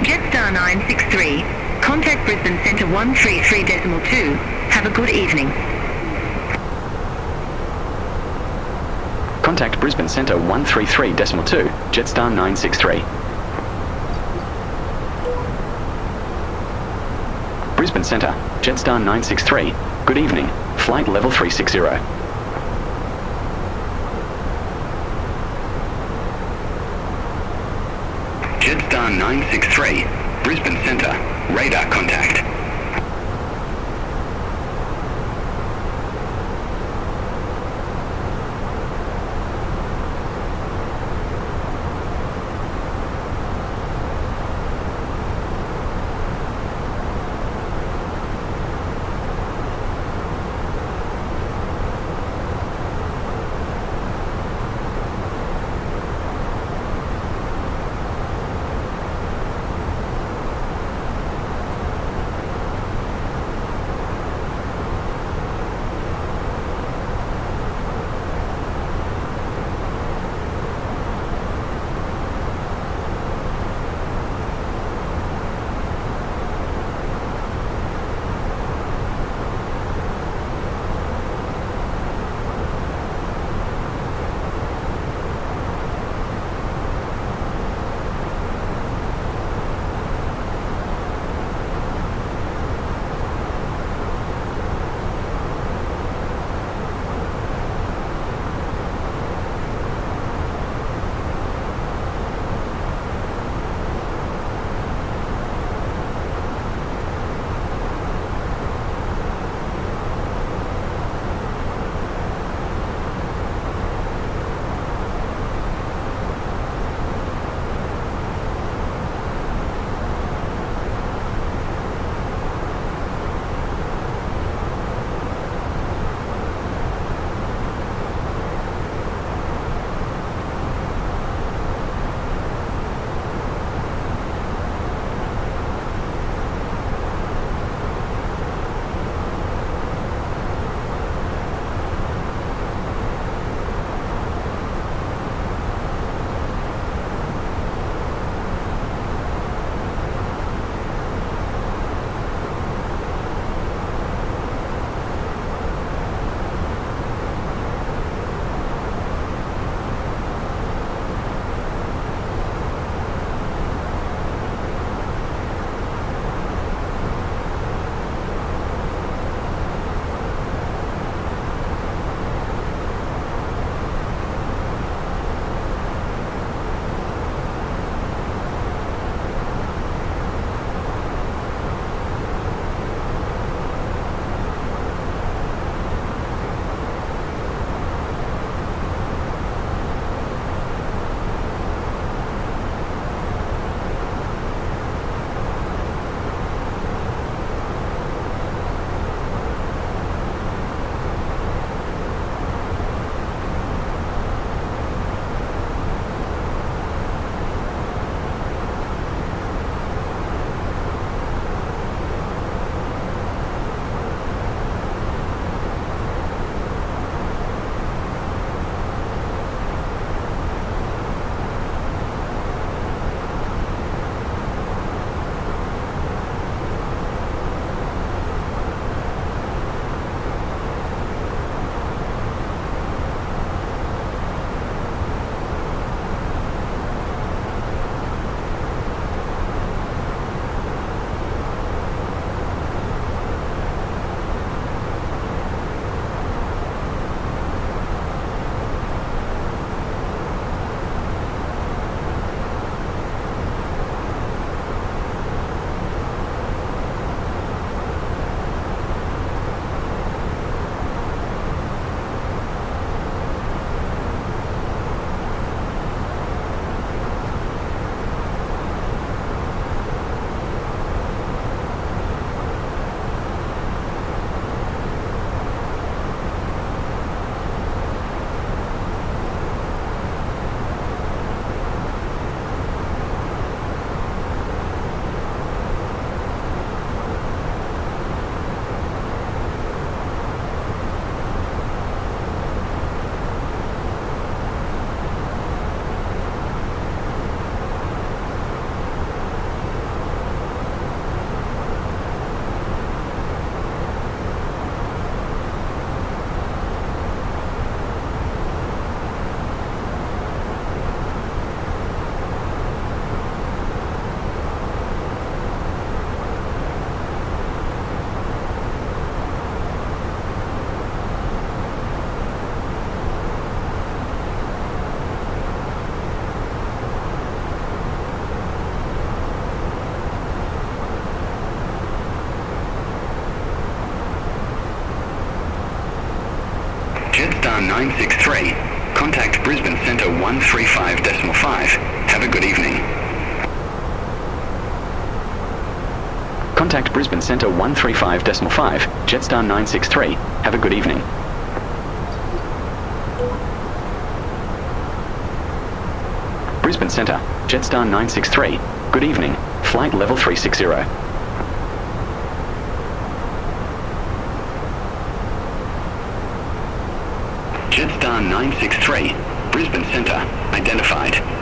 Jetstar 963, contact Brisbane Centre 133.2. Have a good evening. Contact Brisbane Centre 133.2, Jetstar 963. Brisbane Centre, Jetstar 963. Good evening. Flight level 360. Jetstar 963, Brisbane Centre, radar contact. Jetstar 963. Contact Brisbane Centre 135.5. Have a good evening. Contact Brisbane Centre 135.5, Jetstar 963. Have a good evening. Brisbane Centre, Jetstar 963. Good evening. Flight level 360. Jetstar 963. Brisbane Centre. Identified.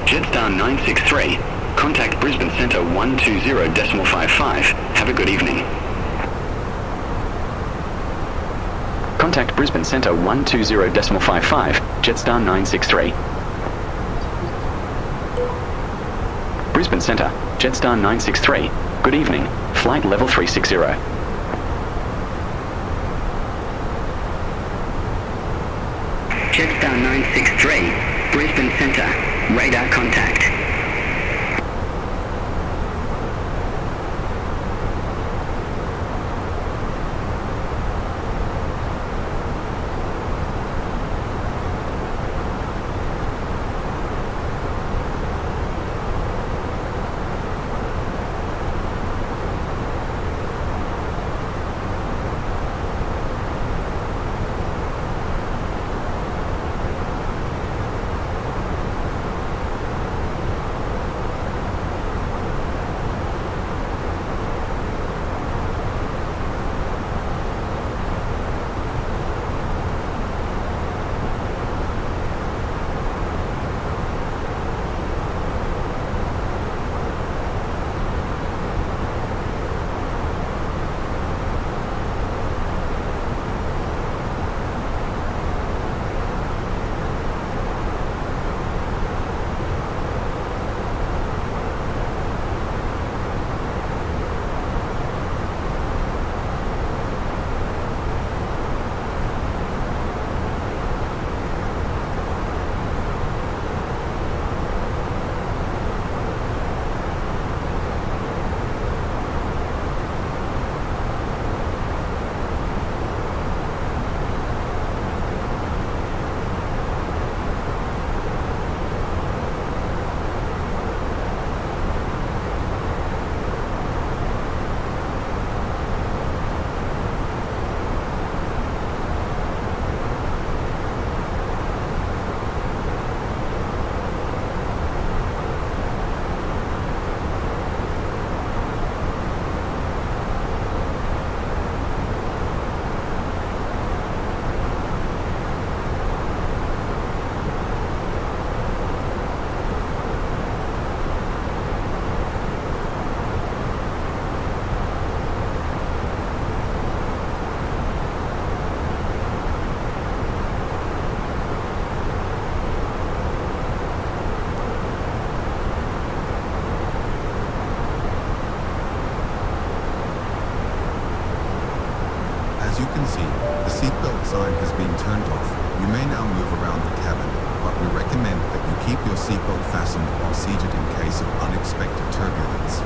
Jetstar 963. Contact Brisbane Centre 120.55. Have a good evening. Contact Brisbane Centre 120.55, Jetstar 963. Brisbane Centre, Jetstar 963. Good evening. Flight level 360. Jetstar 963, Brisbane Centre, radar contact. As you can see, the seatbelt sign has been turned off. You may now move around the cabin, but we recommend that you keep your seatbelt fastened while seated in case of unexpected turbulence.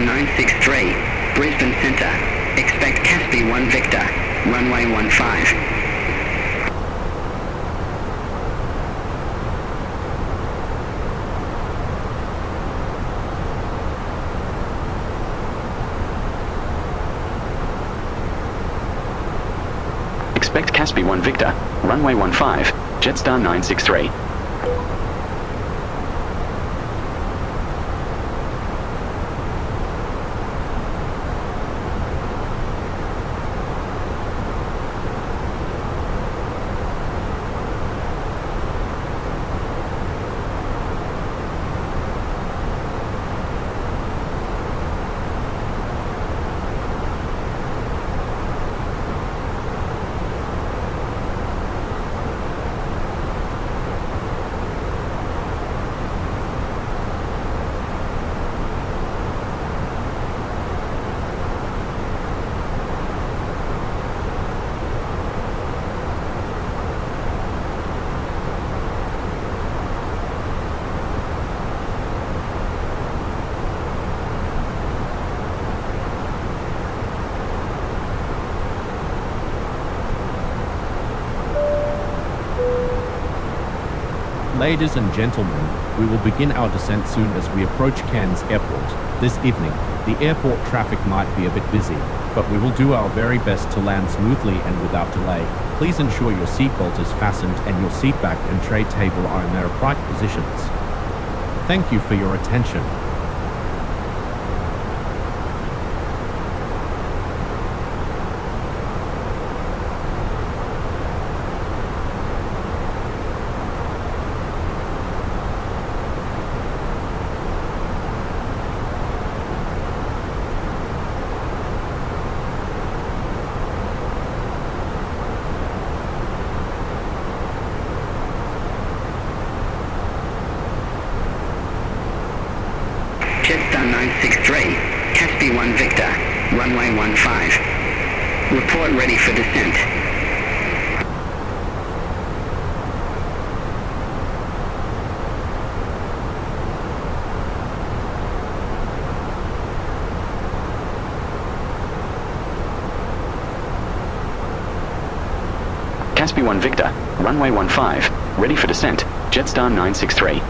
963, Brisbane Centre. Expect Caspi 1 Victor, runway 15. Expect Caspi 1 Victor, runway 15, Jetstar 963. Ladies and gentlemen, we will begin our descent soon as we approach Cairns Airport. This evening, the airport traffic might be a bit busy, but we will do our very best to land smoothly and without delay. Please ensure your seatbelt is fastened and your seat back and tray table are in their upright positions. Thank you for your attention. Jetstar 963, Caspi 1 Victor, runway 15. Report ready for descent. Caspi 1 Victor, runway 15, ready for descent, Jetstar 963.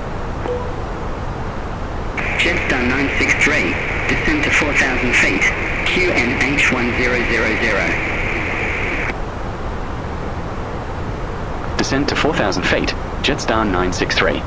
Jetstar 963, descend to 4,000 feet, QNH 1000. Descend to 4,000 feet, Jetstar 963.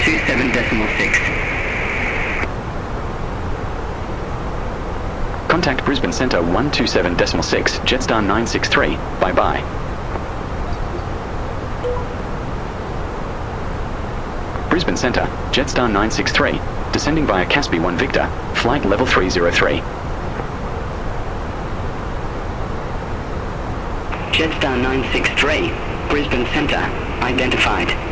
127.6. Contact Brisbane Centre 127.6, Jetstar 963. Bye-bye. Brisbane Centre, Jetstar 963. Descending via Caspi 1 Victor, flight level 303. Jetstar 963, Brisbane Centre, identified.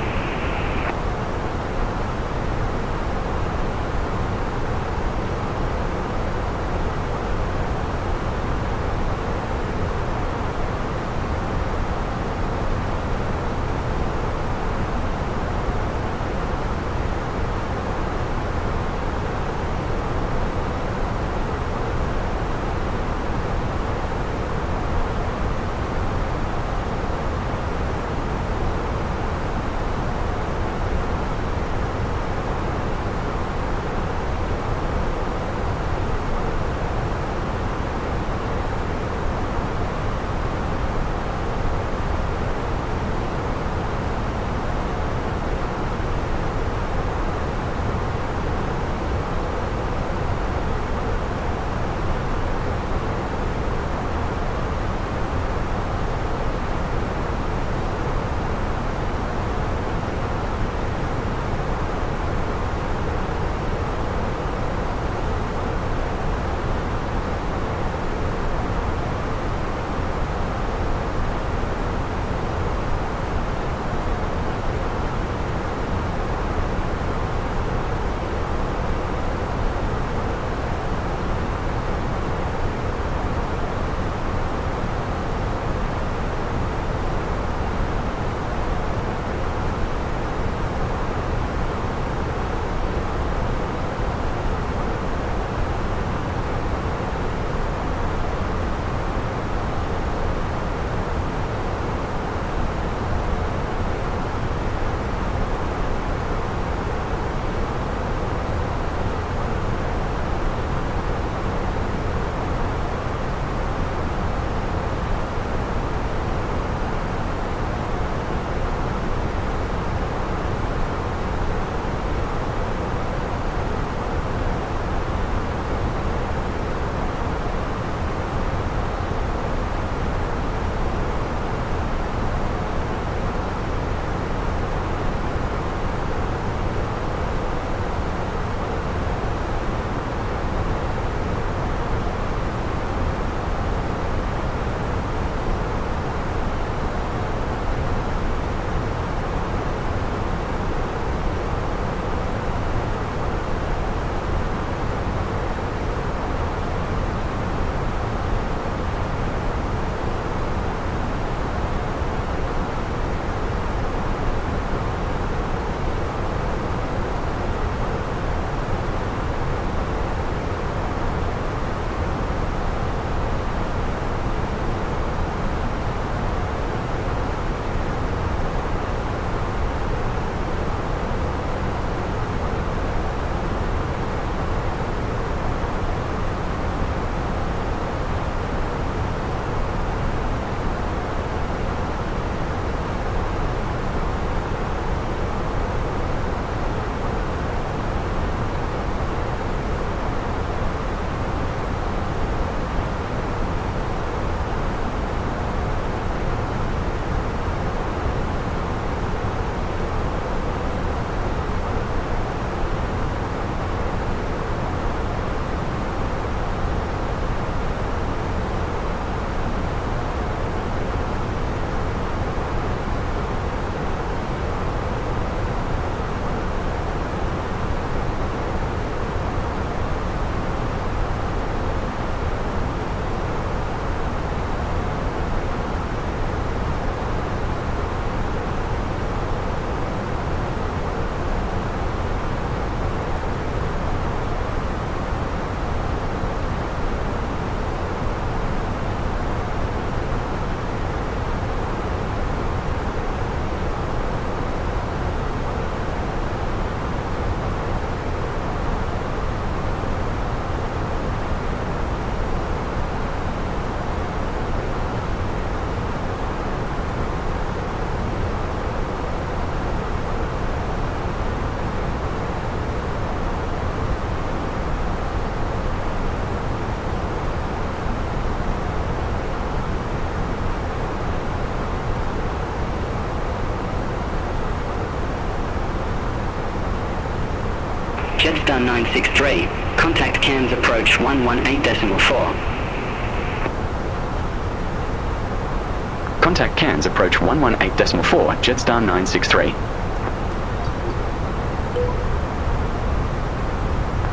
Jetstar 963. Contact Cairns approach 118.4. Contact Cairns approach 118.4, Jetstar 963.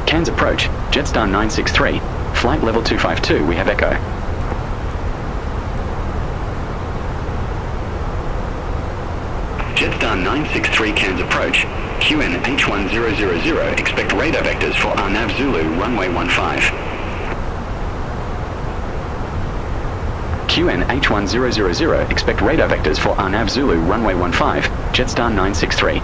Cairns approach, Jetstar 963. Flight level 252, we have echo. Jetstar 963 Cairns approach. QN H1000, expect radar vectors for Arnav Zulu, runway 15. QN H1000, expect radar vectors for Arnav Zulu, runway 15, Jetstar 963.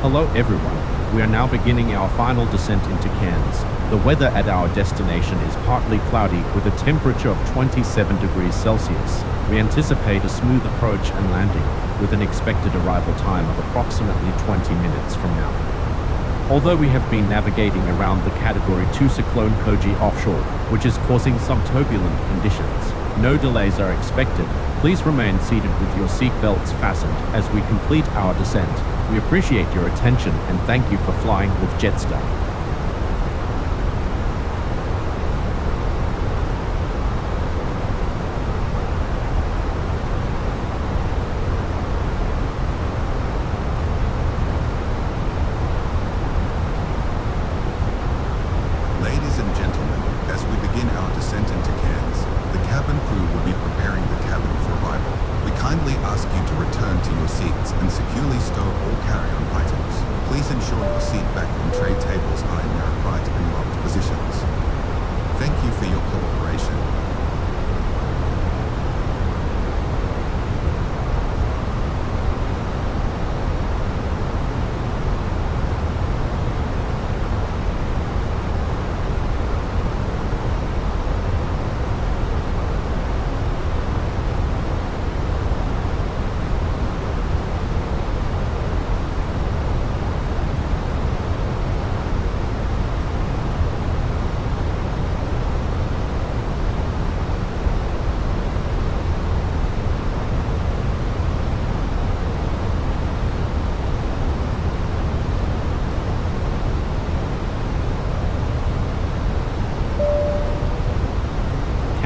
Hello everyone, we are now beginning our final descent into Cairns. The weather at our destination is partly cloudy with a temperature of 27 degrees Celsius. We anticipate a smooth approach and landing with an expected arrival time of approximately 20 minutes from now. Although we have been navigating around the Category 2 cyclone Koji offshore, which is causing some turbulent conditions, no delays are expected. Please remain seated with your seat belts fastened as we complete our descent. We appreciate your attention and thank you for flying with Jetstar. Ladies and gentlemen, as we begin our descent into Cairns, the cabin crew will be preparing the cabin for arrival. We kindly ask you to return to your seats and securely stow all carry-on items. Please ensure your seat back and tray tables are in their upright and locked positions. Thank you for your cooperation.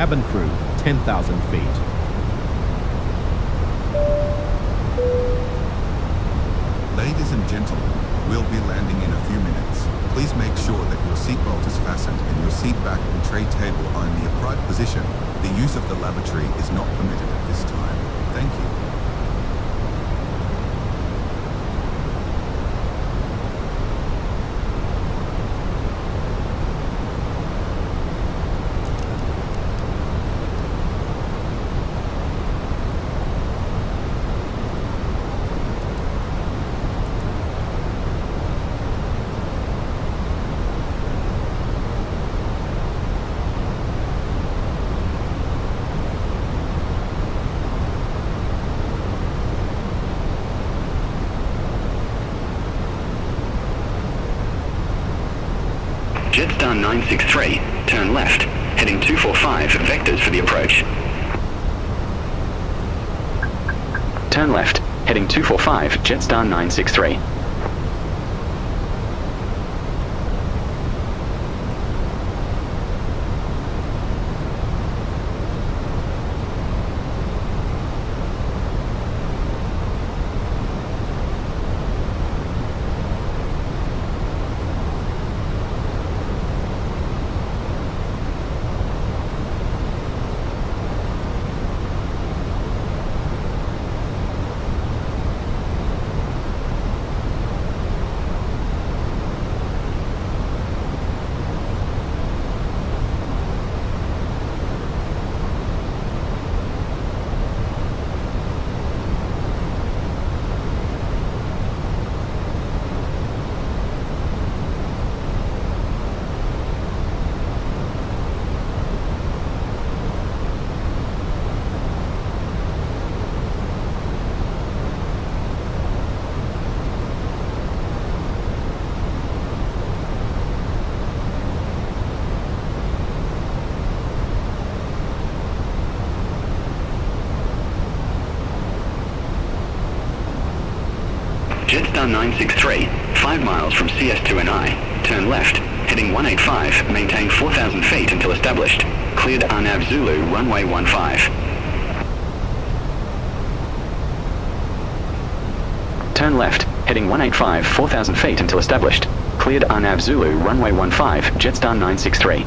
Cabin crew, 10,000 feet. Ladies and gentlemen, we'll be landing in a few minutes. Please make sure that your seatbelt is fastened and your seat back and tray table are in the upright position. The use of the lavatory is not permitted at this time. Thank you. Jetstar 963, turn left, heading 245, vectors for the approach. Turn left, heading 245, Jetstar 963. Jetstar 963, 5 miles from CS2NI, turn left, heading 185, maintain 4,000 feet until established. Cleared RNAV Zulu, runway 15. Turn left, heading 185, 4,000 feet until established. Cleared RNAV Zulu, runway 15, Jetstar 963.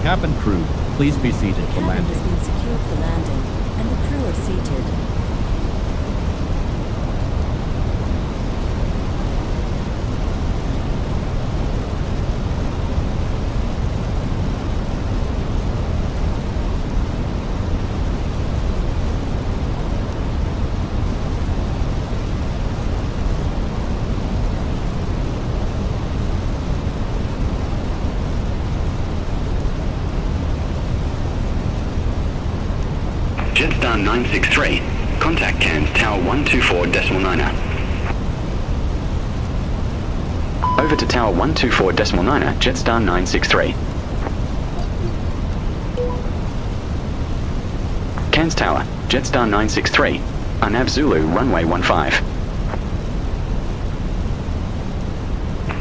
Cabin crew, please be seated for landing. The cabin has been secured for landing, and the crew are seated. Jetstar 963, contact Cairns Tower 124.9er. Over to Tower 124.9er, Jetstar 963. Cairns Tower, Jetstar 963. RNAV Zulu, runway 15.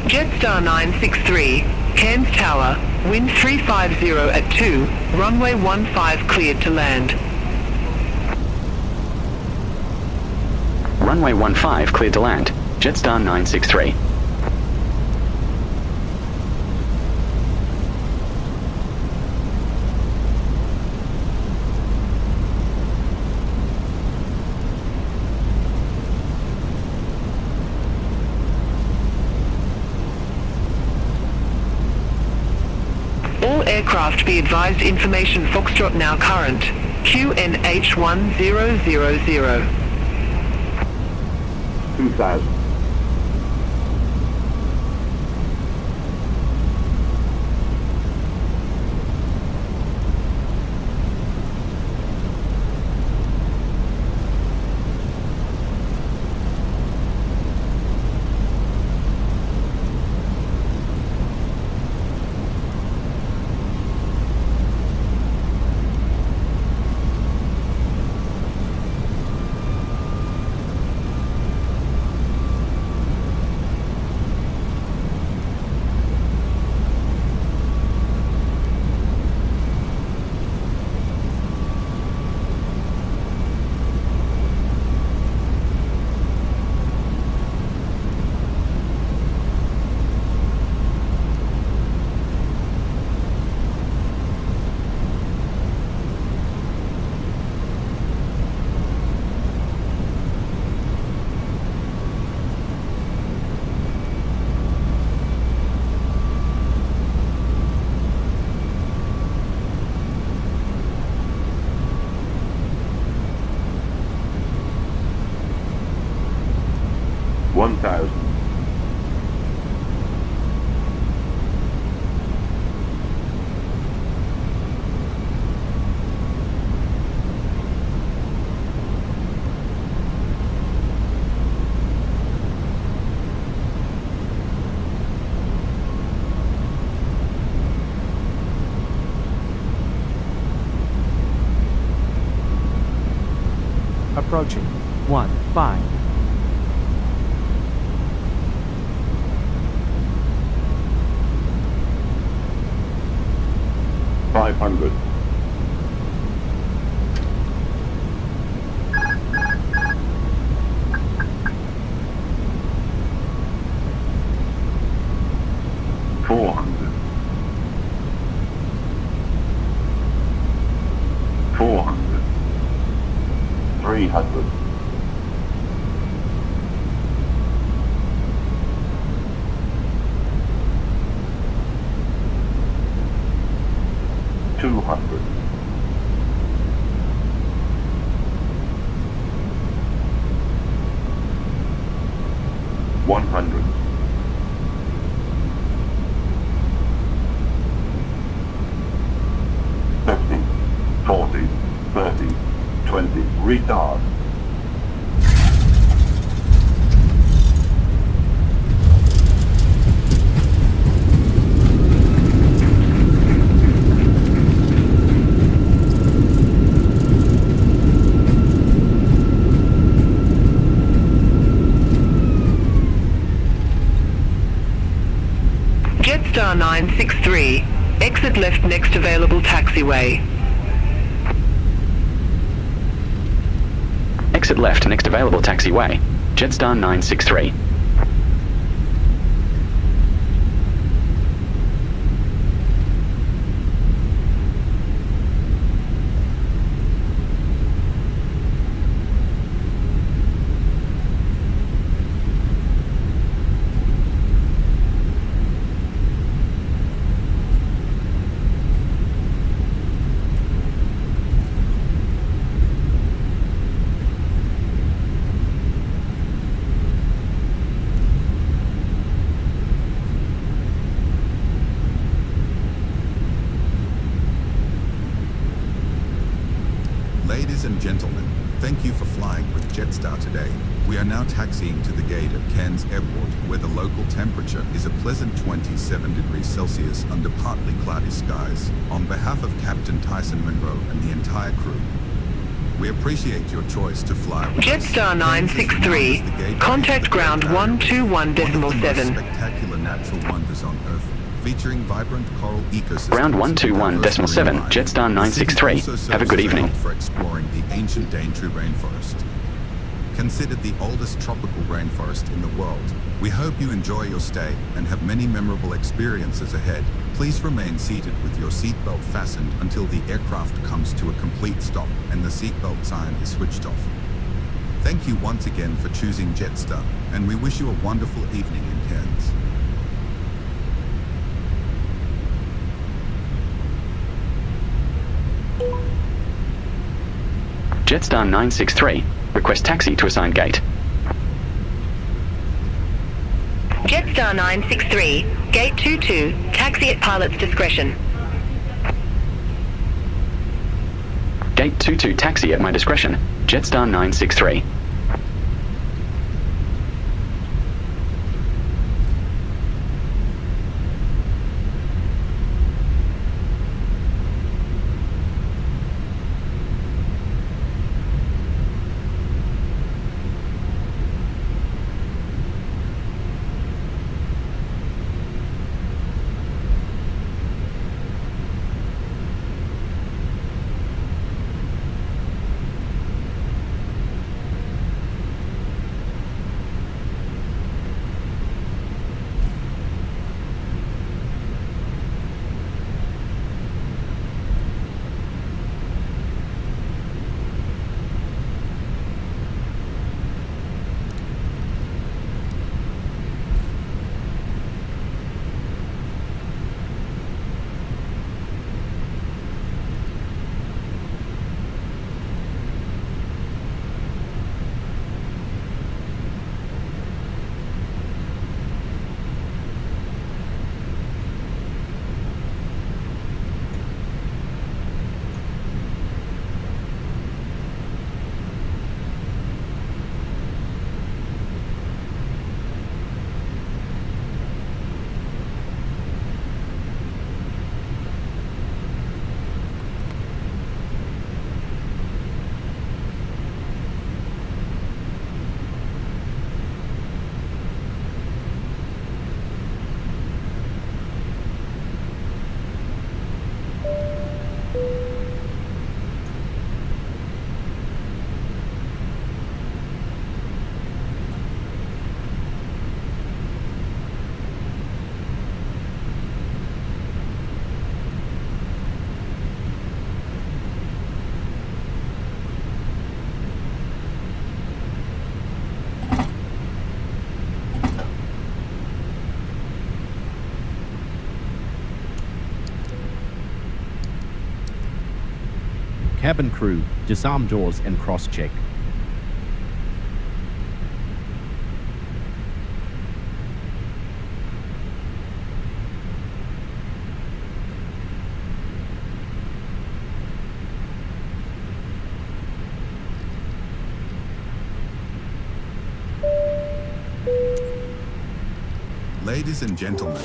Jetstar 963, Cairns Tower, wind 350 at 2, runway 15 cleared to land. Runway 15 cleared to land, Jetstar 963. aircraft be advised information Foxtrot now current. QNH1000. 2000. Approaching. 15. 500. 400. 400. 300. 200. 100. 50, 40, 30, 20, retard. Jetstar 963, exit left next available taxiway. Exit left next available taxiway. Jetstar 963. Ladies and gentlemen, thank you for flying with Jetstar today. We are now taxiing to the gate at Cairns Airport, where the local temperature is a pleasant 27 degrees Celsius under partly cloudy skies. On behalf of Captain Tyson Monroe and the entire crew, we appreciate your choice to fly with Jetstar 963, contact ground 121.7. Spectacular natural wonders on Earth, featuring vibrant coral ecosystems. Ground 121.7, Jetstar 963. Have a good evening. For exploring the ancient Daintree rainforest. Considered the oldest tropical rainforest in the world, we hope you enjoy your stay and have many memorable experiences ahead. Please remain seated with your seatbelt fastened until the aircraft comes to a complete stop and the seatbelt sign is switched off. Thank you once again for choosing Jetstar, and we wish you a wonderful evening in Cairns. Jetstar 963. Request taxi to assigned gate. Jetstar 963, gate 22, taxi at pilot's discretion. Gate 22 taxi at my discretion. Jetstar 963. Cabin crew, disarm doors and cross-check. Ladies and gentlemen,